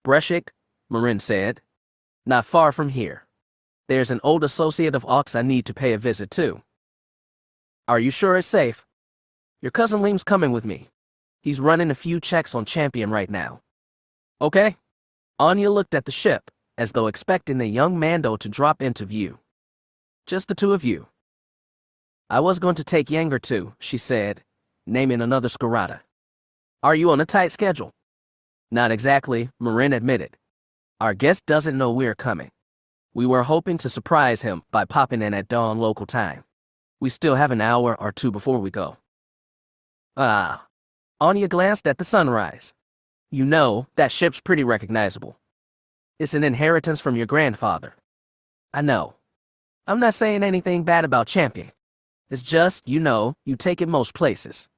"Breshik," Marin said. "Not far from here. There's an old associate of Aux I need to pay a visit to." "Are you sure it's safe?" "Your cousin Liam's coming with me. He's running a few checks on Champion right now." "Okay." Anya looked at the ship, as though expecting the young Mando to drop into view. "Just the two of you?" "I was going to take Yenger too," she said, naming another Scarada. "Are you on a tight schedule?" "Not exactly," Marin admitted. "Our guest doesn't know we're coming. We were hoping to surprise him by popping in at dawn local time. We still have an hour or two before we go." "Ah." Anya glanced at the sunrise. "You know, that ship's pretty recognizable. It's an inheritance from your grandfather." "I know. I'm not saying anything bad about Champion. It's just, you take it most places.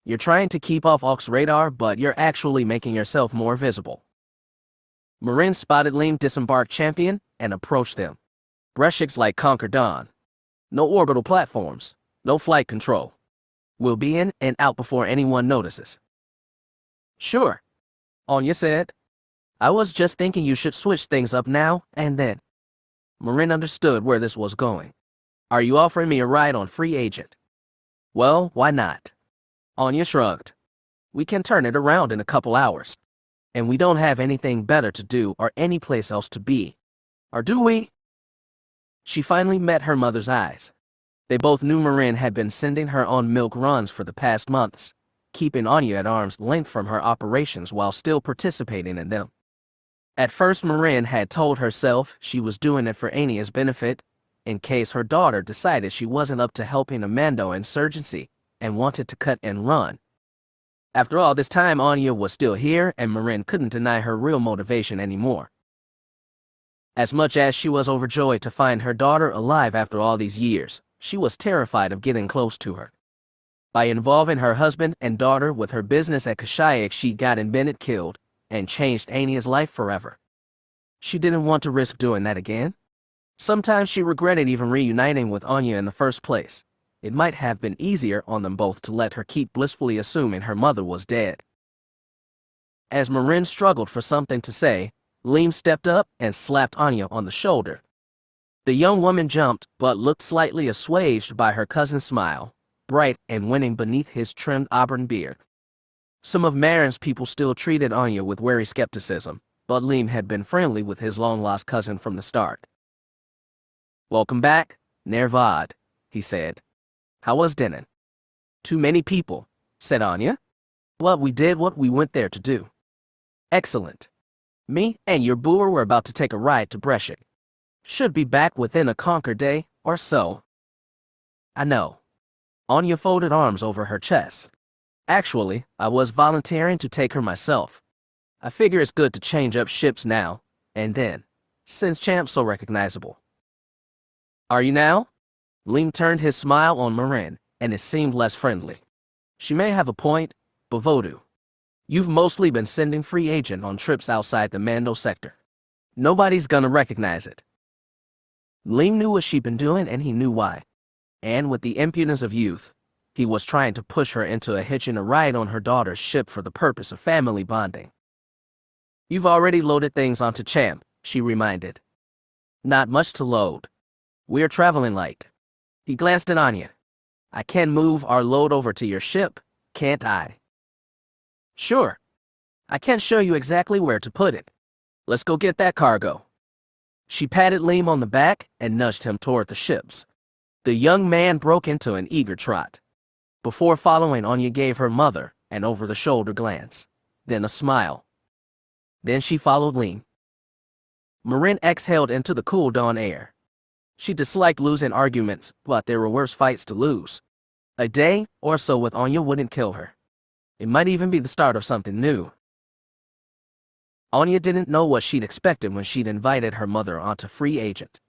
You're trying to keep off Aux radar, but you're actually making yourself more visible." Marin spotted Liam disembark Champion and approached them. "Breshik's like Conquer Dawn. No orbital platforms, no flight control. We'll be in and out before anyone notices." "Sure," Anya said. "I was just thinking you should switch things up now and then." Marin understood where this was going. "Are you offering me a ride on Free Agent?" "Well, why not?" Anya shrugged. "We can turn it around in a couple hours. And we don't have anything better to do or any place else to be. Or do we?" She finally met her mother's eyes. They both knew Marin had been sending her on milk runs for the past months, keeping Anya at arm's length from her operations while still participating in them. At first, Marin had told herself she was doing it for Anya's benefit, in case her daughter decided she wasn't up to helping a Mando insurgency and wanted to cut and run. After all this time, Anya was still here, and Marin couldn't deny her real motivation anymore. As much as she was overjoyed to find her daughter alive after all these years, she was terrified of getting close to her. By involving her husband and daughter with her business at Kashyyyk, she got Bennett killed and changed Anya's life forever. She didn't want to risk doing that again. Sometimes she regretted even reuniting with Anya in the first place. It might have been easier on them both to let her keep blissfully assuming her mother was dead. As Marin struggled for something to say, Liam stepped up and slapped Anya on the shoulder. The young woman jumped, but looked slightly assuaged by her cousin's smile, bright and winning beneath his trimmed auburn beard. Some of Marin's people still treated Anya with wary skepticism, but Liam had been friendly with his long-lost cousin from the start. "Welcome back, Nervad," he said. "How was dinner?" "Too many people," said Anya. "But we did what we went there to do." "Excellent. Me and your boer were about to take a ride to Breshik. Should be back within a Conquer day or so." "I know." Anya folded arms over her chest. "Actually, I was volunteering to take her myself. I figure it's good to change up ships now and then, since Champ's so recognizable." "Are you now?" Liam turned his smile on Marin, and it seemed less friendly. "She may have a point, but Voodoo. You've mostly been sending Free Agent on trips outside the Mando sector. Nobody's gonna recognize it." Liam knew what she'd been doing, and he knew why. And with the impudence of youth, he was trying to push her into hitching a ride on her daughter's ship for the purpose of family bonding. You've already loaded things onto Champ, she reminded. Not much to load. We're traveling light. He glanced at Anya. I can move our load over to your ship, can't I? Sure. I can show you exactly where to put it. Let's go get that cargo. She patted Liam on the back and nudged him toward the ships. The young man broke into an eager trot. Before following, Anya gave her mother an over-the-shoulder glance, then a smile. Then she followed Liam. Marin exhaled into the cool dawn air. She disliked losing arguments, but there were worse fights to lose. A day or so with Anya wouldn't kill her. It might even be the start of something new. Anya didn't know what she'd expected when she'd invited her mother onto Free Agent.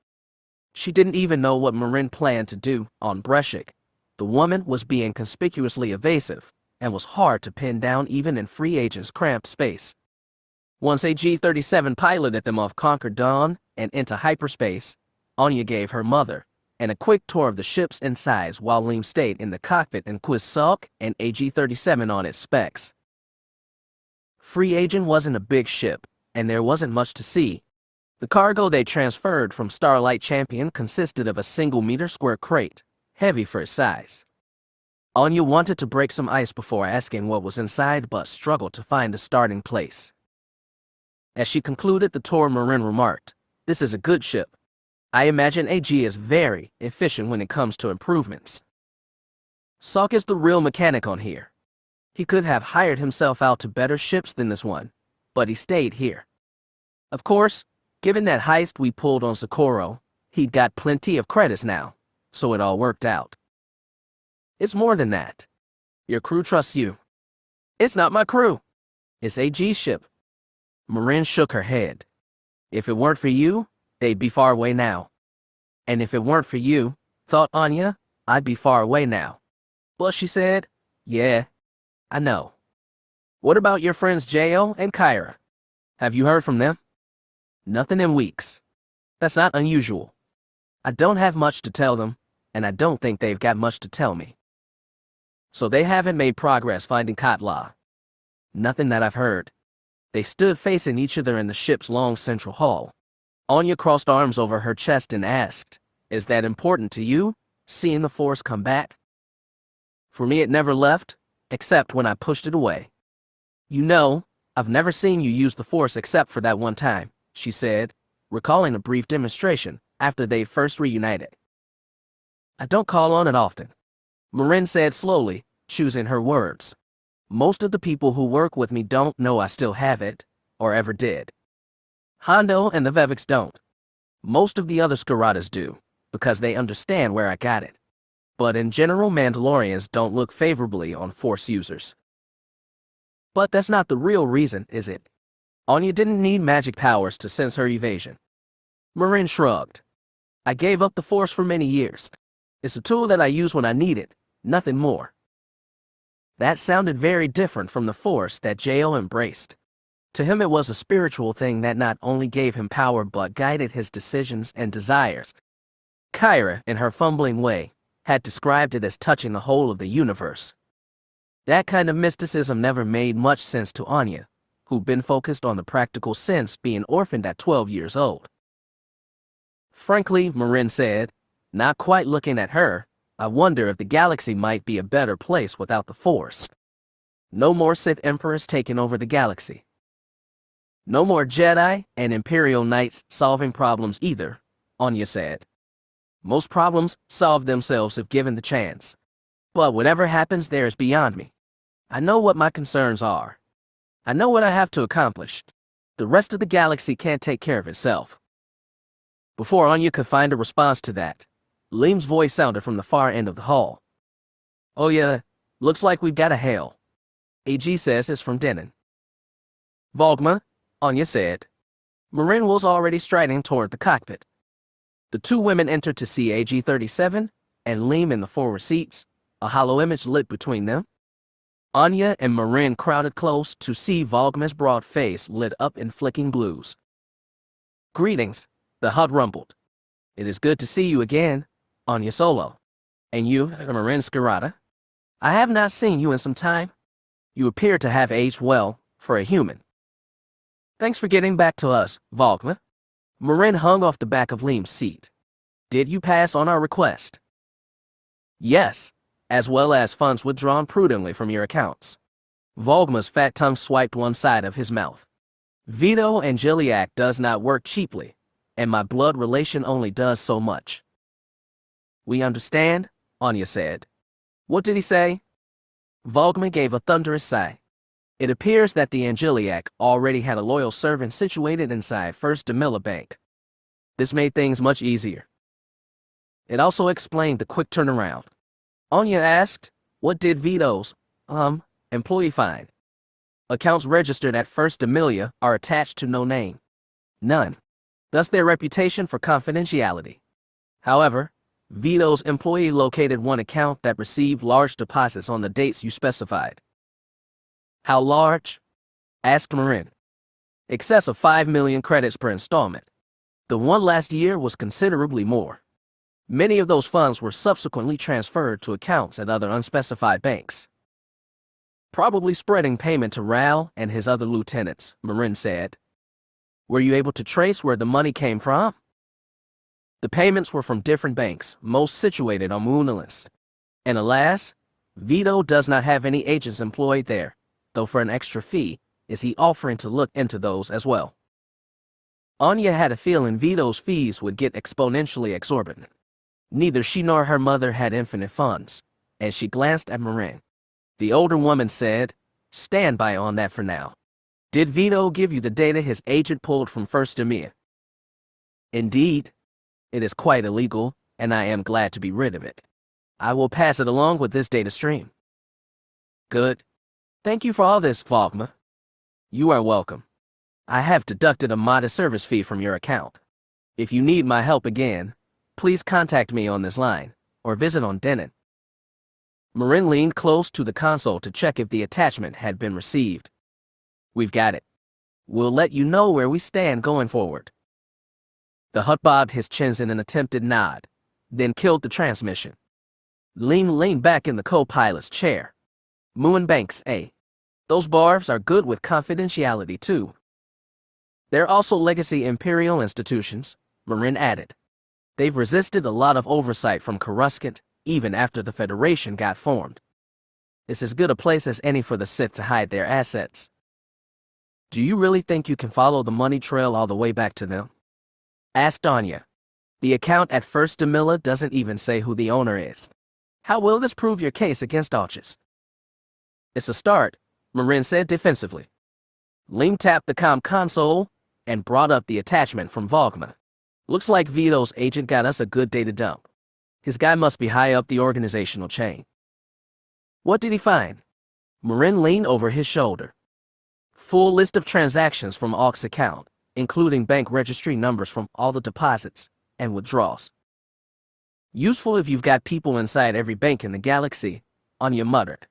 She didn't even know what Marin planned to do on Breshik. The woman was being conspicuously evasive, and was hard to pin down even in Free Agent's cramped space. Once AG-37 piloted them off Conquer Dawn and into hyperspace, Anya gave her mother a quick tour of the ship's insides while Liam stayed in the cockpit and quizzed Salk and AG-37 on its specs. Free Agent wasn't a big ship, and there wasn't much to see. The cargo they transferred from Starlight Champion consisted of a single-meter-square crate, heavy for its size. Anya wanted to break some ice before asking what was inside, but struggled to find a starting place. As she concluded the tour, Marin remarked, "This is a good ship. I imagine AG is very efficient when it comes to improvements. Salk is the real mechanic on here. He could have hired himself out to better ships than this one, but he stayed here. Of course, given that heist we pulled on Socorro, he'd got plenty of credits now, so it all worked out. It's more than that. Your crew trusts you." "It's not my crew. It's AG's ship." Marin shook her head. "If it weren't for you, they'd be far away now. And if it weren't for you," thought Anya, "I'd be far away now." "Well," she said, "yeah, I know. What about your friends Jo and Kyra? Have you heard from them?" "Nothing in weeks. That's not unusual. I don't have much to tell them, and I don't think they've got much to tell me. So they haven't made progress finding Katla." "Nothing that I've heard." They stood facing each other in the ship's long central hall. Anya crossed arms over her chest and asked, "Is that important to you, seeing the Force come back?" "For me it never left, except when I pushed it away. You know, I've never seen you use the Force except for that one time," she said, recalling a brief demonstration after they'd first reunited. "I don't call on it often," Marin said slowly, choosing her words. "Most of the people who work with me don't know I still have it, or ever did. Hondo and the Veviks don't. Most of the other Skaratas do, because they understand where I got it. But in general, Mandalorians don't look favorably on Force users." "But that's not the real reason, is it?" Anya didn't need magic powers to sense her evasion. Marin shrugged. "I gave up the Force for many years. It's a tool that I use when I need it, nothing more." That sounded very different from the Force that Jo embraced. To him it was a spiritual thing that not only gave him power but guided his decisions and desires. Kyra, in her fumbling way, had described it as touching the whole of the universe. That kind of mysticism never made much sense to Anya, who'd been focused on the practical sense, being orphaned at 12 years old. "Frankly," Marin said, not quite looking at her, "I wonder if the galaxy might be a better place without the Force. No more Sith Emperors taking over the galaxy. No more Jedi and Imperial Knights solving problems either," Anya said. "Most problems solve themselves if given the chance. But whatever happens there is beyond me. I know what my concerns are. I know what I have to accomplish. The rest of the galaxy can't take care of itself." Before Anya could find a response to that, Liam's voice sounded from the far end of the hall. "Oh yeah, looks like we've got a hail. AG says it's from Denon." "Volgma," Anya said. Marin was already striding toward the cockpit. The two women entered to see AG-37 and Liam in the forward seats, a hollow image lit between them. Anya and Marin crowded close to see Volgma's broad face lit up in flicking blues. "Greetings," the HUD rumbled. "It is good to see you again, Ania Solo. And you, Marin Skarata. I have not seen you in some time. You appear to have aged well for a human." Thanks for getting back to us, Volkman. Marin hung off the back of Liam's seat. Did you pass on our request? Yes, as well as funds withdrawn prudently from your accounts. Volgma's fat tongue swiped one side of his mouth. Veto and Gilliac does not work cheaply, and my blood relation only does so much. We understand, Anya said. What did he say? Volgman gave a thunderous sigh. It appears that the Angeliac already had a loyal servant situated inside First Demilla Bank. This made things much easier. It also explained the quick turnaround. Anya asked, what did Vito's, employee find? Accounts registered at First Demilla are attached to no name. None. Thus their reputation for confidentiality. However, Vito's employee located one account that received large deposits on the dates you specified. How large? Asked Marin. Excess of 5 million credits per installment. The one last year was considerably more. Many of those funds were subsequently transferred to accounts at other unspecified banks. Probably spreading payment to Ral and his other lieutenants, Marin said. Were you able to trace where the money came from? The payments were from different banks, most situated on Moonalis. And alas, Vito does not have any agents employed there, though for an extra fee, is he offering to look into those as well. Anya had a feeling Vito's fees would get exponentially exorbitant. Neither she nor her mother had infinite funds, and she glanced at Marin. The older woman said, stand by on that for now. Did Vito give you the data his agent pulled from First Demilla? Indeed. It is quite illegal, and I am glad to be rid of it. I will pass it along with this data stream. Good. Thank you for all this, Volkma. You are welcome. I have deducted a modest service fee from your account. If you need my help again, please contact me on this line, or visit on Denon. Marin leaned close to the console to check if the attachment had been received. We've got it. We'll let you know where we stand going forward. The Hutt bobbed his chins in an attempted nod, then killed the transmission. Liam leaned back in the co-pilot's chair. Moon Banks, eh? Those barves are good with confidentiality, too. They're also legacy imperial institutions, Marin added. They've resisted a lot of oversight from Coruscant, even after the Federation got formed. It's as good a place as any for the Sith to hide their assets. Do you really think you can follow the money trail all the way back to them? Asked Anya. The account at First Demilla doesn't even say who the owner is. How will this prove your case against Alchis? It's a start, Marin said defensively. Liam tapped the comm console and brought up the attachment from Volkma. Looks like Vito's agent got us a good data dump. His guy must be high up the organizational chain. What did he find? Marin leaned over his shoulder. Full list of transactions from Auk's account, including bank registry numbers from all the deposits and withdrawals. Useful if you've got people inside every bank in the galaxy, Anya muttered.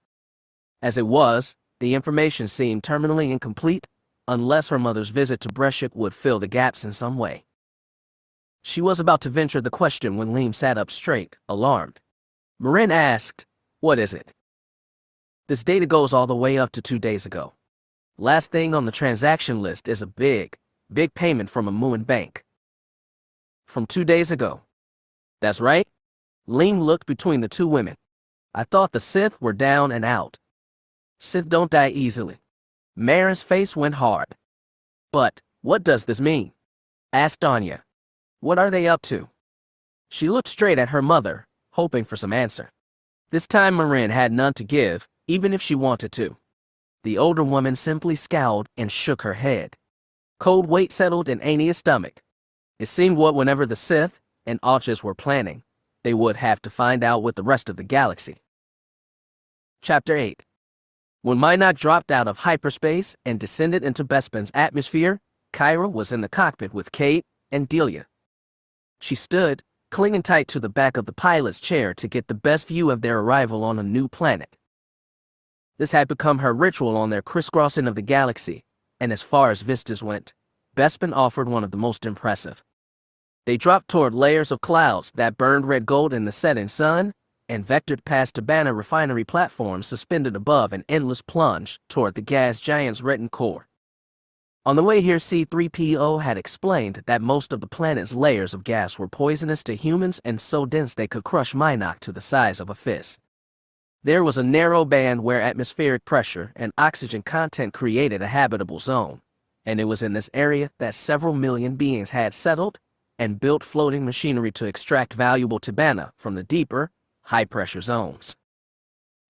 As it was, the information seemed terminally incomplete, unless her mother's visit to Breshik would fill the gaps in some way. She was about to venture the question when Liam sat up straight, alarmed. Marin asked, what is it? This data goes all the way up to 2 days ago. Last thing on the transaction list is a big payment from a Moon bank. From 2 days ago. That's right. Liam looked between the two women. I thought the Sith were down and out. Sith don't die easily. Marin's face went hard. But, what does this mean? Asked Anya. What are they up to? She looked straight at her mother, hoping for some answer. This time Marin had none to give, even if she wanted to. The older woman simply scowled and shook her head. Cold weight settled in Ania's stomach. It seemed what whenever the Sith and Alchis were planning, they would have to find out with the rest of the galaxy. Chapter 8. When Minok dropped out of hyperspace and descended into Bespin's atmosphere, Kyra was in the cockpit with Cade and Delia. She stood, clinging tight to the back of the pilot's chair to get the best view of their arrival on a new planet. This had become her ritual on their crisscrossing of the galaxy, and as far as vistas went, Bespin offered one of the most impressive. They dropped toward layers of clouds that burned red gold in the setting sun, and vectored past Tabana refinery platforms suspended above an endless plunge toward the gas giant's reddened core. On the way here, C-3PO had explained that most of the planet's layers of gas were poisonous to humans and so dense they could crush Mynock to the size of a fist. There was a narrow band where atmospheric pressure and oxygen content created a habitable zone, and it was in this area that several million beings had settled and built floating machinery to extract valuable Tibanna from the deeper, high-pressure zones.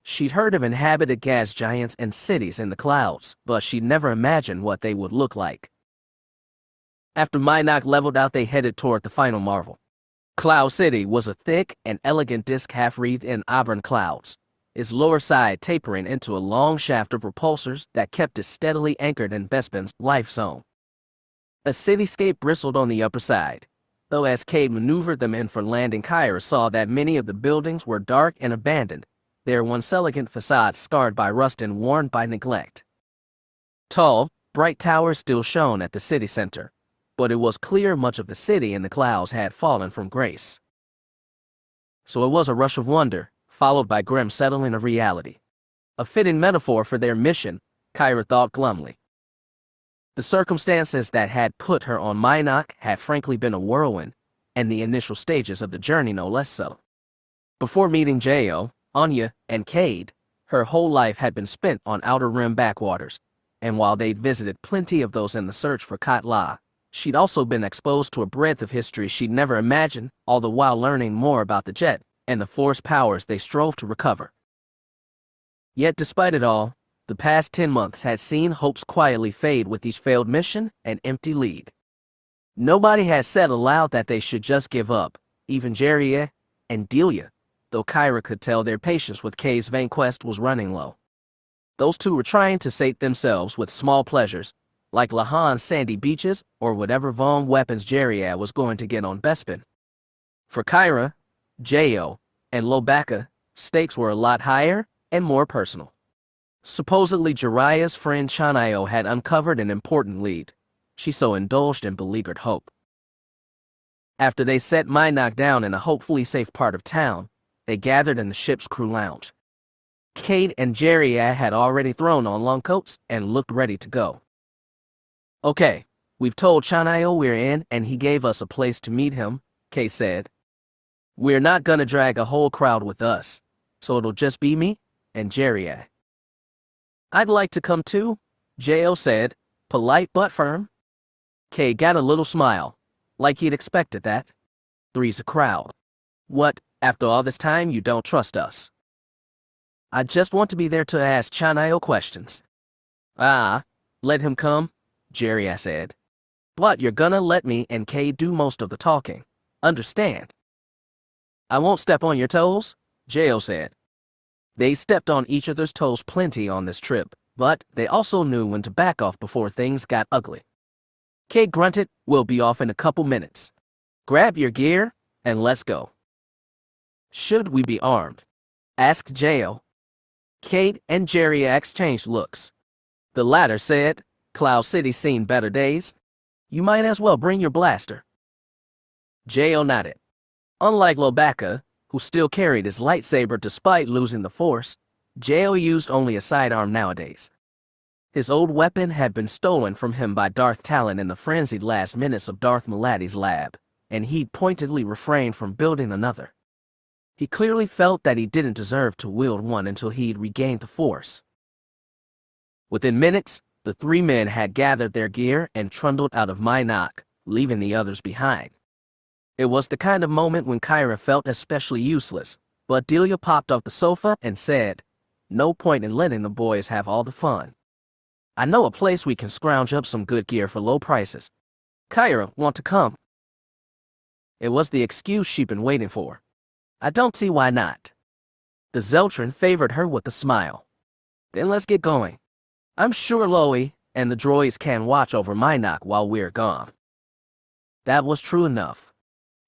She'd heard of inhabited gas giants and cities in the clouds, but she'd never imagined what they would look like. After Mynock leveled out, they headed toward the final marvel. Cloud City was a thick and elegant disk half-wreathed in auburn clouds, its lower side tapering into a long shaft of repulsors that kept it steadily anchored in Bespin's life zone. A cityscape bristled on the upper side, though as Cade maneuvered them in for landing, Kyra saw that many of the buildings were dark and abandoned, their once elegant facades scarred by rust and worn by neglect. Tall, bright towers still shone at the city center, but it was clear much of the city in the clouds had fallen from grace. So it was a rush of wonder, followed by grim settling of reality. A fitting metaphor for their mission, Kyra thought glumly. The circumstances that had put her on Mynock had frankly been a whirlwind, and the initial stages of the journey no less so. Before meeting Jo, Anya, and Cade, her whole life had been spent on Outer Rim backwaters, and while they'd visited plenty of those in the search for Katla, she'd also been exposed to a breadth of history she'd never imagined, all the while learning more about the Jet and the Force powers they strove to recover. Yet despite it all, the past 10 months had seen hopes quietly fade with each failed mission and empty lead. Nobody had said aloud that they should just give up, even Jerry and Delia, though Kyra could tell their patience with Cade's vanquest was running low. Those two were trying to sate themselves with small pleasures, like Lahan's sandy beaches or whatever Vong weapons Jerry was going to get on Bespin. For Kyra, Jo, and Lobaka, stakes were a lot higher and more personal. Supposedly Jiraiya's friend Chanayo had uncovered an important lead. She so indulged in beleaguered hope. After they set Mynock down in a hopefully safe part of town, they gathered in the ship's crew lounge. Cade and Jerry had already thrown on long coats and looked ready to go. Okay, we've told Chanayo we're in and he gave us a place to meet him, Cade said. We're not gonna drag a whole crowd with us, so it'll just be me and Jerry. I'd like to come too, Jo said, polite but firm. Cade got a little smile, like he'd expected that. Three's a crowd. What, after all this time you don't trust us? I just want to be there to ask Chanayo questions. Ah, let him come, Jerry said. But you're gonna let me and Cade do most of the talking, understand? I won't step on your toes, Jo said. They stepped on each other's toes plenty on this trip, but they also knew when to back off before things got ugly. Cade grunted, we'll be off in a couple minutes. Grab your gear, and let's go. Should we be armed? Asked Jo. Cade and Jerry exchanged looks. The latter said, Cloud City's seen better days. You might as well bring your blaster. Jo nodded. Unlike Lobaka, who still carried his lightsaber despite losing the Force, Jo used only a sidearm nowadays. His old weapon had been stolen from him by Darth Talon in the frenzied last minutes of Darth Maladi's lab, and he'd pointedly refrained from building another. He clearly felt that he didn't deserve to wield one until he'd regained the Force. Within minutes, the three men had gathered their gear and trundled out of Mynock, leaving the others behind. It was the kind of moment when Kyra felt especially useless, but Delia popped off the sofa and said, no point in letting the boys have all the fun. I know a place we can scrounge up some good gear for low prices. Kyra, want to come? It was the excuse she'd been waiting for. I don't see why not. The Zeltron favored her with a smile. Then let's get going. I'm sure Loie and the droids can watch over Mynock while we're gone. That was true enough.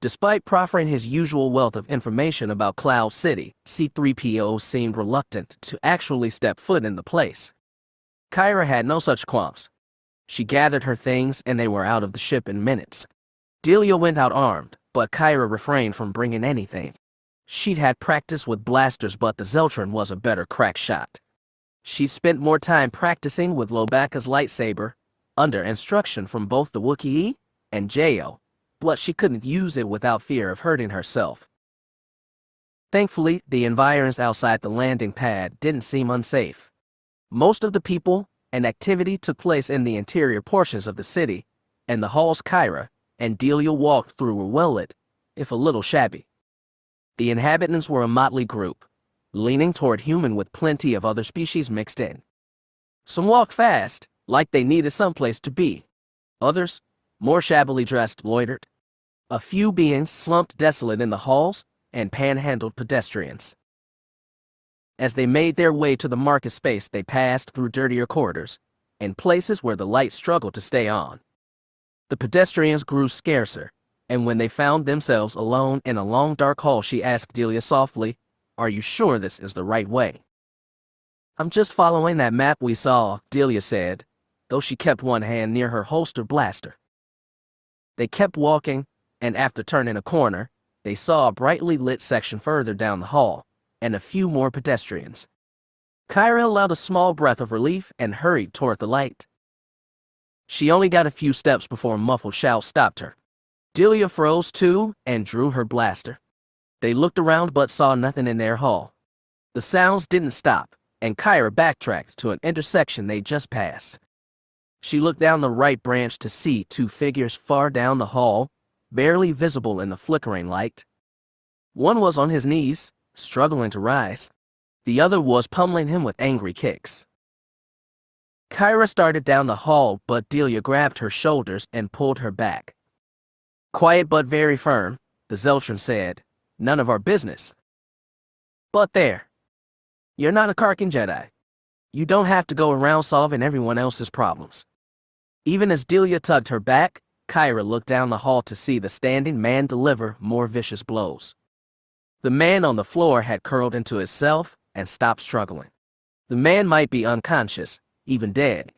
Despite proffering his usual wealth of information about Cloud City, C-3PO seemed reluctant to actually step foot in the place. Kyra had no such qualms. She gathered her things and they were out of the ship in minutes. Delia went out armed, but Kyra refrained from bringing anything. She'd had practice with blasters, but the Zeltron was a better crack shot. She spent more time practicing with Lobaka's lightsaber, under instruction from both the Wookiee and Jo, but she couldn't use it without fear of hurting herself. Thankfully, the environs outside the landing pad didn't seem unsafe. Most of the people and activity took place in the interior portions of the city, and the halls Kyra and Delia walked through were well lit, if a little shabby. The inhabitants were a motley group, leaning toward human with plenty of other species mixed in. Some walked fast, like they needed someplace to be. Others, more shabbily dressed, loitered. A few beings slumped desolate in the halls and panhandled pedestrians. As they made their way to the market space, they passed through dirtier corridors and places where the light struggled to stay on. The pedestrians grew scarcer, and when they found themselves alone in a long dark hall, she asked Delia softly, "Are you sure this is the right way?" "I'm just following that map we saw," Delia said, though she kept one hand near her holster blaster. They kept walking, and after turning a corner, they saw a brightly lit section further down the hall, and a few more pedestrians. Kyra allowed a small breath of relief and hurried toward the light. She only got a few steps before a muffled shout stopped her. Delia froze too and drew her blaster. They looked around but saw nothing in their hall. The sounds didn't stop, and Kyra backtracked to an intersection they just passed. She looked down the right branch to see two figures far down the hall, barely visible in the flickering light. One was on his knees, struggling to rise. The other was pummeling him with angry kicks. Kyra started down the hall, but Delia grabbed her shoulders and pulled her back. "Quiet but very firm," the Zeltron said. "None of our business." "But there. You're not a Karkin Jedi. You don't have to go around solving everyone else's problems." Even as Delia tugged her back, Kyra looked down the hall to see the standing man deliver more vicious blows. The man on the floor had curled into himself and stopped struggling. The man might be unconscious, even dead.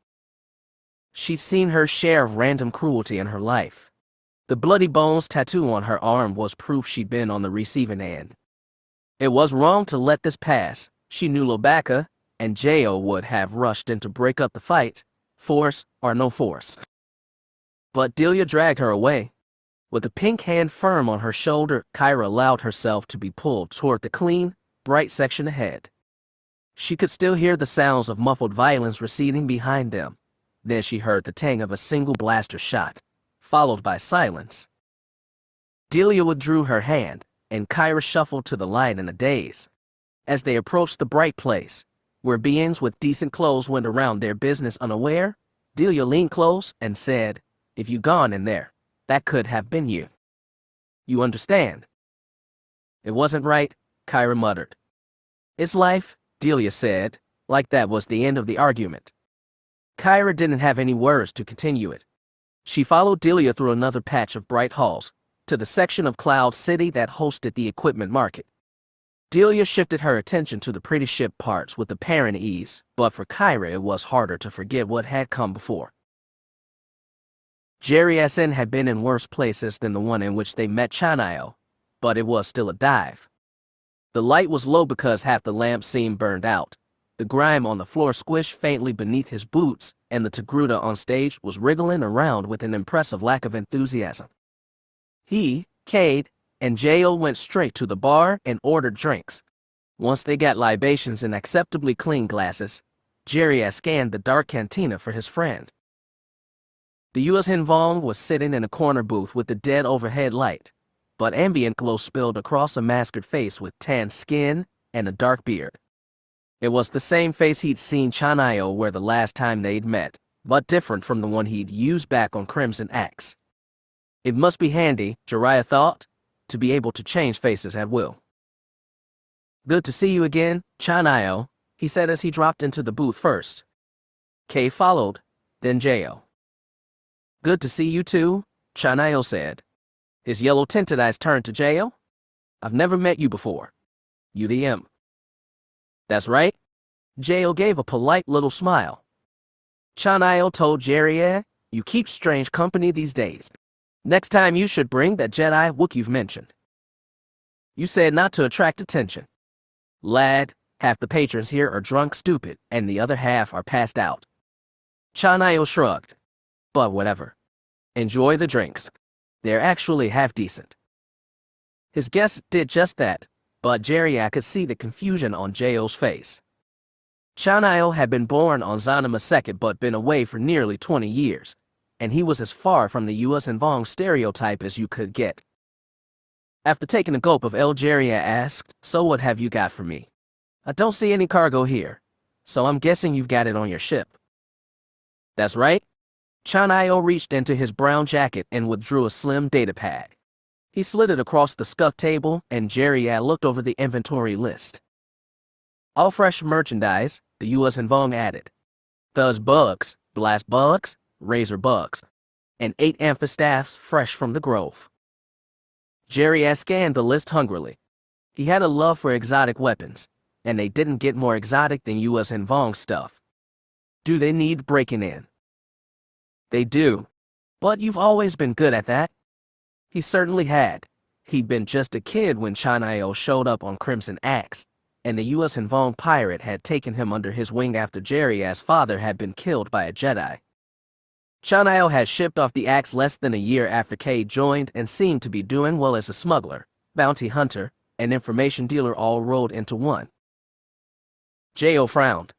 She'd seen her share of random cruelty in her life. The bloody bones tattoo on her arm was proof she'd been on the receiving end. It was wrong to let this pass. She knew Lobaka and Jo would have rushed in to break up the fight, force or no force. But Delia dragged her away. With a pink hand firm on her shoulder, Kyra allowed herself to be pulled toward the clean, bright section ahead. She could still hear the sounds of muffled violence receding behind them. Then she heard the tang of a single blaster shot, followed by silence. Delia withdrew her hand, and Kyra shuffled to the light in a daze. As they approached the bright place, where beings with decent clothes went around their business unaware, Delia leaned close and said, "If you'd gone in there, that could have been you. You understand?" "It wasn't right," Kyra muttered. "It's life," Delia said, like that was the end of the argument. Kyra didn't have any words to continue it. She followed Delia through another patch of bright halls, to the section of Cloud City that hosted the equipment market. Delia shifted her attention to the pretty ship parts with apparent ease, but for Kyra it was harder to forget what had come before. Jeriasin had been in worse places than the one in which they met Chanayo, but it was still a dive. The light was low because half the lamp seemed burned out. The grime on the floor squished faintly beneath his boots, and the Togruta on stage was wriggling around with an impressive lack of enthusiasm. He, Cade, and Jo went straight to the bar and ordered drinks. Once they got libations in acceptably clean glasses, Jerias scanned the dark cantina for his friend. The Yuuzhan Vong was sitting in a corner booth with the dead overhead light, but ambient glow spilled across a masked face with tan skin and a dark beard. It was the same face he'd seen Chanayo wear the last time they'd met, but different from the one he'd used back on Crimson Axe. It must be handy, Jiraiya thought, to be able to change faces at will. "Good to see you again, Chanayo," he said as he dropped into the booth first. Kay followed, then Jo. "Good to see you too," Chanayo said. His yellow-tinted eyes turned to Jo. "I've never met you before. You the imp." "That's right." Jo gave a polite little smile. Chanayo told Jeriah, "You keep strange company these days. Next time you should bring that Jedi Wook you've mentioned. You said not to attract attention. Lad, half the patrons here are drunk stupid, and the other half are passed out." Chanayo shrugged. but whatever. Enjoy the drinks. They're actually half decent. His guest did just that, but Jerry could see the confusion on J.O.'s face. Chanayo had been born on Zanima II but been away for nearly 20 years, and he was as far from the Yuuzhan Vong stereotype as you could get. After taking a gulp of ale, Jerry asked, "So what have you got for me? I don't see any cargo here, so I'm guessing you've got it on your ship." "That's right." Chanayo reached into his brown jacket and withdrew a slim data pad. He slid it across the scuff table, and Jerry looked over the inventory list. "All fresh merchandise," the Yuuzhan Vong added. "Thuz bugs, blast bugs, razor bugs, and 8 amphistaffs fresh from the grove." Jerry scanned the list hungrily. He had a love for exotic weapons, and they didn't get more exotic than Yuuzhan Vong stuff. "Do they need breaking in?" "They do. But you've always been good at that." He certainly had. He'd been just a kid when Chanayo showed up on Crimson Axe, and the Yuuzhan Vong pirate had taken him under his wing after Jerry's father had been killed by a Jedi. Chanayo had shipped off the axe less than a year after Cade joined and seemed to be doing well as a smuggler, bounty hunter, and information dealer all rolled into one. J.O. frowned.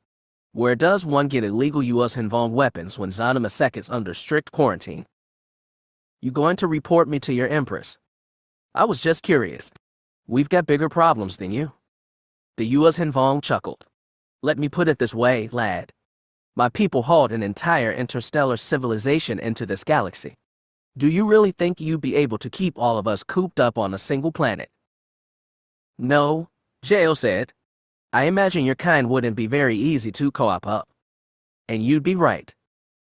Where does one get illegal Yuuzhan Vong weapons when Zanima II's under strict quarantine? "You going to report me to your Empress?" "I was just curious. We've got bigger problems than you." The Yuuzhan Vong chuckled. "Let me put it this way, lad. My people hauled an entire interstellar civilization into this galaxy. Do you really think you'd be able to keep all of us cooped up on a single planet?" "No," J.O. said. "I imagine your kind wouldn't be very easy to co-op up. And you'd be right.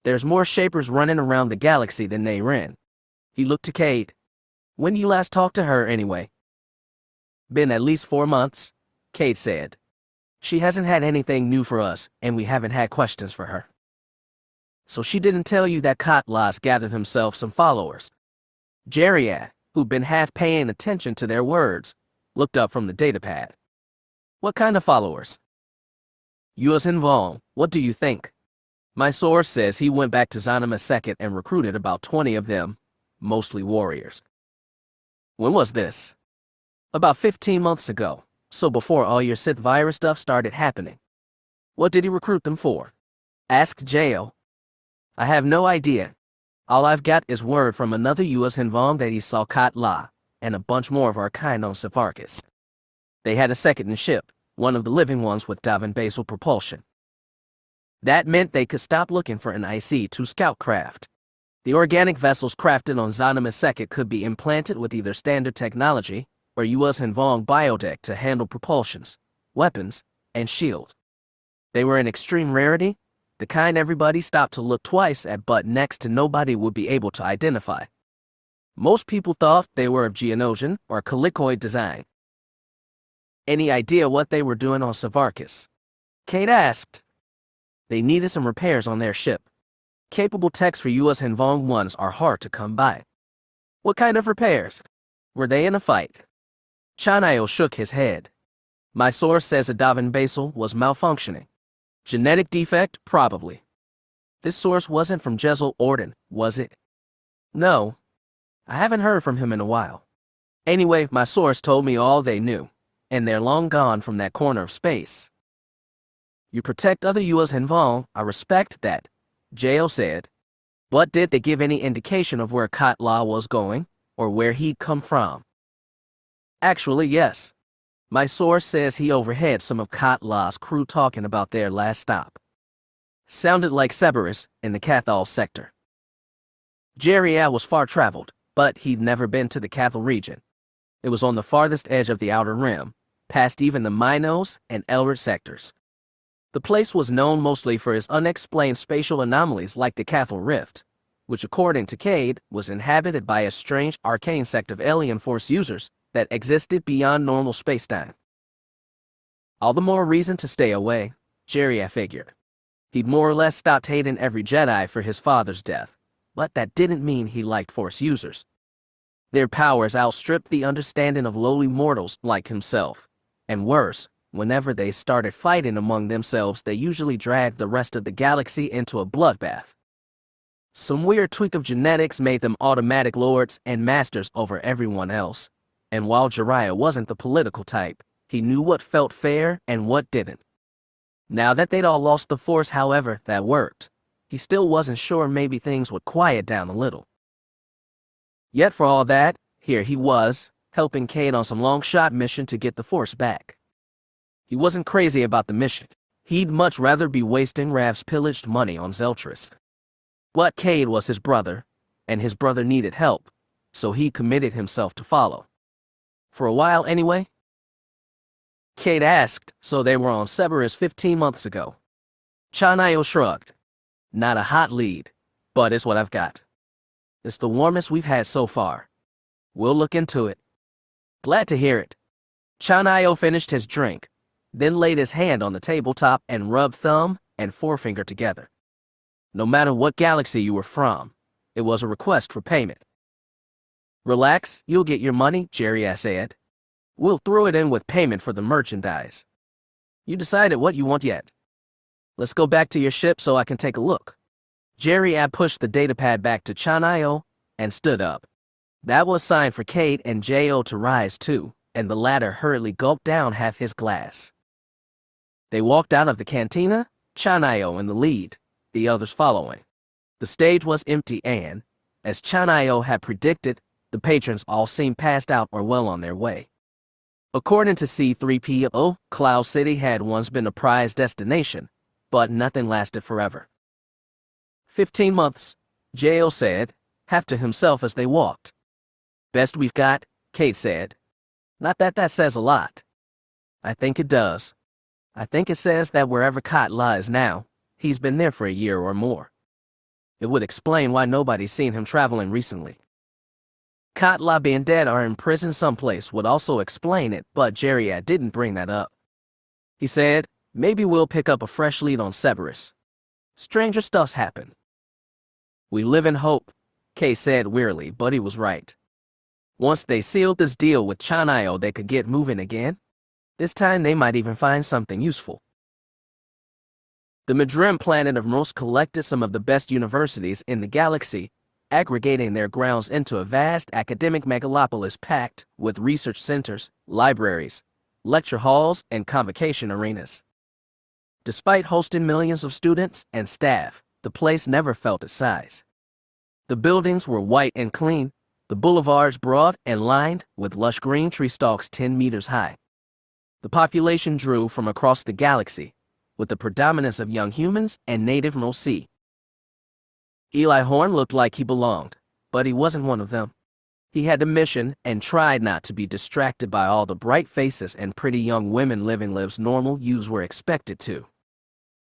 There's more shapers running around the galaxy than Nayren." He looked to Cade. "When you last talked to her, anyway?" "Been at least 4 months," Cade said. "She hasn't had anything new for us, and we haven't had questions for her." "So she didn't tell you that Katla's gathered himself some followers?" Jerry, who'd been half paying attention to their words, looked up from the datapad. "What kind of followers?" "Yuuzhan Vong, what do you think? My source says he went back to Zanima II and recruited about 20 of them, mostly warriors." "When was this?" "About 15 months ago, so before all your Sith virus stuff started happening." "What did he recruit them for?" asked J.O. "I have no idea. All I've got is word from another Yuuzhan Vong that he saw Katla, and a bunch more of our kind on Savarkis. They had a second ship, one of the living ones with Davin basal propulsion. That meant they could stop looking for an IC-2 scout craft. The organic vessels crafted on Zanima II could be implanted with either standard technology or Yuuzhan Vong biotech to handle propulsions, weapons, and shields. They were an extreme rarity, the kind everybody stopped to look twice at but next to nobody would be able to identify. Most people thought they were of Geonosian or Calicoid design." "Any idea what they were doing on Savarkis?" Cade asked. "They needed some repairs on their ship. Capable techs for Yuuzhan Vong ones are hard to come by." "What kind of repairs? Were they in a fight?" Chanayo shook his head. "My source says a Davin basal was malfunctioning. Genetic defect, probably." "This source wasn't from Jezel Orden, was it?" "No. I haven't heard from him in a while. Anyway, my source told me all they knew, and they're long gone from that corner of space." "You protect other Yuuzhan Vong, I respect that," J.O. said. "But did they give any indication of where Katla was going, or where he'd come from?" "Actually, yes. My source says he overheard some of Katla's crew talking about their last stop. Sounded like Cerberus in the Cathal sector." Jerry was far-traveled, but he'd never been to the Cathal region. It was on the farthest edge of the Outer Rim, past even the Minos and Elrid sectors. The place was known mostly for its unexplained spatial anomalies like the Cathal Rift, which according to Cade was inhabited by a strange arcane sect of alien force users that existed beyond normal spacetime. All the more reason to stay away, Jerry figured. He'd more or less stopped hating every Jedi for his father's death, but that didn't mean he liked force users. Their powers outstripped the understanding of lowly mortals like himself, and worse, whenever they started fighting among themselves they usually dragged the rest of the galaxy into a bloodbath. Some weird tweak of genetics made them automatic lords and masters over everyone else, and while Jiraiya wasn't the political type, he knew what felt fair and what didn't. Now that they'd all lost the Force, however, that worked. He still wasn't sure, maybe things would quiet down a little. Yet for all that, here he was, helping Cade on some long-shot mission to get the Force back. He wasn't crazy about the mission. He'd much rather be wasting Rav's pillaged money on Zeltris. But Cade was his brother, and his brother needed help, so he committed himself to follow. For a while anyway. Cade asked, so they were on Cerberus 15 months ago. Chanayo shrugged. Not a hot lead, but it's what I've got. It's the warmest we've had so far. We'll look into it. Glad to hear it. Chanayo finished his drink, then laid his hand on the tabletop and rubbed thumb and forefinger together. No matter what galaxy you were from, it was a request for payment. Relax, you'll get your money, Jiraiya said. We'll throw it in with payment for the merchandise. You decided what you want yet? Let's go back to your ship so I can take a look. Jiraiya pushed the datapad back to Chanayo and stood up. That was sign for Cade and Jo to rise too, and the latter hurriedly gulped down half his glass. They walked out of the cantina, Chanayo in the lead, the others following. The stage was empty and, as Chanayo had predicted, the patrons all seemed passed out or well on their way. According to C-3PO, Cloud City had once been a prized destination, but nothing lasted forever. 15 months, Jo said, half to himself as they walked. Best we've got, Cade said. Not that that says a lot. I think it does. I think it says that wherever Cade lies now, he's been there for a year or more. It would explain why nobody's seen him traveling recently. Cade being dead or in prison someplace would also explain it, but Jiraiya didn't bring that up. He said, maybe we'll pick up a fresh lead on Cerberus. Stranger stuff's happened. We live in hope, Kay said wearily, but he was right. Once they sealed this deal with Chanayo, they could get moving again. This time they might even find something useful. The Madrim planet of Mros collected some of the best universities in the galaxy, aggregating their grounds into a vast academic megalopolis packed with research centers, libraries, lecture halls, and convocation arenas. Despite hosting millions of students and staff, the place never felt its size. The buildings were white and clean, the boulevards broad and lined with lush green tree stalks 10 meters high. The population drew from across the galaxy, with the predominance of young humans and native Mrosi. Eli Horn looked like he belonged, but he wasn't one of them. He had a mission and tried not to be distracted by all the bright faces and pretty young women living lives normal youths were expected to.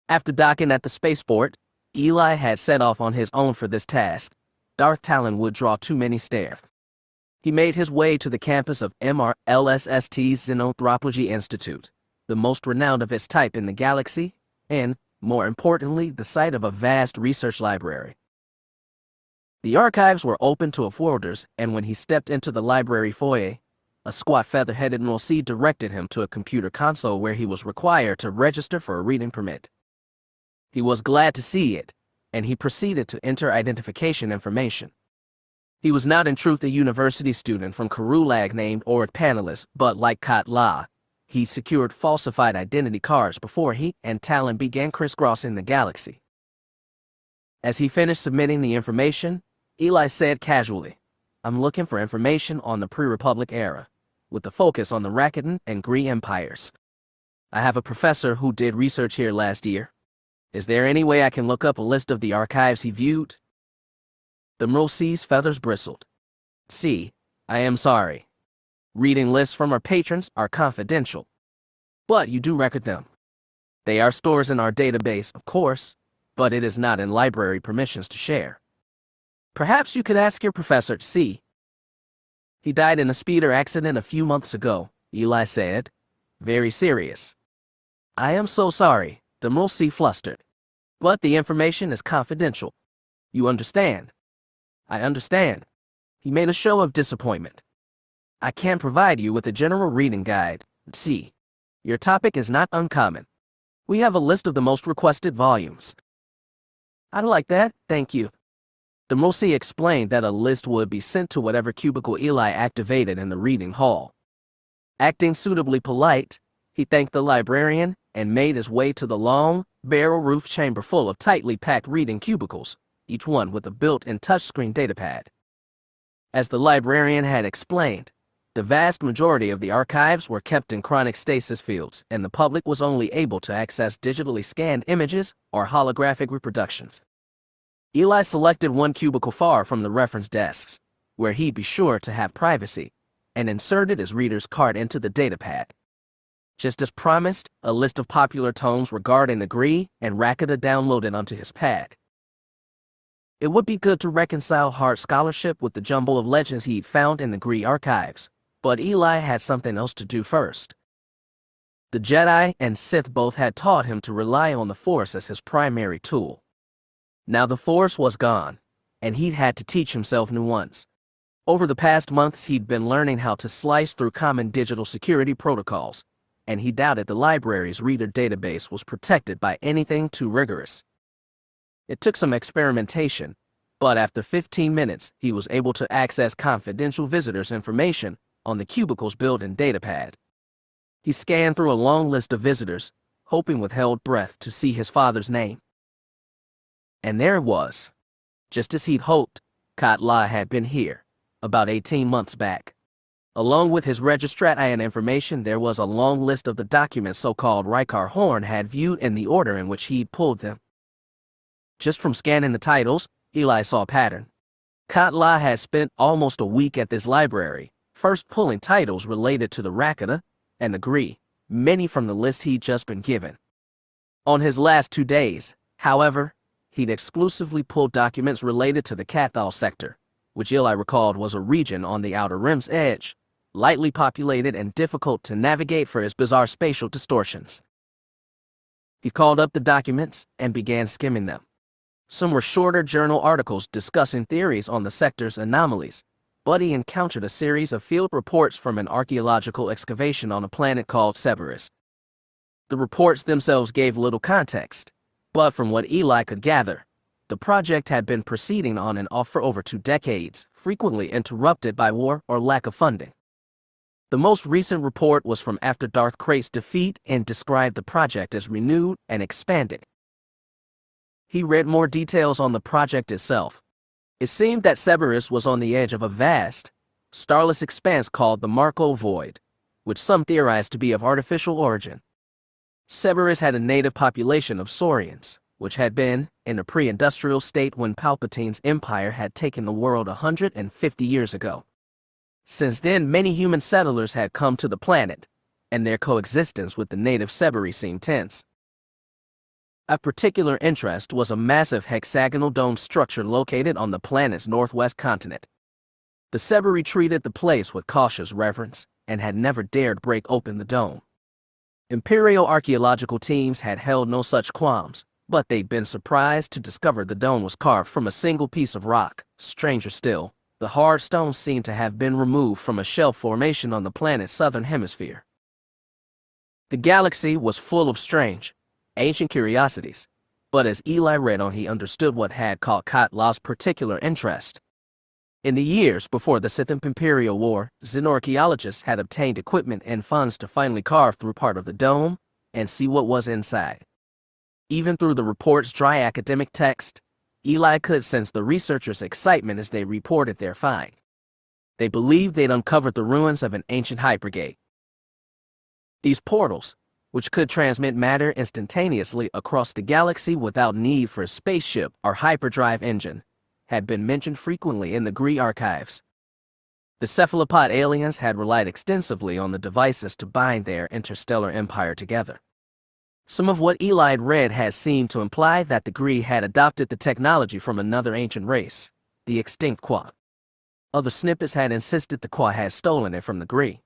After docking at the spaceport, Eli had set off on his own for this task. Darth Talon would draw too many stares. He made his way to the campus of MRLSST's Xenotropology Institute, the most renowned of its type in the galaxy, and, more importantly, the site of a vast research library. The archives were open to afforders, and when he stepped into the library foyer, a squat feather-headed Mrosi directed him to a computer console where he was required to register for a reading permit. He was glad to see it, and he proceeded to enter identification information. He was not in truth a university student from Karulag named Ord Panelis, but like Katla, he secured falsified identity cards before he and Talon began crisscrossing the galaxy. As he finished submitting the information, Eli said casually, I'm looking for information on the pre-Republic era, with a focus on the Rakuten and Gree empires. I have a professor who did research here last year. Is there any way I can look up a list of the archives he viewed? The Mrosi's feathers bristled. See, I am sorry. Reading lists from our patrons are confidential. But you do record them. They are stores in our database, of course, but it is not in library permissions to share. Perhaps you could ask your professor to see. He died in a speeder accident a few months ago, Eli said. Very serious. I am so sorry, the Mrosi flustered. But the information is confidential. You understand? I understand. He made a show of disappointment. I can provide you with a general reading guide. See, your topic is not uncommon. We have a list of the most requested volumes. I'd like that, thank you. The Marasiah explained that a list would be sent to whatever cubicle Eli activated in the reading hall. Acting suitably polite, he thanked the librarian and made his way to the long, barrel-roof chamber full of tightly packed reading cubicles, each one with a built-in touchscreen datapad. As the librarian had explained, the vast majority of the archives were kept in chronic stasis fields, and the public was only able to access digitally scanned images or holographic reproductions. Eli selected one cubicle far from the reference desks, where he'd be sure to have privacy, and inserted his reader's card into the datapad. Just as promised, a list of popular tomes regarding the Gree and Rakata downloaded onto his pad. It would be good to reconcile hard scholarship with the jumble of legends he'd found in the Gree archives, but Eli had something else to do first. The Jedi and Sith both had taught him to rely on the Force as his primary tool. Now the Force was gone, and he'd had to teach himself new ones. Over the past months, he'd been learning how to slice through common digital security protocols, and he doubted the library's reader database was protected by anything too rigorous. It took some experimentation, but after 15 minutes, he was able to access confidential visitors' information on the cubicle's built-in datapad. He scanned through a long list of visitors, hoping with held breath to see his father's name. And there it was. Just as he'd hoped, Cade had been here, about 18 months back. Along with his registration information, there was a long list of the documents so-called Rykar Horn had viewed in the order in which he'd pulled them. Just from scanning the titles, Eli saw a pattern. Cade had spent almost a week at this library, first pulling titles related to the Rakata and the Gree, many from the list he'd just been given. On his last 2 days, however, he'd exclusively pulled documents related to the Cathal sector, which Eli recalled was a region on the Outer Rim's edge, lightly populated and difficult to navigate for its bizarre spatial distortions. He called up the documents and began skimming them. Some were shorter journal articles discussing theories on the sector's anomalies, but he encountered a series of field reports from an archaeological excavation on a planet called Cerberus. The reports themselves gave little context, but from what Eli could gather, the project had been proceeding on and off for over 2 decades, frequently interrupted by war or lack of funding. The most recent report was from after Darth Plagueis' defeat and described the project as renewed and expanded. He read more details on the project itself. It seemed that Cerberus was on the edge of a vast, starless expanse called the Marco Void, which some theorized to be of artificial origin. Cerberus had a native population of Saurians, which had been in a pre-industrial state when Palpatine's empire had taken the world 150 years ago. Since then, many human settlers had come to the planet, and their coexistence with the native Cerberus seemed tense. Of particular interest was a massive hexagonal dome structure located on the planet's northwest continent. The Cerberus treated the place with cautious reverence and had never dared break open the dome. Imperial archaeological teams had held no such qualms, but they'd been surprised to discover the dome was carved from a single piece of rock. Stranger still, the hard stones seemed to have been removed from a shelf formation on the planet's southern hemisphere. The galaxy was full of strange, ancient curiosities, but as Eli read on, he understood what had caught Cade's particular interest. In the years before the Sith Imperial War, xenoarchaeologists had obtained equipment and funds to finally carve through part of the dome and see what was inside. Even through the report's dry academic text, Eli could sense the researchers' excitement as they reported their find. They believed they'd uncovered the ruins of an ancient hypergate. These portals, which could transmit matter instantaneously across the galaxy without need for a spaceship or hyperdrive engine, had been mentioned frequently in the Gree archives. The cephalopod aliens had relied extensively on the devices to bind their interstellar empire together. Some of what Eli had read had seemed to imply that the Gree had adopted the technology from another ancient race, the extinct Qua. Other snippets had insisted the Qua had stolen it from the Gree.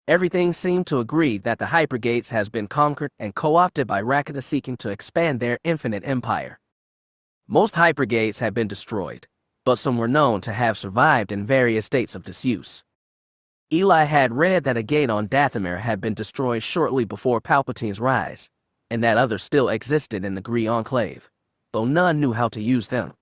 Everything seemed to agree that the hypergates has been conquered and co-opted by Rakata seeking to expand their infinite empire. Most hypergates had been destroyed, but some were known to have survived in various states of disuse. Eli had read that a gate on Dathomir had been destroyed shortly before Palpatine's rise, and that others still existed in the Gree Enclave, though none knew how to use them.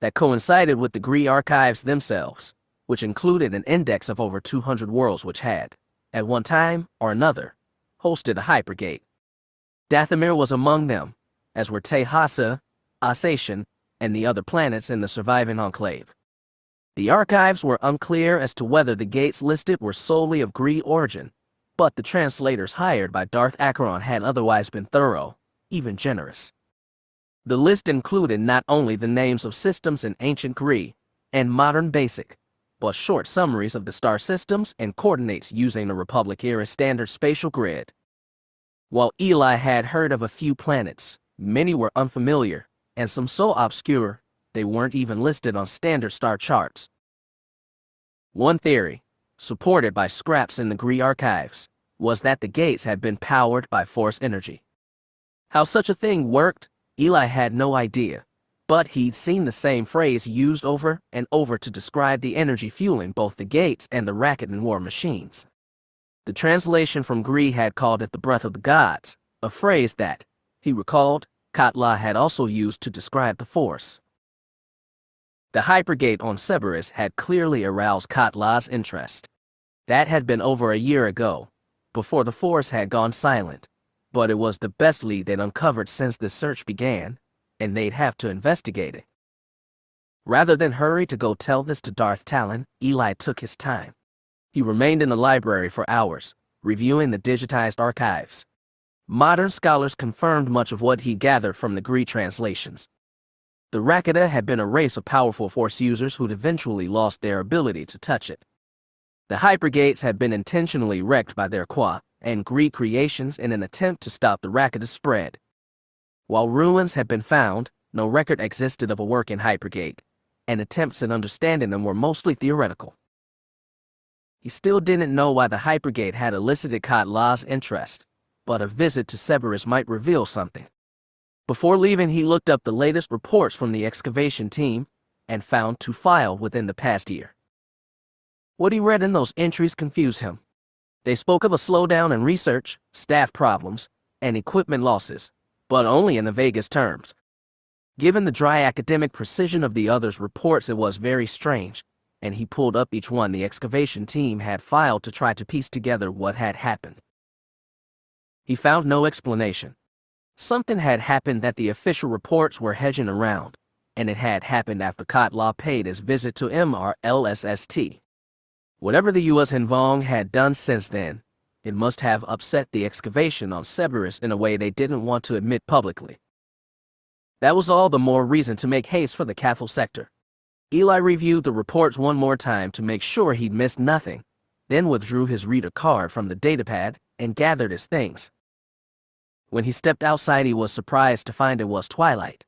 that coincided with the Gree archives themselves, which included an index of over 200 worlds which had, at one time or another, hosted a hypergate. Dathomir was among them, as were Tehasa, Assassination, and the other planets in the surviving enclave. The archives were unclear as to whether the gates listed were solely of Gree origin, but the translators hired by Darth Acheron had otherwise been thorough, even generous. The list included not only the names of systems in ancient Gree and modern Basic, but short summaries of the star systems and coordinates using a Republic-era standard spatial grid. While Eli had heard of a few planets, many were unfamiliar, and some so obscure they weren't even listed on standard star charts. One theory, supported by scraps in the Gree archives, was that the gates had been powered by force energy. How such a thing worked, Eli had no idea, but he'd seen the same phrase used over and over to describe the energy fueling both the gates and the Rakatan war machines. The translation from Gree had called it the breath of the gods, a phrase that, he recalled, Katla had also used to describe the force. The hypergate on Cerberus had clearly aroused Katla's interest. That had been over a year ago, before the force had gone silent, but it was the best lead they'd uncovered since the search began, and they'd have to investigate it. Rather than hurry to go tell this to Darth Talon, Eli took his time. He remained in the library for hours, reviewing the digitized archives. Modern scholars confirmed much of what he gathered from the Gree translations. The Rakata had been a race of powerful force users who'd eventually lost their ability to touch it. The hypergates had been intentionally wrecked by their Qua and Gree creations in an attempt to stop the Rakata's spread. While ruins had been found, no record existed of a working hypergate, and attempts at understanding them were mostly theoretical. He still didn't know why the hypergate had elicited Katla's interest, but a visit to Cerberus might reveal something. Before leaving, he looked up the latest reports from the excavation team and found 2 filed within the past year. What he read in those entries confused him. They spoke of a slowdown in research, staff problems, and equipment losses, but only in the vaguest terms. Given the dry academic precision of the others' reports, it was very strange, and he pulled up each one the excavation team had filed to try to piece together what had happened. He found no explanation. Something had happened that the official reports were hedging around, and it had happened after Katla paid his visit to MRLSST. Whatever the Yuuzhan Vong had done since then, it must have upset the excavation on Cerberus in a way they didn't want to admit publicly. That was all the more reason to make haste for the Cathal sector. Eli reviewed the reports one more time to make sure he'd missed nothing, then withdrew his reader card from the datapad and gathered his things. When he stepped outside, he was surprised to find it was twilight.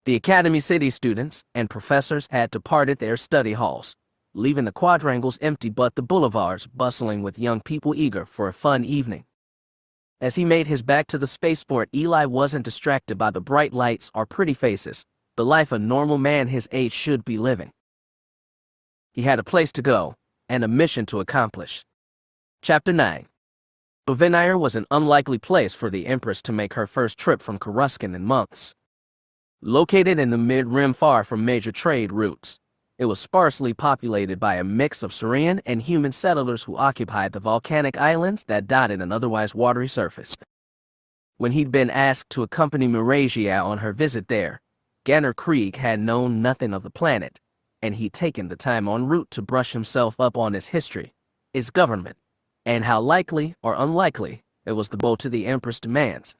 The Academy City students and professors had departed their study halls, leaving the quadrangles empty but the boulevards bustling with young people eager for a fun evening. As he made his back to the spaceport, Eli wasn't distracted by the bright lights or pretty faces, the life a normal man his age should be living. He had a place to go, and a mission to accomplish. Chapter 9. Banire was an unlikely place for the Empress to make her first trip from Coruscant in months. Located in the mid-rim far from major trade routes, it was sparsely populated by a mix of Saurian and human settlers who occupied the volcanic islands that dotted an otherwise watery surface. When he'd been asked to accompany Marasiah on her visit there, Ganner Krieg had known nothing of the planet, and he'd taken the time en route to brush himself up on its history, its government, and how likely or unlikely it was to bow to the Empress' demands.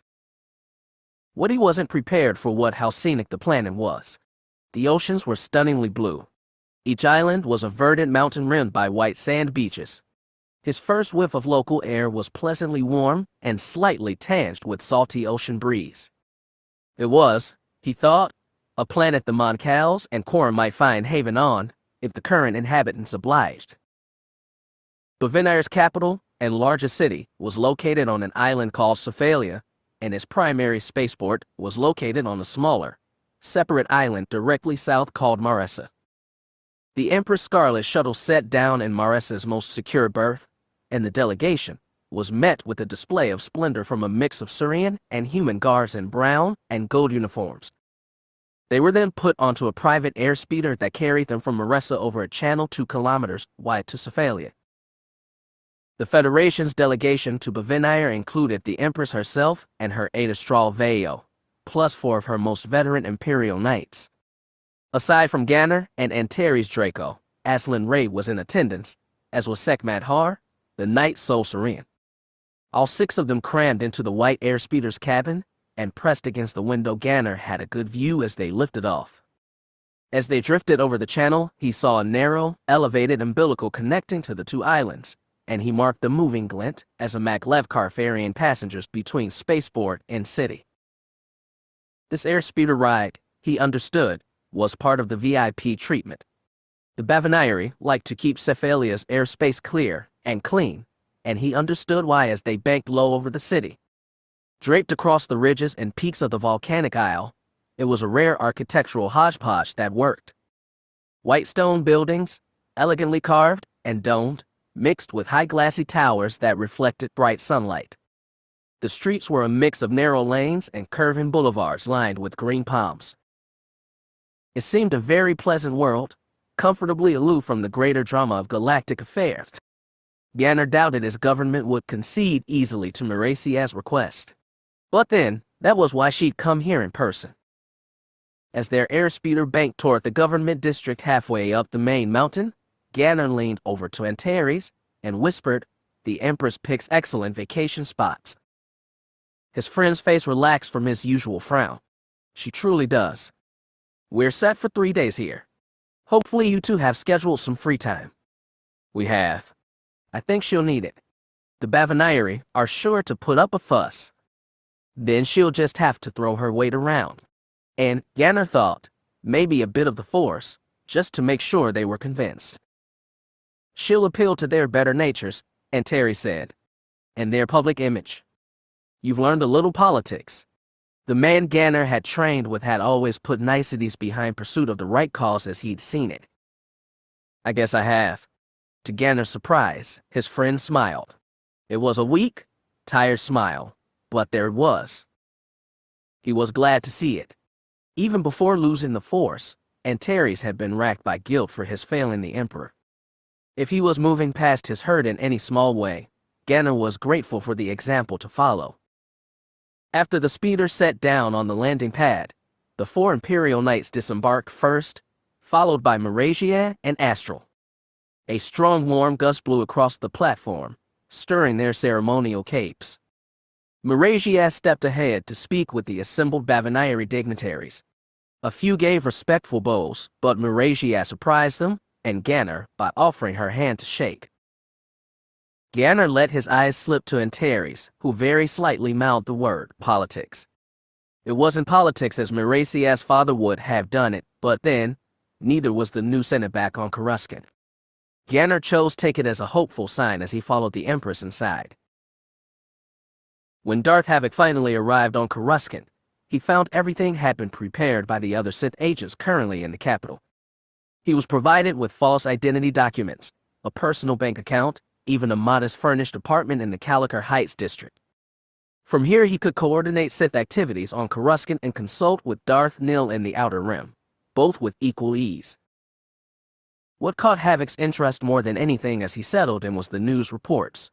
What he wasn't prepared for was how scenic the planet was. The oceans were stunningly blue. Each island was a verdant mountain rimmed by white sand beaches. His first whiff of local air was pleasantly warm and slightly tinged with salty ocean breeze. It was, he thought, a planet the Moncals and Korra might find haven on, if the current inhabitants obliged. Bavinire's capital and largest city was located on an island called Cephalia, and its primary spaceport was located on a smaller, separate island directly south called Marasiah. The Empress Scarlet shuttle set down in Marasiah's most secure berth, and the delegation was met with a display of splendor from a mix of Saurian and human guards in brown and gold uniforms. They were then put onto a private airspeeder that carried them from Marasiah over a channel 2 kilometers wide to Cephalia. The Federation's delegation to Banire included the Empress herself and her aide Astral Veo, plus 4 of her most veteran Imperial Knights. Aside from Ganner and Antares Draco, Aslan Ray was in attendance, as was Sekhmet Har, the Knight Sol Serene. All 6 of them crammed into the white airspeeder's cabin, and pressed against the window. Ganner had a good view as they lifted off. As they drifted over the channel, he saw a narrow, elevated umbilical connecting to the 2 islands, and he marked the moving glint as a maglev car ferrying passengers between spaceport and city. This airspeeder ride, he understood, was part of the VIP treatment. The Banire liked to keep Cephalia's airspace clear and clean, and he understood why as they banked low over the city. Draped across the ridges and peaks of the volcanic isle, it was a rare architectural hodgepodge that worked. White stone buildings, elegantly carved and domed, mixed with high glassy towers that reflected bright sunlight. The streets were a mix of narrow lanes and curving boulevards lined with green palms. It seemed a very pleasant world, comfortably aloof from the greater drama of galactic affairs. Ganner doubted his government would concede easily to Marasiah's request. But then, that was why she'd come here in person. As their airspeeder banked toward the government district halfway up the main mountain, Ganner leaned over to Antares and whispered, "The Empress picks excellent vacation spots." His friend's face relaxed from his usual frown. "She truly does. We're set for 3 days here. Hopefully you two have scheduled some free time." "We have. I think she'll need it. The Banire are sure to put up a fuss. Then she'll just have to throw her weight around." And, Ganner thought, maybe a bit of the Force, just to make sure they were convinced. "She'll appeal to their better natures," Antares said, "and their public image. You've learned a little politics." The man Ganner had trained with had always put niceties behind pursuit of the right cause as he'd seen it. "I guess I have." To Ganner's surprise, his friend smiled. It was a weak, tired smile, but there it was. He was glad to see it. Even before losing the Force, Antares had been racked by guilt for his failing the Emperor. If he was moving past his hurt in any small way, Ganner was grateful for the example to follow. After the speeder set down on the landing pad, the 4 Imperial Knights disembarked first, followed by Marasiah and Astral. A strong warm gust blew across the platform, stirring their ceremonial capes. Marasiah stepped ahead to speak with the assembled Banire dignitaries. A few gave respectful bows, but Marasiah surprised them, and Ganner by offering her hand to shake. Ganner let his eyes slip to Antares, who very slightly mouthed the word politics. It wasn't politics as Marasiah's father would have done it, but then, neither was the new Senate back on Coruscant. Ganner chose to take it as a hopeful sign as he followed the Empress inside. When Darth Havoc finally arrived on Coruscant, he found everything had been prepared by the other Sith agents currently in the capital. He was provided with false identity documents, a personal bank account, even a modest furnished apartment in the Calicar Heights district. From here he could coordinate Sith activities on Coruscant and consult with Darth Nil in the Outer Rim, both with equal ease. What caught Havoc's interest more than anything as he settled in was the news reports.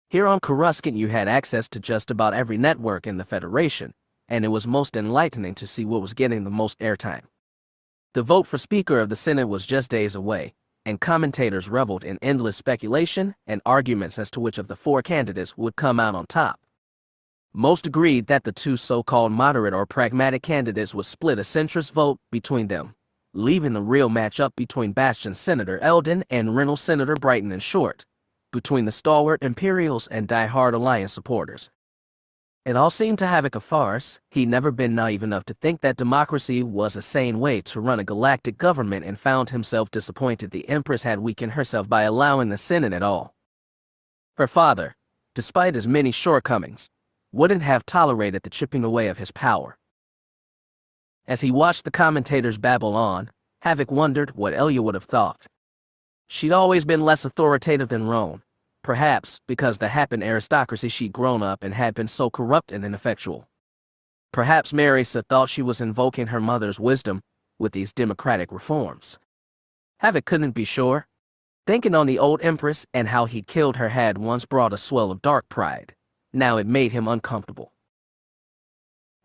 Here on Coruscant you had access to just about every network in the Federation, and it was most enlightening to see what was getting the most airtime. The vote for Speaker of the Senate was just days away, and commentators reveled in endless speculation and arguments as to which of the 4 candidates would come out on top. Most agreed that the 2 so-called moderate or pragmatic candidates would split a centrist vote between them, leaving the real matchup between Bastion Senator Eldon and Reynolds Senator Brighton and Short, between the stalwart Imperials and die-hard Alliance supporters. It all seemed to Havoc a farce. He'd never been naive enough to think that democracy was a sane way to run a galactic government and found himself disappointed the Empress had weakened herself by allowing the Senate at all. Her father, despite his many shortcomings, wouldn't have tolerated the chipping away of his power. As he watched the commentators babble on, Havoc wondered what Elia would have thought. She'd always been less authoritative than Roan, perhaps because the Happen aristocracy she'd grown up in had been so corrupt and ineffectual. Perhaps Marasiah thought she was invoking her mother's wisdom with these democratic reforms. Havoc couldn't be sure. Thinking on the old Empress and how he'd killed her had once brought a swell of dark pride. Now it made him uncomfortable.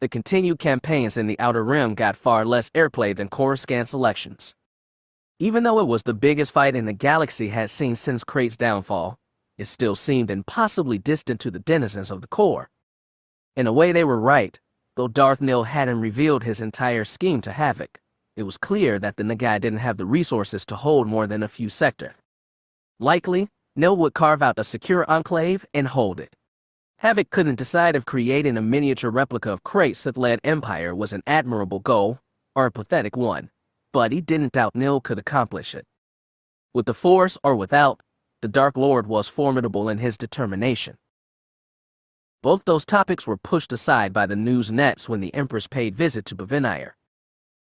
The continued campaigns in the Outer Rim got far less airplay than Coruscant's elections. Even though it was the biggest fight in the galaxy had seen since Crate's downfall, it still seemed impossibly distant to the denizens of the core. In a way they were right, though Darth Nil hadn't revealed his entire scheme to Havoc. It was clear that the Nagai didn't have the resources to hold more than a few sectors. Likely, Nil would carve out a secure enclave and hold it. Havoc couldn't decide if creating a miniature replica of Crate's Sith-led empire was an admirable goal or a pathetic one, but he didn't doubt Nil could accomplish it. With the Force or without, the Dark Lord was formidable in his determination. Both those topics were pushed aside by the news nets when the Empress paid visit to Banire.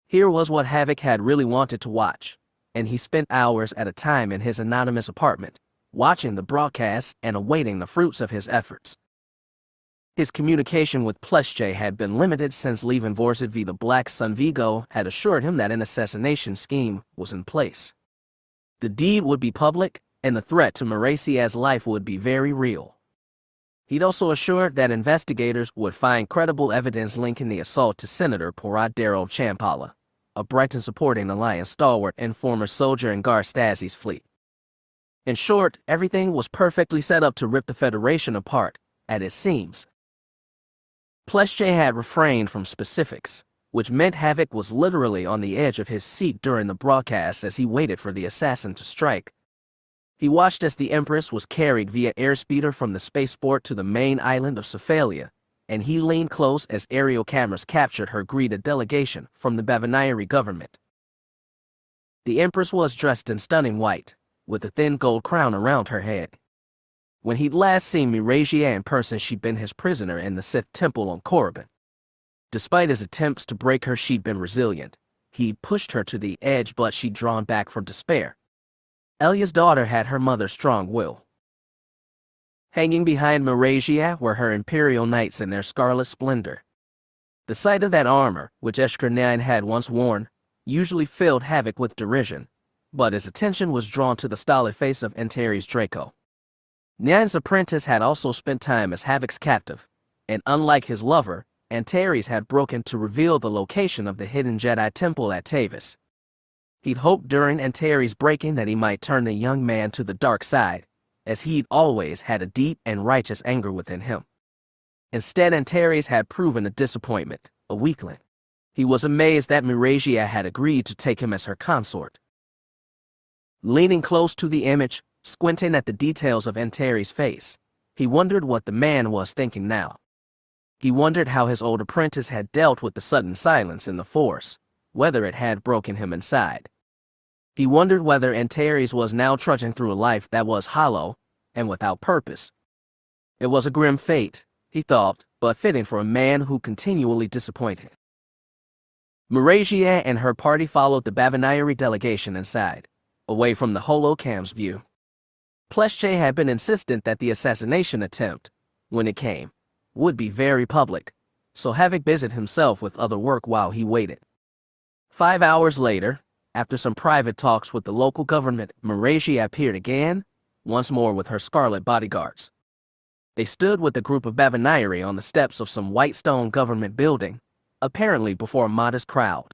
Here was what Havoc had really wanted to watch, and he spent hours at a time in his anonymous apartment, watching the broadcasts and awaiting the fruits of his efforts. His communication with Plunging had been limited since leaving Vorsid v. the Black Sun Vigo had assured him that an assassination scheme was in place. The deed would be public, and the threat to Marasiah's life would be very real. He'd also assured that investigators would find credible evidence linking the assault to Senator Porad Darrell Champala, a Brighton supporting Alliance stalwart and former soldier in Gar Stassi's fleet. In short, everything was perfectly set up to rip the Federation apart, at its seams. Plunging had refrained from specifics, which meant Havoc was literally on the edge of his seat during the broadcast as he waited for the assassin to strike. He watched as the Empress was carried via airspeeder from the spaceport to the main island of Cephalia, and he leaned close as aerial cameras captured her greeted delegation from the Banire government. The Empress was dressed in stunning white, with a thin gold crown around her head. When he'd last seen Marasiah in person, she'd been his prisoner in the Sith Temple on Korriban. Despite his attempts to break her, she'd been resilient. He'd pushed her to the edge, but she'd drawn back from despair. Elia's daughter had her mother's strong will. Hanging behind Marasiah were her Imperial Knights in their scarlet splendor. The sight of that armor, which Eshkar 9 had once worn, usually filled Havoc with derision, but his attention was drawn to the stolid face of Antares Draco. 9's apprentice had also spent time as Havoc's captive, and unlike his lover, Antares had broken to reveal the location of the hidden Jedi temple at Tavis. He'd hoped during Antares' breaking that he might turn the young man to the dark side, as he'd always had a deep and righteous anger within him. Instead, Antares had proven a disappointment, a weakling. He was amazed that Marasiah had agreed to take him as her consort. Leaning close to the image, squinting at the details of Antares' face, he wondered what the man was thinking now. He wondered how his old apprentice had dealt with the sudden silence in the Force, whether it had broken him inside. He wondered whether Antares was now trudging through a life that was hollow and without purpose. It was a grim fate, he thought, but fitting for a man who continually disappointed. Marasiah and her party followed the Banire delegation inside, away from the holocam's view. Plunging had been insistent that the assassination attempt, when it came, would be very public, so Havoc busied himself with other work while he waited. 5 hours later, after some private talks with the local government, Marasiah appeared again, once more with her scarlet bodyguards. They stood with a group of Banire on the steps of some white stone government building, apparently before a modest crowd.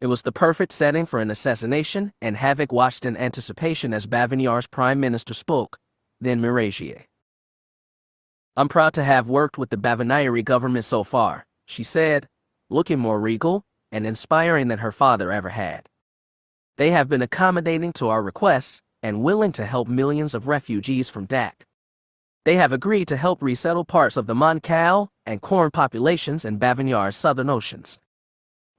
It was the perfect setting for an assassination, and Havoc watched in anticipation as Banire's prime minister spoke, then Marasiah. "I'm proud to have worked with the Banire government so far," she said, looking more regal and inspiring than her father ever had. "They have been accommodating to our requests and willing to help millions of refugees from Dak. They have agreed to help resettle parts of the Mon Cal and Corn populations in Banire's southern oceans.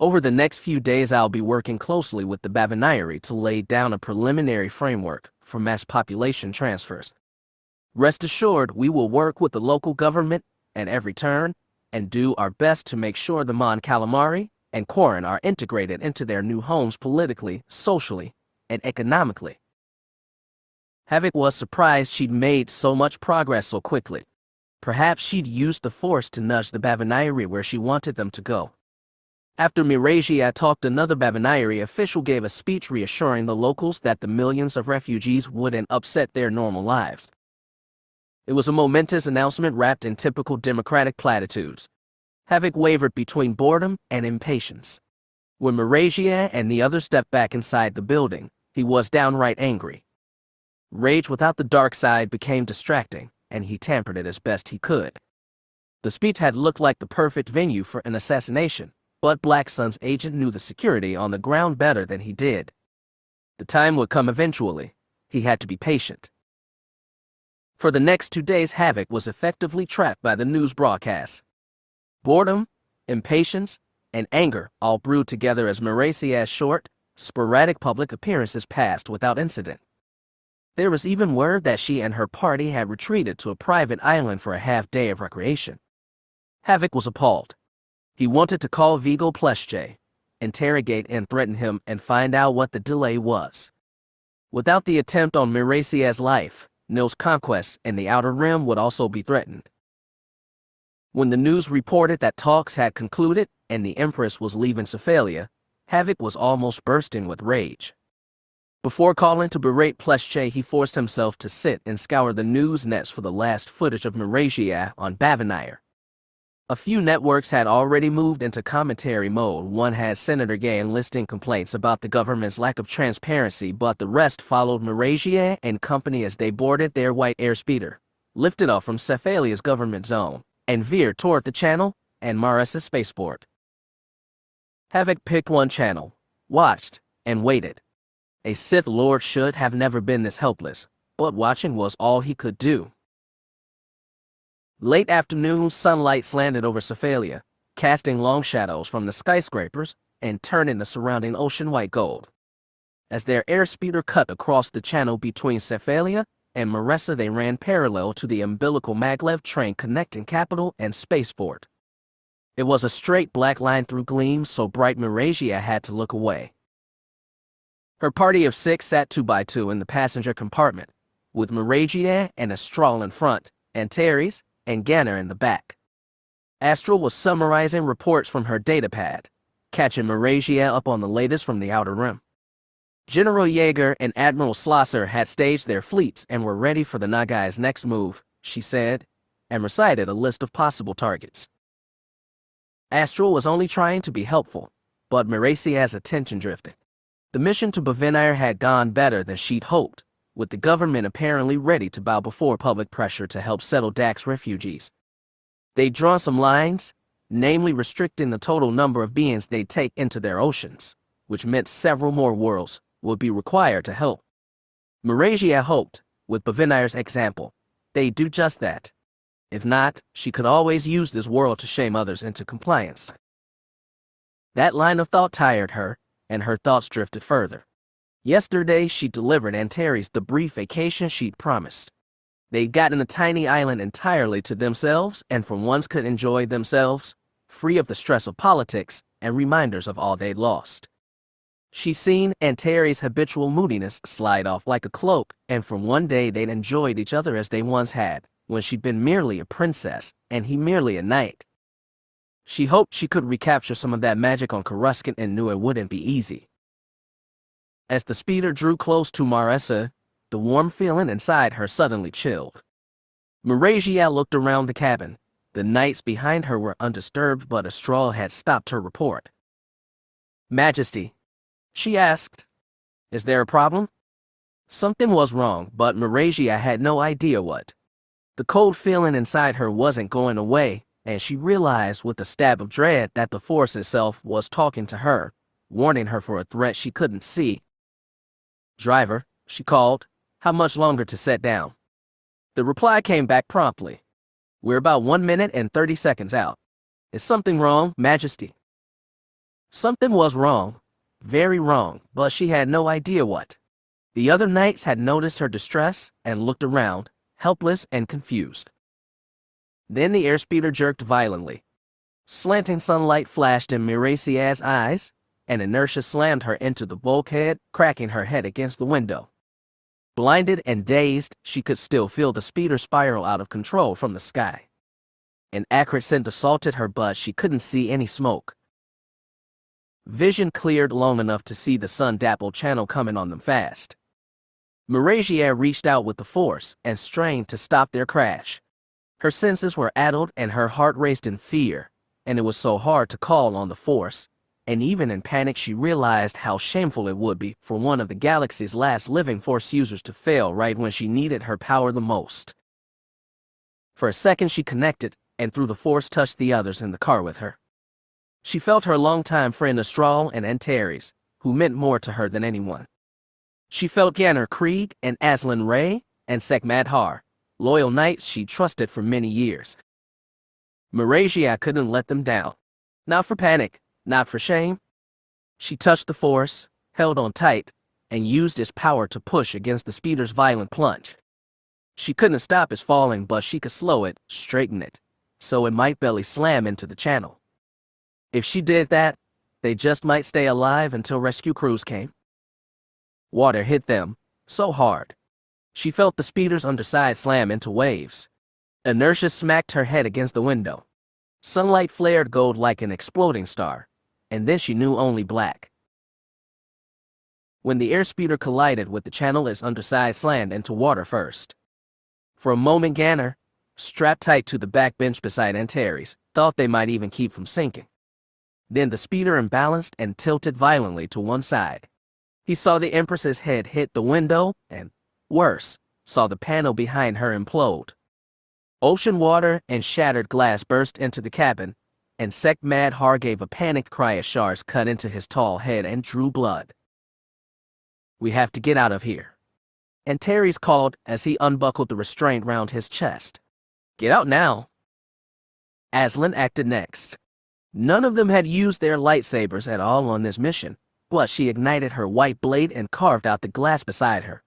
Over the next few days, I'll be working closely with the Banire to lay down a preliminary framework for mass population transfers. Rest assured, we will work with the local government at every turn and do our best to make sure the Mon Calamari and Corran are integrated into their new homes politically, socially, and economically." Havoc was surprised she'd made so much progress so quickly. Perhaps she'd used the Force to nudge the Banire where she wanted them to go. After Marasiah talked, another Banire official gave a speech reassuring the locals that the millions of refugees wouldn't upset their normal lives. It was a momentous announcement wrapped in typical democratic platitudes. Havoc wavered between boredom and impatience. When Marasiah and the others stepped back inside the building, he was downright angry. Rage without the dark side became distracting, and he tempered it as best he could. The speech had looked like the perfect venue for an assassination, but Black Sun's agent knew the security on the ground better than he did. The time would come eventually. He had to be patient. For the next 2 days, Havoc was effectively trapped by the news broadcasts. Boredom, impatience, and anger all brewed together as Marasiah's short, sporadic public appearances passed without incident. There was even word that she and her party had retreated to a private island for a half-day of recreation. Havoc was appalled. He wanted to call Viggo Plesche, interrogate and threaten him, and find out what the delay was. Without the attempt on Marasiah's life, Nil's conquest in the Outer Rim would also be threatened. When the news reported that talks had concluded and the Empress was leaving Cephalia, Havoc was almost bursting with rage. Before calling to berate Plesche, he forced himself to sit and scour the news nets for the last footage of Marasiah on Banire. A few networks had already moved into commentary mode. One had Senator Gay enlisting complaints about the government's lack of transparency, but the rest followed Marasiah and company as they boarded their white airspeeder, lifted off from Cephalia's government zone, and veered toward the channel and Marasiah spaceport. Havoc picked one channel, watched, and waited. A Sith Lord should have never been this helpless, but watching was all he could do. Late afternoon sunlight slanted over Cephalia, casting long shadows from the skyscrapers and turning the surrounding ocean white gold. As their airspeeder cut across the channel between Cephalia and Marasiah, they ran parallel to the umbilical maglev train connecting capital and spaceport. It was a straight black line through gleams so bright Marasiah had to look away. Her party of 6 sat 2 by 2 in the passenger compartment, with Marasiah and Astral in front, Antares and Ganner in the back. Astral was summarizing reports from her datapad, catching Marasiah up on the latest from the Outer Rim. General Yeager and Admiral Slosser had staged their fleets and were ready for the Nagai's next move, she said, and recited a list of possible targets. Astral was only trying to be helpful, but Marasiah's attention drifted. The mission to Banire had gone better than she'd hoped, with the government apparently ready to bow before public pressure to help settle Dax refugees. They'd drawn some lines, namely restricting the total number of beings they'd take into their oceans, which meant several more worlds would be required to help. Marasiah hoped, with Banire's example, they'd do just that. If not, she could always use this world to shame others into compliance. That line of thought tired her, and her thoughts drifted further. Yesterday, she delivered Antares the brief vacation she'd promised. They'd gotten a tiny island entirely to themselves and for once could enjoy themselves, free of the stress of politics and reminders of all they'd lost. She'd seen Antares' habitual moodiness slide off like a cloak, and for one day they'd enjoyed each other as they once had, when she'd been merely a princess and he merely a knight. She hoped she could recapture some of that magic on Coruscant and knew it wouldn't be easy. As the speeder drew close to Marasiah, the warm feeling inside her suddenly chilled. Marasiah looked around the cabin. The knights behind her were undisturbed, but Astral had stopped her report. "Majesty," she asked, "is there a problem?" Something was wrong, but Marasiah had no idea what. The cold feeling inside her wasn't going away, and she realized with a stab of dread that the Force itself was talking to her, warning her for a threat she couldn't see. "Driver," she called, "how much longer to set down?" The reply came back promptly. "We're about 1 minute and 30 seconds out. Is something wrong, Majesty?" Something was wrong, very wrong, but she had no idea what. The other knights had noticed her distress and looked around, helpless and confused. Then the airspeeder jerked violently. Slanting sunlight flashed in Marasiah's eyes, and inertia slammed her into the bulkhead, cracking her head against the window. Blinded and dazed, she could still feel the speeder spiral out of control from the sky. An acrid scent assaulted her, but she couldn't see any smoke. Vision cleared long enough to see the sun-dappled channel coming on them fast. Marasiah reached out with the force and strained to stop their crash. Her senses were addled and her heart raced in fear, and it was so hard to call on the force, and even in panic she realized how shameful it would be for one of the galaxy's last living force users to fail right when she needed her power the most. For a second she connected, and through the force touched the others in the car with her. She felt her longtime friend Astral and Antares, who meant more to her than anyone. She felt Ganner Krieg and Azlan Ray and Sek Madhar, loyal knights she trusted for many years. Marasiah couldn't let them down. Not for panic, not for shame. She touched the force, held on tight, and used its power to push against the speeder's violent plunge. She couldn't stop its falling, but she could slow it, straighten it, so it might belly slam into the channel. If she did that, they just might stay alive until rescue crews came. Water hit them, so hard. She felt the speeder's underside slam into waves. Inertia smacked her head against the window. Sunlight flared gold like an exploding star, and then she knew only black. When the airspeeder collided with the channel, its underside slammed into water first. For a moment Ganner, strapped tight to the back bench beside Antares, thought they might even keep from sinking. Then the speeder imbalanced and tilted violently to one side. He saw the Empress's head hit the window and, worse, saw the panel behind her implode. Ocean water and shattered glass burst into the cabin, and Sek Madhar gave a panicked cry as shards cut into his tall head and drew blood. "We have to get out of here," Antares called as he unbuckled the restraint round his chest. "Get out now." Azlan acted next. None of them had used their lightsabers at all on this mission, but she ignited her white blade and carved out the glass beside her.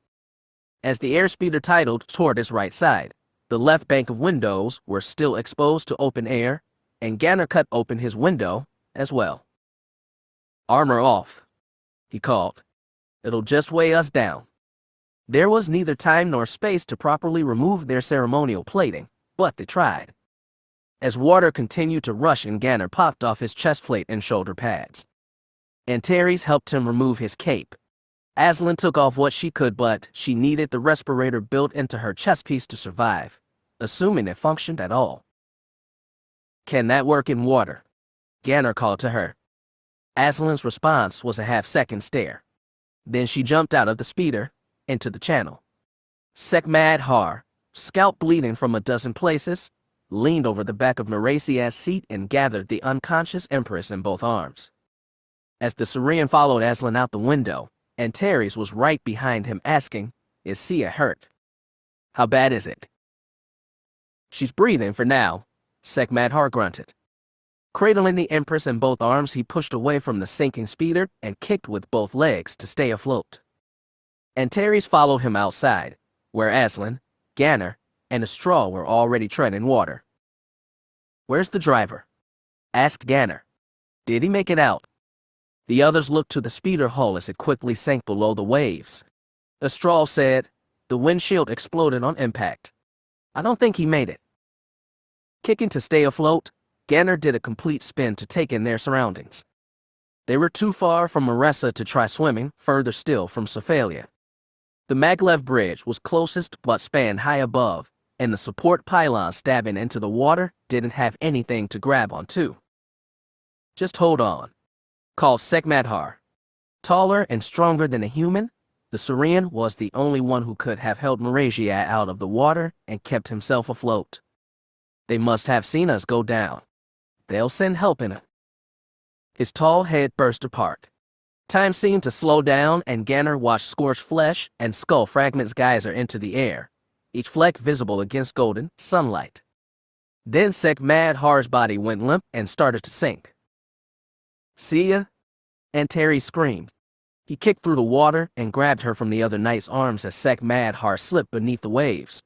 As the airspeeder tidled toward its right side, the left bank of windows were still exposed to open air, and Ganner cut open his window as well. "Armor off," he called. "It'll just weigh us down." There was neither time nor space to properly remove their ceremonial plating, but they tried. As water continued to rush and Ganner popped off his chestplate and shoulder pads. Antares helped him remove his cape. Azlan took off what she could, but she needed the respirator built into her chest piece to survive, assuming it functioned at all. "Can that work in water?" Ganner called to her. Aslan's response was a half-second stare. Then she jumped out of the speeder, into the channel. Sek Madhar, scalp bleeding from a dozen places, leaned over the back of Marasiah's seat and gathered the unconscious Empress in both arms. As the Saurian followed Azlan out the window, Antares was right behind him asking, "Is Sia hurt? How bad is it?" "She's breathing for now," Sek Madhar grunted. Cradling the Empress in both arms, he pushed away from the sinking speeder and kicked with both legs to stay afloat. Antares followed him outside, where Azlan, Ganner, and Astral were already treading water. "Where's the driver?" asked Ganner. "Did he make it out?" The others looked to the speeder hull as it quickly sank below the waves. Astral said, "The windshield exploded on impact. I don't think he made it." Kicking to stay afloat, Ganner did a complete spin to take in their surroundings. They were too far from Marasiah to try swimming, further still from Cephalia. The maglev bridge was closest but spanned high above, and the support pylon stabbing into the water didn't have anything to grab onto. "Just hold on," called Sek Madhar. Taller and stronger than a human, the Saurian was the only one who could have held Marasiah out of the water and kept himself afloat. "They must have seen us go down. They'll send help in it." His tall head burst apart. Time seemed to slow down, and Ganner watched scorched flesh and skull fragments geyser into the air, each fleck visible against golden sunlight. Then Sek Madhar's body went limp and started to sink. "Sia!" Antares screamed. He kicked through the water and grabbed her from the other knight's arms as Sek Madhar slipped beneath the waves.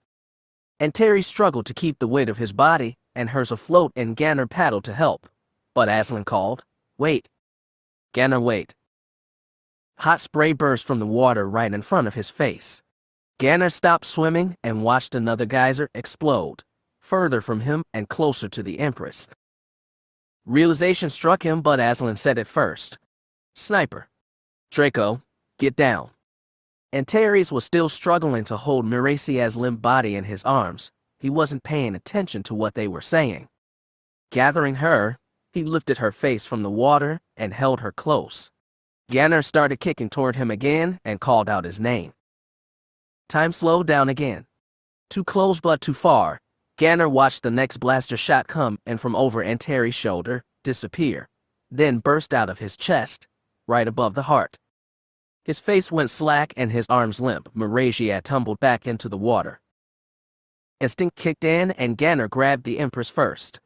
Antares struggled to keep the weight of his body and hers afloat, and Ganner paddled to help. But Azlan called, "Wait." Ganner, "Wait." Hot spray burst from the water right in front of his face. Ganner stopped swimming and watched another geyser explode, further from him and closer to the Empress. Realization struck him, but Aslan said it first. "Sniper. Draco, get down." Antares was still struggling to hold Marasiah's limp body in his arms. He wasn't paying attention to what they were saying. Gathering her, he lifted her face from the water and held her close. Ganner started kicking toward him again and called out his name. Time slowed down again. Too close but too far. Ganner watched the next blaster shot come and from over Antares' shoulder, disappear, then burst out of his chest, right above the heart. His face went slack and his arms limp. Marasiah tumbled back into the water. Instinct kicked in and Ganner grabbed the Empress first.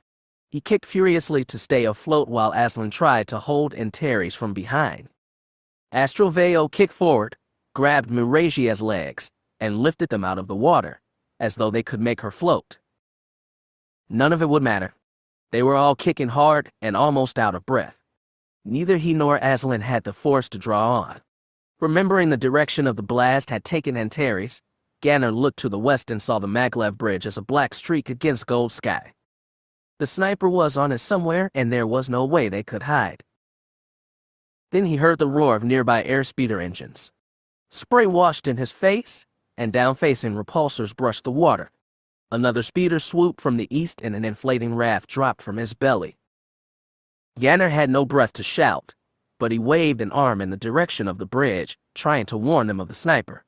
He kicked furiously to stay afloat while Aslan tried to hold Antares from behind. Astral Veo kicked forward, grabbed Marasiah's legs, and lifted them out of the water, as though they could make her float. None of it would matter. They were all kicking hard and almost out of breath. Neither he nor Aslan had the force to draw on. Remembering the direction of the blast had taken Antares, Ganner looked to the west and saw the Maglev Bridge as a black streak against gold sky. The sniper was on it somewhere, and there was no way they could hide. Then he heard the roar of nearby airspeeder engines. Spray washed in his face, and down-facing repulsors brushed the water. Another speeder swooped from the east and an inflating raft dropped from his belly. Ganner had no breath to shout, but he waved an arm in the direction of the bridge, trying to warn them of the sniper.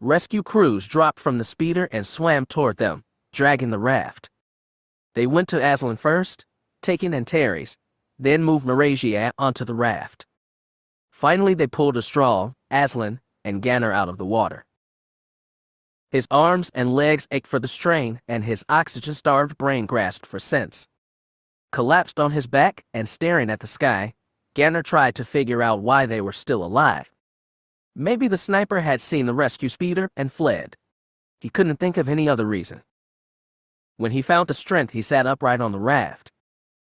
Rescue crews dropped from the speeder and swam toward them, dragging the raft. They went to Aslan first, taking Antares, then moved Marasiah onto the raft. Finally, they pulled a straw, Aslan, and Ganner out of the water. His arms and legs ached for the strain, and his oxygen-starved brain grasped for sense. Collapsed on his back and staring at the sky, Ganner tried to figure out why they were still alive. Maybe the sniper had seen the rescue speeder and fled. He couldn't think of any other reason. When he found the strength, he sat upright on the raft.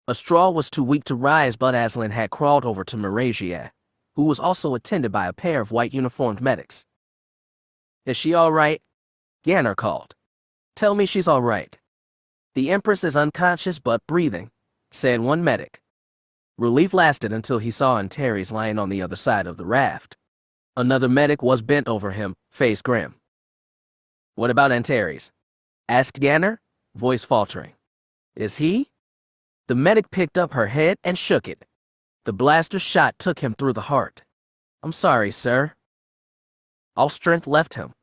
A straw was too weak to rise, but Aslan had crawled over to Marasiah, who was also attended by a pair of white-uniformed medics. "Is she all right?" Ganner called. "Tell me she's all right." "The Empress is unconscious but breathing," said one medic. Relief lasted until he saw Antares lying on the other side of the raft. Another medic was bent over him, face grim. "What about Antares?" asked Ganner, voice faltering. "Is he?" The medic picked up her head and shook it. The blaster shot took him through the heart. "I'm sorry, sir." All strength left him.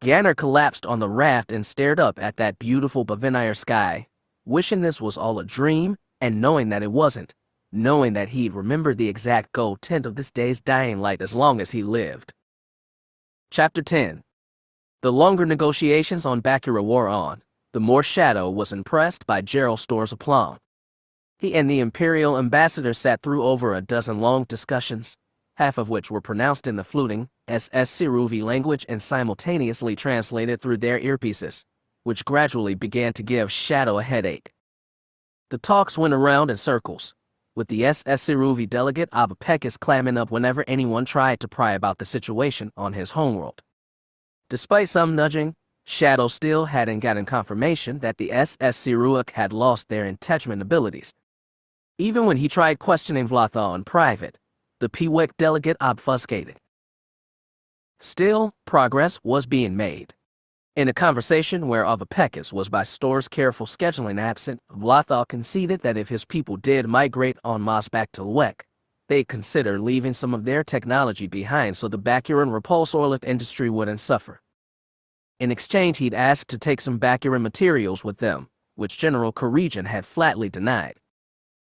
Ganner collapsed on the raft and stared up at that beautiful Banire sky, wishing this was all a dream and knowing that it wasn't, knowing that he'd remember the exact gold tint of this day's dying light as long as he lived. Chapter 10. The longer negotiations on Bakura wore on, the more Shadow was impressed by Gerald Store's aplomb. He and the Imperial ambassador sat through over a dozen long discussions, half of which were pronounced in the fluting SS Siruvi language and simultaneously translated through their earpieces, which gradually began to give Shadow a headache. The talks went around in circles, with the SS Siruvi delegate Plagueis clamming up whenever anyone tried to pry about the situation on his homeworld. Despite some nudging, Shadow still hadn't gotten confirmation that the SS Siruak had lost their attachment abilities. Even when he tried questioning Vlothal in private, the Pewek delegate obfuscated. Still, progress was being made. In a conversation where Plagueis was by Store's careful scheduling absent, Vlothal conceded that if his people did migrate en masse back to Lwek, they'd consider leaving some of their technology behind so the Bakuran repulse oilif industry wouldn't suffer. In exchange, he'd asked to take some Bakuran materials with them, which General Corrigan had flatly denied.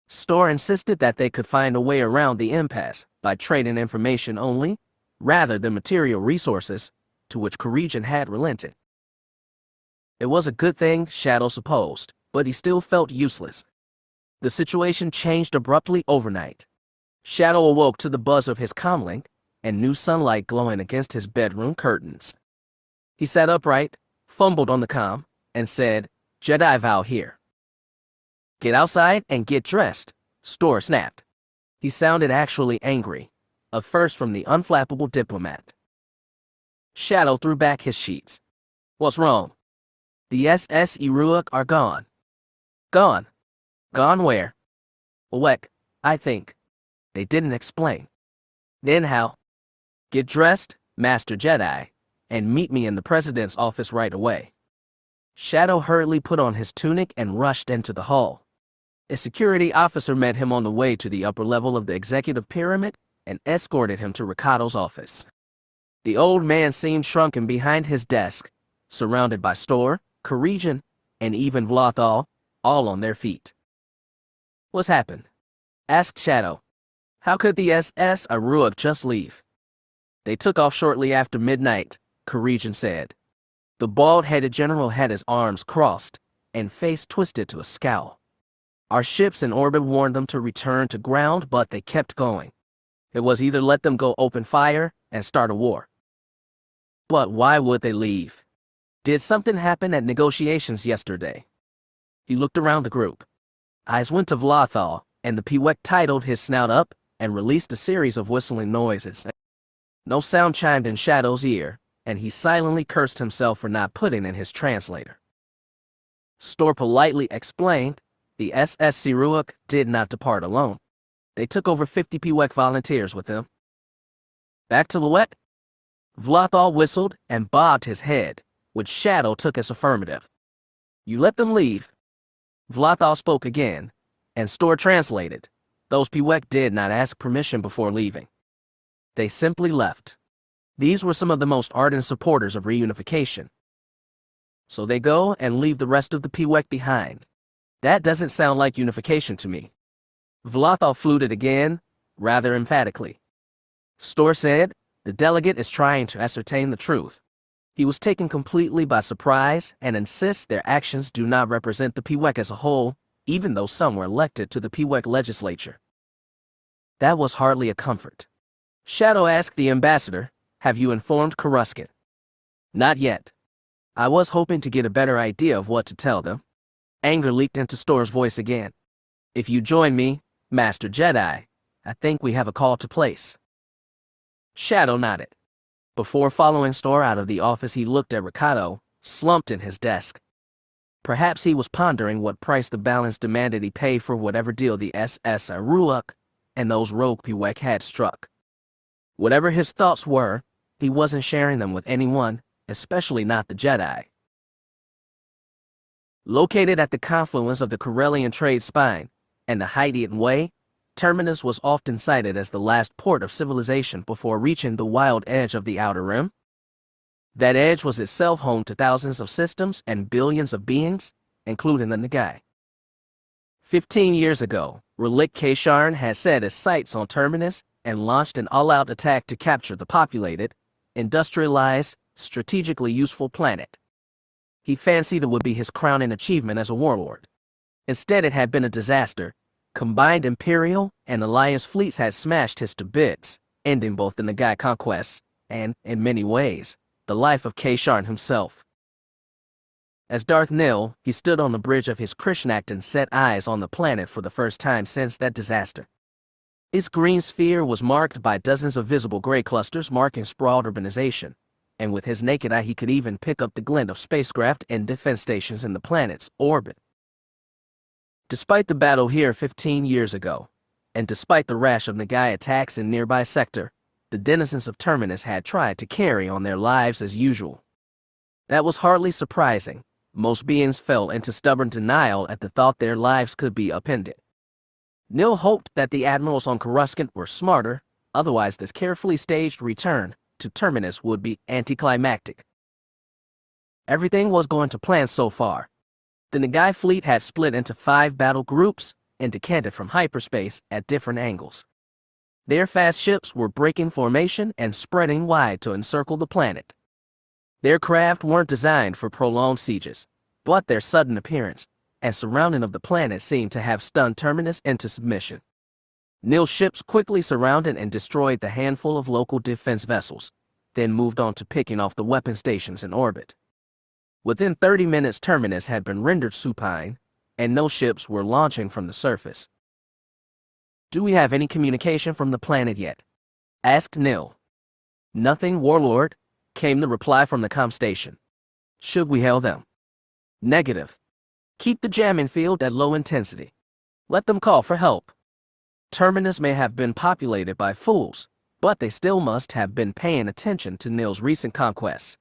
Store insisted that they could find a way around the impasse by trading information only, rather than material resources, to which Corrigan had relented. It was a good thing, Shadow supposed, but he still felt useless. The situation changed abruptly overnight. Shadow awoke to the buzz of his comlink and new sunlight glowing against his bedroom curtains. He sat upright, fumbled on the comm, and said, "Jedi Vow here." "Get outside and get dressed," Store snapped. He sounded actually angry, a first from the unflappable diplomat. Shadow threw back his sheets. "What's wrong?" The SS Iruak are gone. Gone. Gone where? Wek, I think. They didn't explain. Then how? Get dressed, Master Jedi, and meet me in the President's office right away. Shadow hurriedly put on his tunic and rushed into the hall. A security officer met him on the way to the upper level of the executive pyramid and escorted him to Ricardo's office. The old man seemed shrunken behind his desk, surrounded by Stor, Corrigan, and even Vlothal, all on their feet. What's happened? Asked Shadow. How could the SS Iruak just leave? They took off shortly after midnight, Corrigan said. The bald-headed general had his arms crossed and face twisted to a scowl. Our ships in orbit warned them to return to ground, but they kept going. It was either let them go open fire and start a war. But why would they leave? Did something happen at negotiations yesterday? He looked around the group. Eyes went to Vlothal, and the Pewek titled his snout up and released a series of whistling noises. No sound chimed in Shadow's ear, and he silently cursed himself for not putting in his translator. Stor politely explained, the SS Iruak did not depart alone. They took over 50 Pewek volunteers with them. Back to Luet? Vlothal whistled and bobbed his head, which Shadow took as affirmative. You let them leave. Vlothal spoke again, and Stor translated. Those Pewek did not ask permission before leaving. They simply left. These were some of the most ardent supporters of reunification. So they go and leave the rest of the Pewek behind. That doesn't sound like unification to me. Vlothal fluted again, rather emphatically. Stor said, the delegate is trying to ascertain the truth. He was taken completely by surprise and insists their actions do not represent the Pewek as a whole, even though some were elected to the Pewek legislature. That was hardly a comfort. Shadow asked the ambassador, have you informed Coruscant? Not yet. I was hoping to get a better idea of what to tell them. Anger leaked into Stor's voice again. If you join me, Master Jedi, I think we have a call to place. Shadow nodded. Before following Stor out of the office, he looked at Ricardo, slumped in his desk. Perhaps he was pondering what price the balance demanded he pay for whatever deal the SS Iruak and those rogue Pewek had struck. Whatever his thoughts were, he wasn't sharing them with anyone, especially not the Jedi. Located at the confluence of the Corellian trade spine and the Hydean Way, Terminus was often cited as the last port of civilization before reaching the wild edge of the Outer Rim. That edge was itself home to thousands of systems and billions of beings, including the Nagai. 15 years ago, Relic Kasharn had set his sights on Terminus and launched an all-out attack to capture the populated, industrialized, strategically useful planet. He fancied it would be his crowning achievement as a warlord. Instead, it had been a disaster. Combined Imperial and Alliance fleets had smashed his to bits, ending both the Nagai conquests and, in many ways, the life of Kasharn himself. As Darth Nil, he stood on the bridge of his Krishnak and set eyes on the planet for the first time since that disaster. Its green sphere was marked by dozens of visible gray clusters marking sprawled urbanization, and with his naked eye he could even pick up the glint of spacecraft and defense stations in the planet's orbit. Despite the battle here 15 years ago, and despite the rash of Nagai attacks in nearby sector, the denizens of Terminus had tried to carry on their lives as usual. That was hardly surprising. Most beings fell into stubborn denial at the thought their lives could be upended. Nil hoped that the admirals on Coruscant were smarter, otherwise this carefully staged return to Terminus would be anticlimactic. Everything was going to plan so far. The Nagai fleet had split into 5 battle groups and decanted from hyperspace at different angles. Their fast ships were breaking formation and spreading wide to encircle the planet. Their craft weren't designed for prolonged sieges, but their sudden appearance and surrounding of the planet seemed to have stunned Terminus into submission. Nil's ships quickly surrounded and destroyed the handful of local defense vessels, then moved on to picking off the weapon stations in orbit. Within 30 minutes, Terminus had been rendered supine, and no ships were launching from the surface. Do we have any communication from the planet yet? Asked Nil. Nothing, Warlord, came the reply from the comm station. Should we hail them? Negative. Keep the jamming field at low intensity. Let them call for help. Terminus may have been populated by fools, but they still must have been paying attention to Nil's recent conquests.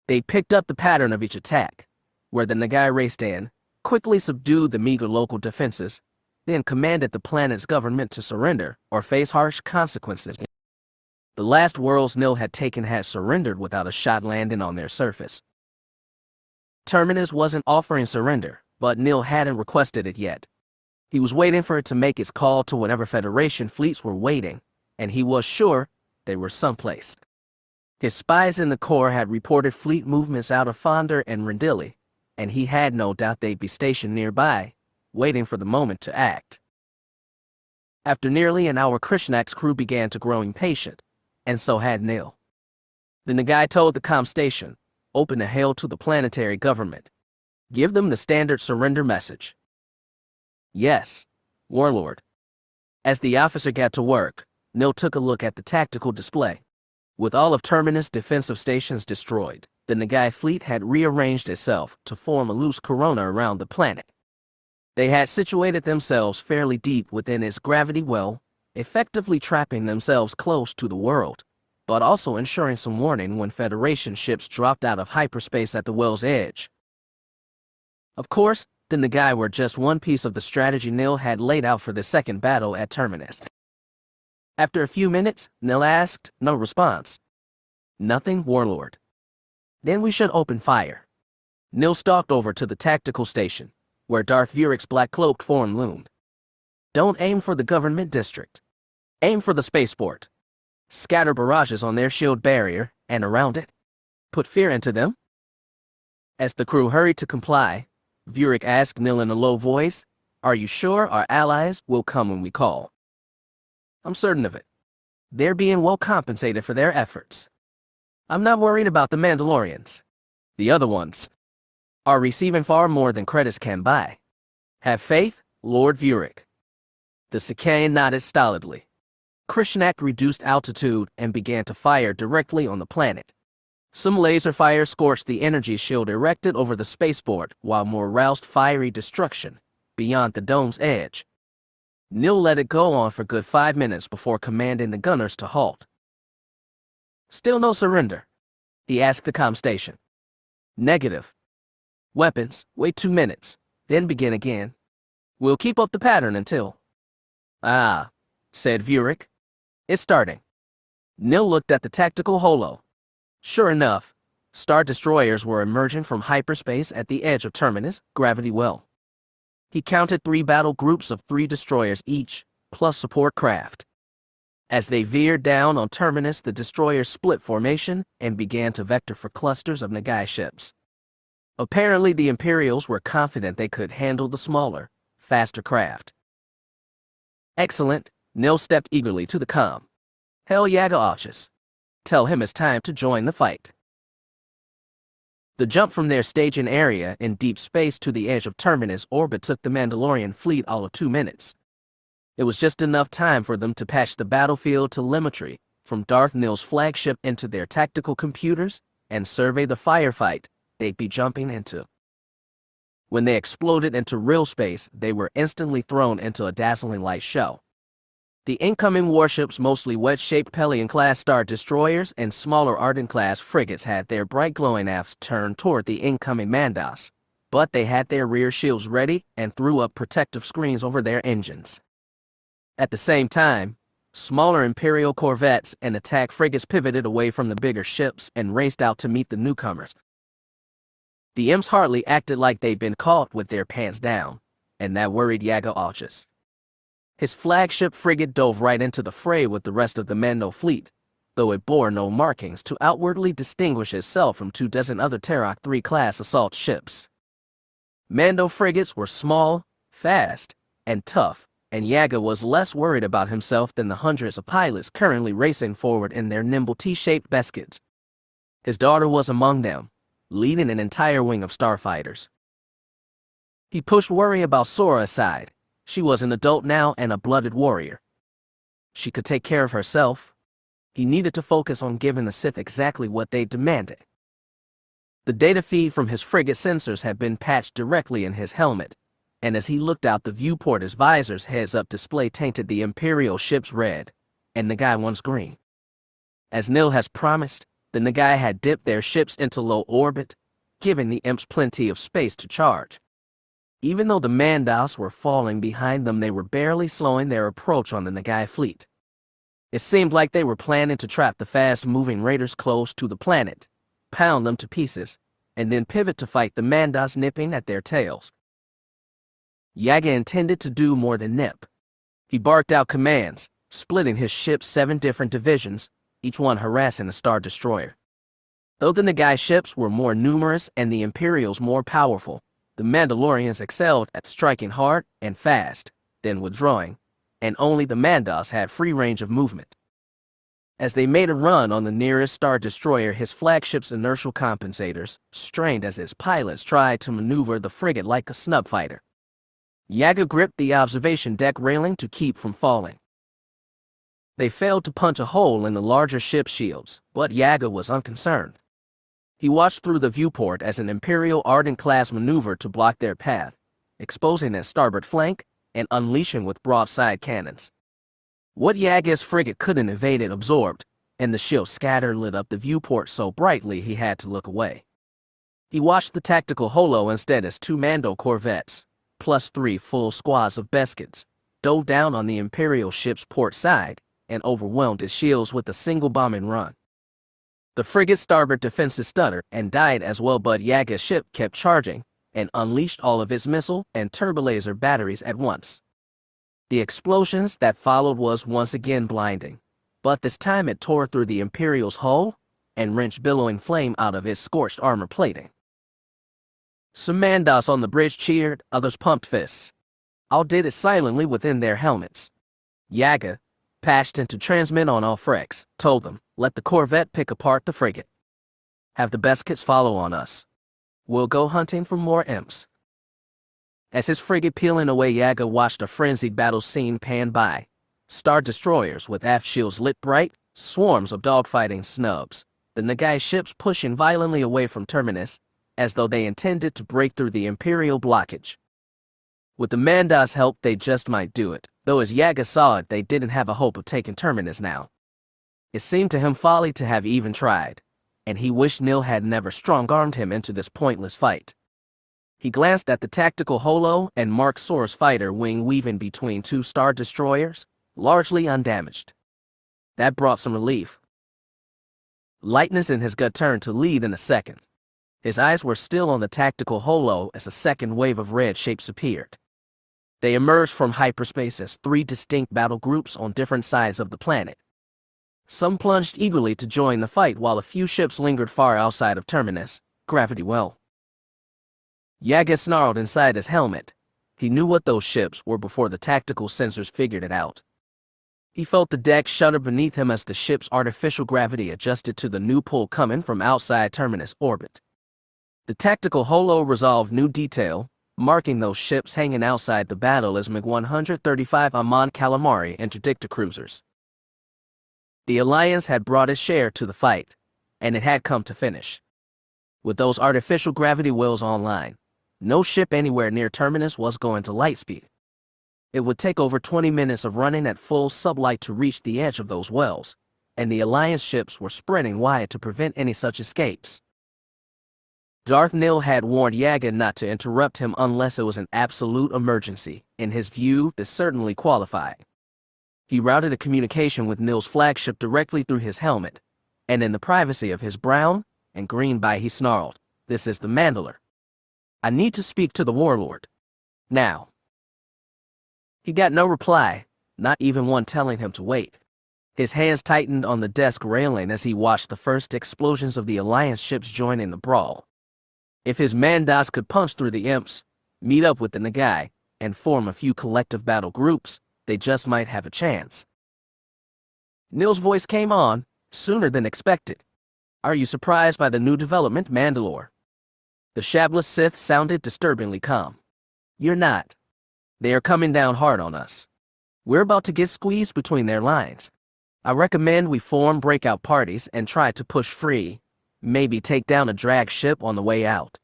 They picked up the pattern of each attack, where the Nagai raced in, quickly subdued the meager local defenses, then commanded the planet's government to surrender or face harsh consequences. The last worlds Nil had taken had surrendered without a shot landing on their surface. Terminus wasn't offering surrender, but Nil hadn't requested it yet. He was waiting for it to make its call to whatever Federation fleets were waiting, and he was sure they were someplace. His spies in the core had reported fleet movements out of Fonder and Rendili, and he had no doubt they'd be stationed nearby, waiting for the moment to act. After nearly an hour, Krishnak's crew began to grow impatient, and so had Nil. The Nagai told the comm station, "Open a hail to the planetary government. Give them the standard surrender message." "Yes, Warlord." As the officer got to work, Nil took a look at the tactical display. With all of Terminus' defensive stations destroyed, the Nagai fleet had rearranged itself to form a loose corona around the planet. They had situated themselves fairly deep within its gravity well, effectively trapping themselves close to the world, but also ensuring some warning when Federation ships dropped out of hyperspace at the well's edge. Of course, the Nagai were just one piece of the strategy Nil had laid out for the second battle at Terminus. After a few minutes, Nil asked, no response. "Nothing, Warlord." "Then we should open fire." Nil stalked over to the tactical station, where Darth Vurik's black-cloaked form loomed. "Don't aim for the government district. Aim for the spaceport. Scatter barrages on their shield barrier and around it. Put fear into them." As the crew hurried to comply, Vurik asked Nil in a low voice, "Are you sure our allies will come when we call?" "I'm certain of it. They're being well compensated for their efforts. I'm not worried about the Mandalorians. The other ones are receiving far more than credits can buy. Have faith, Lord Vurik." The Sikayan nodded stolidly. Krishnak reduced altitude and began to fire directly on the planet. Some laser fire scorched the energy shield erected over the spaceport, while more roused fiery destruction beyond the dome's edge. Nil let it go on for good 5 minutes before commanding the gunners to halt. "Still no surrender?" he asked the comm station. "Negative. Weapons, wait 2 minutes, then begin again. We'll keep up the pattern until..." "Ah," said Vurik. "It's starting." Nil looked at the tactical holo. Sure enough, Star Destroyers were emerging from hyperspace at the edge of Terminus, gravity well. He counted 3 battle groups of 3 destroyers each, plus support craft. As they veered down on Terminus, the destroyers split formation and began to vector for clusters of Nagai ships. Apparently, the Imperials were confident they could handle the smaller, faster craft. "Excellent," Nil stepped eagerly to the comm. "Hell Yaga Arches. Tell him it's time to join the fight." The jump from their staging area in deep space to the edge of Terminus orbit took the Mandalorian fleet all of 2 minutes. It was just enough time for them to patch the battlefield telemetry from Darth Nil's flagship into their tactical computers and survey the firefight they'd be jumping into. When they exploded into real space, they were instantly thrown into a dazzling light show. The incoming warships, mostly wedge-shaped Pelion-class Star Destroyers and smaller Ardent-class frigates, had their bright glowing aft's turned toward the incoming Mandos, but they had their rear shields ready and threw up protective screens over their engines. At the same time, smaller Imperial corvettes and attack frigates pivoted away from the bigger ships and raced out to meet the newcomers. The Imps hardly acted like they'd been caught with their pants down, and that worried Yaga Arches. His flagship frigate dove right into the fray with the rest of the Mando fleet, though it bore no markings to outwardly distinguish itself from 24 other Terok 3-class assault ships. Mando frigates were small, fast, and tough, and Yaga was less worried about himself than the hundreds of pilots currently racing forward in their nimble T-shaped Beskets. His daughter was among them, leading an entire wing of starfighters. He pushed worry about Sora aside. She was an adult now and a blooded warrior. She could take care of herself. He needed to focus on giving the Sith exactly what they demanded. The data feed from his frigate sensors had been patched directly in his helmet, and as he looked out the viewport, his visor's heads-up display tainted the Imperial ships red, and Nagai one's green. As Nil has promised, the Nagai had dipped their ships into low orbit, giving the imps plenty of space to charge. Even though the Mandos were falling behind them, they were barely slowing their approach on the Nagai fleet. It seemed like they were planning to trap the fast-moving raiders close to the planet, pound them to pieces, and then pivot to fight the Mandos nipping at their tails. Yaga intended to do more than nip. He barked out commands, splitting his ship 7 different divisions, each one harassing a Star Destroyer. Though the Nagai ships were more numerous and the Imperials more powerful, the Mandalorians excelled at striking hard and fast, then withdrawing, and only the Mandos had free range of movement. As they made a run on the nearest Star Destroyer, his flagship's inertial compensators strained as his pilots tried to maneuver the frigate like a snub fighter. Yaga gripped the observation deck railing to keep from falling. They failed to punch a hole in the larger ship's shields, but Yaga was unconcerned. He watched through the viewport as an Imperial Ardent-class maneuvered to block their path, exposing their starboard flank and unleashing with broadside cannons. What Yaga's frigate couldn't evade it absorbed, and the shield's scatter lit up the viewport so brightly he had to look away. He watched the tactical holo instead as 2 Mando corvettes, plus 3 full squads of Beskets, dove down on the Imperial ship's port side and overwhelmed its shields with a single bombing run. The frigate's starboard defenses stuttered and died as well, but Yaga's ship kept charging and unleashed all of its missile and turbolaser batteries at once. The explosions that followed was once again blinding, but this time it tore through the Imperial's hull and wrenched billowing flame out of its scorched armor plating. Some Mandos on the bridge cheered, others pumped fists. All did it silently within their helmets. Yaga, patched into transmit on all frex, told them, "Let the corvette pick apart the frigate. Have the Beskets follow on us. We'll go hunting for more imps." As his frigate peeling away, Yaga watched a frenzied battle scene pan by. Star Destroyers with aft shields lit bright, swarms of dogfighting snubs, the Nagai ships pushing violently away from Terminus, as though they intended to break through the Imperial blockage. With the Mandos' help, they just might do it, though as Yaga saw it, they didn't have a hope of taking Terminus now. It seemed to him folly to have even tried, and he wished Nil had never strong-armed him into this pointless fight. He glanced at the tactical holo and Mark Sour's fighter wing weaving between 2 Star Destroyers, largely undamaged. That brought some relief. Lightness in his gut turned to lead in a second. His eyes were still on the tactical holo as a second wave of red shapes appeared. They emerged from hyperspace as 3 distinct battle groups on different sides of the planet. Some plunged eagerly to join the fight while a few ships lingered far outside of Terminus, gravity well. Yaga snarled inside his helmet. He knew what those ships were before the tactical sensors figured it out. He felt the deck shudder beneath him as the ship's artificial gravity adjusted to the new pull coming from outside Terminus orbit. The tactical holo resolved new detail, marking those ships hanging outside the battle as MiG-135 Amon Calamari interdictor cruisers. The Alliance had brought its share to the fight, and it had come to finish. With those artificial gravity wells online, no ship anywhere near Terminus was going to lightspeed. It would take over 20 minutes of running at full sublight to reach the edge of those wells, and the Alliance ships were spreading wide to prevent any such escapes. Darth Nil had warned Yaga not to interrupt him unless it was an absolute emergency. In his view, this certainly qualified. He routed a communication with Nil's flagship directly through his helmet, and in the privacy of his brown and green eye he snarled, "This is the Mandalore. I need to speak to the warlord. Now." He got no reply, not even one telling him to wait. His hands tightened on the desk railing as he watched the first explosions of the Alliance ships join in the brawl. If his Mandos could punch through the imps, meet up with the Nagai, and form a few collective battle groups, they just might have a chance. Nil's voice came on, sooner than expected. "Are you surprised by the new development, Mandalore?" The shabless Sith sounded disturbingly calm. "You're not. They are coming down hard on us. We're about to get squeezed between their lines. I recommend we form breakout parties and try to push free, Maybe take down a drag ship on the way out.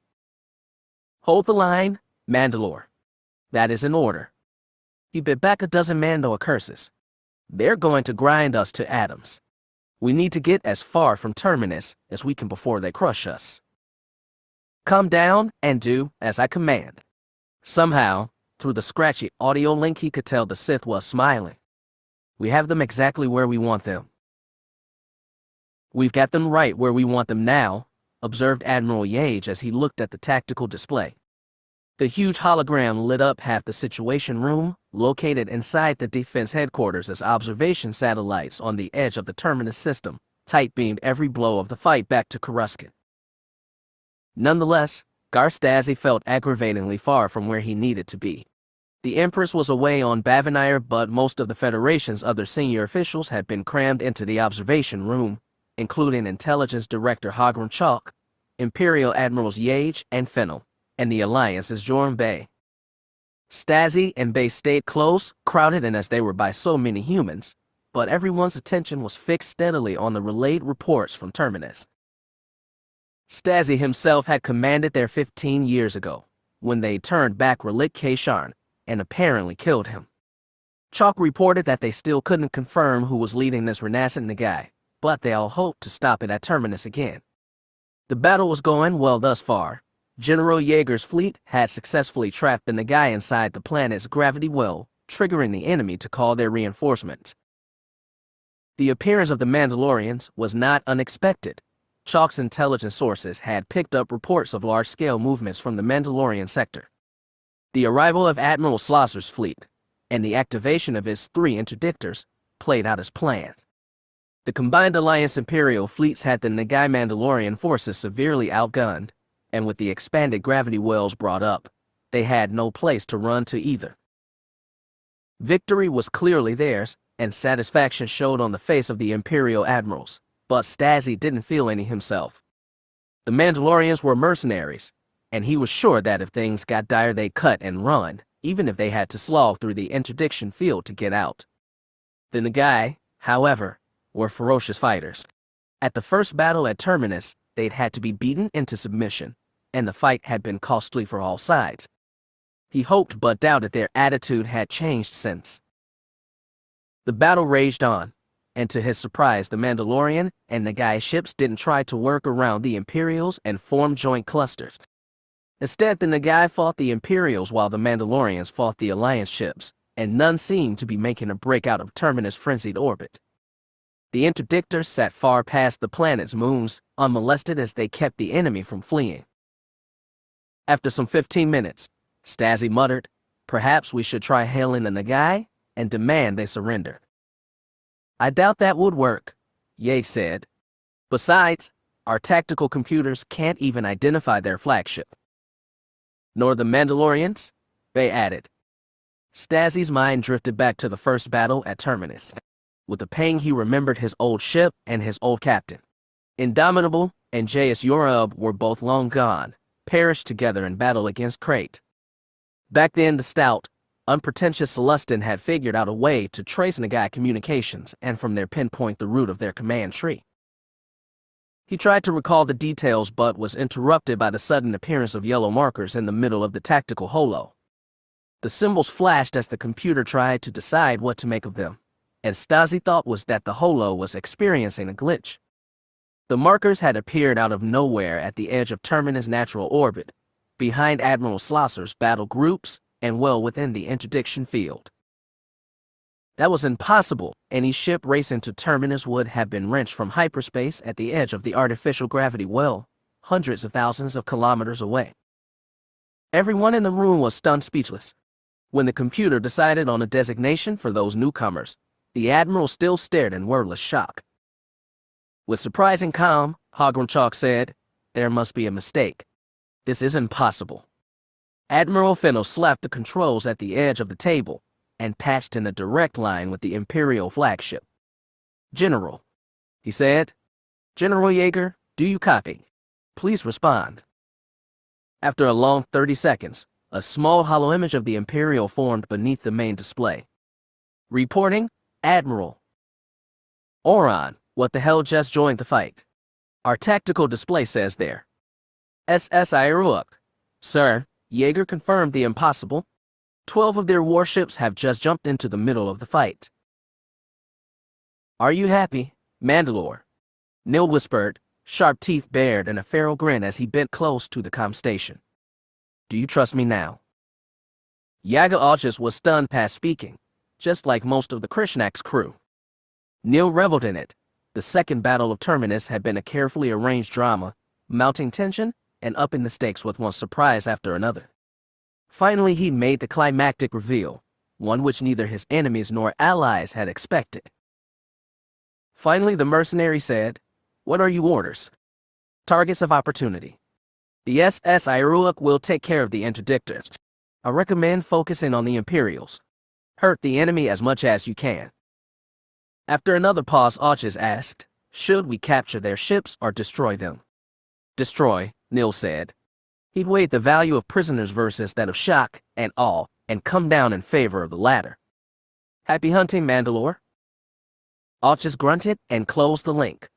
Hold the line, Mandalore. That is in order. He bit back a dozen Mandalore curses. They're going to grind us to atoms. We need to get as far from Terminus as we can before they crush us. Come down and do as I command. Somehow, through the scratchy audio link, he could tell the Sith was smiling. We have them exactly where we want them. We've got them right where we want them now, observed Admiral Yeage as he looked at the tactical display. The huge hologram lit up half the Situation Room, located inside the defense headquarters as observation satellites on the edge of the Terminus system, tight-beamed every blow of the fight back to Coruscant. Nonetheless, Garstazi felt aggravatingly far from where he needed to be. The Empress was away on Banire, but most of the Federation's other senior officials had been crammed into the observation room, including Intelligence Director Hagran Chalk, Imperial Admirals Yeage and Fennel, and the Alliance's Joram Bay. Stasi and Bay stayed close, crowded in as they were by so many humans, but everyone's attention was fixed steadily on the relayed reports from Terminus. Stasi himself had commanded there 15 years ago, when they turned back Relic Kasharn and apparently killed him. Chalk reported that they still couldn't confirm who was leading this renascent Nagai, but they all hoped to stop it at Terminus again. The battle was going well thus far. General Yeager's fleet had successfully trapped the Nagai inside the planet's gravity well, triggering the enemy to call their reinforcements. The appearance of the Mandalorians was not unexpected. Chalk's intelligence sources had picked up reports of large-scale movements from the Mandalorian sector. The arrival of Admiral Slosser's fleet, and the activation of his 3 interdictors, played out as planned. The combined Alliance Imperial fleets had the Nagai Mandalorian forces severely outgunned, and with the expanded gravity wells brought up, they had no place to run to either. Victory was clearly theirs, and satisfaction showed on the face of the Imperial admirals, but Stasi didn't feel any himself. The Mandalorians were mercenaries, and he was sure that if things got dire they'd cut and run, even if they had to slog through the interdiction field to get out. The Nagai, however, were ferocious fighters. At the first battle at Terminus, they'd had to be beaten into submission, and the fight had been costly for all sides. He hoped but doubted their attitude had changed since. The battle raged on, and to his surprise the Mandalorian and Nagai ships didn't try to work around the Imperials and form joint clusters. Instead, the Nagai fought the Imperials while the Mandalorians fought the Alliance ships, and none seemed to be making a break out of Terminus' frenzied orbit. The interdictors sat far past the planet's moons, unmolested as they kept the enemy from fleeing. After some 15 minutes, Stasi muttered, "Perhaps we should try hailing the Nagai and demand they surrender." "I doubt that would work," Yeage said. "Besides, our tactical computers can't even identify their flagship." "Nor the Mandalorians," Bay added. Stasi's mind drifted back to the first battle at Terminus. With a pang he remembered his old ship and his old captain. Indomitable and J.S. Yorub were both long gone, perished together in battle against Crate. Back then the stout, unpretentious Celestin had figured out a way to trace Nagai communications and from there pinpoint the root of their command tree. He tried to recall the details but was interrupted by the sudden appearance of yellow markers in the middle of the tactical holo. The symbols flashed as the computer tried to decide what to make of them, and Stasi thought was that the holo was experiencing a glitch. The markers had appeared out of nowhere at the edge of Terminus' natural orbit, behind Admiral Slosser's battle groups, and well within the interdiction field. That was impossible. Any ship racing to Terminus would have been wrenched from hyperspace at the edge of the artificial gravity well, hundreds of thousands of kilometers away. Everyone in the room was stunned speechless. When the computer decided on a designation for those newcomers, the Admiral still stared in wordless shock. With surprising calm, Hagran Chalk said, "There must be a mistake. This isn't possible." Admiral Fennel slapped the controls at the edge of the table and patched in a direct line with the Imperial flagship. "General," he said. "General Yeager, do you copy? Please respond." After a long 30 seconds, a small hollow image of the Imperial formed beneath the main display. "Reporting, Admiral." "Oron, what the hell just joined the fight? Our tactical display says there. SS Iruuk. Sir, Jaeger confirmed the impossible. 12 of their warships have just jumped into the middle of the fight. Are you happy, Mandalore? Nil whispered, sharp teeth bared in a feral grin as he bent close to the comm station. Do you trust me now? Yaga Auchus was stunned past speaking, just like most of the Krishnak's crew. Nil reveled in it. The second battle of Terminus had been a carefully arranged drama, mounting tension and upping the stakes with one surprise after another. Finally, he made the climactic reveal, one which neither his enemies nor allies had expected. Finally, the mercenary said, "What are your orders?" Targets of opportunity. The SS Iruuk will take care of the interdictors. I recommend focusing on the Imperials. Hurt the enemy as much as you can. After another pause, Auchus asked, should we capture their ships or destroy them? Destroy, Nil said. He'd weighed the value of prisoners versus that of shock and awe, and come down in favor of the latter. Happy hunting, Mandalore. Auchus grunted and closed the link.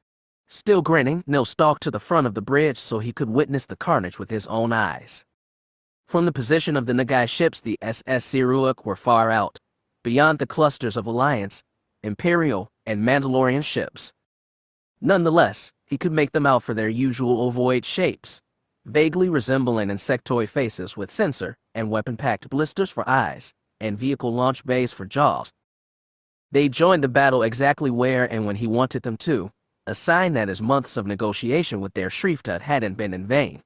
Still grinning, Nil stalked to the front of the bridge so he could witness the carnage with his own eyes. From the position of the Nagai ships, the SS Iruuk were far out, beyond the clusters of Alliance, Imperial, and Mandalorian ships. Nonetheless, he could make them out for their usual ovoid shapes, vaguely resembling insectoid faces with sensor and weapon-packed blisters for eyes, and vehicle launch bays for jaws. They joined the battle exactly where and when he wanted them to, a sign that his months of negotiation with their Shriftut hadn't been in vain.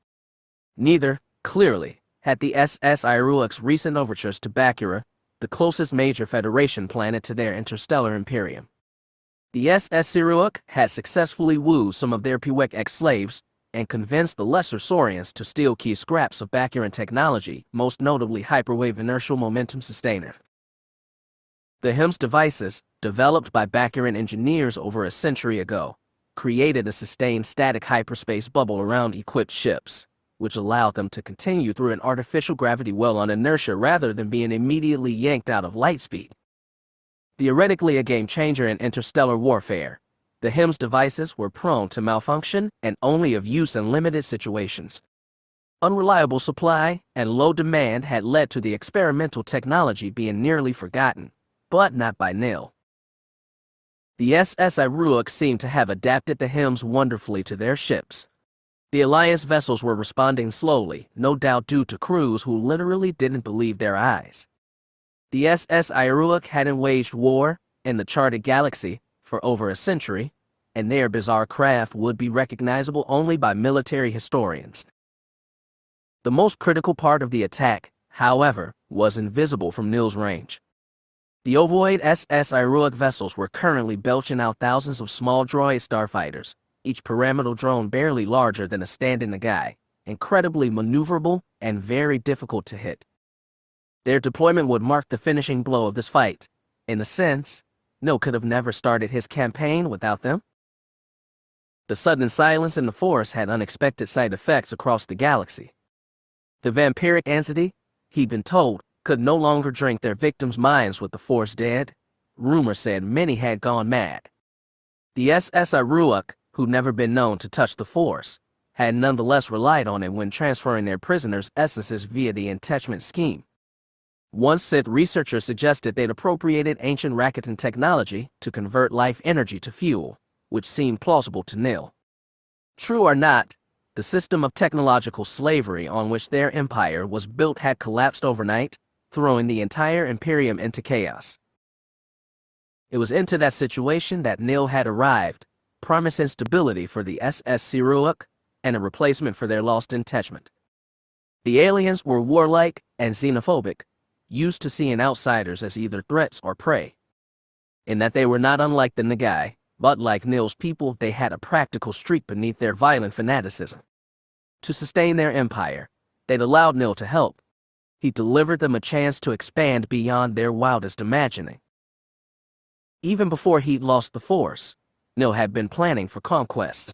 Neither, clearly, had the SS Iruuk's recent overtures to Bakura, the closest major Federation planet to their interstellar imperium. The SS Iruuk had successfully wooed some of their Pewek ex-slaves and convinced the lesser Saurians to steal key scraps of Bakuran technology, most notably hyperwave inertial momentum sustainer. The HIMS devices, developed by Bakuran engineers over a century ago, created a sustained static hyperspace bubble around equipped ships, which allowed them to continue through an artificial gravity well on inertia rather than being immediately yanked out of light speed. Theoretically a game-changer in interstellar warfare, the HIMS devices were prone to malfunction and only of use in limited situations. Unreliable supply and low demand had led to the experimental technology being nearly forgotten, but not by Nil. The SS Iruuk seemed to have adapted the HIMS wonderfully to their ships. The Alliance vessels were responding slowly, no doubt due to crews who literally didn't believe their eyes. The SS Iruuk hadn't waged war in the charted galaxy for over a century, and their bizarre craft would be recognizable only by military historians. The most critical part of the attack, however, was invisible from Nil's range. The ovoid SS Iruuk vessels were currently belching out thousands of small droid starfighters, each pyramidal drone barely larger than a standing Nagai, incredibly maneuverable and very difficult to hit. Their deployment would mark the finishing blow of this fight. In a sense, Nil could have never started his campaign without them. The sudden silence in the forest had unexpected side effects across the galaxy. The vampiric entity, he'd been told, could no longer drink their victims' minds with the force dead. Rumor said many had gone mad. The SS Iruuk, who'd never been known to touch the force, had nonetheless relied on it when transferring their prisoners' essences via the entachment scheme. One Sith researcher suggested they'd appropriated ancient Rakatan technology to convert life energy to fuel, which seemed plausible to Nil. True or not, the system of technological slavery on which their empire was built had collapsed overnight, throwing the entire Imperium into chaos. It was into that situation that Nil had arrived, promising stability for the SS Iruuk and a replacement for their lost entachment. The aliens were warlike and xenophobic, used to seeing outsiders as either threats or prey. In that they were not unlike the Nagai, but like Nil's people, they had a practical streak beneath their violent fanaticism. To sustain their empire, they'd allowed Nil to help. He delivered them a chance to expand beyond their wildest imagining. Even before he'd lost the Force, Nil had been planning for conquest.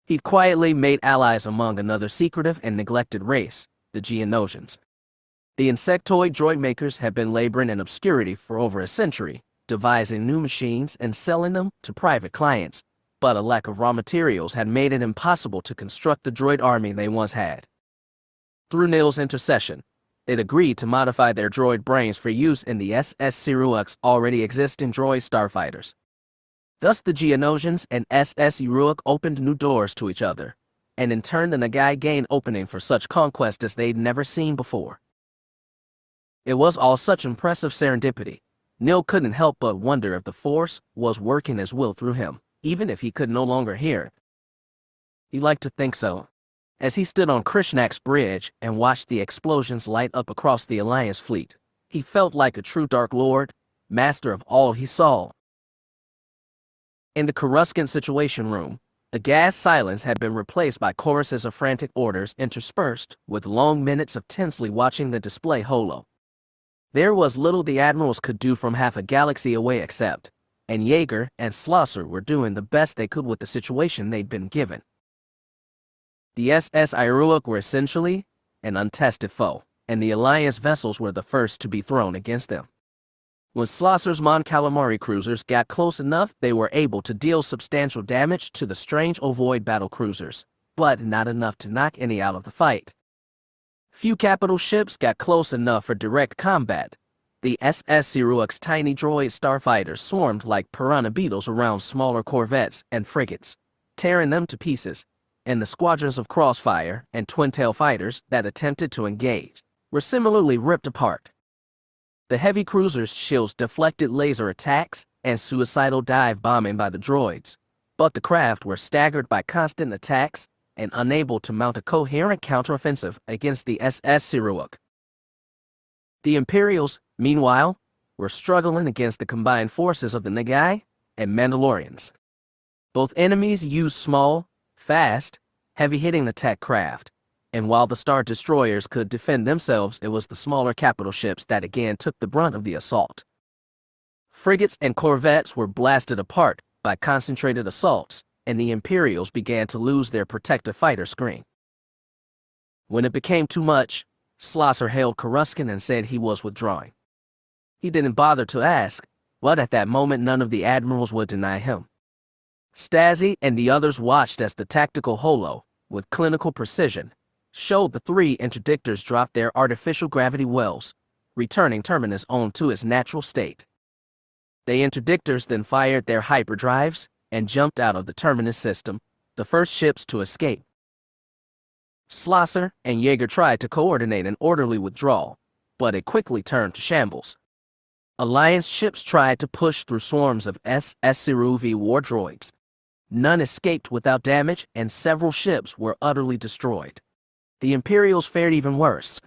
He'd quietly made allies among another secretive and neglected race, the Geonosians. The insectoid droid makers had been laboring in obscurity for over a century, devising new machines and selling them to private clients, but a lack of raw materials had made it impossible to construct the droid army they once had. Through Nil's intercession, it agreed to modify their droid brains for use in the SS Siruak's already existing droid starfighters. Thus the Geonosians and SS Siruak opened new doors to each other, and in turn the Nagai gained opening for such conquest as they'd never seen before. It was all such impressive serendipity. Nil couldn't help but wonder if the Force was working his will through him, even if he could no longer hear it. He liked to think so. As he stood on Krishnak's bridge and watched the explosions light up across the Alliance fleet, he felt like a true Dark Lord, master of all he saw. In the Coruscant Situation Room, the gas silence had been replaced by choruses of frantic orders interspersed with long minutes of tensely watching the display holo. There was little the admirals could do from half a galaxy away except, and Yeager and Slosser were doing the best they could with the situation they'd been given. The SS Iruak were essentially an untested foe, and the Alliance vessels were the first to be thrown against them. When Slosser's Mon Calamari cruisers got close enough, they were able to deal substantial damage to the strange Ovoid battle cruisers, but not enough to knock any out of the fight. Few capital ships got close enough for direct combat. The SS Siruak's tiny droid starfighters swarmed like piranha beetles around smaller corvettes and frigates, tearing them to pieces, and the squadrons of Crossfire and Twin-Tail fighters that attempted to engage were similarly ripped apart. The heavy cruisers' shields deflected laser attacks and suicidal dive bombing by the droids, but the craft were staggered by constant attacks and unable to mount a coherent counteroffensive against the SS Siruak. The Imperials, meanwhile, were struggling against the combined forces of the Nagai and Mandalorians. Both enemies used small, fast, heavy-hitting attack craft, and while the Star Destroyers could defend themselves, it was the smaller capital ships that again took the brunt of the assault. Frigates and corvettes were blasted apart by concentrated assaults, and the Imperials began to lose their protective fighter screen. When it became too much, Slosser hailed Coruscant and said he was withdrawing. He didn't bother to ask, but at that moment none of the admirals would deny him. Stasi and the others watched as the tactical holo, with clinical precision, showed the three interdictors drop their artificial gravity wells, returning Terminus to its natural state. The interdictors then fired their hyperdrives and jumped out of the Terminus system, the first ships to escape. Slosser and Yeager tried to coordinate an orderly withdrawal, but it quickly turned to shambles. Alliance ships tried to push through swarms of SS Siruvi war droids. None escaped without damage, and several ships were utterly destroyed. The Imperials fared even worse.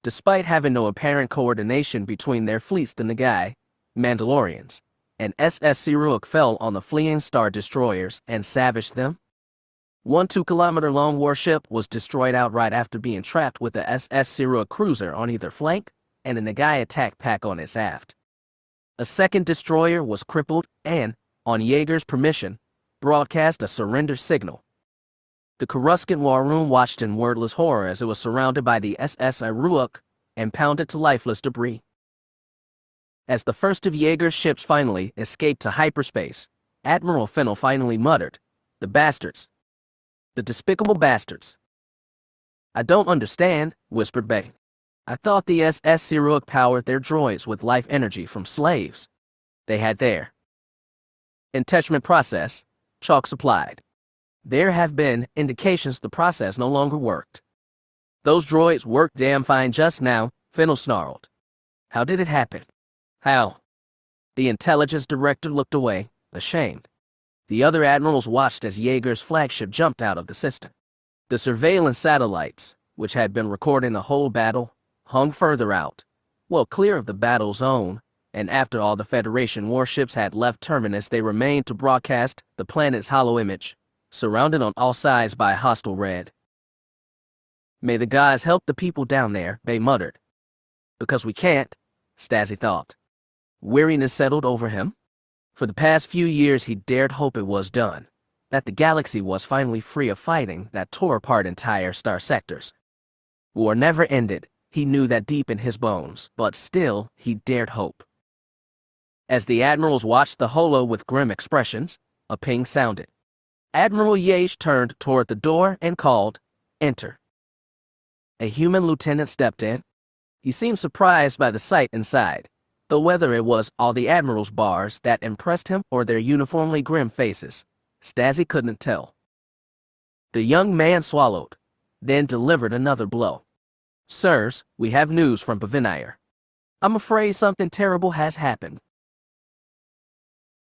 Despite having no apparent coordination between their fleets, the Nagai, Mandalorians, and SS Siruak fell on the fleeing Star Destroyers and savaged them. One 2-kilometer-long warship was destroyed outright after being trapped with a SS Siruak cruiser on either flank and a Nagai attack pack on its aft. A second destroyer was crippled and, on Yeager's permission, broadcast a surrender signal. The Coruscant War Room watched in wordless horror as it was surrounded by the SS Iruak and pounded to lifeless debris. As the first of Yeager's ships finally escaped to hyperspace, Admiral Fennel finally muttered, "The bastards. The despicable bastards." "I don't understand," whispered Beck. "I thought the SS Siruak powered their droids with life energy from slaves they had there." "Attachment process," Chalk supplied. "There have been indications the process no longer worked." "Those droids worked damn fine just now," Fennel snarled. "How did it happen?" "How?" The intelligence director looked away, ashamed. The other admirals watched as Yeager's flagship jumped out of the system. The surveillance satellites, which had been recording the whole battle, hung further out, well clear of the battle zone, and after all the Federation warships had left Terminus, they remained to broadcast the planet's hollow image, surrounded on all sides by hostile red. "May the gods help the people down there," they muttered. "Because we can't," Stasi thought. Weariness settled over him. For the past few years he dared hope it was done, that the galaxy was finally free of fighting that tore apart entire star sectors. War never ended, he knew that deep in his bones, but still he dared hope. As the admirals watched the holo with grim expressions, a ping sounded. Admiral Yeage turned toward the door and called, "Enter." A human lieutenant stepped in. He seemed surprised by the sight inside, though whether it was all the Admiral's bars that impressed him or their uniformly grim faces, Stasi couldn't tell. The young man swallowed, then delivered another blow. "Sirs, we have news from Banire. I'm afraid something terrible has happened."